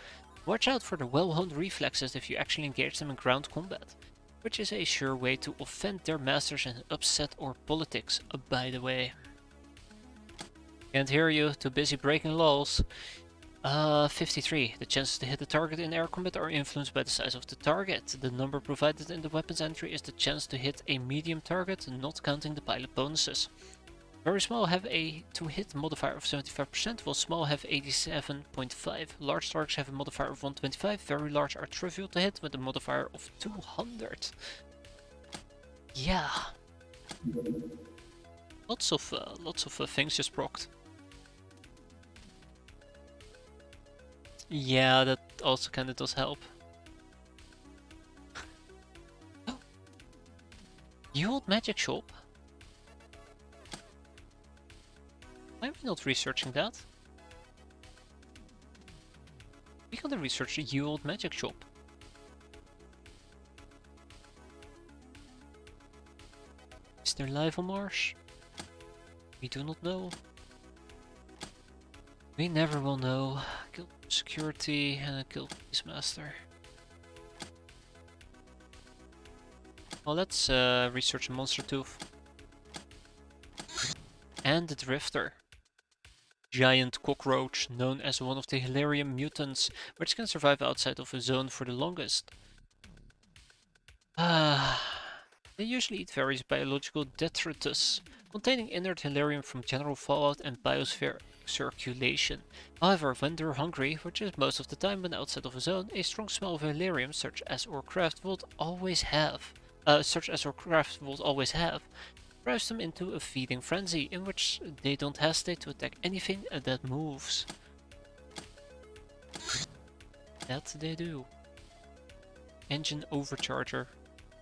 Watch out for their well-honed reflexes if you actually engage them in ground combat, which is a sure way to offend their masters and upset our politics, by the way. Can't hear you, too busy breaking laws. 53. The chances to hit the target in air combat are influenced by the size of the target. The number provided in the weapons entry is the chance to hit a medium target, not counting the pilot bonuses. Very small have a to-hit modifier of 75%, while small have 87.5. Large targets have a modifier of 125. Very large are trivial to hit with a modifier of 200. Yeah. Lots of things just procced. Yeah, that also kinda does help. You old magic shop? Why are we not researching that? We gotta research the you old magic shop. Is there life on Mars? We do not know. We never will know. Guild security and a guild peacemaster. Well, let's research a monster tooth. And the drifter. Giant cockroach, known as one of the Hilarium mutants, which can survive outside of a zone for the longest. They usually eat various biological detritus, containing inert Hilarium from general fallout and biosphere circulation. However, when they're hungry, which is most of the time when outside of a zone, a strong smell of Hilarium, such as our craft would always have, drives them into a feeding frenzy, in which they don't hesitate to attack anything that moves. That they do. Engine overcharger,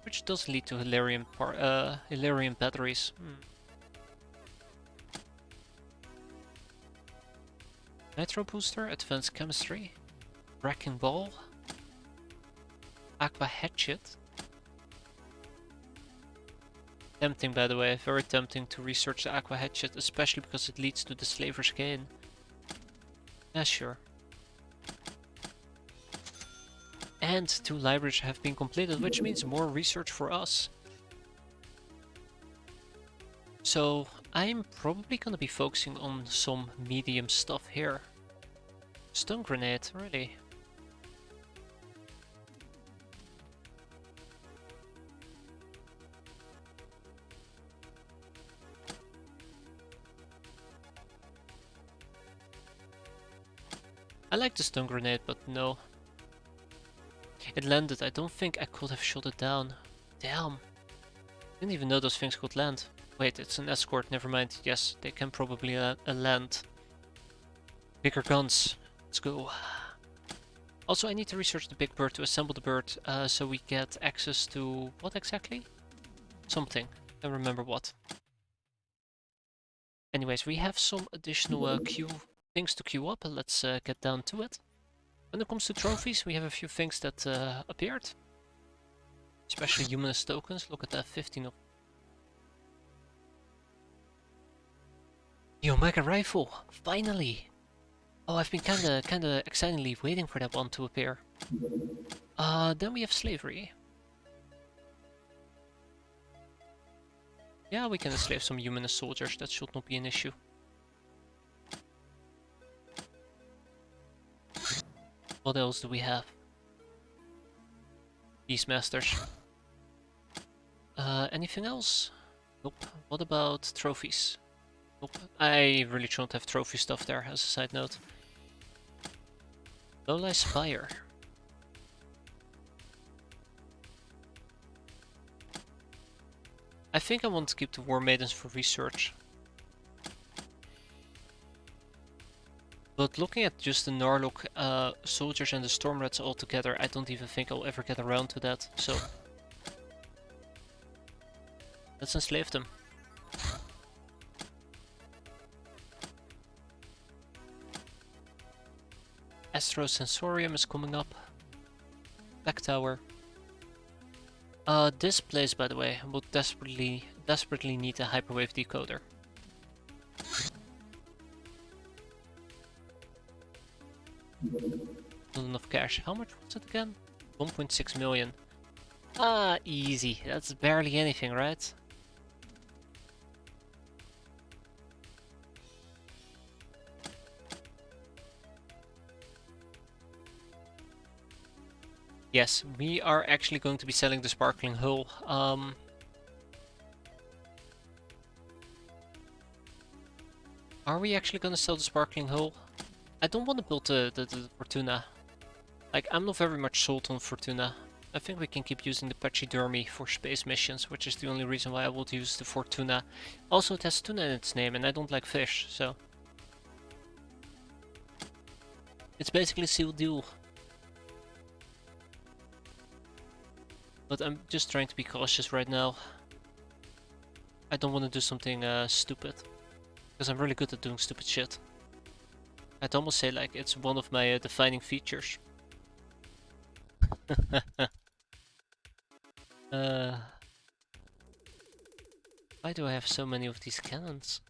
which does lead to Hilarium batteries. Nitro booster, advanced chemistry, wrecking ball, aqua hatchet. Tempting, by the way, very tempting to research the aqua hatchet, especially because it leads to the slaver's gain. Yeah, sure. And 2 libraries have been completed, which means more research for us. So I'm probably gonna be focusing on some medium stuff here. Stun grenade, really? I like the stun grenade, but no. It landed. I don't think I could have shot it down. Damn. Didn't even know those things could land. Wait, it's an escort, never mind. Yes, they can probably land. Bigger guns. Let's go. Also, I need to research the big bird to assemble the bird, so we get access to... what exactly? Something. I don't remember what. Anyways, we have some additional things to queue up, and let's get down to it. When it comes to trophies, we have a few things that appeared. Especially humanist tokens. Look at that, 15 of... The Omega Rifle! Finally! Oh, I've been kinda excitedly waiting for that one to appear. Then we have slavery. Yeah, we can enslave some humanist soldiers, that should not be an issue. What else do we have? Beastmasters. Anything else? Nope. What about trophies? Nope. I really don't have trophy stuff there, as a side note. Lola Spire. I think I want to keep the War Maidens for research. But looking at just the Narlock soldiers and the Storm Rats all together, I don't even think I'll ever get around to that, so... let's enslave them. Astro Sensorium is coming up. Black Tower. This place, by the way, will desperately need a hyperwave decoder. Not enough cash. How much was it again? 1.6 million. Ah, easy. That's barely anything, right? Yes, we are actually going to be selling the Sparkling Hull. Are we actually going to sell the Sparkling Hull? I don't want to build the Fortuna. Like, I'm not very much sold on Fortuna. I think we can keep using the Pachydermy for space missions, which is the only reason why I would use the Fortuna. Also, it has tuna in its name, and I don't like fish, so... it's basically a sealed deal. But I'm just trying to be cautious right now. I don't want to do something stupid. Because I'm really good at doing stupid shit. I'd almost say like it's one of my defining features. Why do I have so many of these cannons?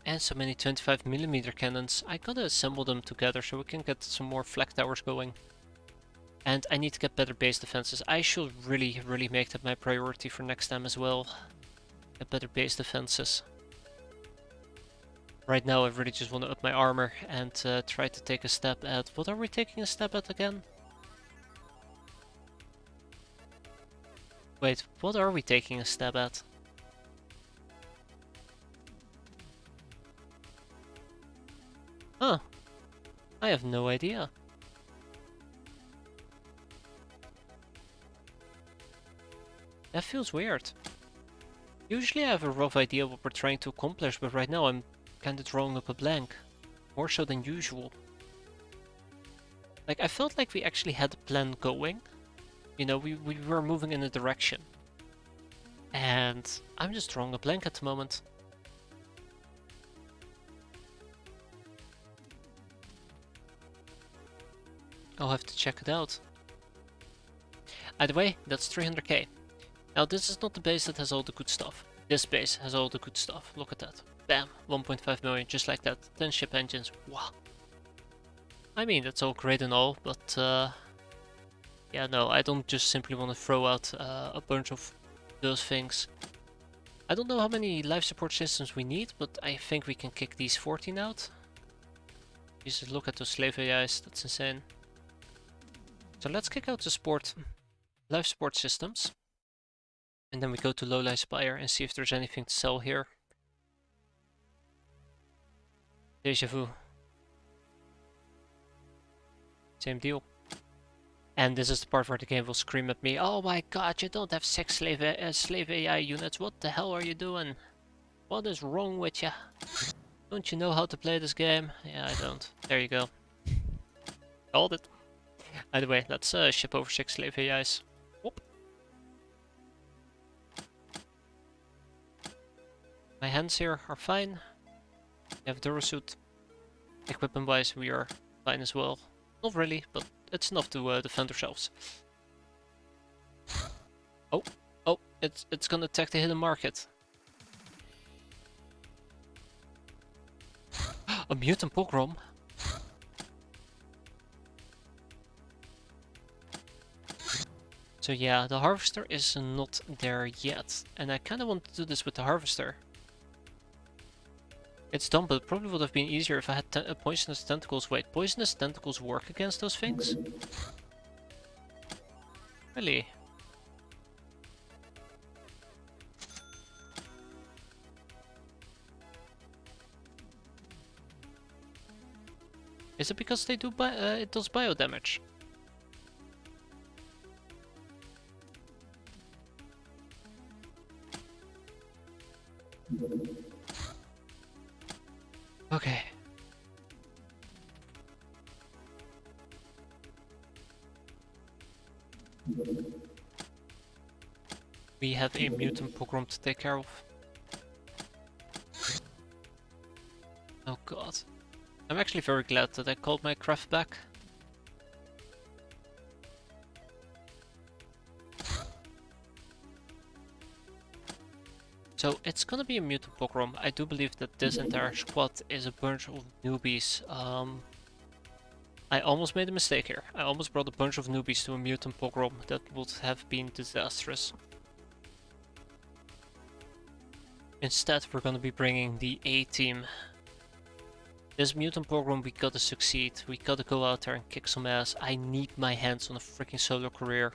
And so many 25mm cannons. I gotta assemble them together so we can get some more flak towers going. And I need to get better base defenses. I should really make that my priority for next time as well. Get better base defenses. Right now I really just want to up my armor and try to take a step at... what are we taking a step at again? Wait, what are we taking a step at? Huh. I have no idea. That feels weird. Usually I have a rough idea what we're trying to accomplish, but right now I'm kinda drawing up a blank. More so than usual. Like, I felt like we actually had a plan going. You know, we were moving in a direction. And I'm just drawing a blank at the moment. I'll have to check it out. Either way, that's 300k. Now this is not the base that has all the good stuff. This base has all the good stuff. Look at that. Bam! 1.5 million, just like that. 10 ship engines. Wow. I mean, that's all great and all, but yeah, no, I don't just simply want to throw out a bunch of those things. I don't know how many life support systems we need, but I think we can kick these 14 out. Jesus, look at those slave AIs, that's insane. So let's kick out the life support systems. And then we go to Lowlight Spire and see if there's anything to sell here. Deja vu. Same deal. And this is the part where the game will scream at me, "Oh my god, you don't have 6 slave AI units, what the hell are you doing? What is wrong with you? Don't you know how to play this game?" Yeah, I don't. There you go. Called it. Either way, let's ship over 6 slave AIs. Whoop. My hands here are fine. We have Durasuit. Equipment wise, we are fine as well. Not really, but it's enough to defend ourselves. Oh, oh, it's gonna attack the hidden market. A mutant pogrom. So yeah, the harvester is not there yet, and I kind of want to do this with the harvester. It's dumb, but it probably would have been easier if I had poisonous tentacles. Wait, poisonous tentacles work against those things? Really? Is it because they do it does bio damage? Okay. We have a mutant pogrom to take care of. Oh god. I'm actually very glad that I called my craft back. So it's gonna be a mutant pogrom. I do believe that this entire squad is a bunch of newbies. I almost made a mistake here. I almost brought a bunch of newbies to a mutant pogrom. That would have been disastrous. Instead, we're gonna be bringing the A-team. This mutant pogrom, we gotta succeed. We gotta go out there and kick some ass. I need my hands on a freaking solo career.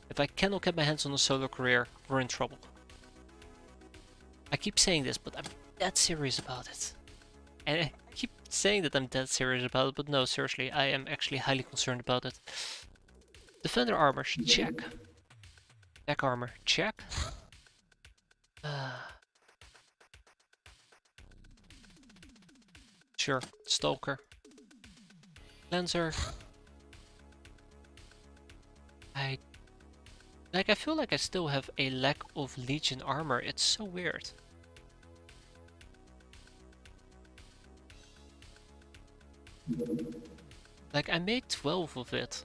If I cannot get my hands on a solo career, we're in trouble. I keep saying this, but I'm dead serious about it. And I keep saying that I'm dead serious about it, but no, seriously, I am actually highly concerned about it. Defender armor, check. Back armor, check. Sure, Stalker. Cleanser. I feel like I still have a lack of Legion armor. It's so weird. Like, I made 12 of it.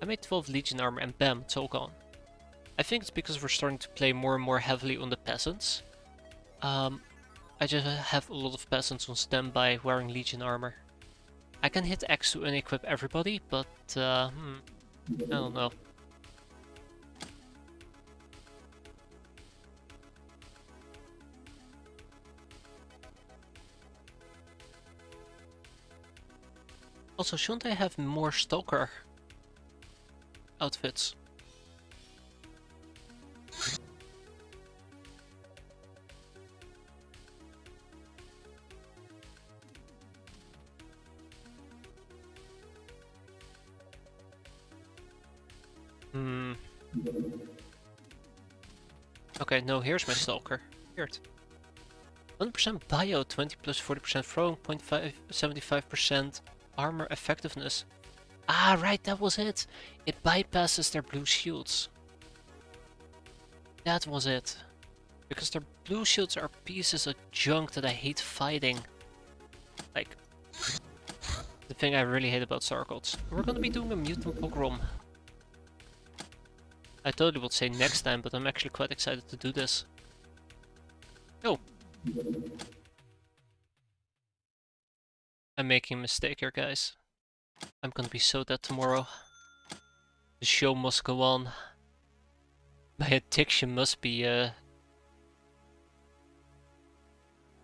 I made 12 Legion armor and bam, it's all gone. I think it's because we're starting to play more and more heavily on the peasants. I just have a lot of peasants on standby wearing Legion armor. I can hit X to unequip everybody, but I don't know. Also, shouldn't I have more Stalker outfits? Okay, no, here's my stalker. Weird. 1% bio, 20 plus 40% throwing, 0.5, 75% armor effectiveness. Ah, right, that was it. It bypasses their blue shields. That was it. Because their blue shields are pieces of junk that I hate fighting. Like, the thing I really hate about Sargots. We're gonna be doing a mutant pogrom. I totally would say next time, but I'm actually quite excited to do this. Oh! I'm making a mistake here, guys. I'm gonna be so dead tomorrow. The show must go on. My addiction must be,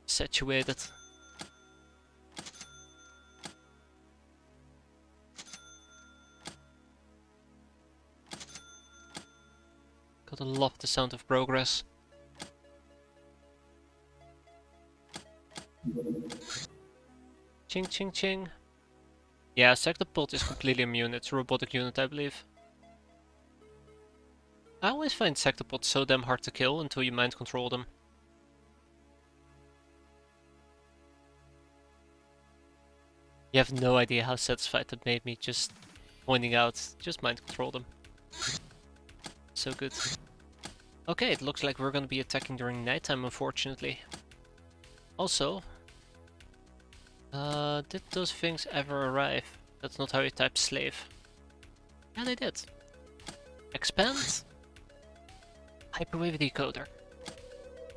situated. Gotta love the sound of progress. Ching ching ching. Yeah, Sectopod is completely immune. It's a robotic unit, I believe. I always find Sectopods so damn hard to kill until you mind control them. You have no idea how satisfied that made me just pointing out, just mind control them. So good. Okay, it looks like we're gonna be attacking during nighttime, unfortunately. Also, did those things ever arrive? That's not how you type slave. Yeah, they did. Expand. Hyperwave decoder.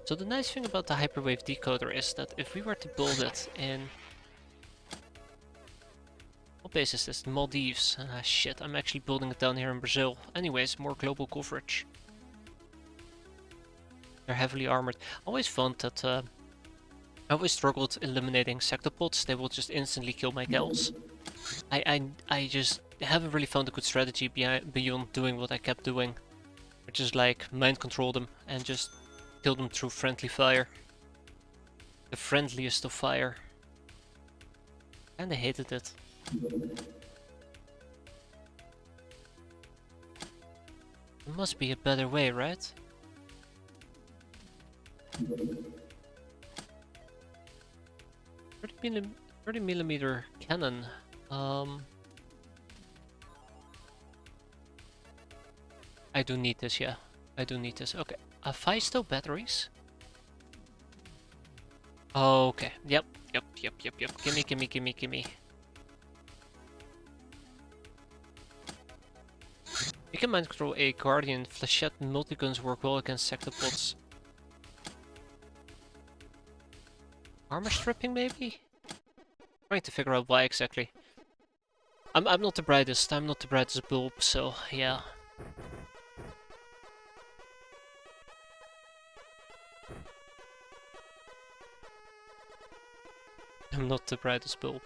So the nice thing about the hyperwave decoder is that if we were to build it in... What base is this? Maldives. Ah shit, I'm actually building it down here in Brazil. Anyways, more global coverage. They're heavily armored. I always found that I always struggled eliminating sectopods. They will just instantly kill my gals. I just haven't really found a good strategy beyond doing what I kept doing. Which is like mind control them and just kill them through friendly fire. The friendliest of fire. Kinda hated it. There must be a better way, right? 30mm cannon. I do need this, yeah. I do need this. Okay. Physto batteries? Okay. Yep. Gimme. You can mind control a Guardian. Flechette multi-guns work well against sectopods. Armor stripping, maybe? Trying to figure out why exactly. I'm not the brightest. I'm not the brightest bulb, so yeah. I'm not the brightest bulb.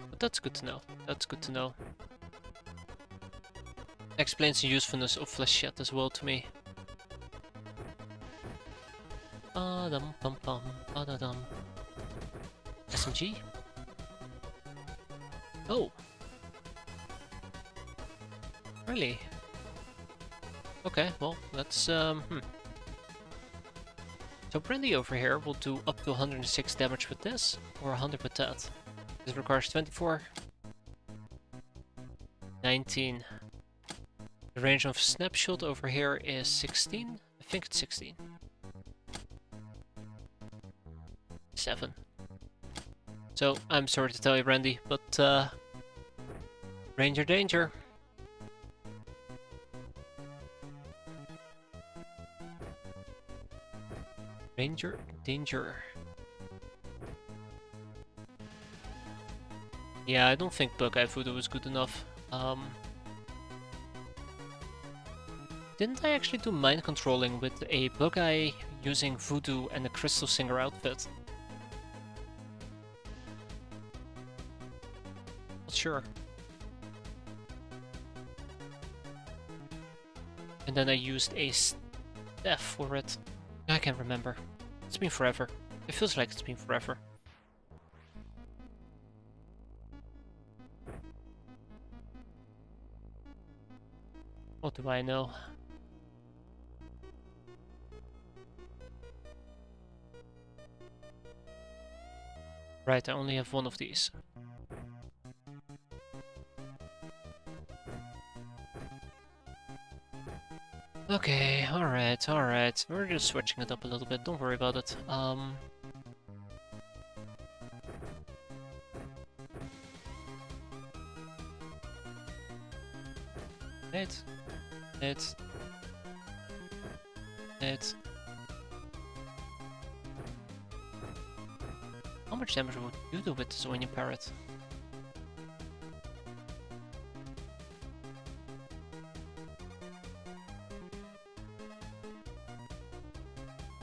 But that's good to know. That's good to know. Explains the usefulness of Flechette as well to me. Ba-dum pum pum, ba-da-dum. SMG? Oh! Really? Okay, well, let's, So Brandy over here will do up to 106 damage with this, or 100 with that. This requires 24. 19. The range of snapshot over here is 16. I think it's 16. 7. So, I'm sorry to tell you, Brandy, but, Ranger danger. Ranger danger. Yeah, I don't think Bug-Eye Voodoo was good enough. Didn't I actually do mind controlling with a Bug-Eye using Voodoo and a Crystal Singer outfit? Not sure. And then I used a staff for it. I can't remember. It's been forever. It feels like it's been forever. What do I know? Right, I only have one of these. Okay, alright, alright. We're just switching it up a little bit, don't worry about it. It. How much damage would you do with this onion parrot?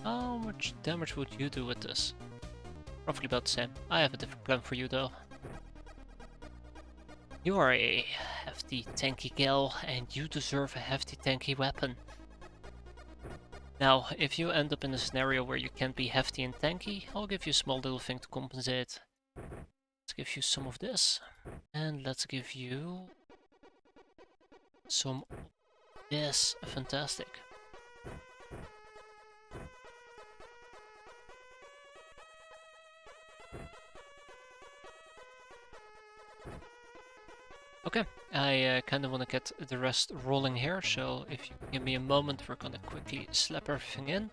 How much damage would you do with this? Roughly about the same. I have a different plan for you though. You are a hefty tanky gal and you deserve a hefty tanky weapon. Now, if you end up in a scenario where you can't be hefty and tanky, I'll give you a small little thing to compensate. Let's give you some of this. And let's give you some of this. Fantastic. Okay, I kind of want to get the rest rolling here, so if you give me a moment, we're gonna quickly slap everything in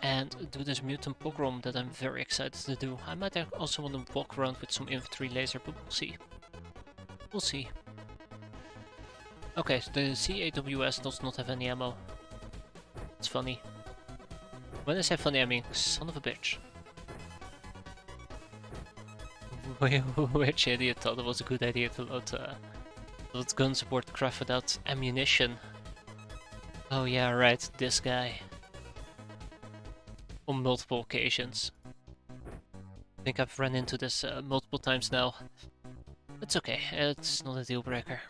and do this mutant pogrom that I'm very excited to do. I might also want to walk around with some infantry laser, but we'll see. We'll see. Okay, so the CAWS does not have any ammo. It's funny. When I say funny, I mean son of a bitch. Which idiot thought it was a good idea to load gun support craft without ammunition? Oh yeah, right, this guy. On multiple occasions. I think I've run into this multiple times now. It's okay, it's not a deal breaker.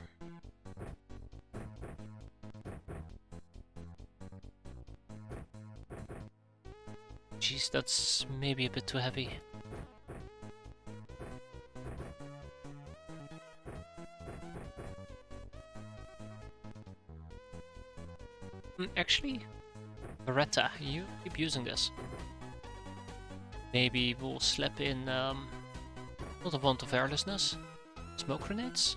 Jeez, that's maybe a bit too heavy. Actually, Beretta, you keep using this. Maybe we'll slap in, not a want of airlessness, smoke grenades.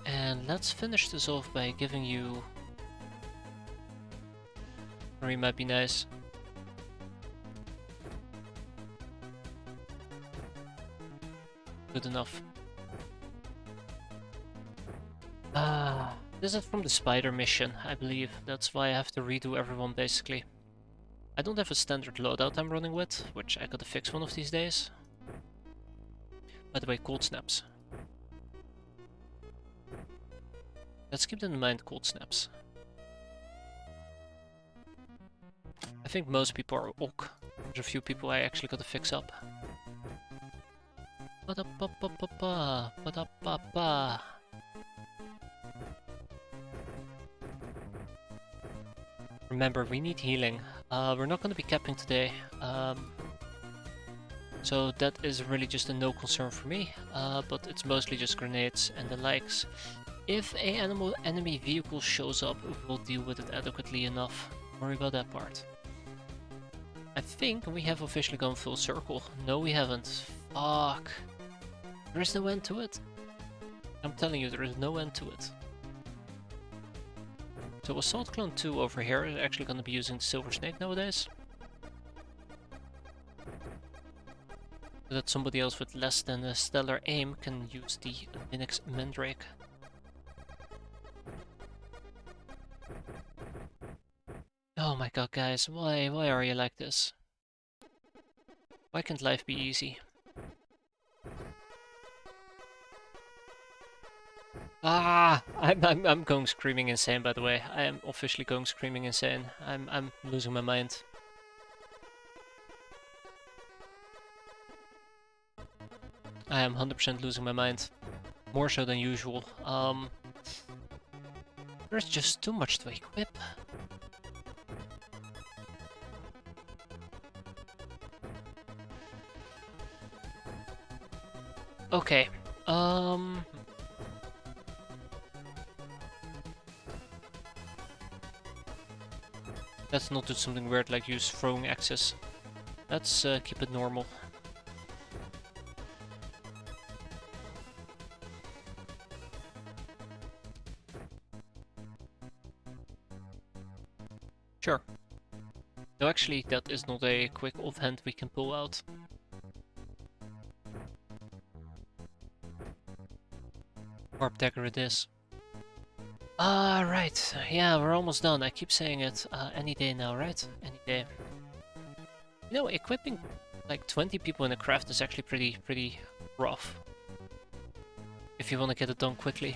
And let's finish this off by giving you... Or might be nice. Good enough. This is from the spider mission, I believe. That's why I have to redo everyone basically. I don't have a standard loadout I'm running with, which I gotta fix one of these days. By the way, cold snaps. Let's keep that in mind, cold snaps. I think most people are ok. There's a few people I actually gotta fix up. Ba-da-ba-ba-ba-ba, ba-da-ba-ba. Remember, we need healing. We're not going to be capping today, so that is really just a no concern for me, but it's mostly just grenades and the likes. If a enemy vehicle shows up, we'll deal with it adequately enough. Don't worry about that part. I think we have officially gone full circle. No, we haven't. Fuck. There is no end to it. I'm telling you, there is no end to it. So Assault Clone 2 over here is actually going to be using the Silver Snake nowadays. So that somebody else with less than a stellar aim can use the Linux Mandrake. Oh my god, guys, why are you like this? Why can't life be easy? Ah, I'm going screaming insane, by the way. I am officially going screaming insane. I'm losing my mind. I am 100% losing my mind. More so than usual. There's just too much to equip. Okay. Let's not do something weird like use throwing axes. Let's keep it normal. Sure. No, actually, that is not a quick offhand we can pull out. Warp dagger it is. Right. Yeah, we're almost done. I keep saying it. Any day now, right? Any day. You know, equipping like 20 people in a craft is actually pretty rough. If you want to get it done quickly.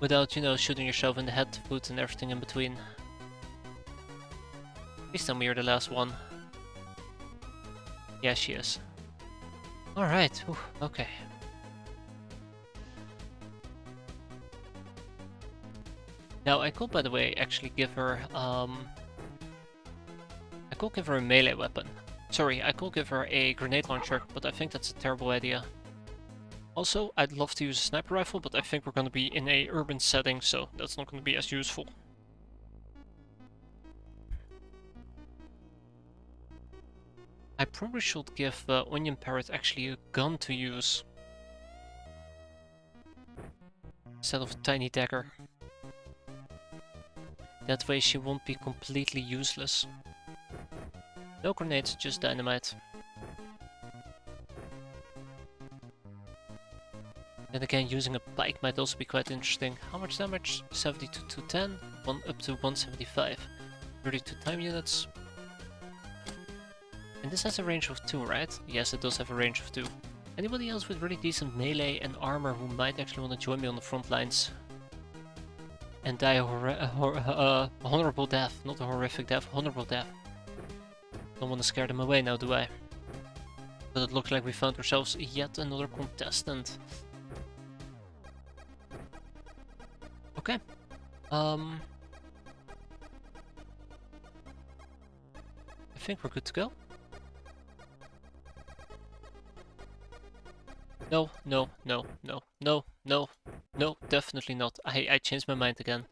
Without, you know, shooting yourself in the head, foot and everything in between. Please tell me you're the last one. Yeah, she is. Alright, okay. Now, I could, by the way, actually give her, I could give her a melee weapon. Sorry, I could give her a grenade launcher, but I think that's a terrible idea. Also, I'd love to use a sniper rifle, but I think we're gonna be in a urban setting, so that's not gonna be as useful. I probably should give Onion Parrot actually a gun to use. Instead of a tiny dagger. That way she won't be completely useless. No grenades, just dynamite. Then again, using a pike might also be quite interesting. How much damage? 70 to 210, one up to 175. 32 time units. And this has a range of 2, right? Yes, it does have a range of 2. Anybody else with really decent melee and armor who might actually want to join me on the front lines? And die a honorable death, not a horrific death, honorable death. Don't want to scare them away now, do I? But it looks like we found ourselves yet another contestant. Okay. I think we're good to go. No, no, no, no, no, no, no, definitely not. I changed my mind again.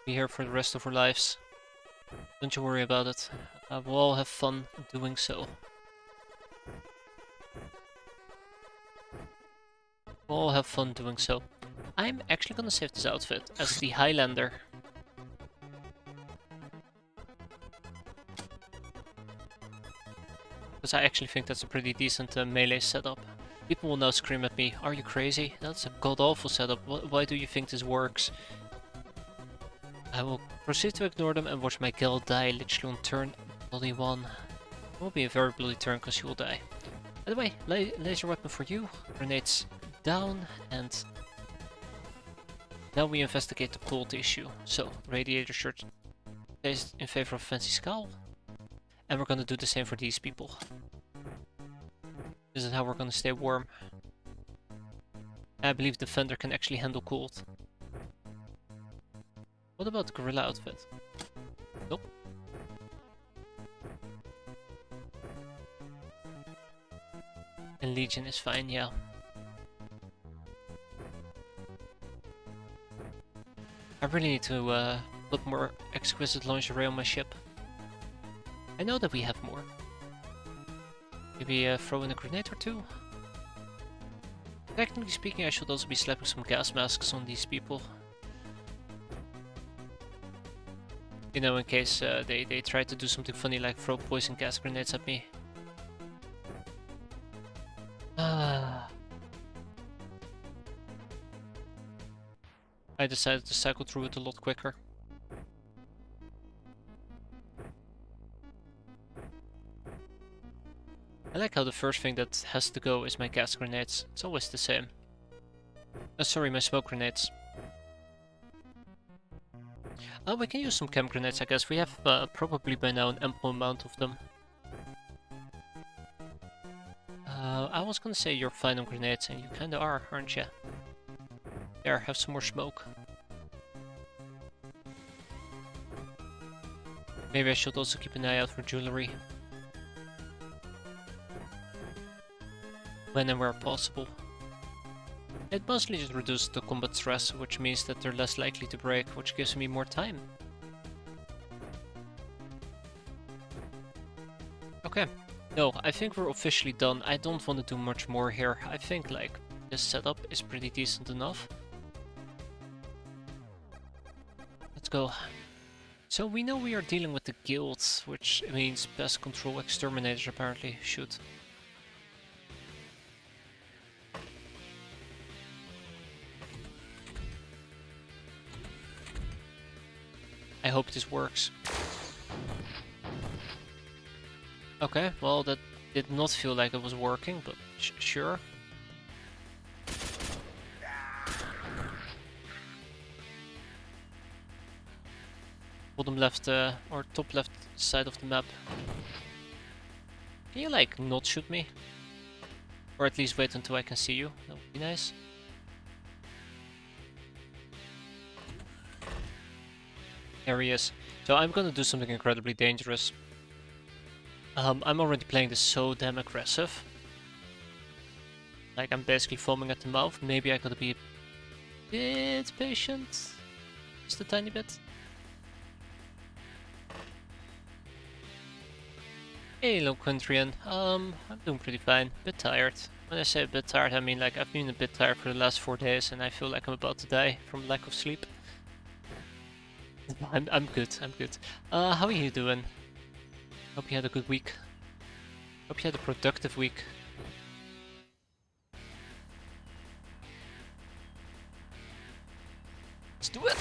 Be here for the rest of our lives. Don't you worry about it. We'll all have fun doing so. We'll all have fun doing so. I'm actually gonna save this outfit as the Highlander. Because I actually think that's a pretty decent melee setup. People will now scream at me, are you crazy? That's a god-awful setup, why do you think this works? I will proceed to ignore them and watch my gal die literally on turn bloody 1. It will be a very bloody turn because she will die. By the way, laser weapon for you, grenades down, and now we investigate the cold issue. So, radiator shirt placed in favor of fancy skull. And we're gonna do the same for these people. This is how we're gonna stay warm. I believe Defender can actually handle cold. What about the gorilla outfit? Nope. And Legion is fine, yeah. I really need to put more exquisite lingerie on my ship. I know that we have more. Maybe throw in a grenade or 2? Technically speaking, I should also be slapping some gas masks on these people. You know, in case they try to do something funny like throw poison gas grenades at me. I decided to cycle through it a lot quicker. I like how the first thing that has to go is my gas grenades. It's always the same. Sorry, my smoke grenades. We can use some chem grenades, I guess. We have probably by now an ample amount of them. I was gonna say you're fine on grenades, and you kinda are, aren't you? There, have some more smoke. Maybe I should also keep an eye out for jewelry. When and where possible. It mostly just reduces the combat stress, which means that they're less likely to break, which gives me more time. Okay. No, I think we're officially done. I don't want to do much more here. I think, like, this setup is pretty decent enough. Let's go. So we know we are dealing with the guilds, which means pest control exterminators apparently should. I hope this works. Okay, well that did not feel like it was working, but sure. Bottom left or top left side of the map. Can you like not shoot me? Or at least wait until I can see you. That would be nice. There he is. So I'm gonna do something incredibly dangerous. I'm already playing this so damn aggressive. Like I'm basically foaming at the mouth. Maybe I gotta be a bit patient. Just a tiny bit. Hello, Quintrian. I'm doing pretty fine. Bit tired. When I say a bit tired, I mean like I've been a bit tired for the last 4 days, and I feel like I'm about to die from lack of sleep. I'm good. I'm good. How are you doing? Hope you had a good week. Hope you had a productive week. Let's do it.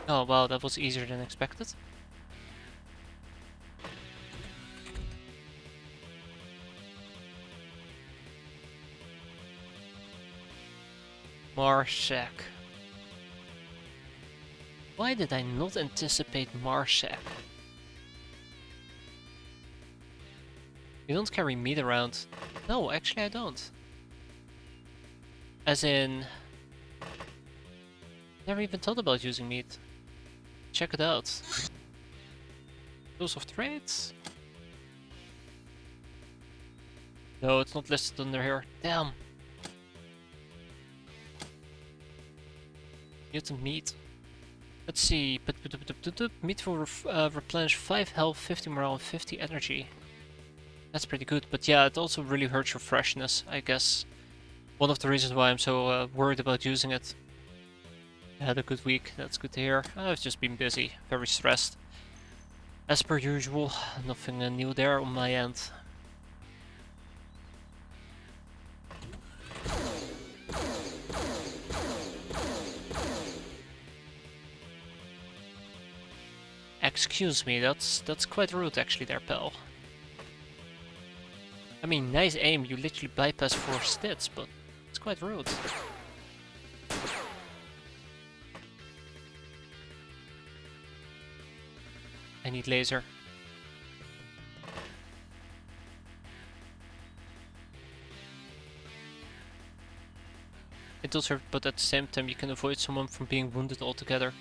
Oh wow, that was easier than expected. Marshak. Why did I not anticipate Marshak? You don't carry meat around. No, actually I don't. As in... Never even thought about using meat. Check it out. Tools of trades? No, it's not listed under here. Damn. Mutant meat. Let's see. Meat will replenish 5 health, 50 morale, and 50 energy. That's pretty good, but yeah, it also really hurts your freshness, I guess. One of the reasons why I'm so worried about using it. I had a good week, that's good to hear. I've just been busy, very stressed. As per usual, nothing new there on my end. Excuse me, that's quite rude actually there, pal. I mean, nice aim, you literally bypass 4 stats, but it's quite rude. I need laser. It does hurt, but at the same time you can avoid someone from being wounded altogether.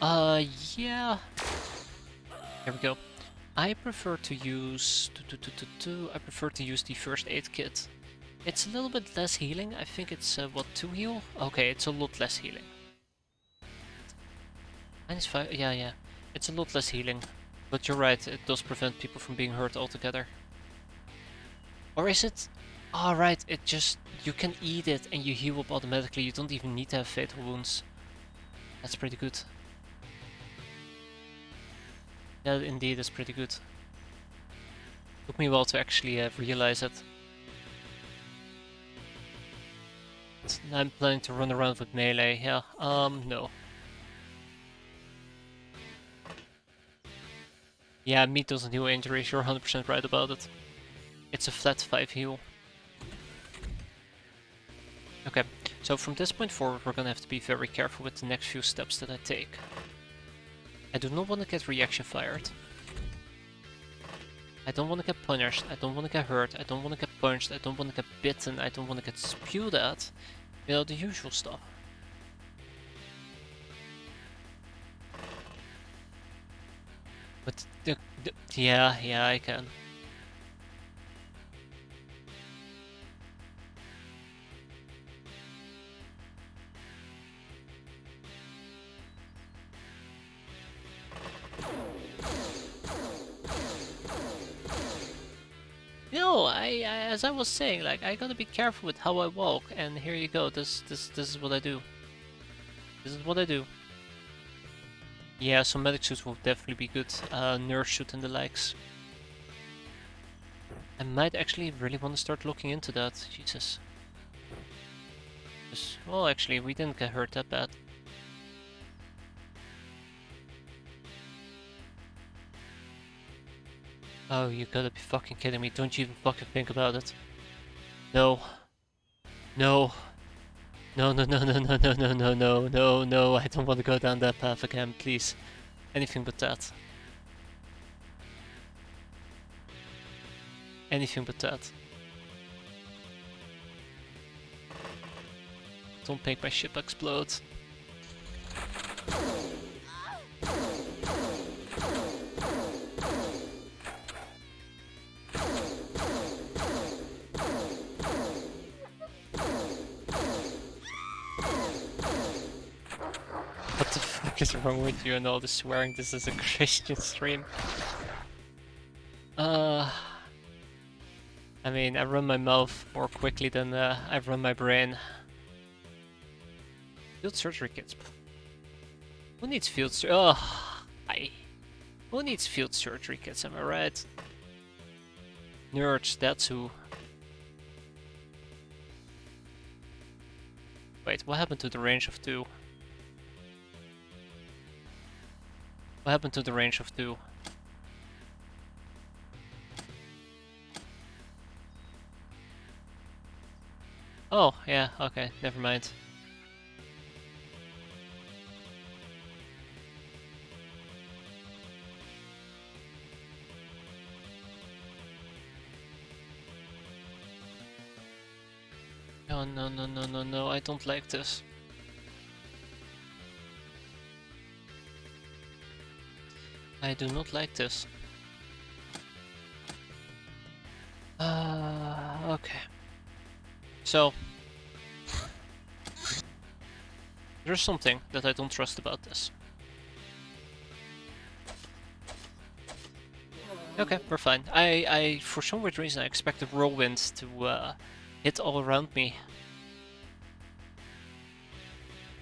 Yeah. There we go. I prefer to use... I prefer to use the first aid kit. It's a little bit less healing. I think it's, what, 2 heal? Okay, it's a lot less healing. -5, yeah. It's a lot less healing. But you're right, it does prevent people from being hurt altogether. Or is it... Oh, right, it just... You can eat it and you heal up automatically. You don't even need to have fatal wounds. That's pretty good. That indeed is pretty good. Took me a while to actually realize it. I'm planning to run around with melee, yeah. No. Yeah, meat doesn't heal injuries, you're 100% right about it. It's a flat 5 heal. Okay, so from this point forward we're gonna have to be very careful with the next few steps that I take. I do not want to get reaction fired. I don't want to get punished, I don't want to get hurt, I don't want to get punched, I don't want to get bitten, I don't want to get spewed at. You know, the usual stuff. But yeah, I can. No, as I was saying, like I gotta be careful with how I walk, and here you go. This is what I do. This is what I do. Yeah, some medic suits will definitely be good. Nurse suit and the likes. I might actually really want to start looking into that. Jesus. Well, actually, we didn't get hurt that bad. Oh, you gotta be fucking kidding me. Don't you even fucking think about it. No. No. No, no, no, no, no, no, no, no, no, no, no. I don't want to go down that path again, please. Anything but that. Anything but that. Don't make my ship explode. What the fuck is wrong with you and all the swearing? This is a Christian stream. I mean, I run my mouth more quickly than I run my brain. Field surgery kits. Who needs field surgery? Oh, who needs field surgery kits? Am I right? Nerds, that's who. Wait, what happened to the range of 2? What happened to the range of 2? Oh, yeah, okay, never mind. Oh, no, no, no, no, no, I don't like this. I do not like this. Okay. So, there's something that I don't trust about this. Okay, we're fine. I for some weird reason I expected whirlwinds to hit all around me.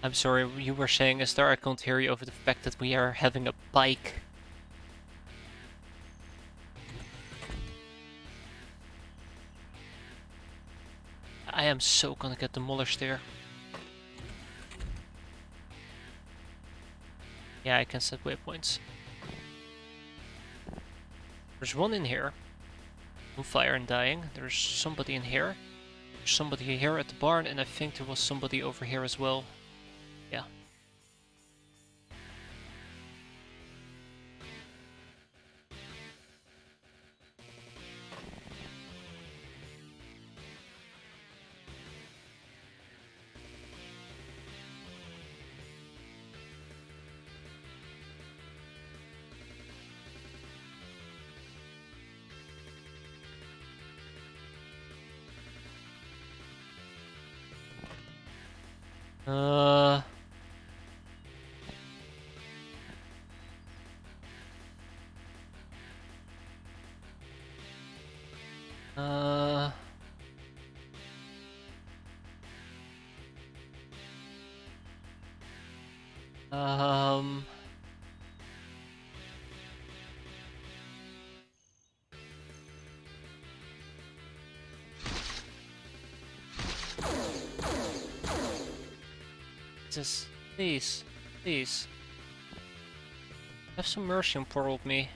I'm sorry, you were saying, Star, I can't hear you over the fact that we are having a bike. I am so gonna get demolished here. Yeah, I can set waypoints. There's one in here. On fire and dying. There's somebody in here. There's somebody here at the barn, and I think there was somebody over here as well. Yeah. Uh... Uh... Um... Just, please, please. Have some mercy on poor old me.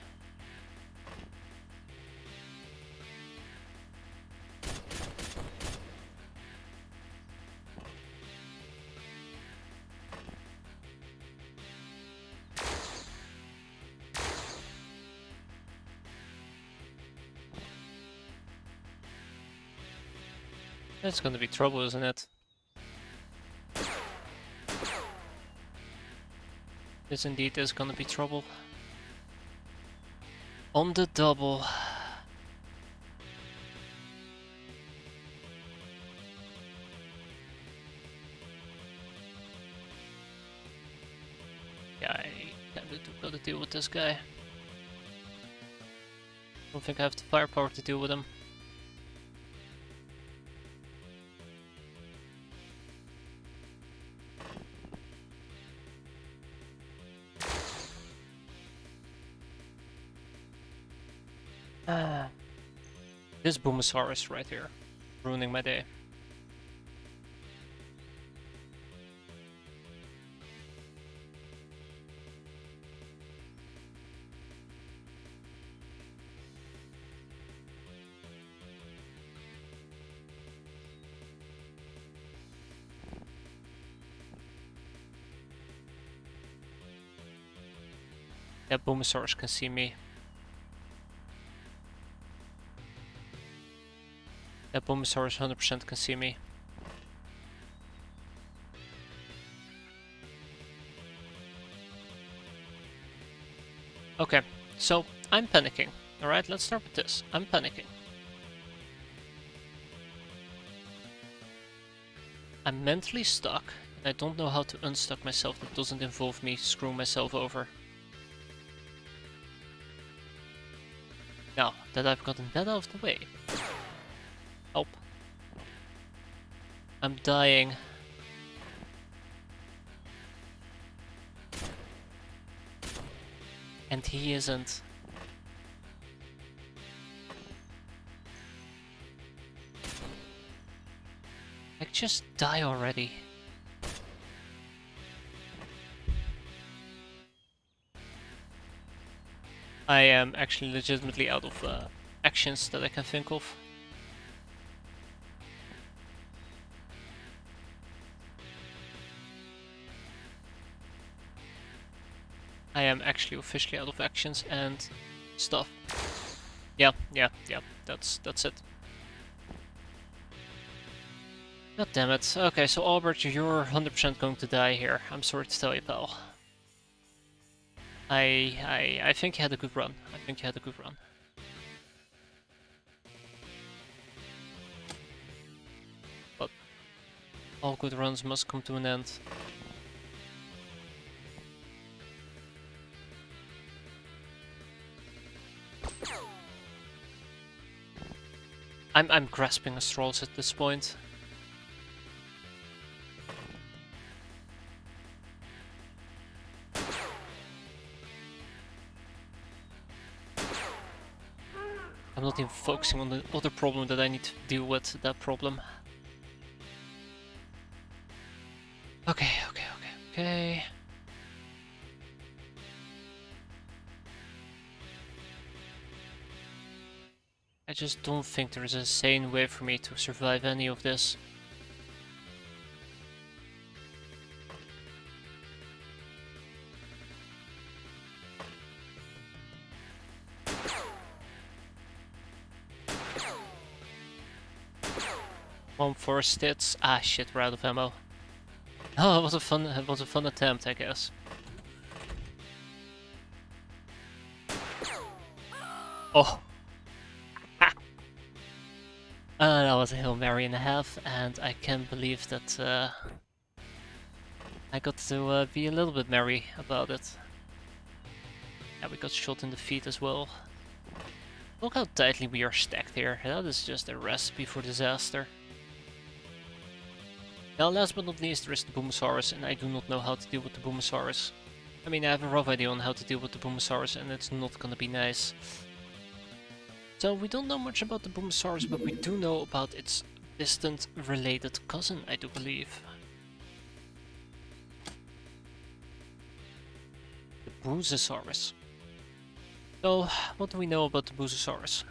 That's gonna be trouble, isn't it? This indeed is gonna be trouble. On the double. Yeah, I kinda do gotta deal with this guy. Don't think I have the firepower to deal with him. This Boomosaurus right here, ruining my day. That Boomosaurus can see me. That Boomosaurus 100% can see me. Okay, so I'm panicking. Alright, let's start with this. I'm panicking. I'm mentally stuck, and I don't know how to unstuck myself that doesn't involve me screwing myself over. Now that I've gotten that out of the way. Help. I'm dying. And he isn't. Like, just die already. I am actually legitimately out of actions that I can think of. I am actually officially out of actions and stuff. Yeah, that's it. God damn it. Okay, so Albert, you're 100% going to die here. I'm sorry to tell you, pal. I think you had a good run. I think you had a good run. But all good runs must come to an end. I'm grasping at straws at this point. I'm not even focusing on the other problem that I need to deal with, that problem. Okay. I just don't think there is a sane way for me to survive any of this. One for stits. Ah shit, we're out of ammo. Oh, it was a fun attempt, I guess. Oh. That was a Hail Mary and a half, and I can't believe that I got to be a little bit merry about it. Yeah, we got shot in the feet as well. Look how tightly we are stacked here. That is just a recipe for disaster. Now, last but not least, there is the Boomosaurus, and I do not know how to deal with the Boomosaurus. I mean, I have a rough idea on how to deal with the Boomosaurus, and it's not gonna be nice. So, we don't know much about the Boomosaurus, but we do know about its distant related cousin, I do believe. The Boozosaurus. So, what do we know about the Boozosaurus?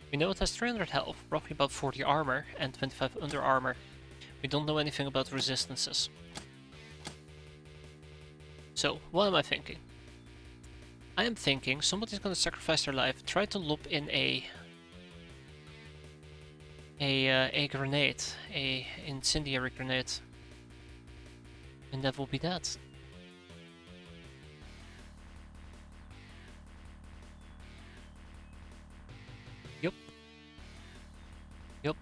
We know it has 300 health, roughly about 40 armor, and 25 under armor. We don't know anything about resistances. So, what am I thinking? I am thinking somebody's gonna sacrifice their life, try to lob in a grenade, a incendiary grenade, and that will be that. Yup.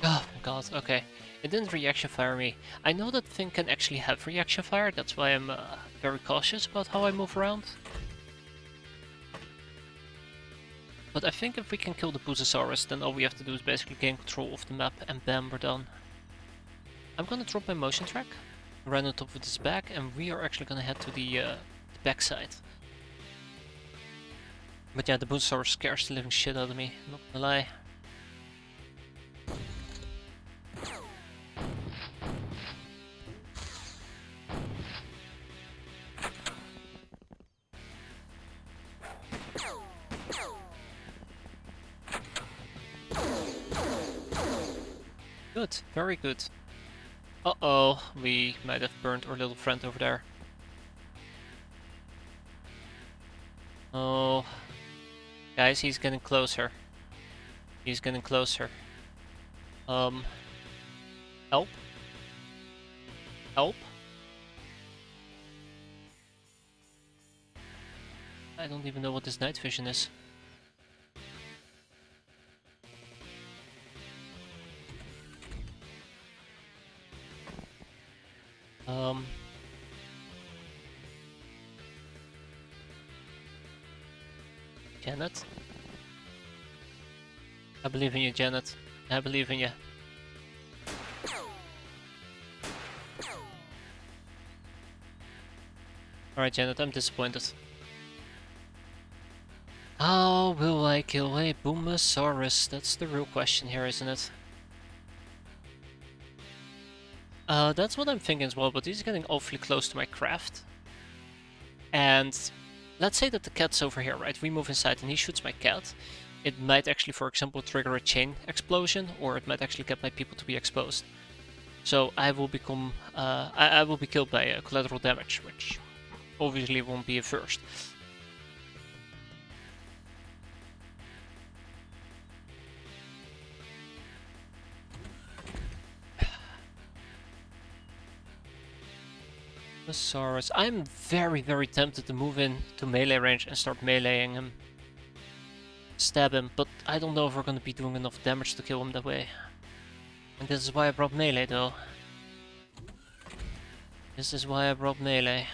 Oh my god, okay. It didn't reaction fire me. I know that thing can actually have reaction fire, that's why I'm very cautious about how I move around. But I think if we can kill the Busasaurus, then all we have to do is basically gain control of the map, and bam, we're done. I'm gonna drop my motion track right on top of this back, and we are actually gonna head to the backside. But yeah, the Busasaurus scares the living shit out of me, not gonna lie. Good, very good. Uh-oh, we might have burned our little friend over there. Oh, guys, he's getting closer. He's getting closer. Help? Help? I don't even know what this night vision is. Janet? I believe in you, Janet. I believe in you. Alright, Janet, I'm disappointed. How will I kill a Boomosaurus? That's the real question here, isn't it? That's what I'm thinking as well, but he's getting awfully close to my craft. And let's say that the cat's over here, right? We move inside and he shoots my cat. It might actually, for example, trigger a chain explosion, or it might actually get my people to be exposed. So I will become, I will be killed by collateral damage, which obviously won't be a first. Busasaurus. I'm very, very tempted to move in to melee range and start meleeing him. Stab him, but I don't know if we're gonna be doing enough damage to kill him that way. And this is why I brought melee though. This is why I brought melee.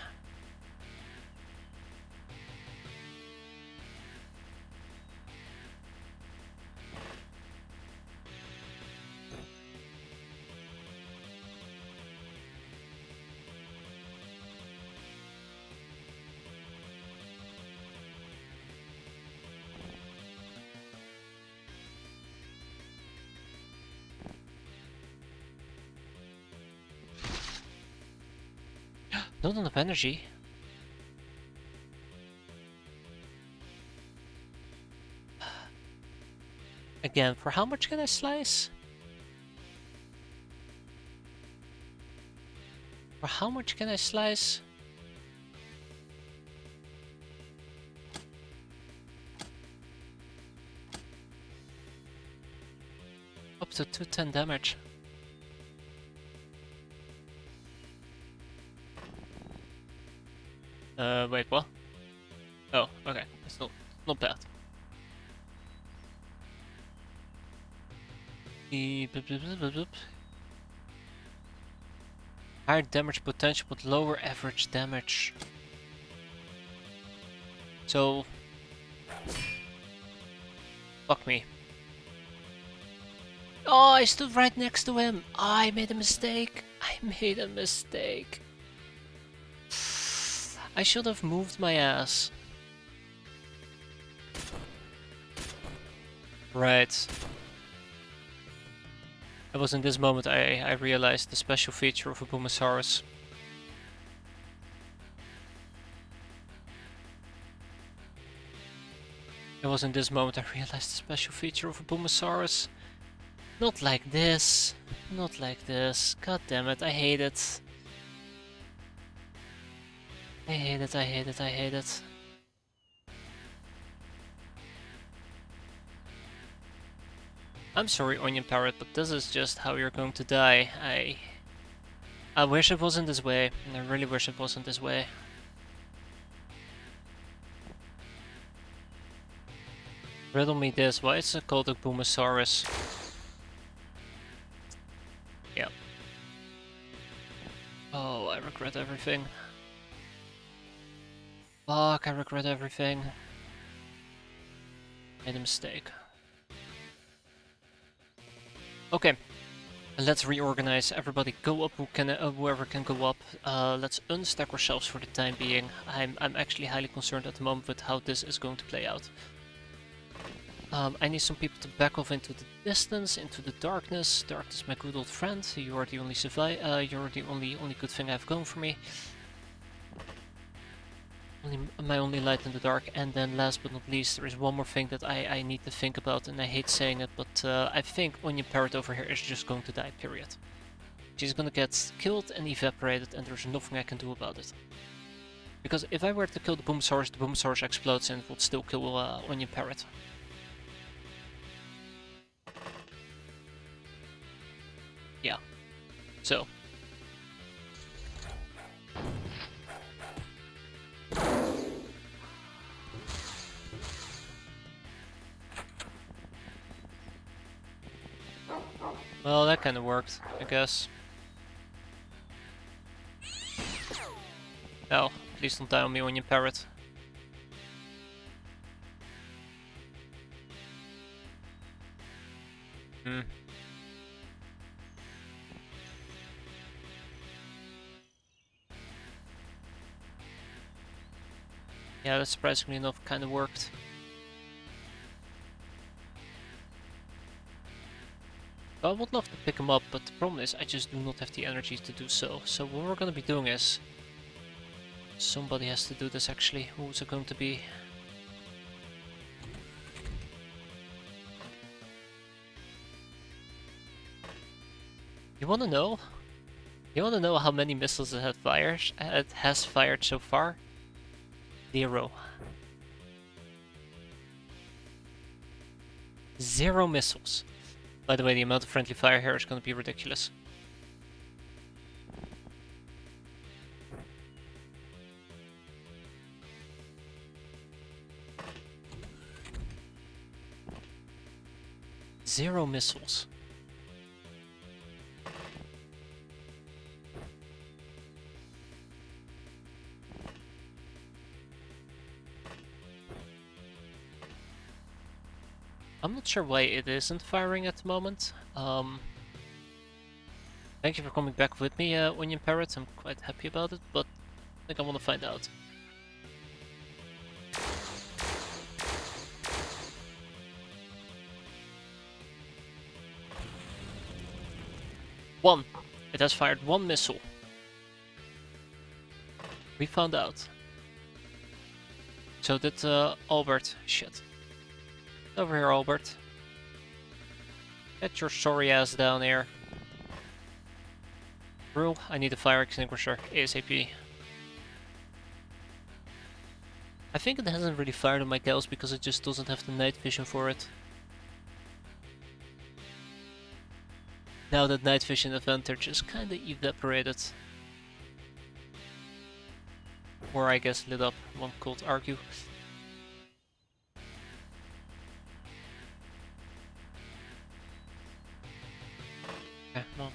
Not enough energy. Again, for how much can I slice? For how much can I slice? Up to 210 damage. Wait, what? Oh, okay. It's not bad. Higher damage potential but lower average damage. So... fuck me. Oh, I stood right next to him! I made a mistake! I made a mistake! I should have moved my ass. Right. It was in this moment I realized the special feature of a Boomosaurus. It was in this moment I realized the special feature of a Boomosaurus. Not like this. Not like this. God damn it, I hate it. I hate it, I hate it, I hate it. I'm sorry, Onion Parrot, but this is just how you're going to die. I wish it wasn't this way. I really wish it wasn't this way. Riddle me this, why is it called a Boomosaurus? Yeah. Oh, I regret everything. Fuck, I regret everything. Made a mistake. Okay, let's reorganize. Everybody go up whoever can go up. Let's unstack ourselves for the time being. I'm actually highly concerned at the moment with how this is going to play out. I need some people to back off into the distance, into the darkness. Darkness, my good old friend. You are the only you're the only good thing I have going for me. My only light in the dark. And then last but not least, there is one more thing that I need to think about, and I hate saying it, but I think Onion Parrot over here is just going to die, period. She's gonna get killed and evaporated, and there's nothing I can do about it. Because if I were to kill the Boomsaurus explodes and it would still kill Onion Parrot. Yeah. So. Well, that kind of worked, I guess. Oh, please don't die on me, Onion Parrot. Hmm. Yeah, that surprisingly enough kind of worked. I would love to pick him up, but the problem is I just do not have the energy to do so. So what we're gonna be doing is... somebody has to do this actually. Who's it going to be? You wanna know? You wanna know how many missiles it has fired so far? 0. 0 missiles. By the way, the amount of friendly fire here is going to be ridiculous. Zero missiles. I'm not sure why it isn't firing at the moment. Thank you for coming back with me, Onion Parrot. I'm quite happy about it, but I think I want to find out. One. It has fired 1 missile. We found out. So did Albert. Shit. Over here, Albert. Get your sorry ass down here. Rule, I need a fire extinguisher ASAP. I think it hasn't really fired on my cows because it just doesn't have the night vision for it. Now that night vision advantage is kinda evaporated. Or I guess lit up, one could argue. Okay, well.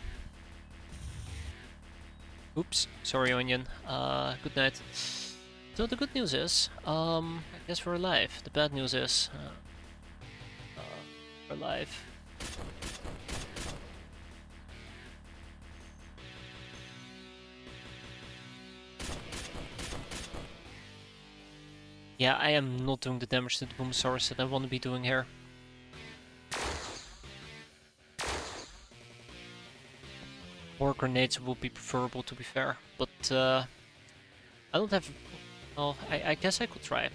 Oops, sorry Onion. Good night. So the good news is, I guess we're alive. The bad news is, we're alive. Yeah, I am not doing the damage to the Boomsaurus that I want to be doing here. More grenades would be preferable, to be fair, but I don't have... Well, I guess I could try.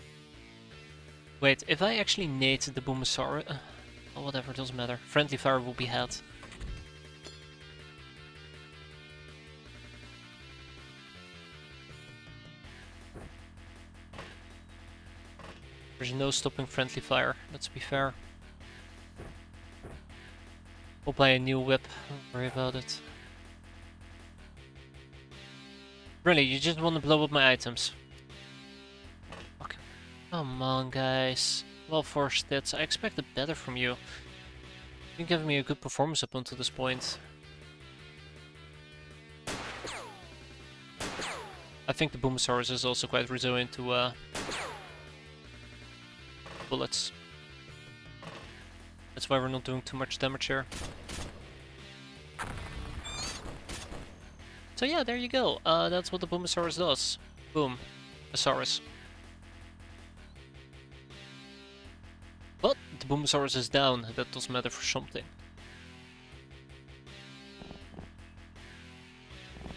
Wait, if I actually nade the Boomsaurus... oh, whatever, doesn't matter. Friendly fire will be had. There's no stopping friendly fire, let's be fair. We'll buy a new whip, don't worry about it. Really, you just want to blow up my items. Okay. Come on, guys. Well, for stats, I expected better from you. You've been giving me a good performance up until this point. I think the Boomsaurus is also quite resilient to bullets. That's why we're not doing too much damage here. So yeah, there you go. That's what the Boomosaurus does. Boom. Asaurus. But the Boomosaurus is down. That does matter for something.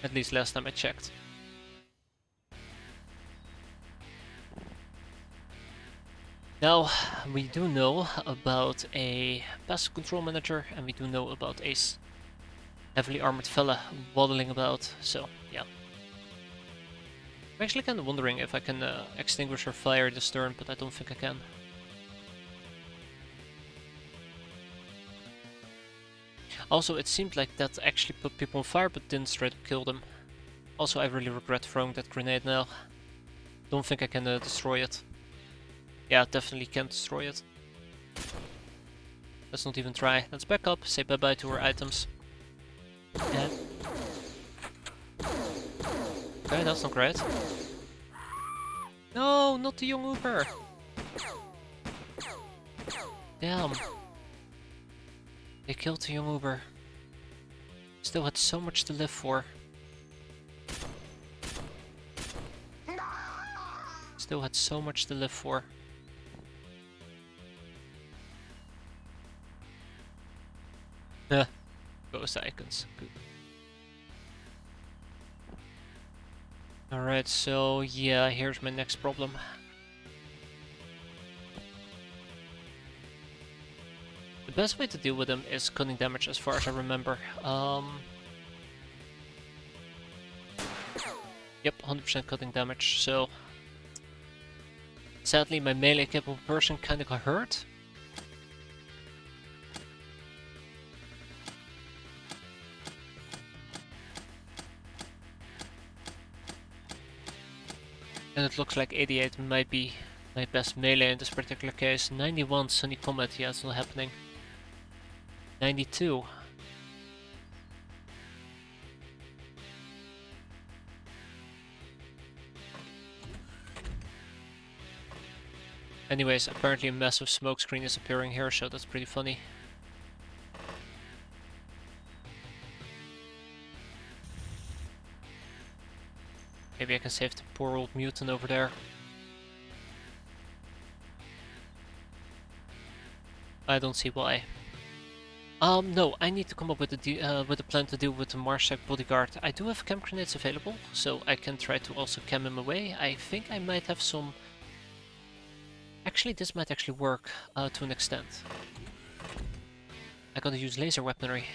At least last time I checked. Now, we do know about a passive control manager, and we do know about a heavily armored fella waddling about, so yeah. I'm actually kind of wondering if I can extinguish or fire this turn, but I don't think I can. Also, it seemed like that actually put people on fire, but didn't straight up kill them. Also, I really regret throwing that grenade now. Don't think I can destroy it. Yeah, definitely can't destroy it. Let's not even try. Let's back up, say bye-bye to our items. Yeah. Okay, that's not great. No, not the young Uber! Damn. They killed the young Uber. Still had so much to live for. Still had so much to live for. Ghost icons. Good. Alright, so yeah, here's my next problem. The best way to deal with them is cutting damage as far as I remember. Yep, 100% cutting damage, so... Sadly, my melee capable person kinda got hurt. And it looks like 88 might be my best melee in this particular case. 91 Sunny Comet, yeah, it's not happening. 92. Anyways, apparently a massive smoke screen is appearing here, so that's pretty funny. Maybe I can save the poor old mutant over there. I don't see why. No, I need to come up with a plan to deal with the Marshak bodyguard. I do have chem grenades available, so I can try to also chem him away. I think I might have some... Actually, this might actually work to an extent. I gotta use laser weaponry.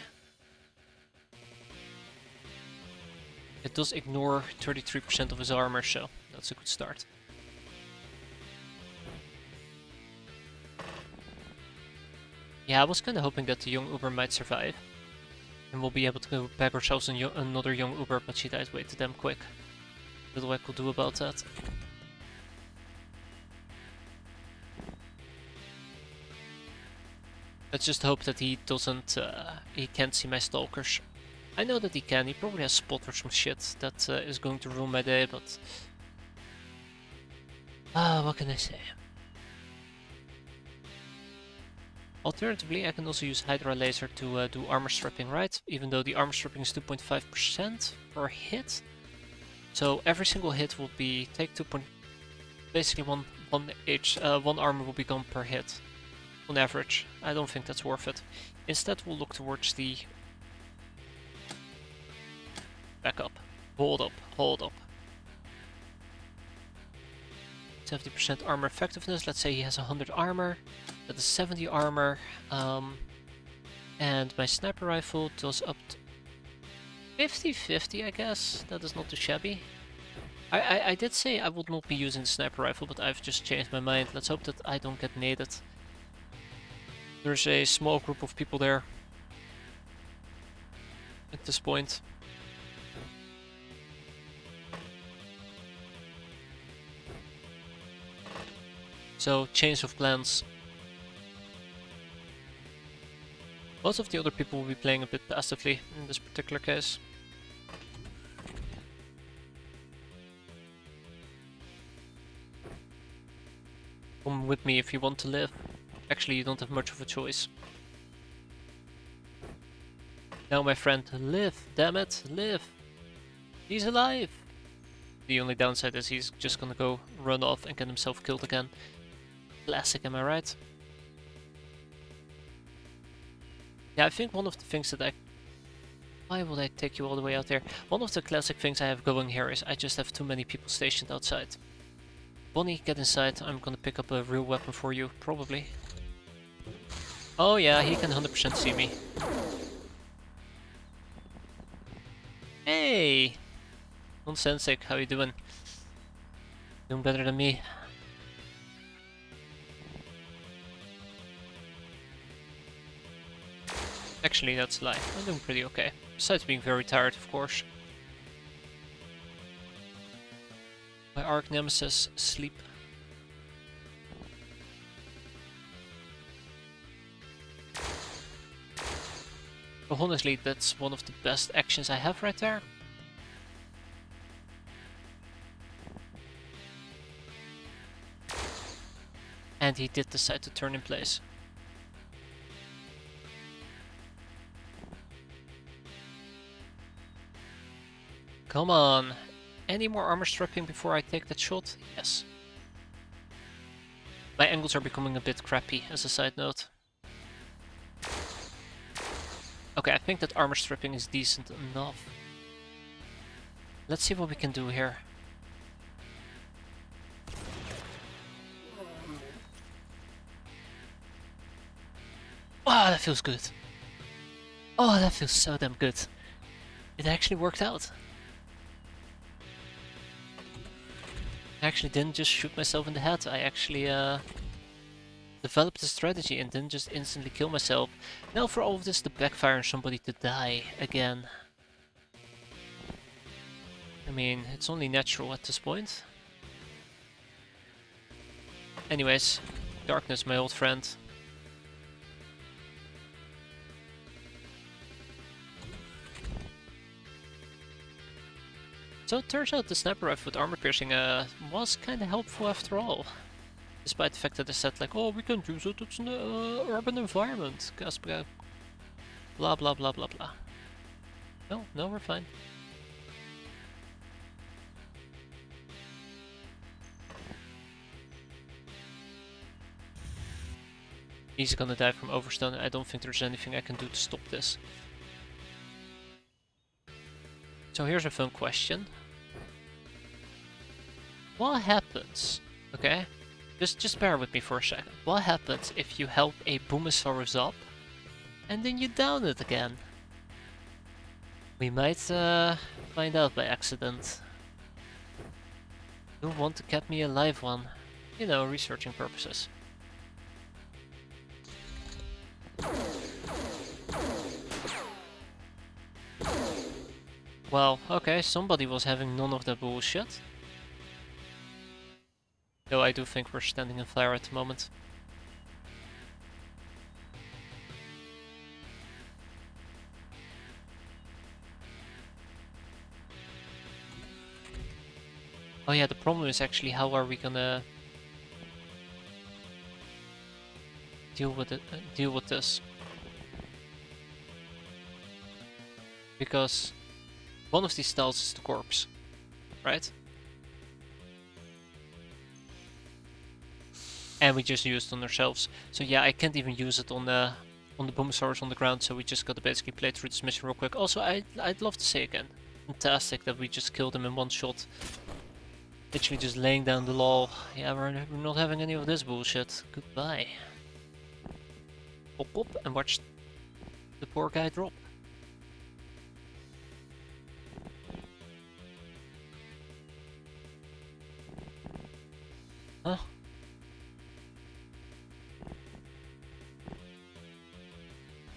It does ignore 33% of his armor, so that's a good start. Yeah, I was kinda hoping that the young Uber might survive. And we'll be able to bag ourselves another young Uber, but she died way too damn quick. Little I could do about that. Let's just hope that he doesn't, he can't see my stalkers. I know that he can, he probably has spot or some shit that is going to ruin my day, but... what can I say? Alternatively, I can also use Hydra Laser to do armor stripping, right? Even though the armor stripping is 2.5% per hit. So every single hit will be take 2. Basically one armor will be gone per hit. On average. I don't think that's worth it. Instead we'll look towards the... Back up. Hold up. Hold up. 70% armor effectiveness. Let's say he has 100 armor. That is 70 armor. And my sniper rifle does up to 50-50, I guess. That is not too shabby. I did say I would not be using the sniper rifle, but I've just changed my mind. Let's hope that I don't get naded. There's a small group of people there at this point. So, change of plans. Most of the other people will be playing a bit passively in this particular case. Come with me if you want to live. Actually, you don't have much of a choice. Now, my friend, live! Damn it, live! He's alive! The only downside is he's just gonna go run off and get himself killed again. Classic, am I right? Yeah, I think one of the things that Why would I take you all the way out there? One of the classic things I have going here is I just have too many people stationed outside. Bonnie, get inside. I'm gonna pick up a real weapon for you, probably. Oh yeah, he can 100% see me. Hey! Nonsensic, how you doing? Doing better than me. Actually, that's a lie. I'm doing pretty okay. Besides being very tired, of course. My arch nemesis, sleep. But honestly, that's one of the best actions I have right there. And he did decide to turn in place. Come on. Any more armor stripping before I take that shot? Yes. My angles are becoming a bit crappy, as a side note. Okay, I think that armor stripping is decent enough. Let's see what we can do here. Wow, that feels good. Oh, that feels so damn good. It actually worked out. I actually didn't just shoot myself in the head. I actually developed a strategy and didn't just instantly kill myself. Now for all of this to backfire and somebody to die again. I mean, it's only natural at this point. Anyways, darkness, my old friend. So it turns out the sniper rifle with armor piercing was kinda helpful after all. Despite the fact that they said like, oh, we can use it, it's an urban environment. Blah blah blah blah blah. No, we're fine. He's gonna die from overstone. I don't think there's anything I can do to stop this. So here's a fun question. What happens, okay? Just bear with me for a second. What happens if you help a Boomosaurus up and then you down it again? We might find out by accident. You want to get me a live one. You know, researching purposes. Well, okay, somebody was having none of that bullshit. Though I do think we're standing in fire at the moment. Oh yeah, the problem is actually how are we gonna deal with it? Deal with this? Because one of these styles is the corpse, right? And we just used it on ourselves. So yeah, I can't even use it on the Boomosaurus on the ground, so we just gotta basically play through this mission real quick. Also, I'd love to say again, fantastic that we just killed him in one shot. Literally just laying down the law. Yeah, we're not having any of this bullshit. Goodbye. Pop pop and watch the poor guy drop. Huh?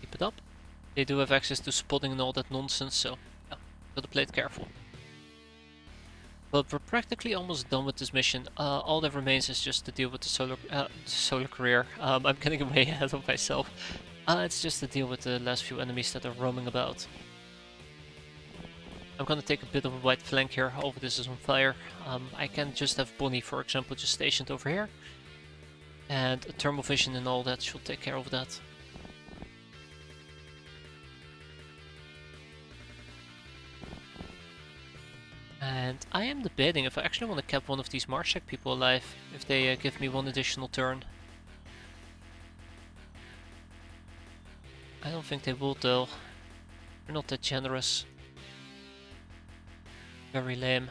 Keep it up. They do have access to spotting and all that nonsense, so yeah, gotta play it careful. But we're practically almost done with this mission. All that remains is just to deal with the solar career. I'm getting way ahead of myself. It's just to deal with the last few enemies that are roaming about. I'm gonna take a bit of a wide flank here. All of this is on fire. I can just have Bonnie, for example, just stationed over here. And thermal vision and all that should take care of that. And I am debating if I actually want to keep one of these Marshak people alive, if they give me one additional turn. I don't think they will though. They're not that generous. Very lame.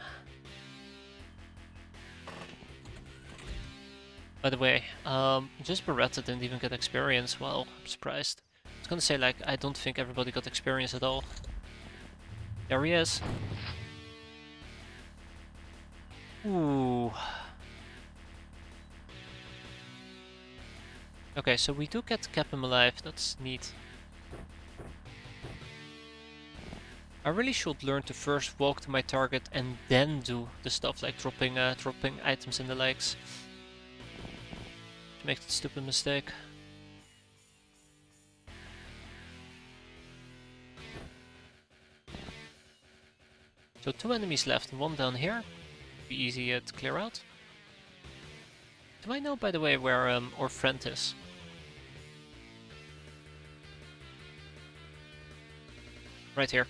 By the way, just Beretta didn't even get experience. Well, I'm surprised. I was gonna say, like, I don't think everybody got experience at all. There he is. Ooh. Okay, so we do get to keep him alive. That's neat. I really should learn to first walk to my target and then do the stuff like dropping items in the legs. Make that stupid mistake. So 2 enemies left and 1 down here. Be easy to clear out. Do I know, by the way, where our friend is? Right here.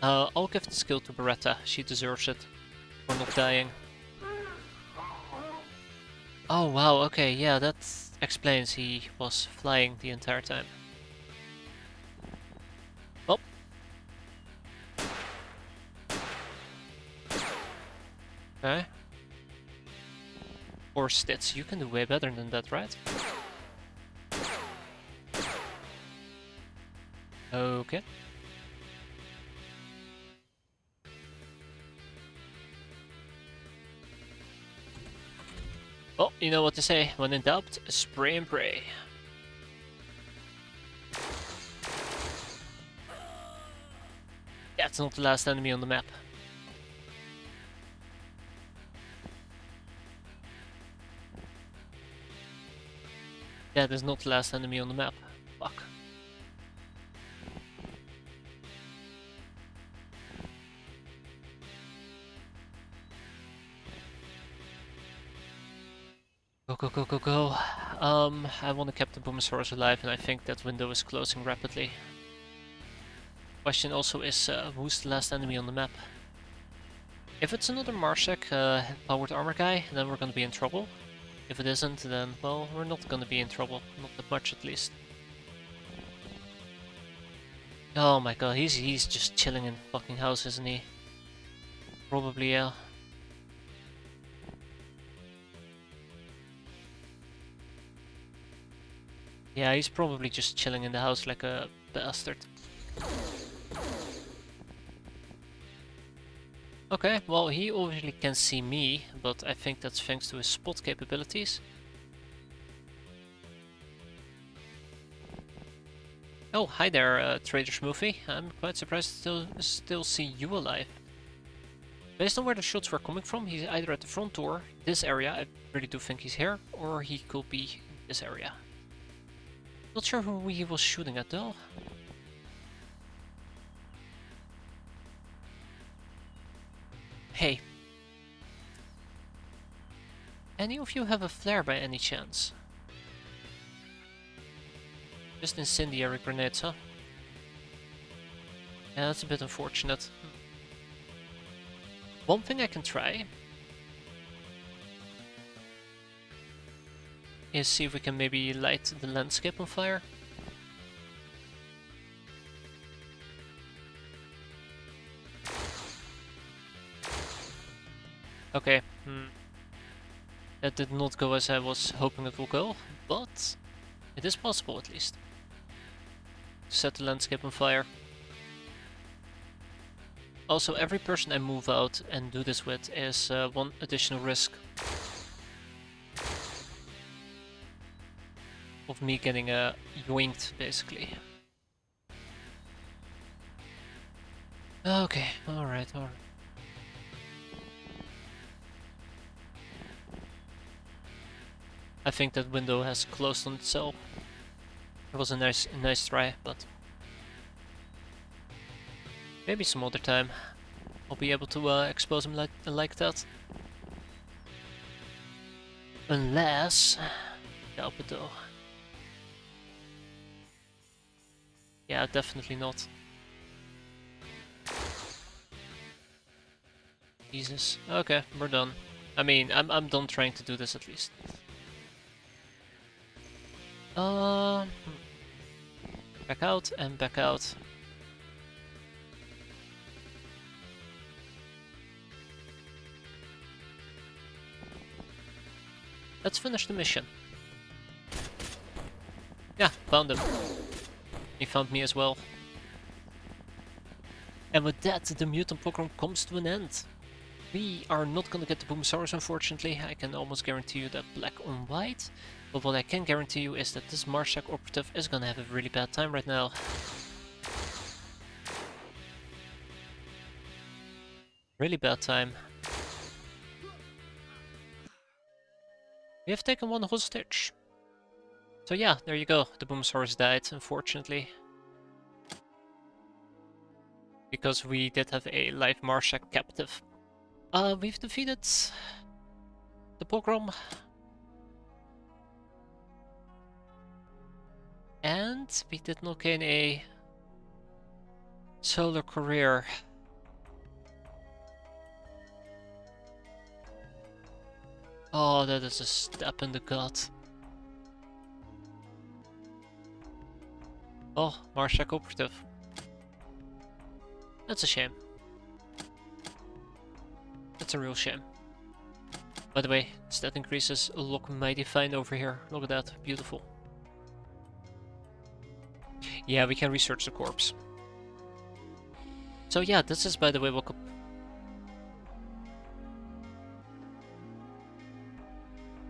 I'll give the skill to Beretta. She deserves it for not dying. Oh wow, okay, yeah, that explains he was flying the entire time. Oh. Okay. 4 stits, you can do way better than that, right? Okay. Oh, you know what to say, when in doubt, spray and pray. Yeah, it's not the last enemy on the map. That is not the last enemy on the map. Fuck. Go, go, go, go, go. I want to keep the Boomosaurus alive, and I think that window is closing rapidly. Question also is, who's the last enemy on the map? If it's another Marshak powered armor guy, then we're gonna be in trouble. If it isn't, then, well, we're not gonna be in trouble. Not that much, at least. Oh my god, he's just chilling in the fucking house, isn't he? Probably, yeah. Yeah, he's probably just chilling in the house like a bastard. Okay, well, he obviously can see me, but I think that's thanks to his spot capabilities. Oh, hi there, Trader Schmoofy. I'm quite surprised to still see you alive. Based on where the shots were coming from, he's either at the front door, this area, I really do think he's here, or he could be in this area. Not sure who he was shooting at though. Hey. Any of you have a flare by any chance? Just incendiary grenades, huh? Yeah, that's a bit unfortunate. One thing I can try is see if we can maybe light the landscape on fire. Okay, that did not go as I was hoping it will go, but it is possible at least. Set the landscape on fire. Also, every person I move out and do this with is 1 additional risk of me getting yoinked, basically. Okay, alright, alright. I think that window has closed on itself. It was a nice try, but maybe some other time I'll be able to expose him like that. Unless help it though. Yeah, definitely not. Jesus. Okay, we're done. I mean, I'm done trying to do this at least. Hmm. Back out and back out. Let's finish the mission. Yeah, found him. He found me as well. And with that, the mutant pogrom comes to an end. We are not gonna get the Boomsaurus, unfortunately. I can almost guarantee you that black on white. But what I can guarantee you is that this Marshak operative is gonna have a really bad time right now. Really bad time. We have taken one hostage. So yeah, there you go. The Boomsaurus died, unfortunately. Because we did have a live Marshak captive. We've defeated the pogrom. And we did not gain a solar career. Oh, that is a step in the gut. Oh, Marshak operative. That's a shame. That's a real shame. By the way, stat increases look mighty fine over here. Look at that, beautiful. Yeah, we can research the corpse. So yeah, this is, by the way, what could...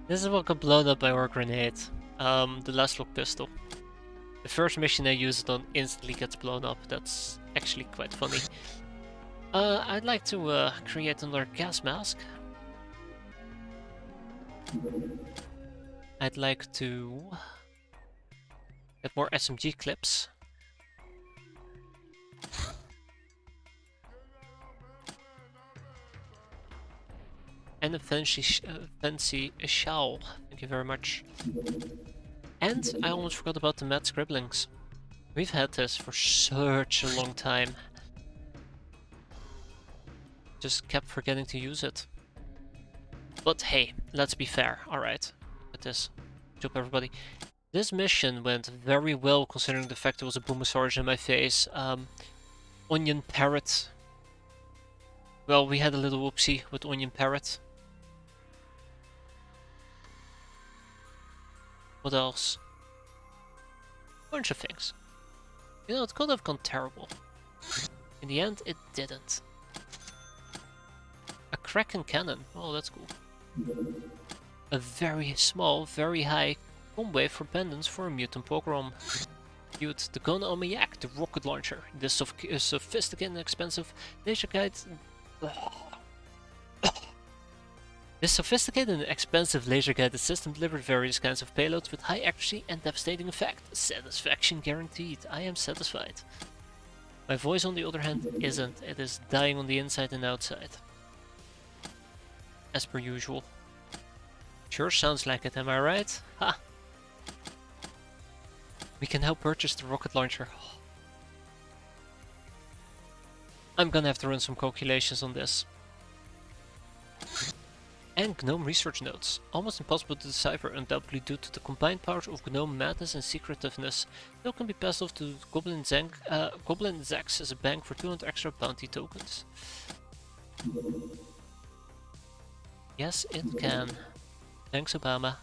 This is what got blown up by our grenade. The last look pistol. The first mission I use it on instantly gets blown up. That's actually quite funny. I'd like to create another gas mask. I'd like to get more SMG clips. And a fancy shawl. Thank you very much. And I almost forgot about the mad scribblings. We've had this for such a long time. Just kept forgetting to use it. But hey, let's be fair. Alright, with this. Joke everybody. This mission went very well considering the fact there was a Boomosaurus in my face. Onion Parrot. Well, we had a little whoopsie with Onion Parrot. What else? Bunch of things. You know, it could have gone terrible. In the end, it didn't. A Kraken cannon. Oh, that's cool. A very small, very high combo for pendants for a mutant pogrom. Cute. The gun on my yak, the rocket launcher. This sophisticated and expensive laser guide. This sophisticated and expensive laser-guided system delivered various kinds of payloads with high accuracy and devastating effect. Satisfaction guaranteed. I am satisfied. My voice, on the other hand, isn't. It is dying on the inside and outside. As per usual. Sure sounds like it, am I right? Ha! We can now purchase the rocket launcher. I'm gonna have to run some calculations on this. And Gnome research notes. Almost impossible to decipher, undoubtedly due to the combined powers of Gnome madness and secretiveness. Still can be passed off to Goblin Zax as a bank for 200 extra bounty tokens. Yes, it can. Thanks, Obama.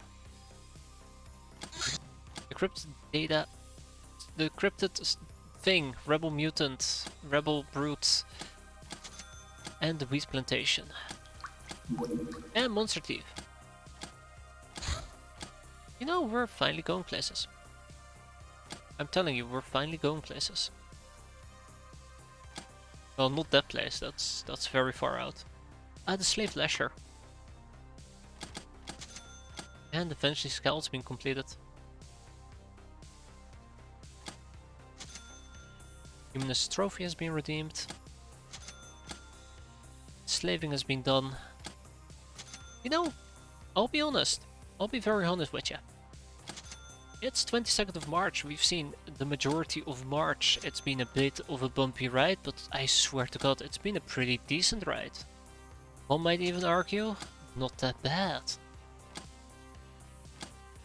Encrypted data. The encrypted thing. Rebel mutant. Rebel brute. And the wheat plantation. And Monster Thief. You know, we're finally going places. I'm telling you, we're finally going places. Well, not that place, that's very far out. The Slave Lasher. And eventually Scowl's been completed. Humanist Trophy has been redeemed. Slaving has been done. You know, I'll be honest. I'll be very honest with you. It's 22nd of March. We've seen the majority of March. It's been a bit of a bumpy ride, but I swear to God, it's been a pretty decent ride. One might even argue, not that bad.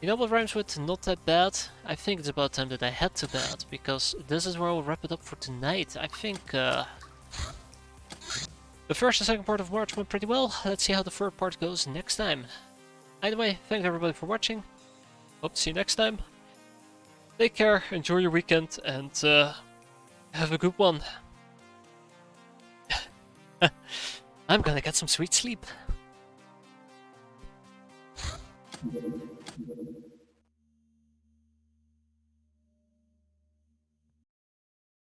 You know what rhymes with not that bad? I think it's about time that I head to bed, because this is where I'll wrap it up for tonight. I think the first and second part of March went pretty well. Let's see how the third part goes next time. Either way, thanks everybody for watching. Hope to see you next time. Take care, enjoy your weekend, and have a good one. I'm gonna get some sweet sleep.